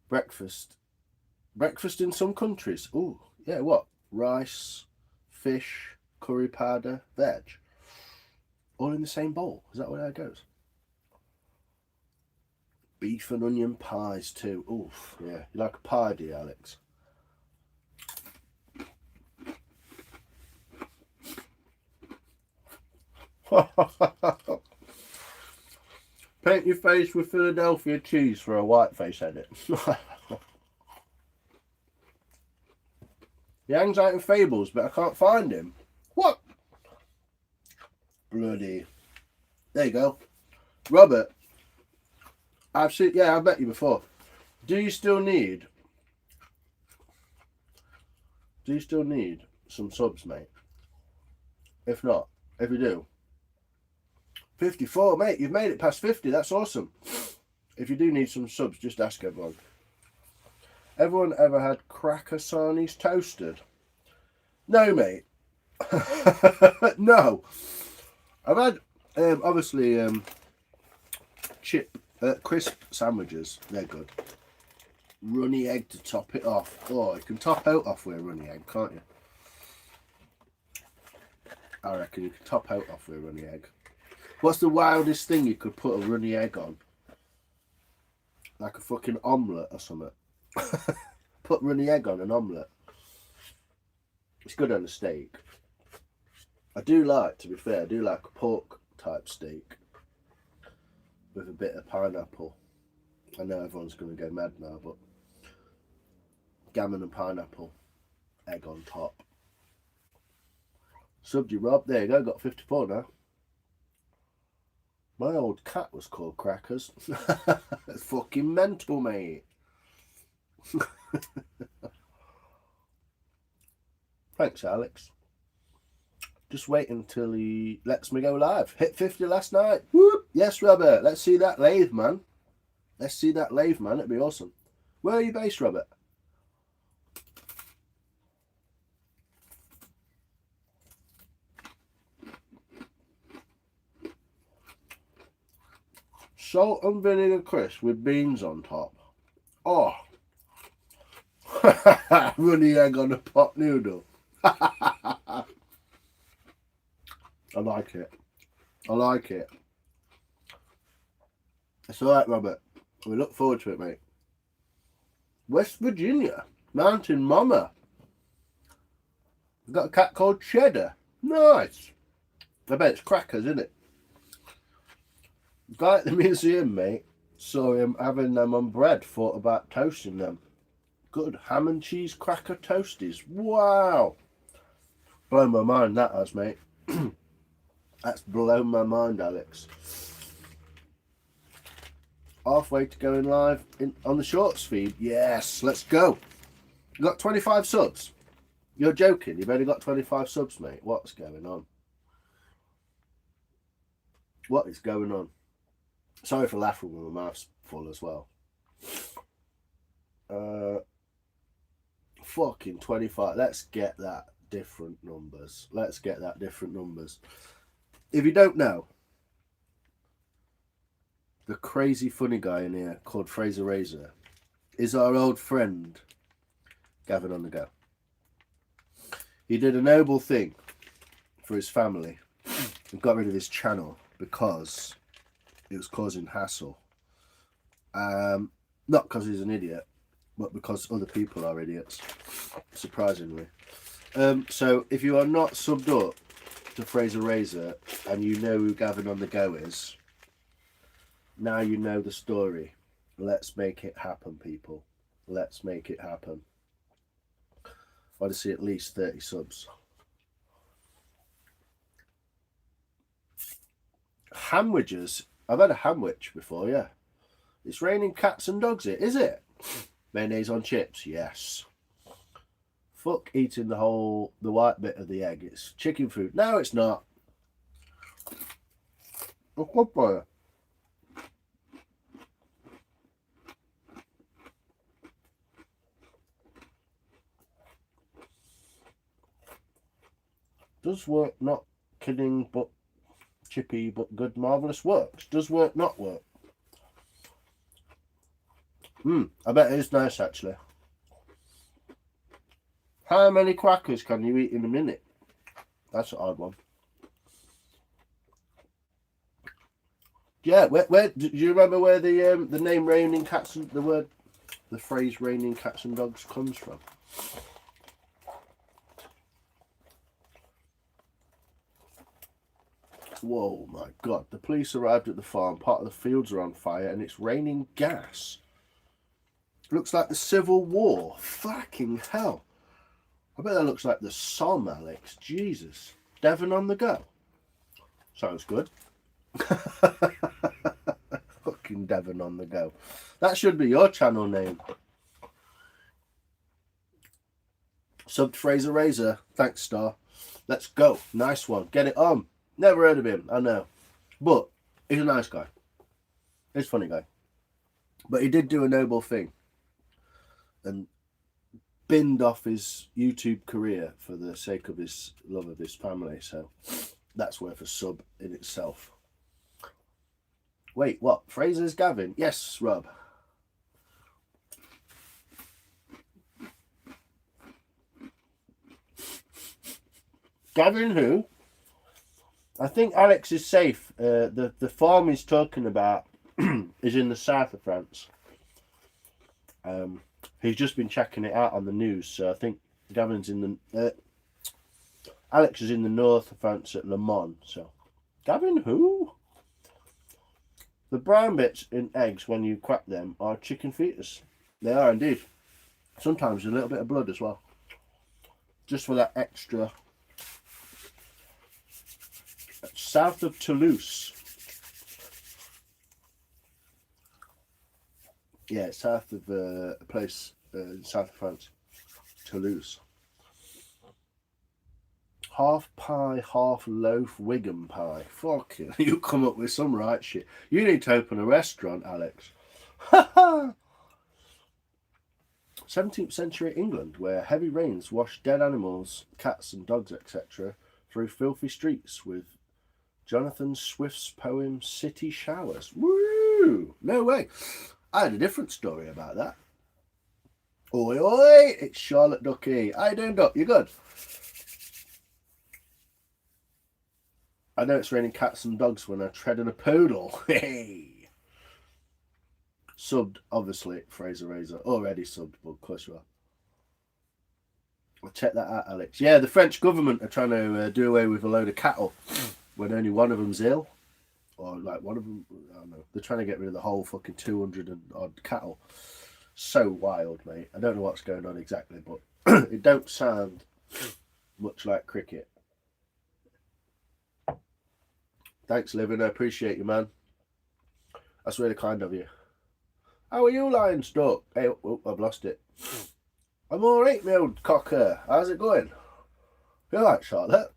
Breakfast in some countries. Oh, yeah, what? Rice, fish, curry powder, veg. All in the same bowl. Is that where that goes? Beef and onion pies too. Oof, yeah. You like a pie, do you, Alex? Paint your face with Philadelphia cheese for a white face edit. He hangs out in Fables, but I can't find him. What? Bloody. There you go. Robert. I've met you before. Do you still need some subs, mate? If not, if you do, 54, mate. You've made it past 50. That's awesome. If you do need some subs, just ask everyone. Everyone ever had cracker sarnies toasted? No, mate. No. I've had, obviously, crisp sandwiches. They're good. Runny egg to top it off. Oh, you can top out off with a runny egg, can't you? I reckon you can top out off with a runny egg. What's the wildest thing you could put a runny egg on? Like a fucking omelette or something. Put runny egg on an omelette. It's good on a steak. I do like, to be fair, I do like a pork type steak with a bit of pineapple. I know everyone's going to go mad now, but gammon and pineapple, egg on top. Subbed you, Rob. There you go, got 54 now. My old cat was called Crackers. That's fucking mental, mate. Thanks, Alex. Just wait until he lets me go live. Hit 50 last night. Whoop. Yes, Robert. Let's see that lathe, man. Let's see that lathe, man. It'd be awesome. Where are you based, Robert? Salt and vinegar crisp with beans on top. Oh. Runny egg on a pot noodle. I like it. I like it. It's alright, Robert. We look forward to it, mate. West Virginia. Mountain Mama. We've got a cat called Cheddar. Nice. I bet it's Crackers, isn't it? The guy at the museum, mate, saw him having them on bread, thought about toasting them. Good ham and cheese cracker toasties. Wow. Blown my mind, that has, mate. That's blown my mind, Alex. Halfway to going live on the shorts feed. Yes, let's go. You got 25 subs. You're joking. You've only got 25 subs, mate. What's going on? What is going on? Sorry for laughing with my mouth's full as well. Fucking 25. Let's get that different numbers. Let's get that different numbers. If you don't know, the crazy funny guy in here called Fraser Razor is our old friend Gavin on the Go. He did a noble thing for his family and got rid of his channel because it was causing hassle. Not because he's an idiot, but because other people are idiots, surprisingly. So if you are not subbed up to Fraser Razor and you know who Gavin on the Go is, now you know the story. Let's make it happen, people. Let's make it happen. I want to see at least 30 subs. Hamwidges. I've had a hamwich before, yeah. It's raining cats and dogs here, is it? Mayonnaise on chips, yes. Fuck eating the white bit of the egg. It's chicken food. No, it's not. Look up for Does work, not kidding, but chippy, but good, marvellous works. Does work, not work. I bet it is nice, actually. How many crackers can you eat in a minute? That's an odd one. Yeah, where do you remember where the name raining cats and the phrase raining cats and dogs comes from? Whoa, my God. The police arrived at the farm. Part of the fields are on fire and it's raining gas. Looks like the Civil War. Fucking hell. I bet that looks like the Somme, Alex. Jesus. Devon on the Go. Sounds good. Fucking Devon on the Go. That should be your channel name. Subbed Fraser Razor. Thanks, Star. Let's go. Nice one. Get it on. Never heard of him. I know. But he's a nice guy. He's a funny guy. But he did do a noble thing and binned off his YouTube career for the sake of his love of his family. So that's worth a sub in itself. Wait, what? Fraser's Gavin? Yes, Rob. Gavin who? I think Alex is safe. The farm he's talking about is in the south of France. He's just been checking it out on the news, so I think Gavin's in the... Alex is in the north of France at Le Mans, so... Gavin who? The brown bits in eggs, when you crack them, are chicken fetus. They are indeed. Sometimes a little bit of blood as well. Just for that extra... South of Toulouse. Yeah, it's south of a place in south of France. Toulouse. Half pie, half loaf Wigan pie. Fuck you. You come up with some right shit. You need to open a restaurant, Alex. 17th century England, where heavy rains washed dead animals, cats and dogs, etc., through filthy streets with Jonathan Swift's poem City Showers. Woo! No way. I had a different story about that. Oi, oi! It's Charlotte Ducky. How you doing, Duck? You good? I know it's raining cats and dogs when I tread on a poodle. Hey! Subbed, obviously, Fraser Razor. Already subbed, but of course you are. I'll check that out, Alex. Yeah, the French government are trying to do away with a load of cattle when only one of them's ill. Or like one of them, I don't know. They're trying to get rid of the whole fucking 200 and odd cattle. So wild, mate. I don't know what's going on exactly, but it don't sound much like cricket. Thanks, Living. I appreciate you, man. That's really kind of you. How are you, Lions Duck? Hey, oh, I've lost it. I'm alright, my old cocker. How's it going? You alright, Charlotte?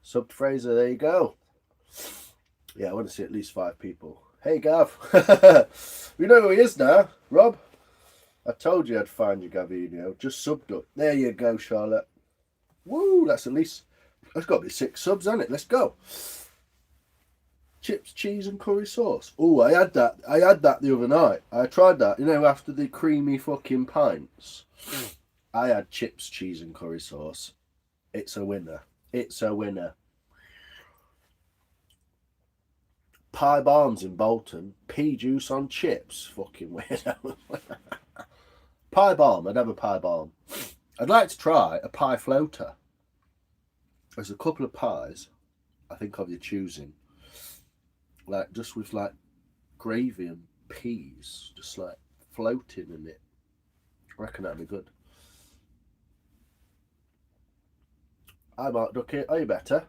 Subbed Fraser, there you go. Yeah, I want to see at least 5 people. Hey, Gav. You know who he is now, Rob? I told you I'd find you, Gavino. Just subbed up. There you go, Charlotte. Woo, that's at least... That's got to be 6 subs, hasn't it? Let's go. Chips, cheese and curry sauce. Oh, I had that. I had that the other night. I tried that. You know, after the creamy fucking pints. I had chips, cheese and curry sauce. It's a winner. It's a winner. Pie Barnes in Bolton. Pea juice on chips. Fucking weirdo. Pie balm. I'd have a pie balm. I'd like to try a pie floater. There's a couple of pies, I think, of your choosing. Like, just with, like, gravy and peas. Just, like, floating in it. I reckon that'd be good. Hi, Mark Duckett. Are you better?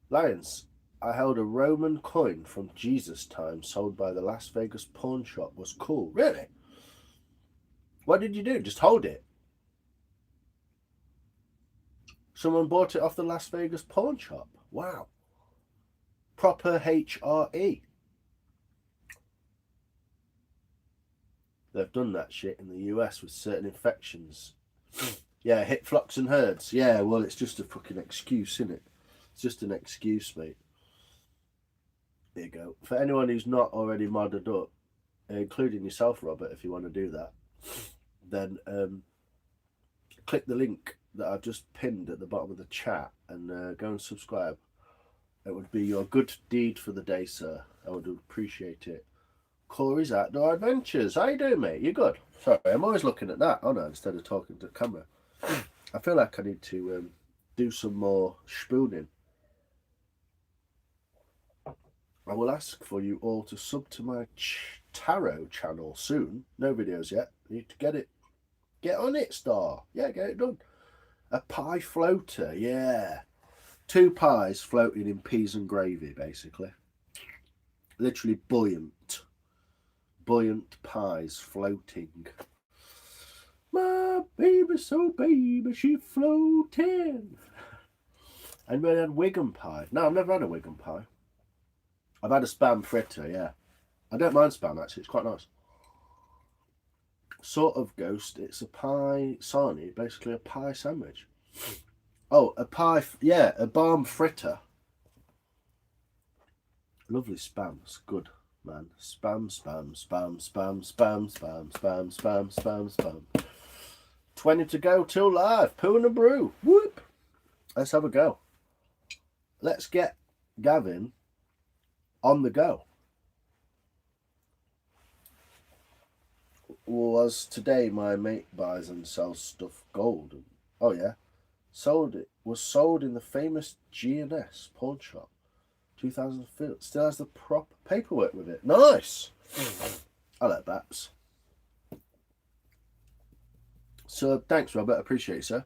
Lions. I held a Roman coin from Jesus' time sold by the Las Vegas pawn shop. Was cool. Really? What did you do? Just hold it? Someone bought it off the Las Vegas pawn shop. Wow. Proper HRE. They've done that shit in the US with certain infections. Yeah, hit flocks and herds. Yeah, well, it's just a fucking excuse, isn't it? It's just an excuse, mate. There you go. For anyone who's not already modded up, including yourself, Robert, if you want to do that, then click the link that I've just pinned at the bottom of the chat and go and subscribe. It would be your good deed for the day, sir. I would appreciate it. Corey's Outdoor Adventures. How you doing, mate? You good? Sorry, I'm always looking at that, aren't I, instead of talking to the camera. I feel like I need to do some more spooning. I will ask for you all to sub to my tarot channel soon. No videos yet. Need to get it. Get on it, Star. Yeah, get it done. A pie floater, yeah. 2 pies floating in peas and gravy, basically. Literally buoyant. Buoyant pies floating. My baby, so baby, she floating. And we had Wigan pie. No, I've never had a Wigan pie. I've had a spam fritter, yeah. I don't mind spam, actually. It's quite nice. Sort of ghost. It's a pie sarnie, basically a pie sandwich. Oh, a pie, yeah, a balm fritter. Lovely spam. It's good, man. Spam, spam, spam, spam, spam, spam, spam, spam, spam, spam. 20 to go till live. Poo and a brew. Whoop. Let's have a go. Let's get Gavin on the go. Was today my mate buys and sells stuff gold. Oh yeah. Was sold in the famous G&S pawn shop. 2005. Still has the proper paperwork with it. Nice. I like Baps. So thanks, Robert. Appreciate it, sir.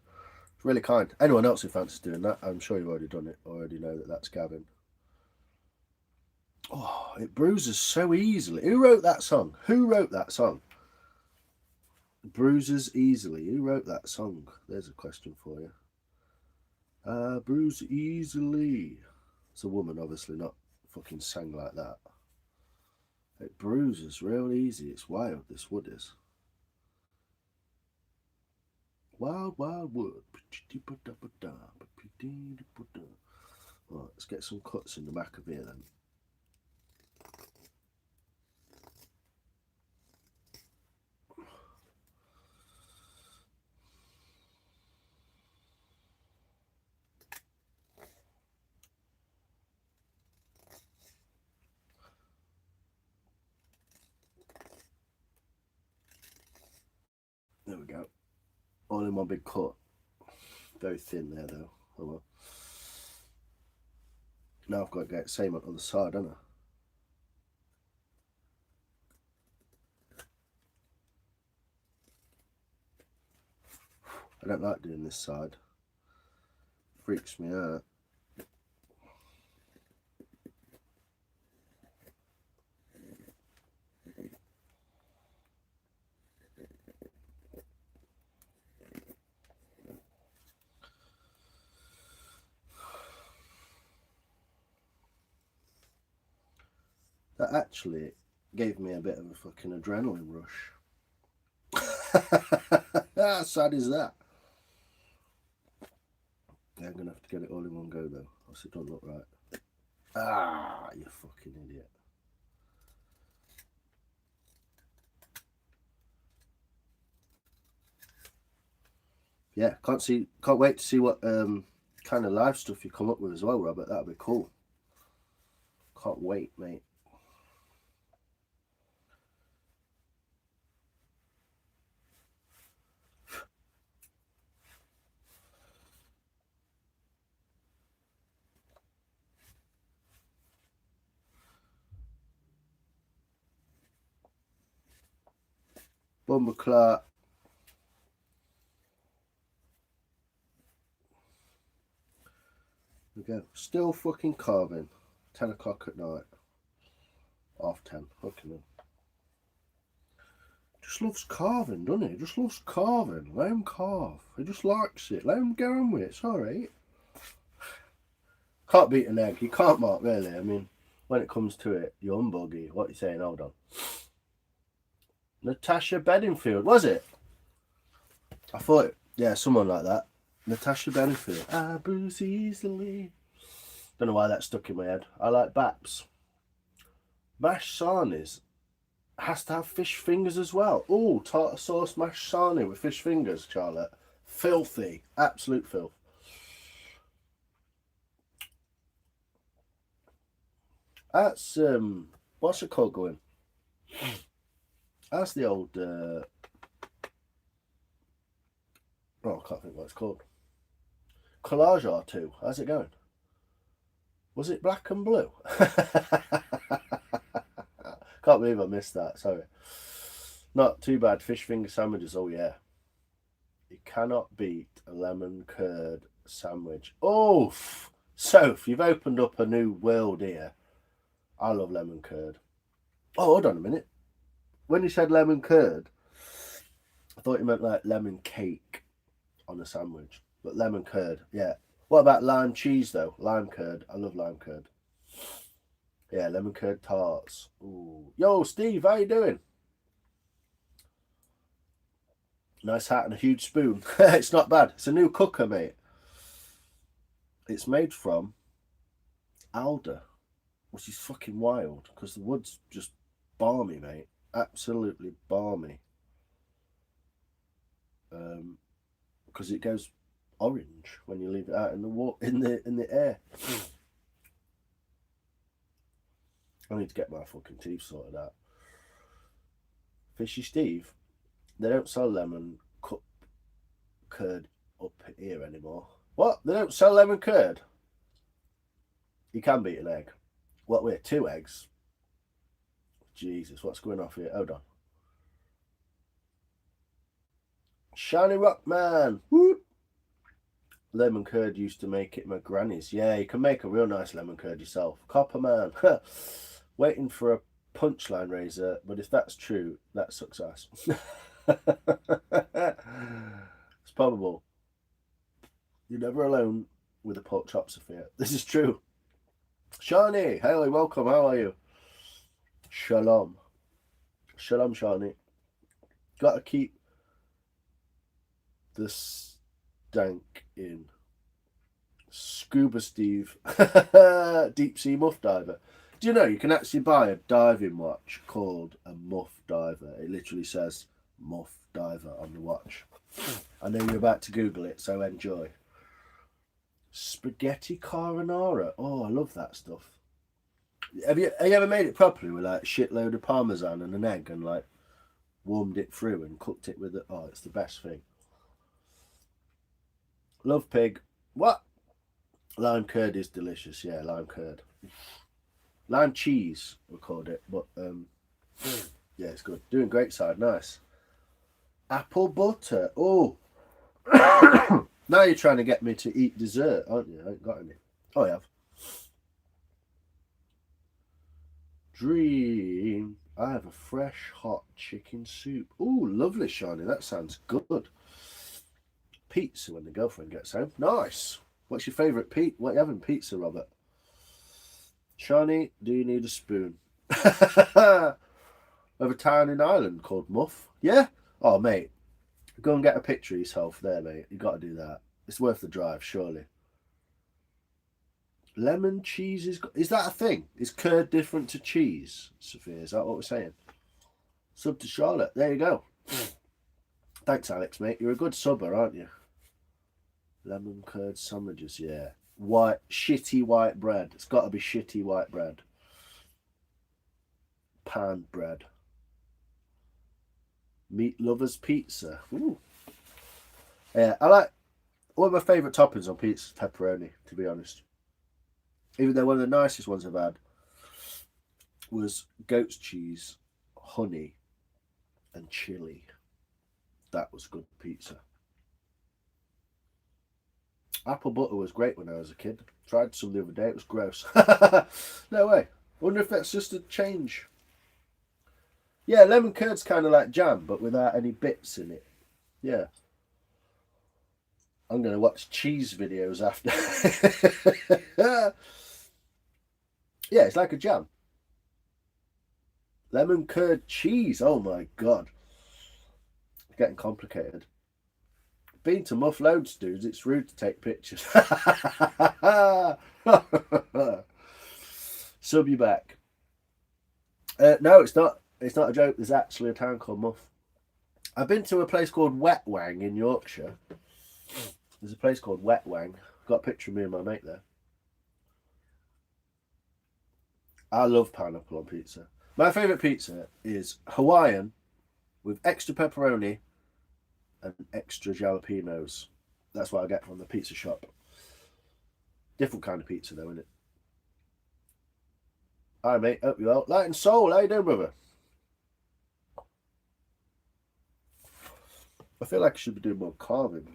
It's really kind. Anyone else who fancies doing that, I'm sure you've already done it. Already know that that's Gavin. Oh, it bruises so easily. Who wrote that song? Who wrote that song? Bruises easily. Who wrote that song? There's a question for you. Bruise easily. It's a woman, obviously, not fucking sang like that. It bruises real easy. It's wild, this wood is. Wild, wild wood. Right, let's get some cuts in the back of here then. There we go. All in one big cut. Very thin there though. Oh well. Now I've got to get the same on the other side, haven't I don't like doing this side. Freaks me out. That actually gave me a bit of a fucking adrenaline rush. How sad is that? Yeah, I'm going to have to get it all in one go though, else it don't look right. Ah, you fucking idiot. Yeah, can't wait to see what kind of live stuff you come up with as well, Robert. That'll be cool. Can't wait, mate. Bumberclaw. There we go. Still fucking carving. 10 o'clock at night. Half 10. Fucking hell. Just loves carving, doesn't he? Just loves carving. Let him carve. He just likes it. Let him get on with it. It's alright. Can't beat an egg. You can't, Mark, really. I mean, when it comes to it, you're unbuggy. What are you saying? Hold on. Natasha Bedingfield, was it? I thought, yeah, someone like that. Natasha Bedingfield. I bruise easily. Don't know why that stuck in my head. I like Baps. Mashed sarnies has to have fish fingers as well. Oh, tartar sauce mashed sarnie with fish fingers, Charlotte. Filthy. Absolute filth. That's, what's it called going? That's the old, oh, I can't think what it's called. Collage R2. How's it going? Was it black and blue? Can't believe I missed that. Sorry. Not too bad. Fish finger sandwiches. Oh, yeah. You cannot beat a lemon curd sandwich. Oh, Soph, you've opened up a new world here. I love lemon curd. Oh, hold on a minute. When you said lemon curd, I thought you meant like lemon cake on a sandwich. But lemon curd, yeah. What about lime cheese, though? Lime curd. I love lime curd. Yeah, lemon curd tarts. Ooh. Yo, Steve, how you doing? Nice hat and a huge spoon. It's not bad. It's a new cooker, mate. It's made from alder, which is fucking wild because the wood's just balmy, mate. Absolutely balmy. Because it goes orange when you leave it out in the water, in the air. I need to get my fucking teeth sorted out. Fishy Steve, they don't sell lemon curd up here anymore. What? They don't sell lemon curd? You can beat an egg. What, we're 2 eggs? Jesus, what's going off here? Hold on. Shiny Rock Man. Whoop. Lemon curd used to make it my granny's. Yeah, you can make a real nice lemon curd yourself. Copper Man. Waiting for a punchline razor, but if that's true, that sucks ass. It's probable. You're never alone with a pork chop, Sophia. This is true. Shani, hello, welcome. How are you? Shalom. Shalom, Shani. Gotta keep the stank in. Scuba Steve. Deep sea muff diver. Do you know you can actually buy a diving watch called a muff diver? It literally says muff diver on the watch. I know you're about to Google it, so enjoy. Spaghetti carbonara. Oh, I love that stuff. Have you ever made it properly with like a shitload of parmesan and an egg and like warmed it through and cooked it with it? Oh, it's the best thing. Love pig. What? Lime curd is delicious. Yeah, lime curd. Lime cheese, we called it, but yeah, it's good. Doing great side, nice. Apple butter. Oh, now you're trying to get me to eat dessert, aren't you? I ain't got any. Oh, I have. Dream. I have a fresh, hot chicken soup. Oh, lovely, Shani. That sounds good. Pizza when the girlfriend gets home. Nice. What's your favourite pizza? What are you having pizza, Robert? Shani, do you need a spoon? Of a town in Ireland called Muff. Yeah? Oh, mate. Go and get a picture of yourself there, mate. You got to do that. It's worth the drive, surely. Lemon cheese is that a thing? Is curd different to cheese, Sophia? Is that what we're saying? Sub to Charlotte. There you go. Thanks, Alex, mate. You're a good subber, aren't you? Lemon curd sandwiches, yeah. Shitty white bread. It's got to be shitty white bread. Pan bread. Meat lovers pizza. Ooh. Yeah, I like. One of my favourite toppings on pizza is pepperoni, to be honest. Even though one of the nicest ones I've had was goat's cheese, honey, and chili. That was good pizza. Apple butter was great when I was a kid. Tried some the other day. It was gross. No way. Wonder if that's just a change. Yeah, lemon curd's kind of like jam, but without any bits in it. Yeah. I'm going to watch cheese videos after. Yeah, it's like a jam. Lemon curd cheese. Oh my God. It's getting complicated. Been to Muff loads, dudes. It's rude to take pictures. Sub you back. No, it's not. It's not a joke. There's actually a town called Muff. I've been to a place called Wet Wang in Yorkshire. There's a place called Wet Wang. Got a picture of me and my mate there. I love pineapple on pizza. My favourite pizza is Hawaiian with extra pepperoni and extra jalapenos. That's what I get from the pizza shop. Different kind of pizza though, isn't it? Hi mate, hope you well. Light and Soul, how you doing, brother? I feel like I should be doing more carving.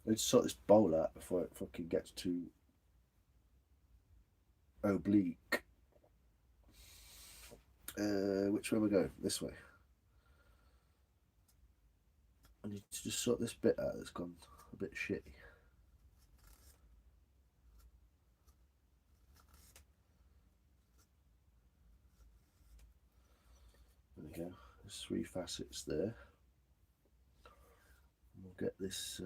Let's sort this bowl out before it fucking gets too oblique. Which way we go? This way. I need to just sort this bit out that's gone a bit shitty. we go. There's 3 facets there. We'll get this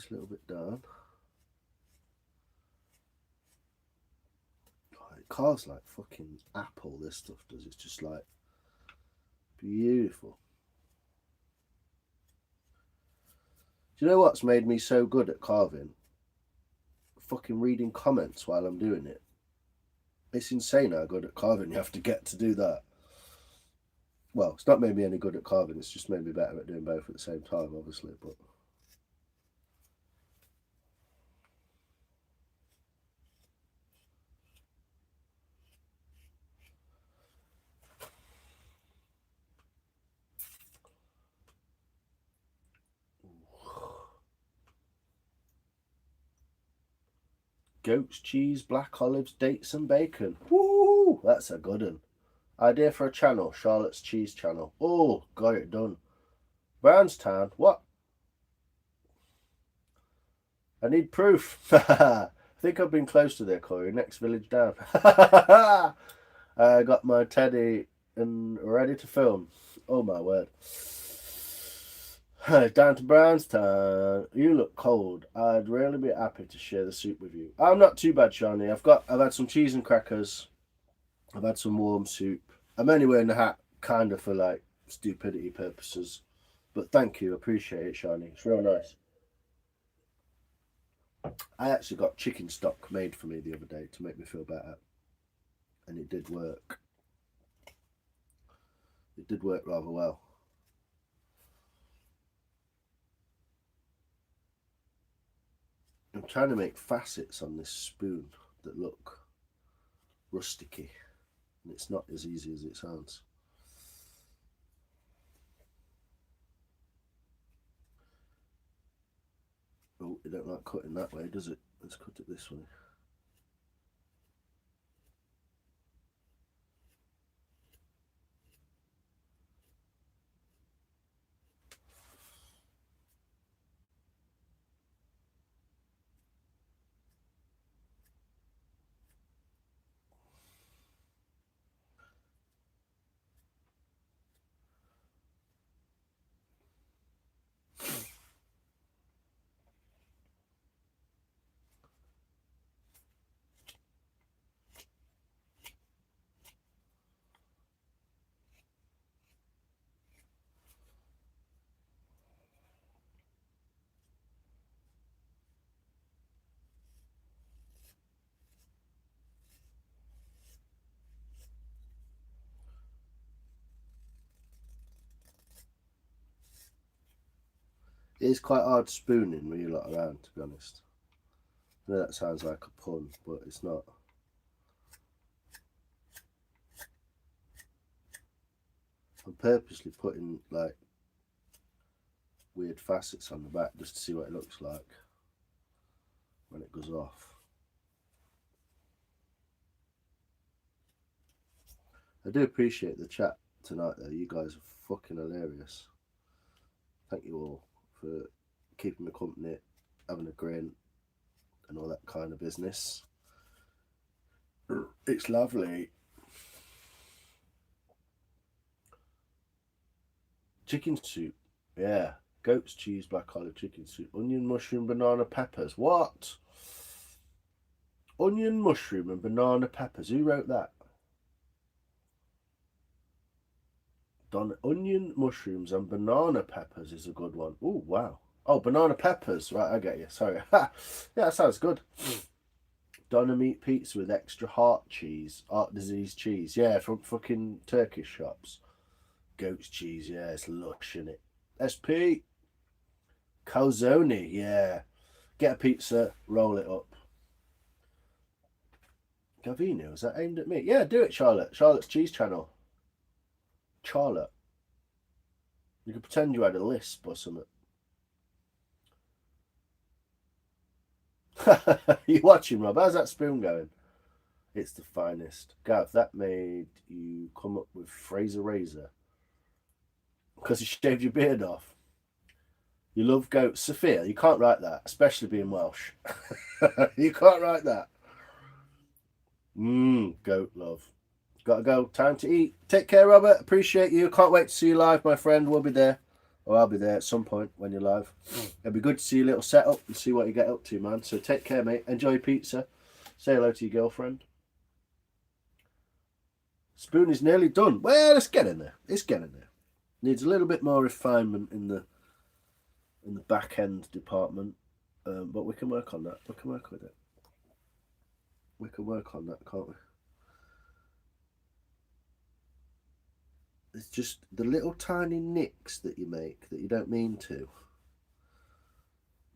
little bit down. Oh, it carves like fucking apple, this stuff does. It's just like beautiful. Do you know what's made me so good at carving? Fucking reading comments while I'm doing it. It's insane how good at carving you have to get to do that. Well, it's not made me any good at carving, it's just made me better at doing both at the same time, obviously, but... Goat's cheese, black olives, dates and bacon. Woo! That's a good one. Idea for a channel, Charlotte's Cheese Channel. Oh, got it done. Brownstown, what? I need proof. I think I've been close to there, Corey. Next village down. I got my teddy and ready to film. Oh my word. Down to Brownstown. You look cold. I'd really be happy to share the soup with you. I'm not too bad, Shawnee. I've had some cheese and crackers. I've had some warm soup. I'm only wearing the hat kind of for like stupidity purposes. But thank you, appreciate it, Shawnee. It's real nice. I actually got chicken stock made for me the other day to make me feel better. And it did work. It did work rather well. I'm trying to make facets on this spoon that look rusticy. And it's not as easy as it sounds. Oh, it don't like cutting that way, does it? Let's cut it this way. It is quite hard spooning when you're not around, to be honest. I know that sounds like a pun, but it's not. I'm purposely putting like weird facets on the back just to see what it looks like when it goes off. I do appreciate the chat tonight though. You guys are fucking hilarious. Thank you all for keeping me company, having a grin and all that kind of business. It's lovely. Chicken soup, yeah. Goat's cheese, black olive, chicken soup, onion, mushroom, banana, peppers. What? Onion, mushroom, and banana peppers. Who wrote that? Onion, mushrooms, and banana peppers is a good one. Oh, wow. Oh, banana peppers. Right, I get you. Sorry. Yeah, that sounds good. Donna meat pizza with extra heart cheese. Heart disease cheese. Yeah, from fucking Turkish shops. Goat's cheese. Yeah, it's lush, isn't it? SP. Calzone. Yeah. Get a pizza, roll it up. Gavino, is that aimed at me? Yeah, do it, Charlotte. Charlotte's Cheese Channel. Charlotte. You could pretend you had a lisp or something. You watching, Rob? How's that spoon going? It's the finest. Gav, that made you come up with Fraser Razor. Because you shaved your beard off. You love goats. Sophia, you can't write that, especially being Welsh. You can't write that. Goat love. Gotta go. Time to eat. Take care, Robert. Appreciate you. Can't wait to see you live, my friend. We'll be there. Or I'll be there at some point when you're live. It'll be good to see your little setup and see what you get up to, man. So take care, mate. Enjoy pizza. Say hello to your girlfriend. Spoon is nearly done. Well, it's getting there. It's getting there. Needs a little bit more refinement in the back end department. But we can work on that. We can work with it. We can work on that, can't we? It's just the little tiny nicks that you make that you don't mean to.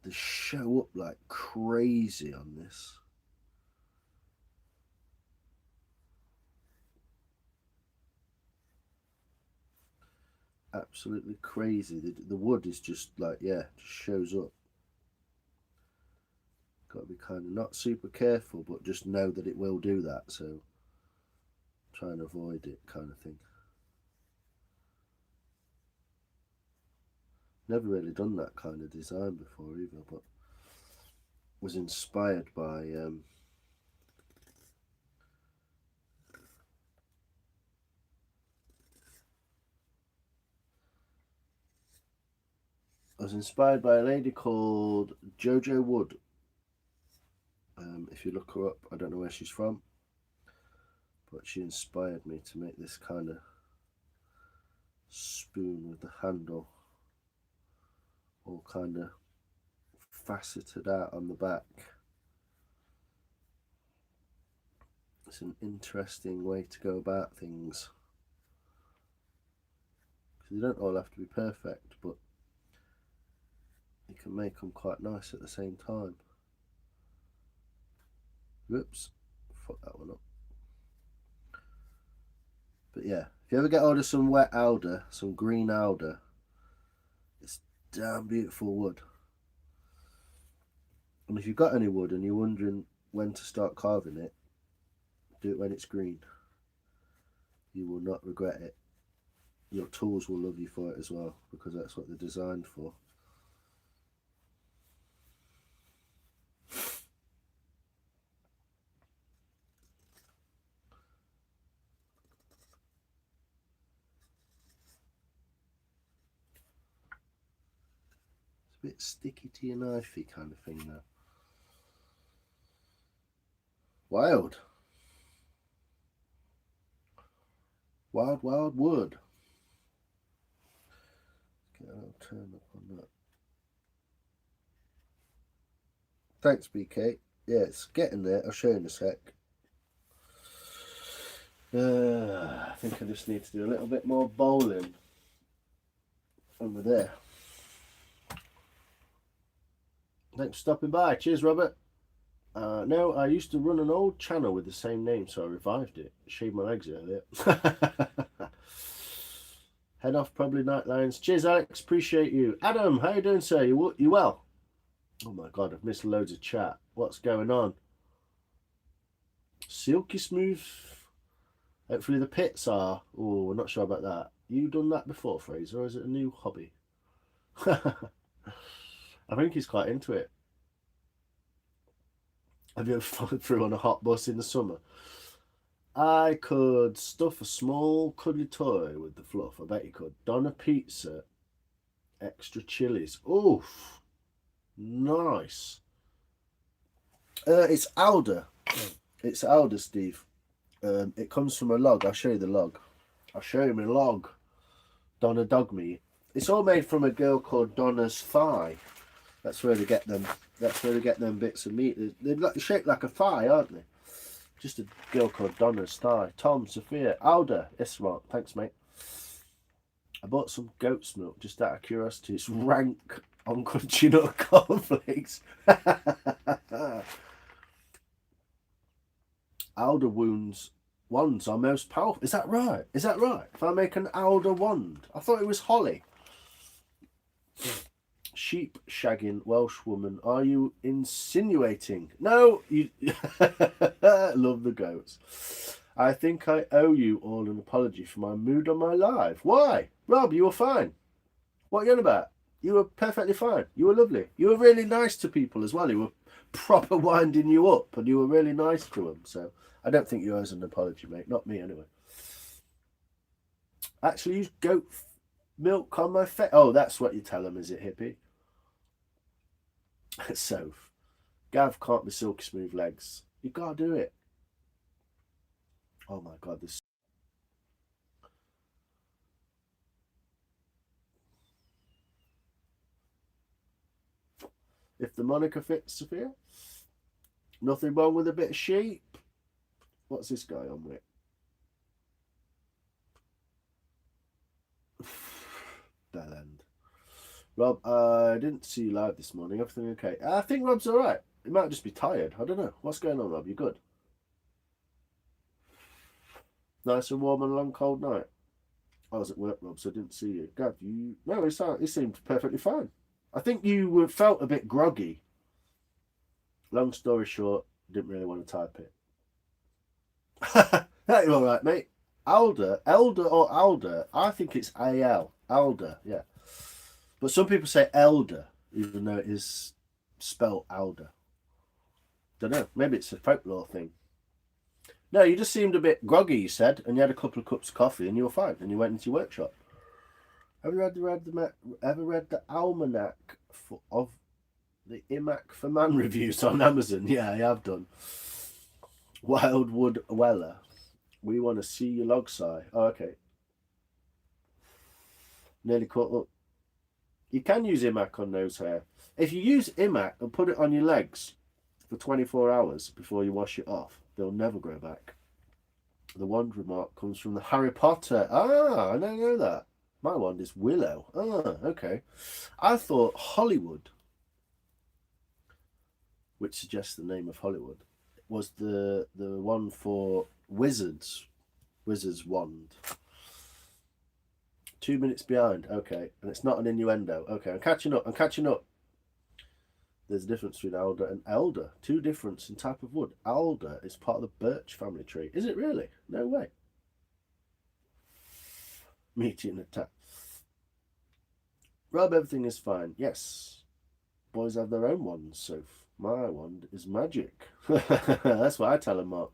They show up like crazy on this. Absolutely crazy. The wood is just like, yeah, just shows up. Got to be kind of not super careful, but just know that it will do that. So try and avoid it, kind of thing. Never really done that kind of design before either, but was inspired by a lady called Jojo Wood. If you look her up, I don't know where she's from, but she inspired me to make this kind of spoon with the handle all kind of faceted out on the back. It's an interesting way to go about things, because you don't all have to be perfect, but you can make them quite nice at the same time. Whoops, fuck that one up. But yeah, if you ever get hold of some wet alder, some green alder, it's damn beautiful wood. And if you've got any wood and you're wondering when to start carving it, do it when it's green. You will not regret it. Your tools will love you for it as well, because that's what they're designed for. It's a bit sticky to your knifey kind of thing now. Wild. Wild, wild wood. Okay, I'll turn up on that. Thanks, BK. Yeah, it's getting there. I'll show you in a sec. I think I just need to do a little bit more bowling over there. Thanks for stopping by. Cheers, Robert. No, I used to run an old channel with the same name, so I revived it. Shaved my legs earlier. Head off, probably Night Lions. Cheers, Alex. Appreciate you. Adam, how you doing, sir? You well? Oh my God, I've missed loads of chat. What's going on? Silky smooth. Hopefully the pits are. Oh, we're not sure about that. You done that before, Fraser, or is it a new hobby? I think he's quite into it. Have you ever followed through on a hot bus in the summer? I could stuff a small cuddly toy with the fluff. I bet you could. Donna pizza, extra chilies. Oof, nice. It's alder. It's alder, Steve. It comes from a log. I'll show you the log. I'll show you my log. Donna dog me. It's all made from a girl called Donna's thigh. That's where they get them. That's where they get them bits of meat. They're shaped like a thigh, aren't they? Just a girl called Donna's thigh. Tom, Sophia, Alda, Ismark. Thanks, mate. I bought some goat's milk just out of curiosity. It's rank on crunchy nut cornflakes. Alder wands are most powerful. Is that right? Is that right? If I make an alder wand, I thought it was holly. Sheep shagging Welsh woman. Are you insinuating? No, you. Love the goats. I think I owe you all an apology for my mood on my live. Why? Rob, you were fine. What are you on about? You were perfectly fine. You were lovely. You were really nice to people as well. You were proper winding you up, and you were really nice to them. So I don't think you owe us an apology, mate. Not me, anyway. Actually use goat milk on my face. Oh, that's what you tell them, is it, hippie? So, Gav can't be silky smooth legs. You gotta do it. Oh my god, this. If the moniker fits, Sophia. Nothing wrong with a bit of sheep. What's this guy on with? Bell end. Rob, I didn't see you live this morning. Everything okay? I think Rob's alright. He might just be tired. I don't know. What's going on, Rob? You good? Nice and warm on a long cold night. I was at work, Rob, so I didn't see you. Gav, you... No, he seemed perfectly fine. I think you felt a bit groggy. Long story short, didn't really want to type it. That you're alright, mate. Elder or Alder? I think it's AL. Alder, yeah. But some people say elder, even though it is spelled Alder. Don't know. Maybe it's a folklore thing. No, you just seemed a bit groggy, you said, and you had a couple of cups of coffee and you were fine, and you went into your workshop. Have you ever read the almanac of the Imac for Man reviews on Amazon? Yeah, I have done. Wildwood Weller. We want to see your log sigh. Oh, okay. Nearly caught up. You can use Imac on nose hair. If you use Imac and put it on your legs for 24 hours before you wash it off, they'll never grow back. The wand remark comes from the Harry Potter. Ah, I don't know that. My wand is Willow. Ah, okay. I thought Hollywood, which suggests the name of Hollywood, was the one for wizards. Wizard's wand. 2 minutes behind. Okay. And it's not an innuendo. Okay, I'm catching up. There's a difference between alder and elder. Two difference in type of wood. Alder is part of the birch family tree. Is it really? No way. Meeting attack. Rob, everything is fine. Yes. Boys have their own wands, so my wand is magic. That's what I tell them, Mark.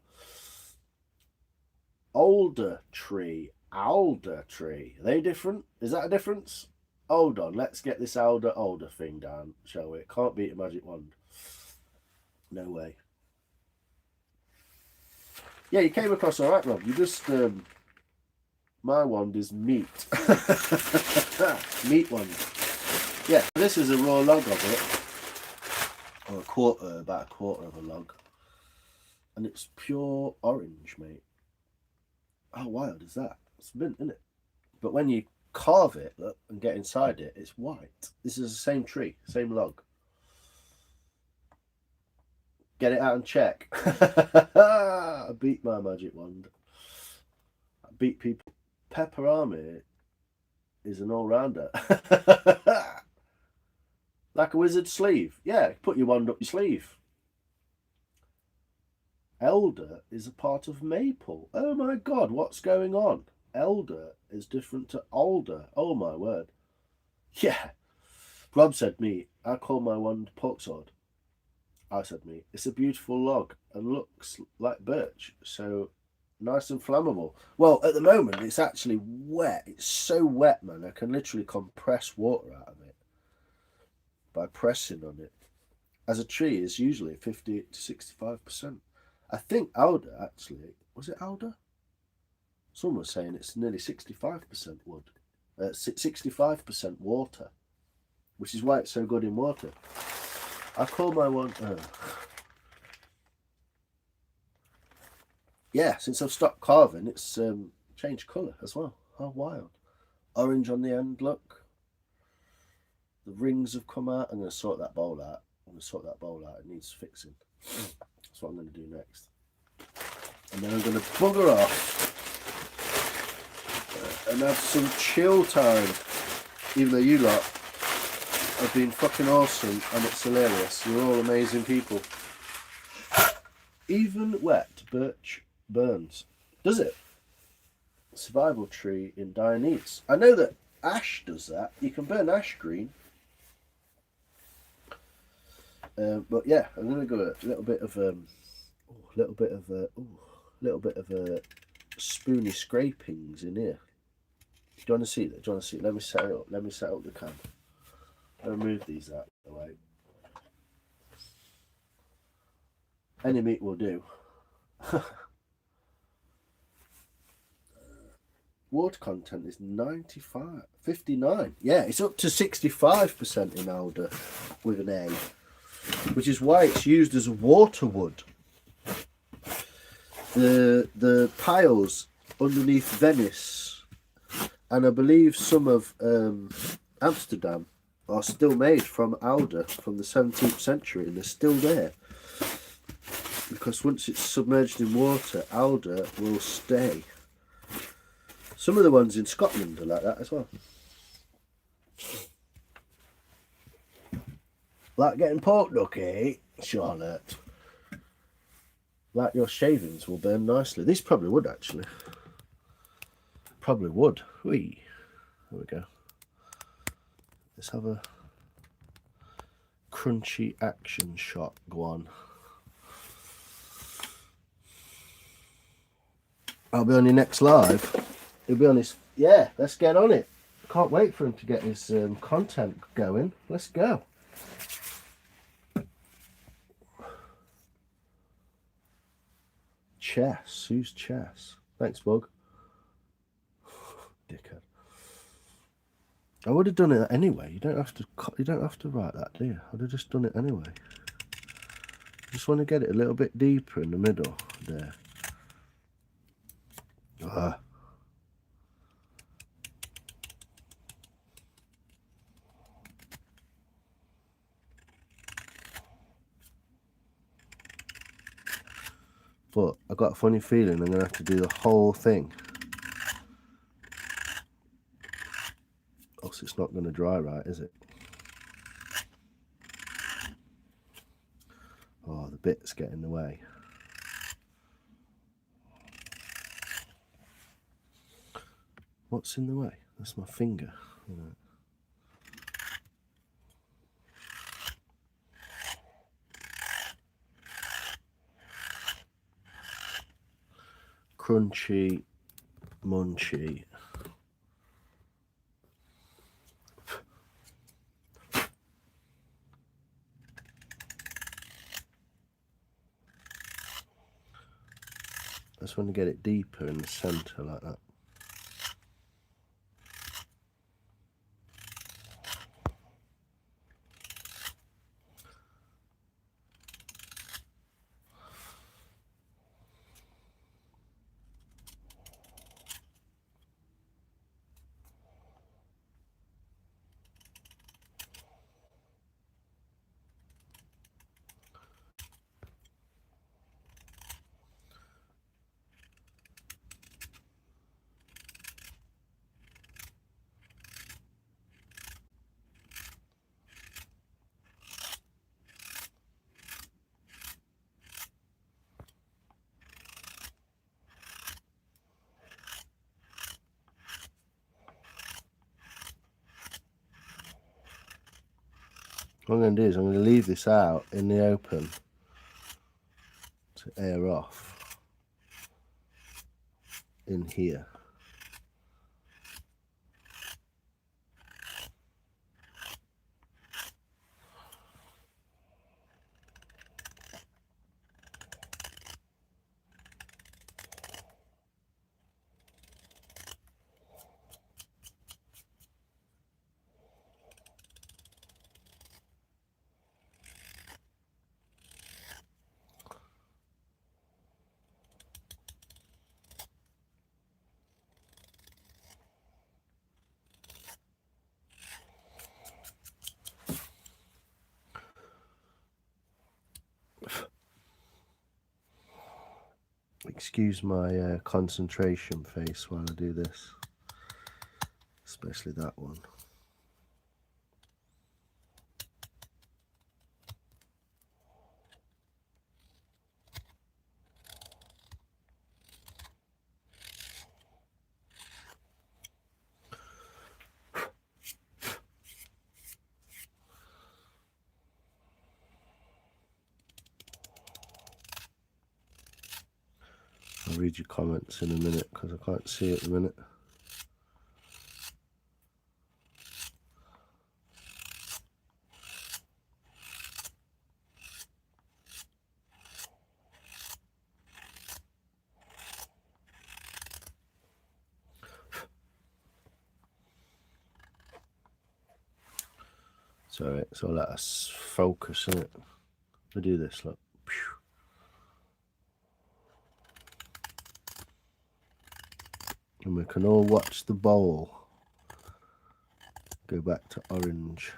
Alder tree. Alder tree. Are they different? Is that a difference? Hold on, let's get this alder thing down, shall we? It can't beat a magic wand. No way. Yeah, you came across all right, Rob. You just my wand is meat. Meat wand. Yeah, this is a raw log of it, or about a quarter of a log, and it's pure orange, mate. How wild is that? It's mint, isn't it? But when you carve it, look, and get inside it, it's white. This is the same tree, same log. Get it out and check. I beat my magic wand. I beat people. Pepperami is an all-rounder. Like a wizard's sleeve. Yeah, put your wand up your sleeve. Elder is a part of maple. Oh my god, what's going on? Elder is different to alder. Oh my word. Yeah. Rob said me, I call my wand porksword. I said me, it's a beautiful log and looks like birch, so nice and flammable. Well, at the moment, it's actually wet. It's so wet, man. I can literally compress water out of it by pressing on it. As a tree, is usually 50 to 65%. I think alder, actually, was it alder? Someone was saying it's nearly 65% wood, 65% water, which is why it's so good in water. I call my one. Yeah, since I've stopped carving, it's changed colour as well. How wild! Orange on the end. Look, the rings have come out. I'm going to sort that bowl out. It needs fixing. That's what I'm going to do next. And then I'm going to bugger off and have some chill time. Even though you lot have been fucking awesome and it's hilarious. You're all amazing people. Even wet birch burns. Does it? Survival tree in dire needs. I know that ash does that. You can burn ash green. But yeah, I'm gonna go a little bit of spoony scrapings in here. you want to see that? Do you want to see it? Let me set it up. Let me set up the cam. I'll move these out of the way. Any meat will do. Water content is 59. Yeah, it's up to 65% in alder with an A, which is why it's used as a water wood. The piles underneath Venice, and I believe some of Amsterdam, are still made from alder from the 17th century, and they're still there. Because once it's submerged in water, alder will stay. Some of the ones in Scotland are like that as well. Like getting pork ducky, Charlotte. Like your shavings will burn nicely. These probably would actually. Probably would. Whee. There we go. Let's have a crunchy action shot. Go on. I'll be on your next live. He'll be on his... Yeah, let's get on it. Can't wait for him to get his content going. Let's go. Chess. Who's Chess? Thanks, Bug. Dickhead. I would have done it anyway. You don't have to write that, do you? I'd have just done it anyway. Just want to get it a little bit deeper in the middle there. But I got a funny feeling I'm going to have to do the whole thing. Else it's not going to dry right, is it? Oh, the bits get in the way. What's in the way? That's my finger. Crunchy, munchy. I just want to get it deeper in the centre like that. What I'm going to do is I'm going to leave this out in the open to air off in here. Excuse my concentration face while I do this, especially that one. I'll read your comments in a minute because I can't see it at the minute. Sorry, it's all let us focus, isn't it? We do this, look. And we can all watch the bowl go back to orange.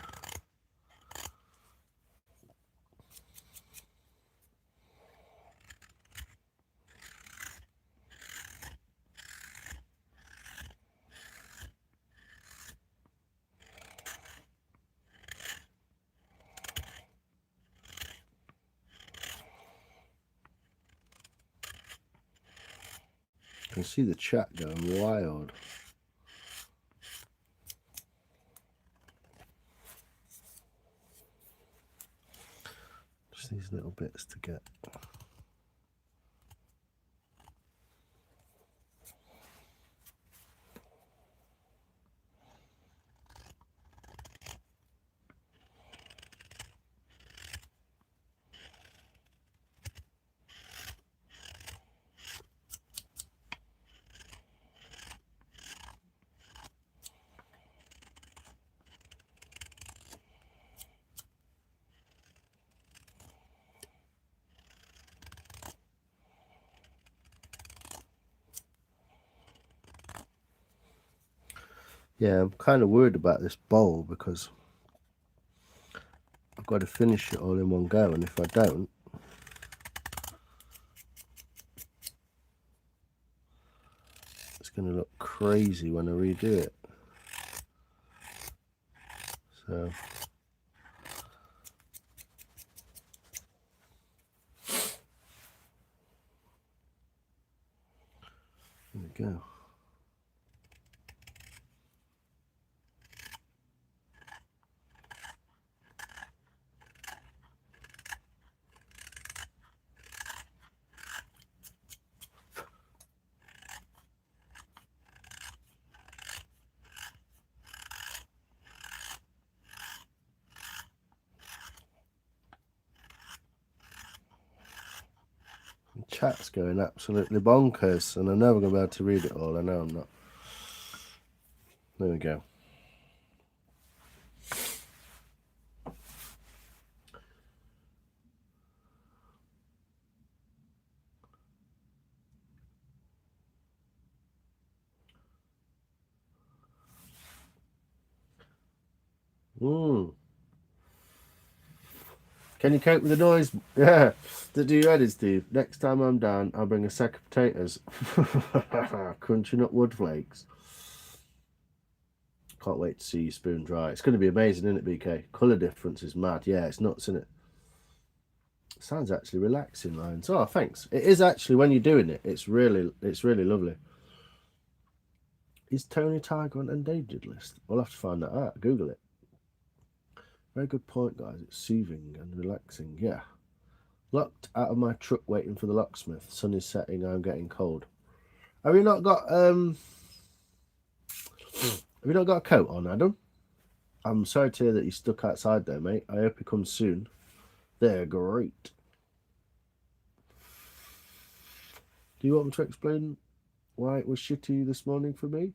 I can see the chat going wild. Just these little bits to get. Yeah, I'm kind of worried about this bowl because I've got to finish it all in one go, and if I don't, it's going to look crazy when I redo it. So there we go. Chat's going absolutely bonkers, and I'm never going to be able to read it all. I know I'm not. There we go. Can you cope with the noise? Yeah. Do you ready, Steve? Next time I'm down, I'll bring a sack of potatoes. Crunching up wood flakes. Can't wait to see you spoon dry. It's going to be amazing, isn't it, BK? Colour difference is mad. Yeah, it's nuts, isn't it? Sounds actually relaxing, Lions. Oh, thanks. It is actually, when you're doing it, it's really lovely. Is Tony Tiger on endangered list? We'll have to find that out. Google it. Very good point, guys. It's soothing and relaxing. Yeah. Locked out of my truck waiting for the locksmith. Sun is setting. I'm getting cold. Have you not got a coat on, Adam? I'm sorry to hear that you're stuck outside there, mate. I hope he comes soon. They're great. Do you want me to explain why it was shitty this morning for me?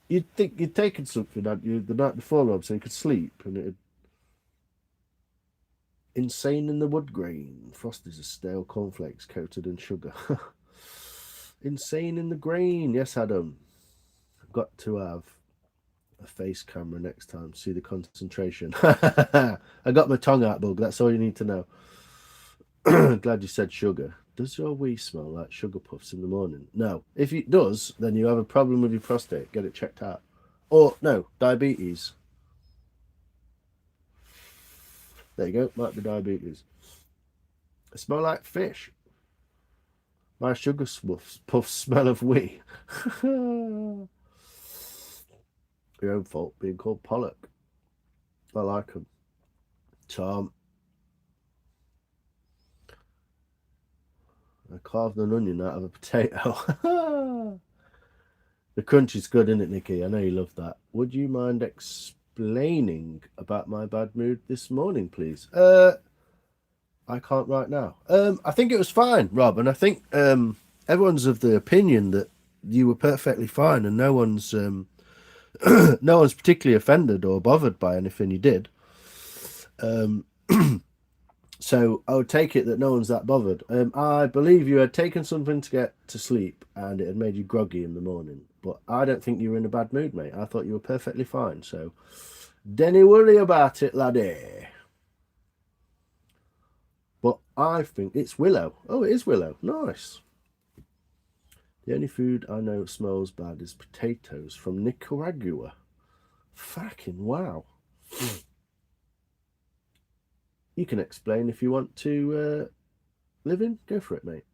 You'd think you'd taken something, hadn't you, the night before, Rob, so you could sleep, and it'd... Insane in the wood grain. Frosties are stale cornflakes coated in sugar. Insane in the grain. Yes, Adam. I've got to have a face camera next time. See the concentration. I got my tongue out, Bug. That's all you need to know. Glad you said sugar. Does your wee smell like sugar puffs in the morning? No. If it does, then you have a problem with your prostate. Get it checked out. Or, no, diabetes. There you go. Might be diabetes. I smell like fish. My sugar puffs smell of wee. Your own fault being called Pollock. I like them. Tom. I carved an onion out of a potato. The crunch is good, isn't it, Nikki? I know you love that. Would you mind explaining about my bad mood this morning, please? I can't right now. I think it was fine, Rob, and I think everyone's of the opinion that you were perfectly fine, and no one's no one's particularly offended or bothered by anything you did. So I would take it that no one's that bothered. I believe you had taken something to get to sleep and it had made you groggy in the morning. But I don't think you were in a bad mood, mate. I thought you were perfectly fine. So, denny worry about it, laddie. But I think it's Willow. Oh, it is Willow. Nice. The only food I know smells bad is potatoes from Nicaragua. Fucking wow. You can explain if you want to live in. Go for it, mate.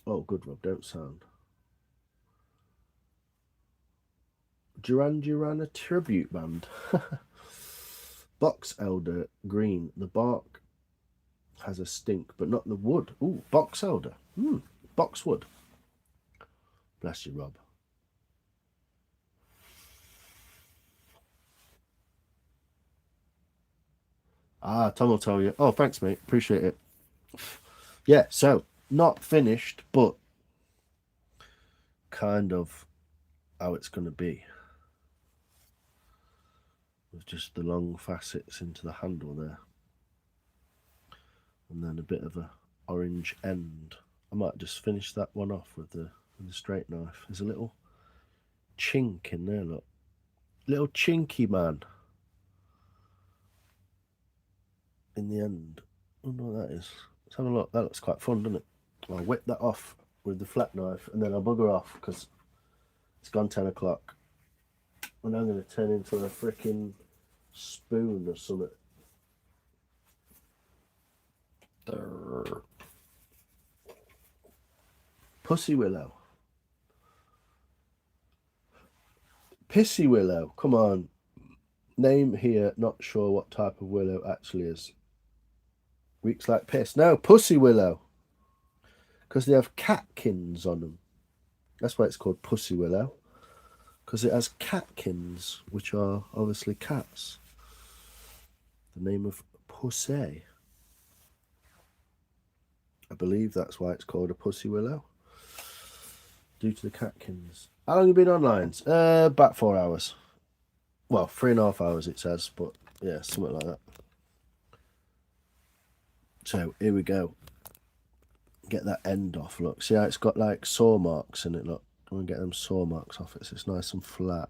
Oh, good, Rob. Don't sound. Duran Duran, a tribute band. Box elder green. The bark has a stink, but not the wood. Ooh, box elder. Boxwood. Bless you, Rob. Ah, Tom will tell you. Oh, thanks, mate. Appreciate it. Yeah, so not finished, but kind of how it's going to be. With just the long facets into the handle there. And then a bit of a orange end. I might just finish that one off with the straight knife. There's a little chink in there, look. Little chinky man. In the end. I wonder what that is. Let's have a look. That looks quite fun, doesn't it? I'll whip that off with the flat knife and then I'll bugger off because it's gone 10 o'clock. And I'm going to turn into a freaking spoon or something. Pussy Willow. Pissy Willow. Come on. Name here, not sure what type of willow actually is. Reeks like piss. No, Pussy Willow. Because they have catkins on them. That's why it's called Pussy Willow. Because it has catkins, which are obviously cats. The name of Pussy. I believe that's why it's called a Pussy Willow. Due to the catkins. How long have you been online? About 4 hours. Well, 3.5 hours it says, but yeah, something like that. So here we go. Get that end off, look. See how it's got like saw marks in it, look. I'm going to get them saw marks off it so it's nice and flat.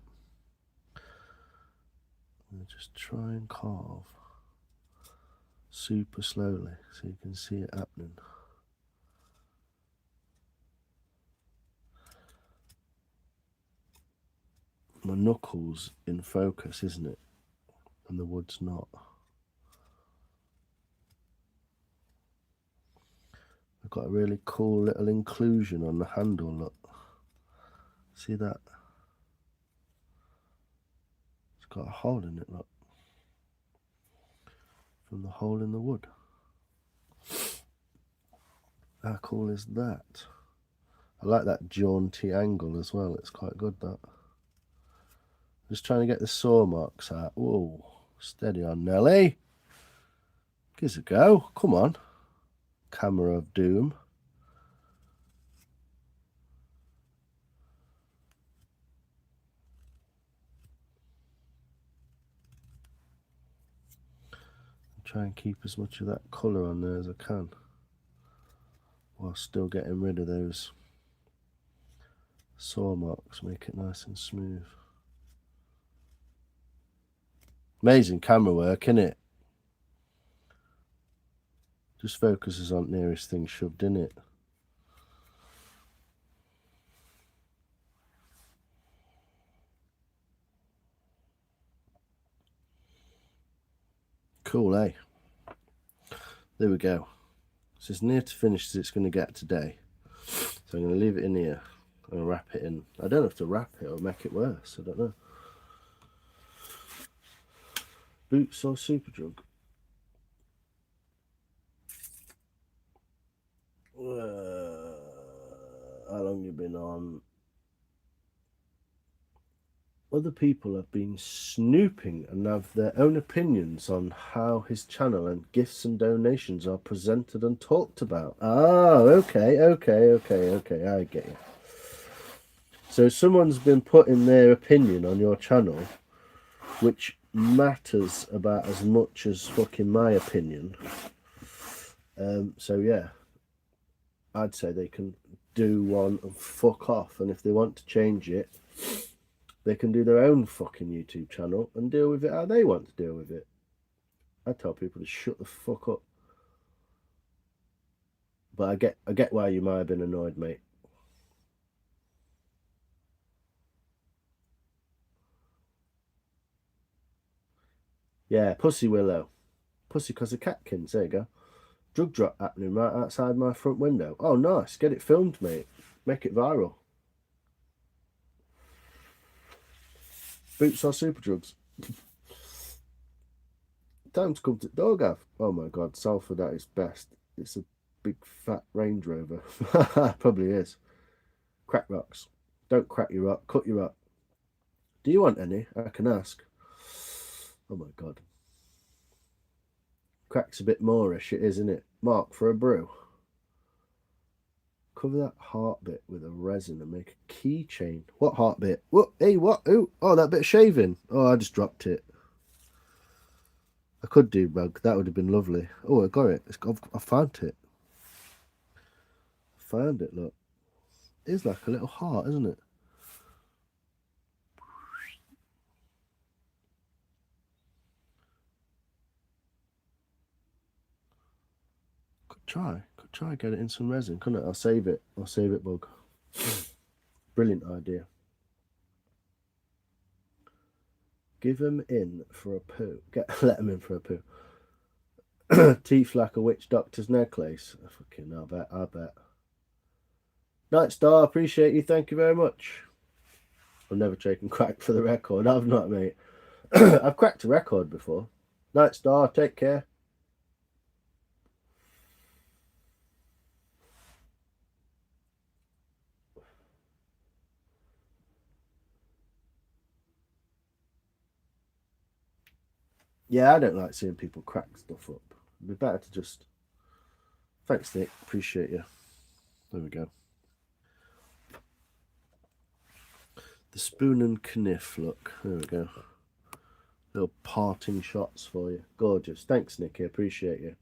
And just try and carve super slowly so you can see it happening. My knuckles in focus, isn't it? And the wood's not. I've got a really cool little inclusion on the handle, look. See that? It's got a hole in it, look. From the hole in the wood. How cool is that? I like that jaunty angle as well. It's quite good, that. Just trying to get the saw marks out. Whoa, steady on, Nelly. Give us a go. Come on. Camera of doom. Try and keep as much of that colour on there as I can, while still getting rid of those saw marks. Make it nice and smooth. Amazing camera work, isn't it? Just focuses on the nearest thing shoved in it. Cool, eh? There we go. It's as near to finished as it's going to get today. So I'm going to leave it in here. I'm going to wrap it in. I don't have to wrap it or make it worse. I don't know. Boots or Superdrug? How long you been on? Other people have been snooping and have their own opinions on how his channel and gifts and donations are presented and talked about. Oh, okay, I get you. So someone's been putting their opinion on your channel, which matters about as much as fucking my opinion. So yeah, I'd say they can do one and fuck off, and if they want to change it, they can do their own fucking YouTube channel and deal with it how they want to deal with it. I tell people to shut the fuck up. But I get why you might have been annoyed, mate. Yeah, Pussy Willow. Pussy because of Catkins, there you go. Drug drop happening right outside my front window. Oh, nice. Get it filmed, mate. Make it viral. Boots or super drugs? Time to come to Dog. Oh my god, Salford at its best. It's a big fat Range Rover. Probably is. Crack rocks. Don't crack your rock, cut your rock. Do you want any? I can ask. Oh my god. Crack's a bit moreish, it is, isn't it? Mark, for a brew. Cover that heart bit with a resin and make a keychain. What heart bit? What? Hey, what? Ooh. Oh, that bit of shaving. Oh, I just dropped it. I could do rug. That would have been lovely. Oh, I got it. I found it. Found it, look. It's like a little heart, isn't it? Could try get it in some resin, couldn't it? I'll save it, bug. Brilliant idea. Give them in for a poo. Let them in for a poo. Teeth like a witch doctor's necklace. Fucking, I bet. Night Star, appreciate you. Thank you very much. I've never taken crack for the record. I've not, mate. I've cracked a record before. Night Star, take care. Yeah, I don't like seeing people crack stuff up. It'd be better to just... Thanks, Nick. Appreciate you. There we go. The spoon and kniff, look. There we go. Little parting shots for you. Gorgeous. Thanks, Nicky. Appreciate you.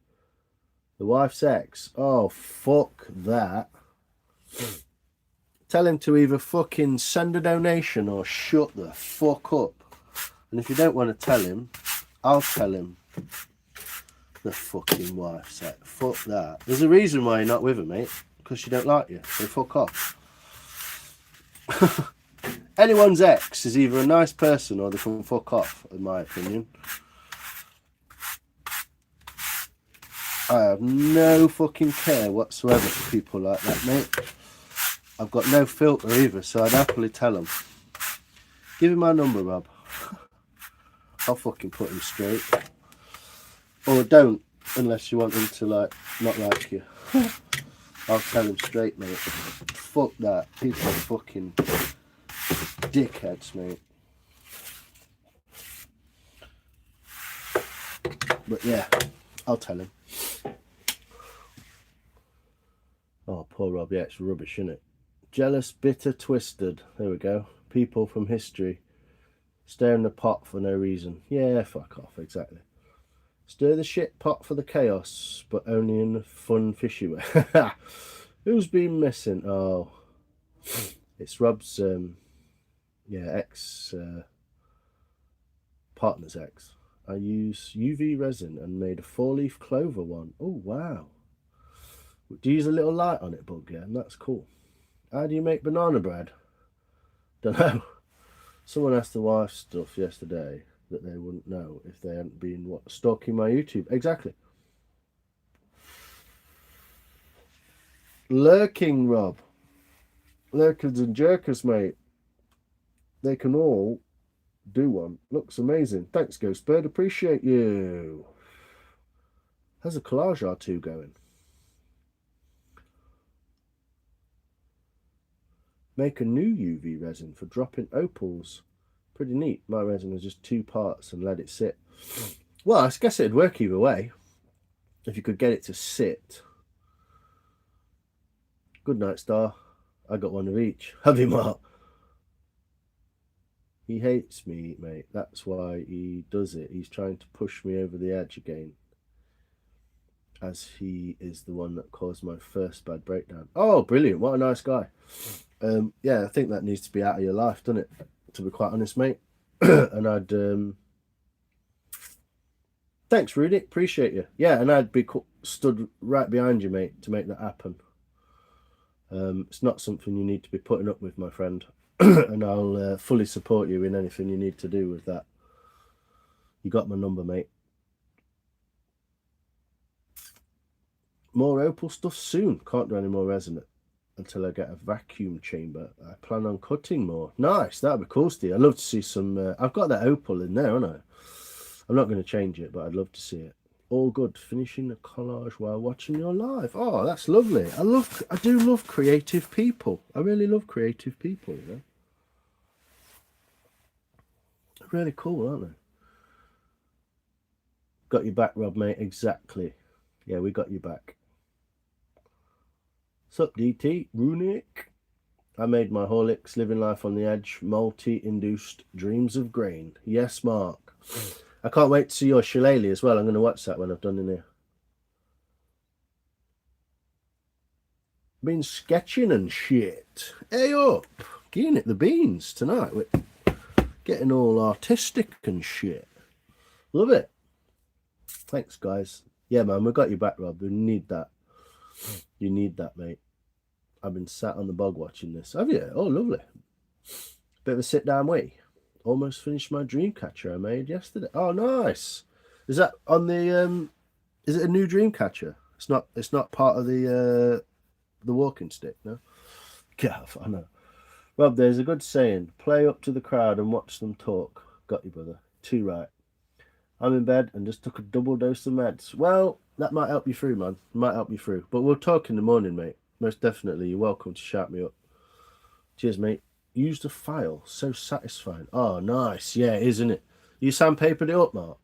The wife's ex. Oh, fuck that. Tell him to either fucking send a donation or shut the fuck up. And if you don't want to tell him, I'll tell him. The fucking wife's ex. Fuck that. There's a reason why you're not with her, mate. Because she don't like you. So fuck off. Anyone's ex is either a nice person or they can fuck off, in my opinion. I have no fucking care whatsoever for people like that, mate. I've got no filter either, so I'd happily tell them. Give him my number, Rob. I'll fucking put him straight. Or don't, unless you want him to, like, not like you. I'll tell him straight, mate. Fuck that. People are fucking... dickheads, mate. But yeah, I'll tell him. Oh, poor Rob. Yeah, it's rubbish, isn't it? Jealous, bitter, twisted. There we go. People from history. Stir in the pot for no reason. Yeah, fuck off, exactly. Stir the shit pot for the chaos, but only in a fun, fishy way. Who's been missing? Oh, it's Rob's... ex partner's ex. I use UV resin and made a 4-leaf clover one. Oh wow. Do you use a little light on it, Bug? Yeah, and that's cool. How do you make banana bread? Don't know. Someone asked the wife stuff yesterday that they wouldn't know if they hadn't been stalking my YouTube. Exactly. Lurking, Rob. Lurkers and jerkers, mate. They can all do one. Looks amazing. Thanks, Ghostbird. Appreciate you. How's a collage R2 going? Make a new UV resin for dropping opals. Pretty neat. My resin was just 2 parts and let it sit. Well, I guess it'd work either way. If you could get it to sit. Good night, Star. I got one of each. Have you, Mark? He hates me, mate. That's why he does it. He's trying to push me over the edge again, as he is the one that caused my first bad breakdown. Oh, brilliant. What a nice guy. Yeah, I think that needs to be out of your life, doesn't it? To be quite honest, mate. And I'd... Thanks, Rudy. Appreciate you. Yeah, and I'd be stood right behind you, mate, to make that happen. It's not something you need to be putting up with, my friend. And I'll fully support you in anything you need to do with that. You got my number, mate. More opal stuff soon. Can't do any more resin until I get a vacuum chamber. I plan on cutting more. Nice, that'd be cool, Steve. I'd love to see some. I've got that opal in there, haven't I? I'm not going to change it, but I'd love to see it. All good. Finishing the collage while watching your live. Oh, that's lovely. I do love creative people. I really love creative people, you know. They're really cool, aren't they? Got your back, Rob, mate. Exactly. Yeah, we got your back. Sup, DT? Runic? I made my Horlicks, living life on the edge, multi-induced dreams of grain. Yes, Mark. I can't wait to see your shillelagh as well. I'm going to watch that when I've done in here. Been sketching and shit. Hey up. Getting it the beans tonight. We're getting all artistic and shit. Love it. Thanks, guys. Yeah, man, we got your back, Rob. We need that. You need that, mate. I've been sat on the bog watching this. Have you? Oh, lovely. Bit of a sit-down way. Almost finished my dream catcher I made yesterday. Oh, nice. Is that on the is it a new dream catcher? It's not part of the walking stick, no? Yeah, I know. Rob, there's a good saying. Play up to the crowd and watch them talk. Got you, brother. Too right. I'm in bed and just took a double dose of meds. Well, that might help you through, man. Might help you through. But we'll talk in the morning, mate. Most definitely. You're welcome to shout me up. Cheers, mate. Use the file. So satisfying. Oh, nice. Yeah, isn't it? You sandpapered it up, Mark?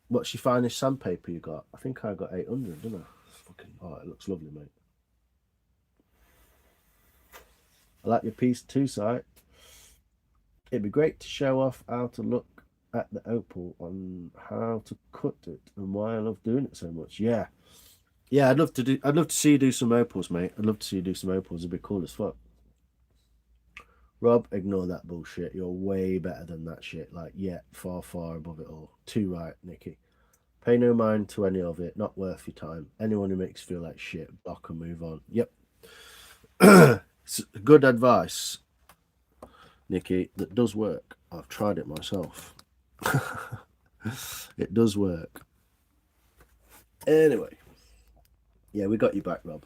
What's your finest sandpaper you got? I think I got 800, didn't I? Fucking, oh, it looks lovely, mate. I like your piece too, Si. It'd be great to show off how to look at the opal on how to cut it and why I love doing it so much. Yeah. Yeah, I'd love to see you do some opals, mate. I'd love to see you do some opals. It'd be cool as fuck. Rob, ignore that bullshit. You're way better than that shit. Like, yeah, far, far above it all. Too right, Nikki. Pay no mind to any of it. Not worth your time. Anyone who makes you feel like shit, block and move on. Yep. Good advice, Nikki. That does work. I've tried it myself. It does work. Anyway. Yeah, we got you back, Rob.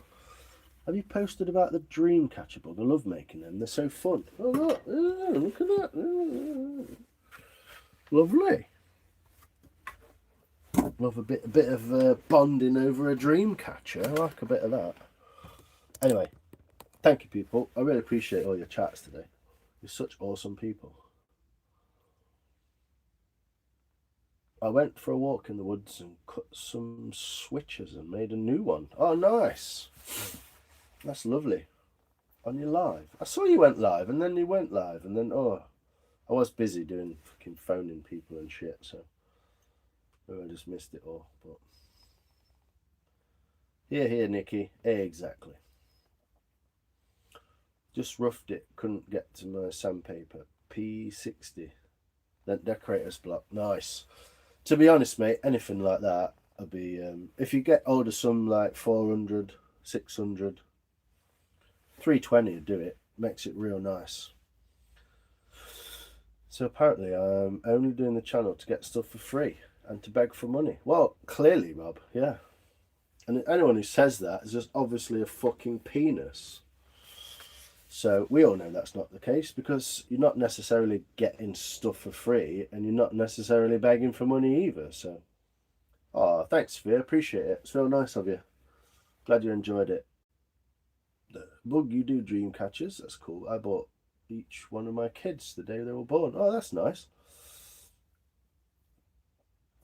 Have you posted about the dream catcher bug? I love making them. They're so fun. Oh, look. Oh, look at that. Oh. Lovely. Love a bit of bonding over a dream catcher. I like a bit of that. Anyway, thank you, people. I really appreciate all your chats today. You're such awesome people. I went for a walk in the woods and cut some switches and made a new one. Oh, nice. That's lovely. On your live. I saw you went live and then you went live and then, oh, I was busy doing fucking phoning people and shit, so maybe I just missed it all. But here, Nikki. Exactly. Just roughed it. Couldn't get to my sandpaper. P60. Then decorator's block. Nice. To be honest, mate, anything like that would be, if you get older, some like 400, 600, 320 would do it. Makes it real nice. So apparently I'm only doing the channel to get stuff for free and to beg for money. Well, clearly, Rob, yeah. And anyone who says that is just obviously a fucking penis. So we all know that's not the case because you're not necessarily getting stuff for free and you're not necessarily begging for money either. So, oh, thanks, Sophia. Appreciate it. It's real nice of you. Glad you enjoyed it. The bug you do dream catchers. That's cool. I bought each one of my kids the day they were born. Oh, that's nice.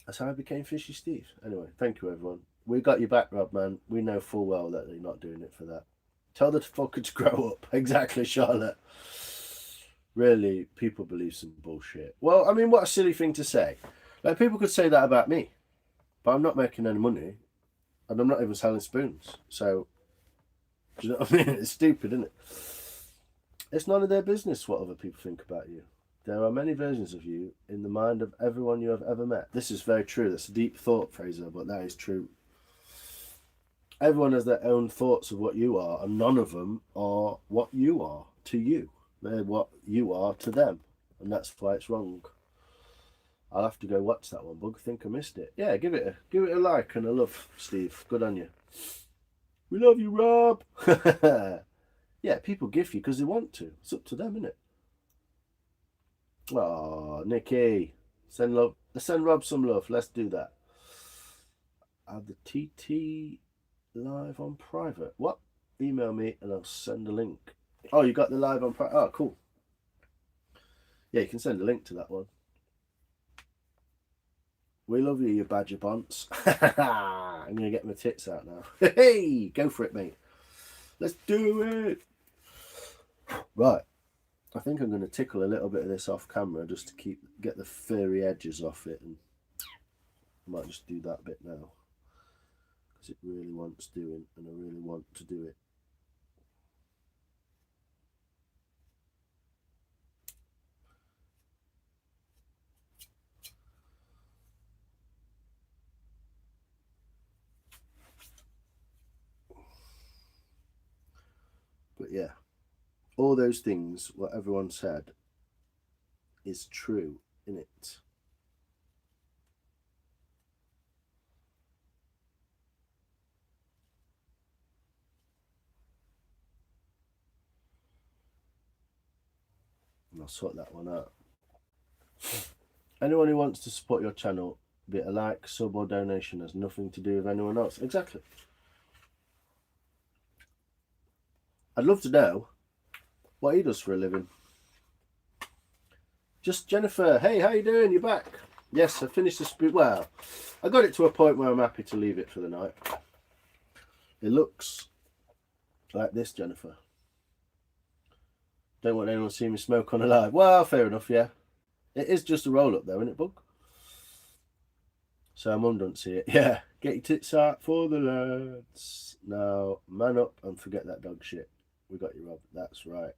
That's how I became Fishy Steve. Anyway, thank you, everyone. We got your back, Rob, man. We know full well that they're not doing it for that. Tell the fucker to grow up. Exactly, Charlotte. Really, people believe some bullshit. Well, I mean, what a silly thing to say. Like, people could say that about me, but I'm not making any money, and I'm not even selling spoons. So, do you know what I mean? It's stupid, isn't it? It's none of their business what other people think about you. There are many versions of you in the mind of everyone you have ever met. This is very true. That's a deep thought, Fraser, but that is true. Everyone has their own thoughts of what you are, and none of them are what you are to you. They're what you are to them, and that's why it's wrong. I'll have to go watch that one, Bug. I think I missed it. Yeah, give it a like and a love, Steve. Good on you. We love you, Rob. Yeah, people give you because they want to. It's up to them, isn't it? Oh, Nikki, send love. Let's send Rob some love. Let's do that. Add the TT live on private. What? Email me and I'll send a link. Oh, you got the live on private. Oh, cool. Yeah, you can send a link to that one. We love you, you badger bonts. I'm going to get my tits out now. Hey, go for it, mate. Let's do it. Right. I think I'm going to tickle a little bit of this off camera just to get the furry edges off it. And I might just do that bit now. Because it really wants doing and I really want to do it. But yeah, all those things, what everyone said, is true, innit? And I'll sort that one out. Anyone who wants to support your channel, be it a like, sub or donation, has nothing to do with anyone else. Exactly. I'd love to know what he does for a living. Just Jennifer, hey, how you doing? You're back. Yes, I finished the spoon. Well, I got it to a point where I'm happy to leave it for the night. It looks like this, Jennifer. Don't want anyone to see me smoke on a live. Well, fair enough, yeah. It is just a roll up though, isn't it, Bug? So Mum don't see it. Yeah, get your tits out for the lads. Now, man up and forget that dog shit. We got you, Rob. That's right.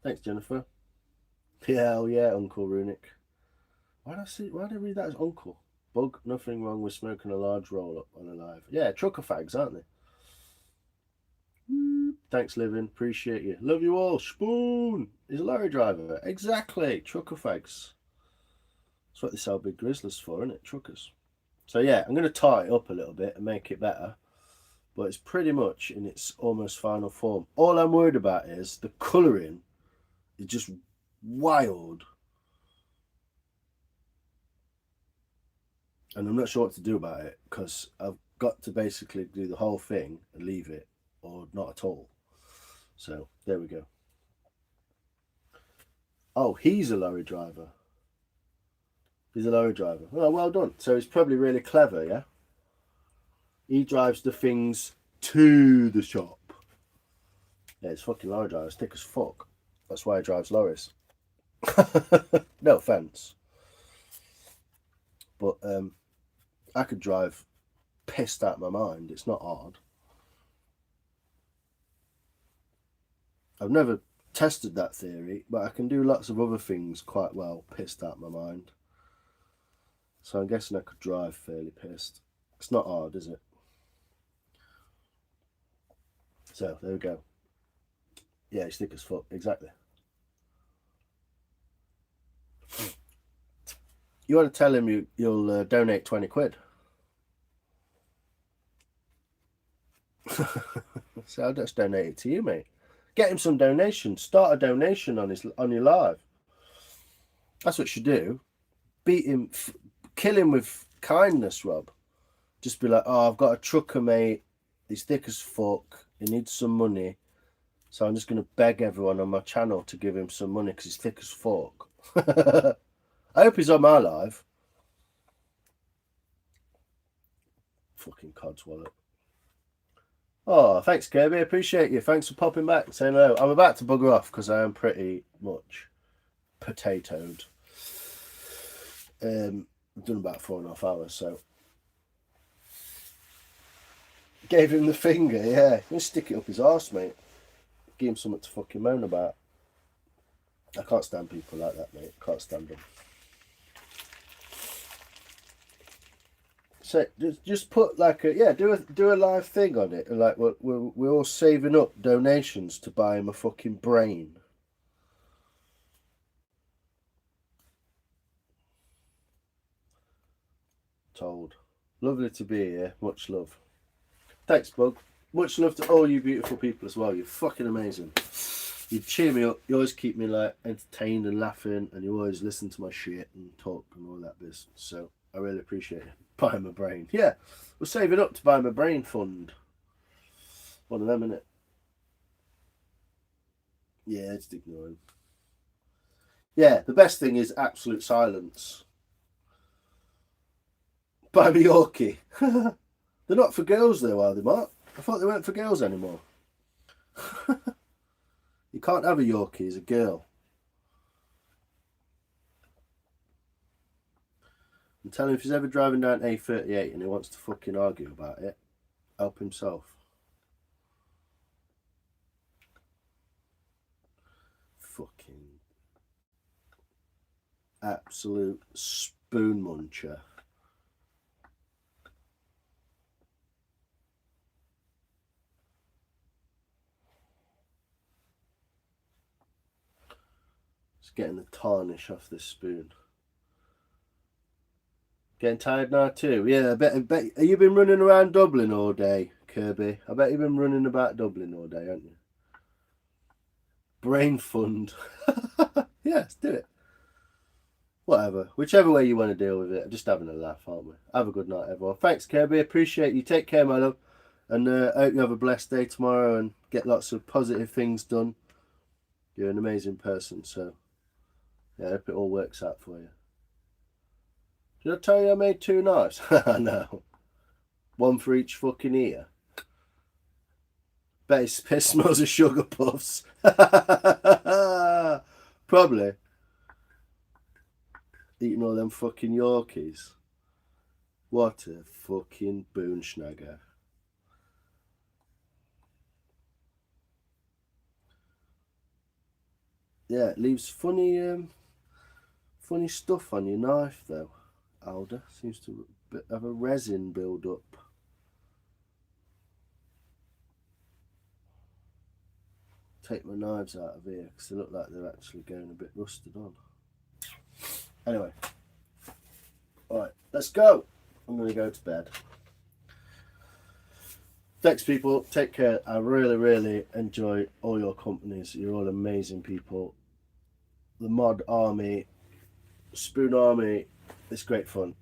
Thanks, Jennifer. Hell yeah, Uncle Runic. Why did I read that as Uncle? Bug, nothing wrong with smoking a large roll up on a live. Yeah, trucker fags, aren't they? Thanks, Living. Appreciate you. Love you all. Spoon is a lorry driver. Exactly. Trucker fags. That's what they sell big grizzlies for, isn't it? Truckers. So yeah, I'm going to tie it up a little bit and make it better. But it's pretty much in its almost final form. All I'm worried about is the colouring is just wild. And I'm not sure what to do about it because I've got to basically do the whole thing and leave it or not at all. So there we go. Oh, he's a lorry driver. He's a lorry driver. Oh, well done. So he's probably really clever, yeah? He drives the things to the shop. Yeah, he's fucking lorry driver. It's thick as fuck. That's why he drives lorries. No offence. But I could drive pissed out of my mind. It's not hard. I've never tested that theory, but I can do lots of other things quite well pissed out of my mind. So I'm guessing I could drive fairly pissed. It's not hard, is it? So there we go. Yeah, he's thick as fuck. Exactly. You want to tell him you'll donate 20 quid. So I'll just donate it to you, mate. Get him some donations. Start a donation on your live. That's what you should do. Beat him, kill him with kindness, Rob. Just be like, oh, I've got a trucker, mate. He's thick as fuck. He needs some money. So I'm just going to beg everyone on my channel to give him some money because he's thick as fuck. I hope he's on my live. Fucking codswallop. Oh, thanks, Kirby. Appreciate you. Thanks for popping back and saying hello. I'm about to bugger off because I am pretty much potatoed. I've done about 4.5 hours, so gave him the finger. Yeah, you stick it up his arse, mate. Give him something to fucking moan about. I can't stand people like that, mate. Can't stand them. So just put like a do a live thing on it, like we're all saving up donations to buy him a fucking brain. Told. Lovely to be here. Much love. Thanks, Bug. Much love to all you beautiful people as well. You're fucking amazing. You cheer me up. You always keep me like entertained and laughing, and you always listen to my shit and talk and all that business. So I really appreciate it. Buy my brain. Yeah, we're saving up to buy my brain fund. One of them, innit? Yeah, just ignore him. Yeah, the best thing is absolute silence. Buy me Yorkie. They're not for girls though, are they, Mark? I thought they weren't for girls anymore. You can't have a Yorkie as a girl. And tell him if he's ever driving down A38 and he wants to fucking argue about it, help himself. Fucking absolute spoon muncher. Just getting the tarnish off this spoon. Getting tired now too. Yeah, I bet. Have you been running around Dublin all day, Kirby? I bet you've been running about Dublin all day, haven't you? Brain fund. Yeah, let's do it. Whatever. Whichever way you want to deal with it. Just having a laugh, aren't we? Have a good night, everyone. Thanks, Kirby. Appreciate you. Take care, my love. And I hope you have a blessed day tomorrow and get lots of positive things done. You're an amazing person, so yeah, I hope it all works out for you. Did I tell you I made 2 knives? No. One for each fucking ear. Bet his piss smells of sugar puffs. Probably. Eating all them fucking Yorkies. What a fucking boonschnagger. Yeah, it leaves funny stuff on your knife though. Alder seems to have a resin build up. Take my knives out of here because they look like they're actually going a bit rusted on. Anyway, alright, let's go. I'm going to go to bed. Thanks, people. Take care. I really, really enjoy all your companies. You're all amazing people. The mod army, spoon army, it's great fun.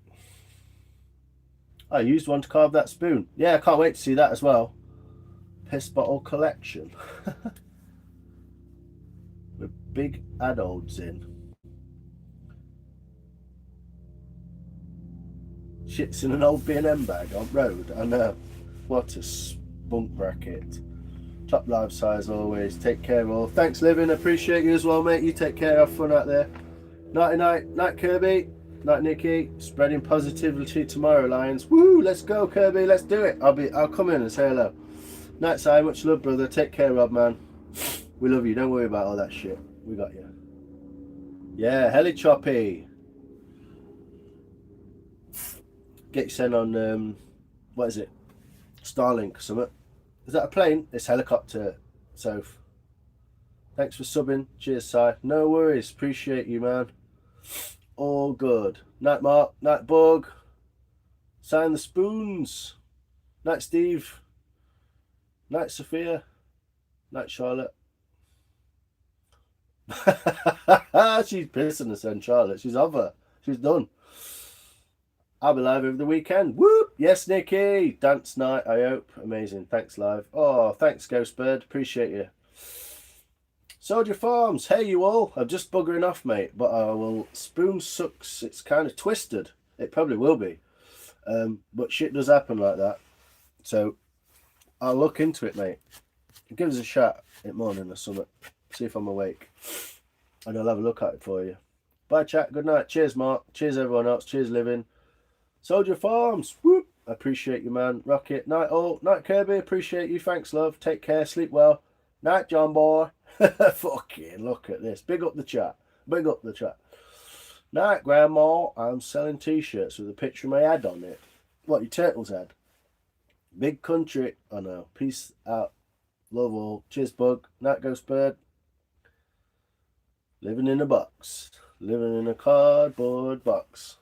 I used one to carve that spoon. Yeah, I can't wait to see that as well. Piss bottle collection. With big adults in. Shit's in an old B&M bag on road. I know. What a spunk bracket. Top life size always. Take care all. Thanks, Living. Appreciate you as well, mate. You take care. Have fun out there. Nighty night. Night, Kirby. Night, Nikki. Spreading positivity tomorrow, Lions. Woo! Let's go, Kirby. Let's do it. I'll come in and say hello. Night, Si. Much love, brother. Take care, Rob, man. We love you. Don't worry about all that shit. We got you. Yeah, Heli Choppy. Get you sent on what is it? Starlink or something. Is that a plane? It's helicopter, Soph. Thanks for subbing. Cheers, Si. No worries. Appreciate you, man. All good. Night, Mark. Night, Bug. Sign the spoons. Night, Steve. Night, Sophia. Night, Charlotte. She's pissing us then, Charlotte. She's over. She's done. I'll be live over the weekend. Whoop! Yes, Nikki. Dance night, I hope. Amazing. Thanks, live. Oh, thanks, Ghostbird. Appreciate you. Soldier Farms. Hey, you all. I'm just buggering off, mate. But I will. Spoon sucks. It's kind of twisted. It probably will be. But shit does happen like that. So I'll look into it, mate. Give us a shout in the morning or something. See if I'm awake. And I'll have a look at it for you. Bye, chat. Good night. Cheers, Mark. Cheers, everyone else. Cheers, Living. Soldier Farms. Whoop. I appreciate you, man. Rocket. Night, all. Night, Kirby. Appreciate you. Thanks, love. Take care. Sleep well. Night, John boy. Fucking look at this. Big up the chat. Big up the chat. Night, Grandma. I'm selling t-shirts with a picture of my head on it. What, your turtle's head? Big country. I know. Peace out. Love all. Cheers, Bug. Night, Ghost Bird. Living in a box. Living in a cardboard box.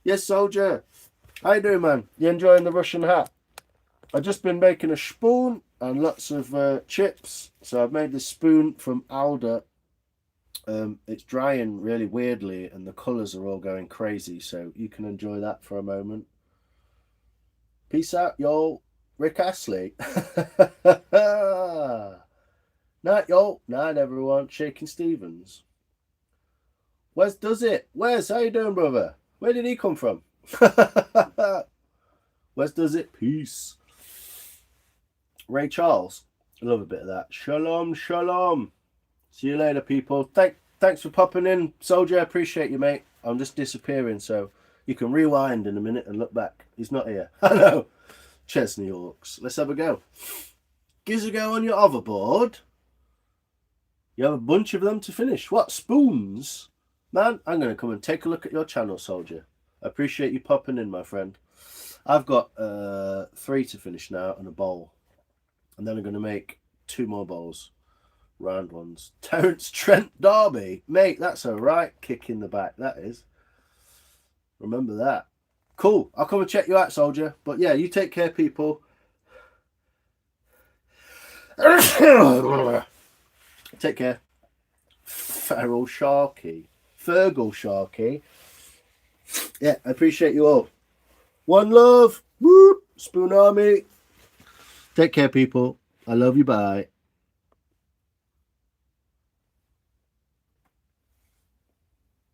Yes, Soldier. How you doing, man? You enjoying the Russian hat? I've just been making a spoon and lots of chips. So I've made this spoon from Alder. It's drying really weirdly and the colours are all going crazy. So you can enjoy that for a moment. Peace out, y'all. Rick Astley. Night, y'all. Night, everyone. Shaking Stevens. Wes does it. Wes, how you doing, brother? Where did he come from? Wes does it. Peace. Ray Charles. I love a bit of that. Shalom, shalom. See you later, people. Thanks for popping in, Soldier. I appreciate you, mate. I'm just disappearing, so you can rewind in a minute and look back. He's not here. I know. Chesney Hawks. Let's have a go. Gives a go on your hoverboard. You have a bunch of them to finish. What, spoons? Man, I'm going to come and take a look at your channel, Soldier. I appreciate you popping in, my friend. I've got 3 to finish now and a bowl. And then I'm going to make 2 more bowls. Round ones. Terence Trent Derby. Mate, that's a right kick in the back, that is. Remember that. Cool. I'll come and check you out, Soldier. But yeah, you take care, people. Take care. Feral Sharky. Fergal Sharky. Yeah, I appreciate you all. One love. Whoop. Spoon Army. Take care, people. I love you. Bye.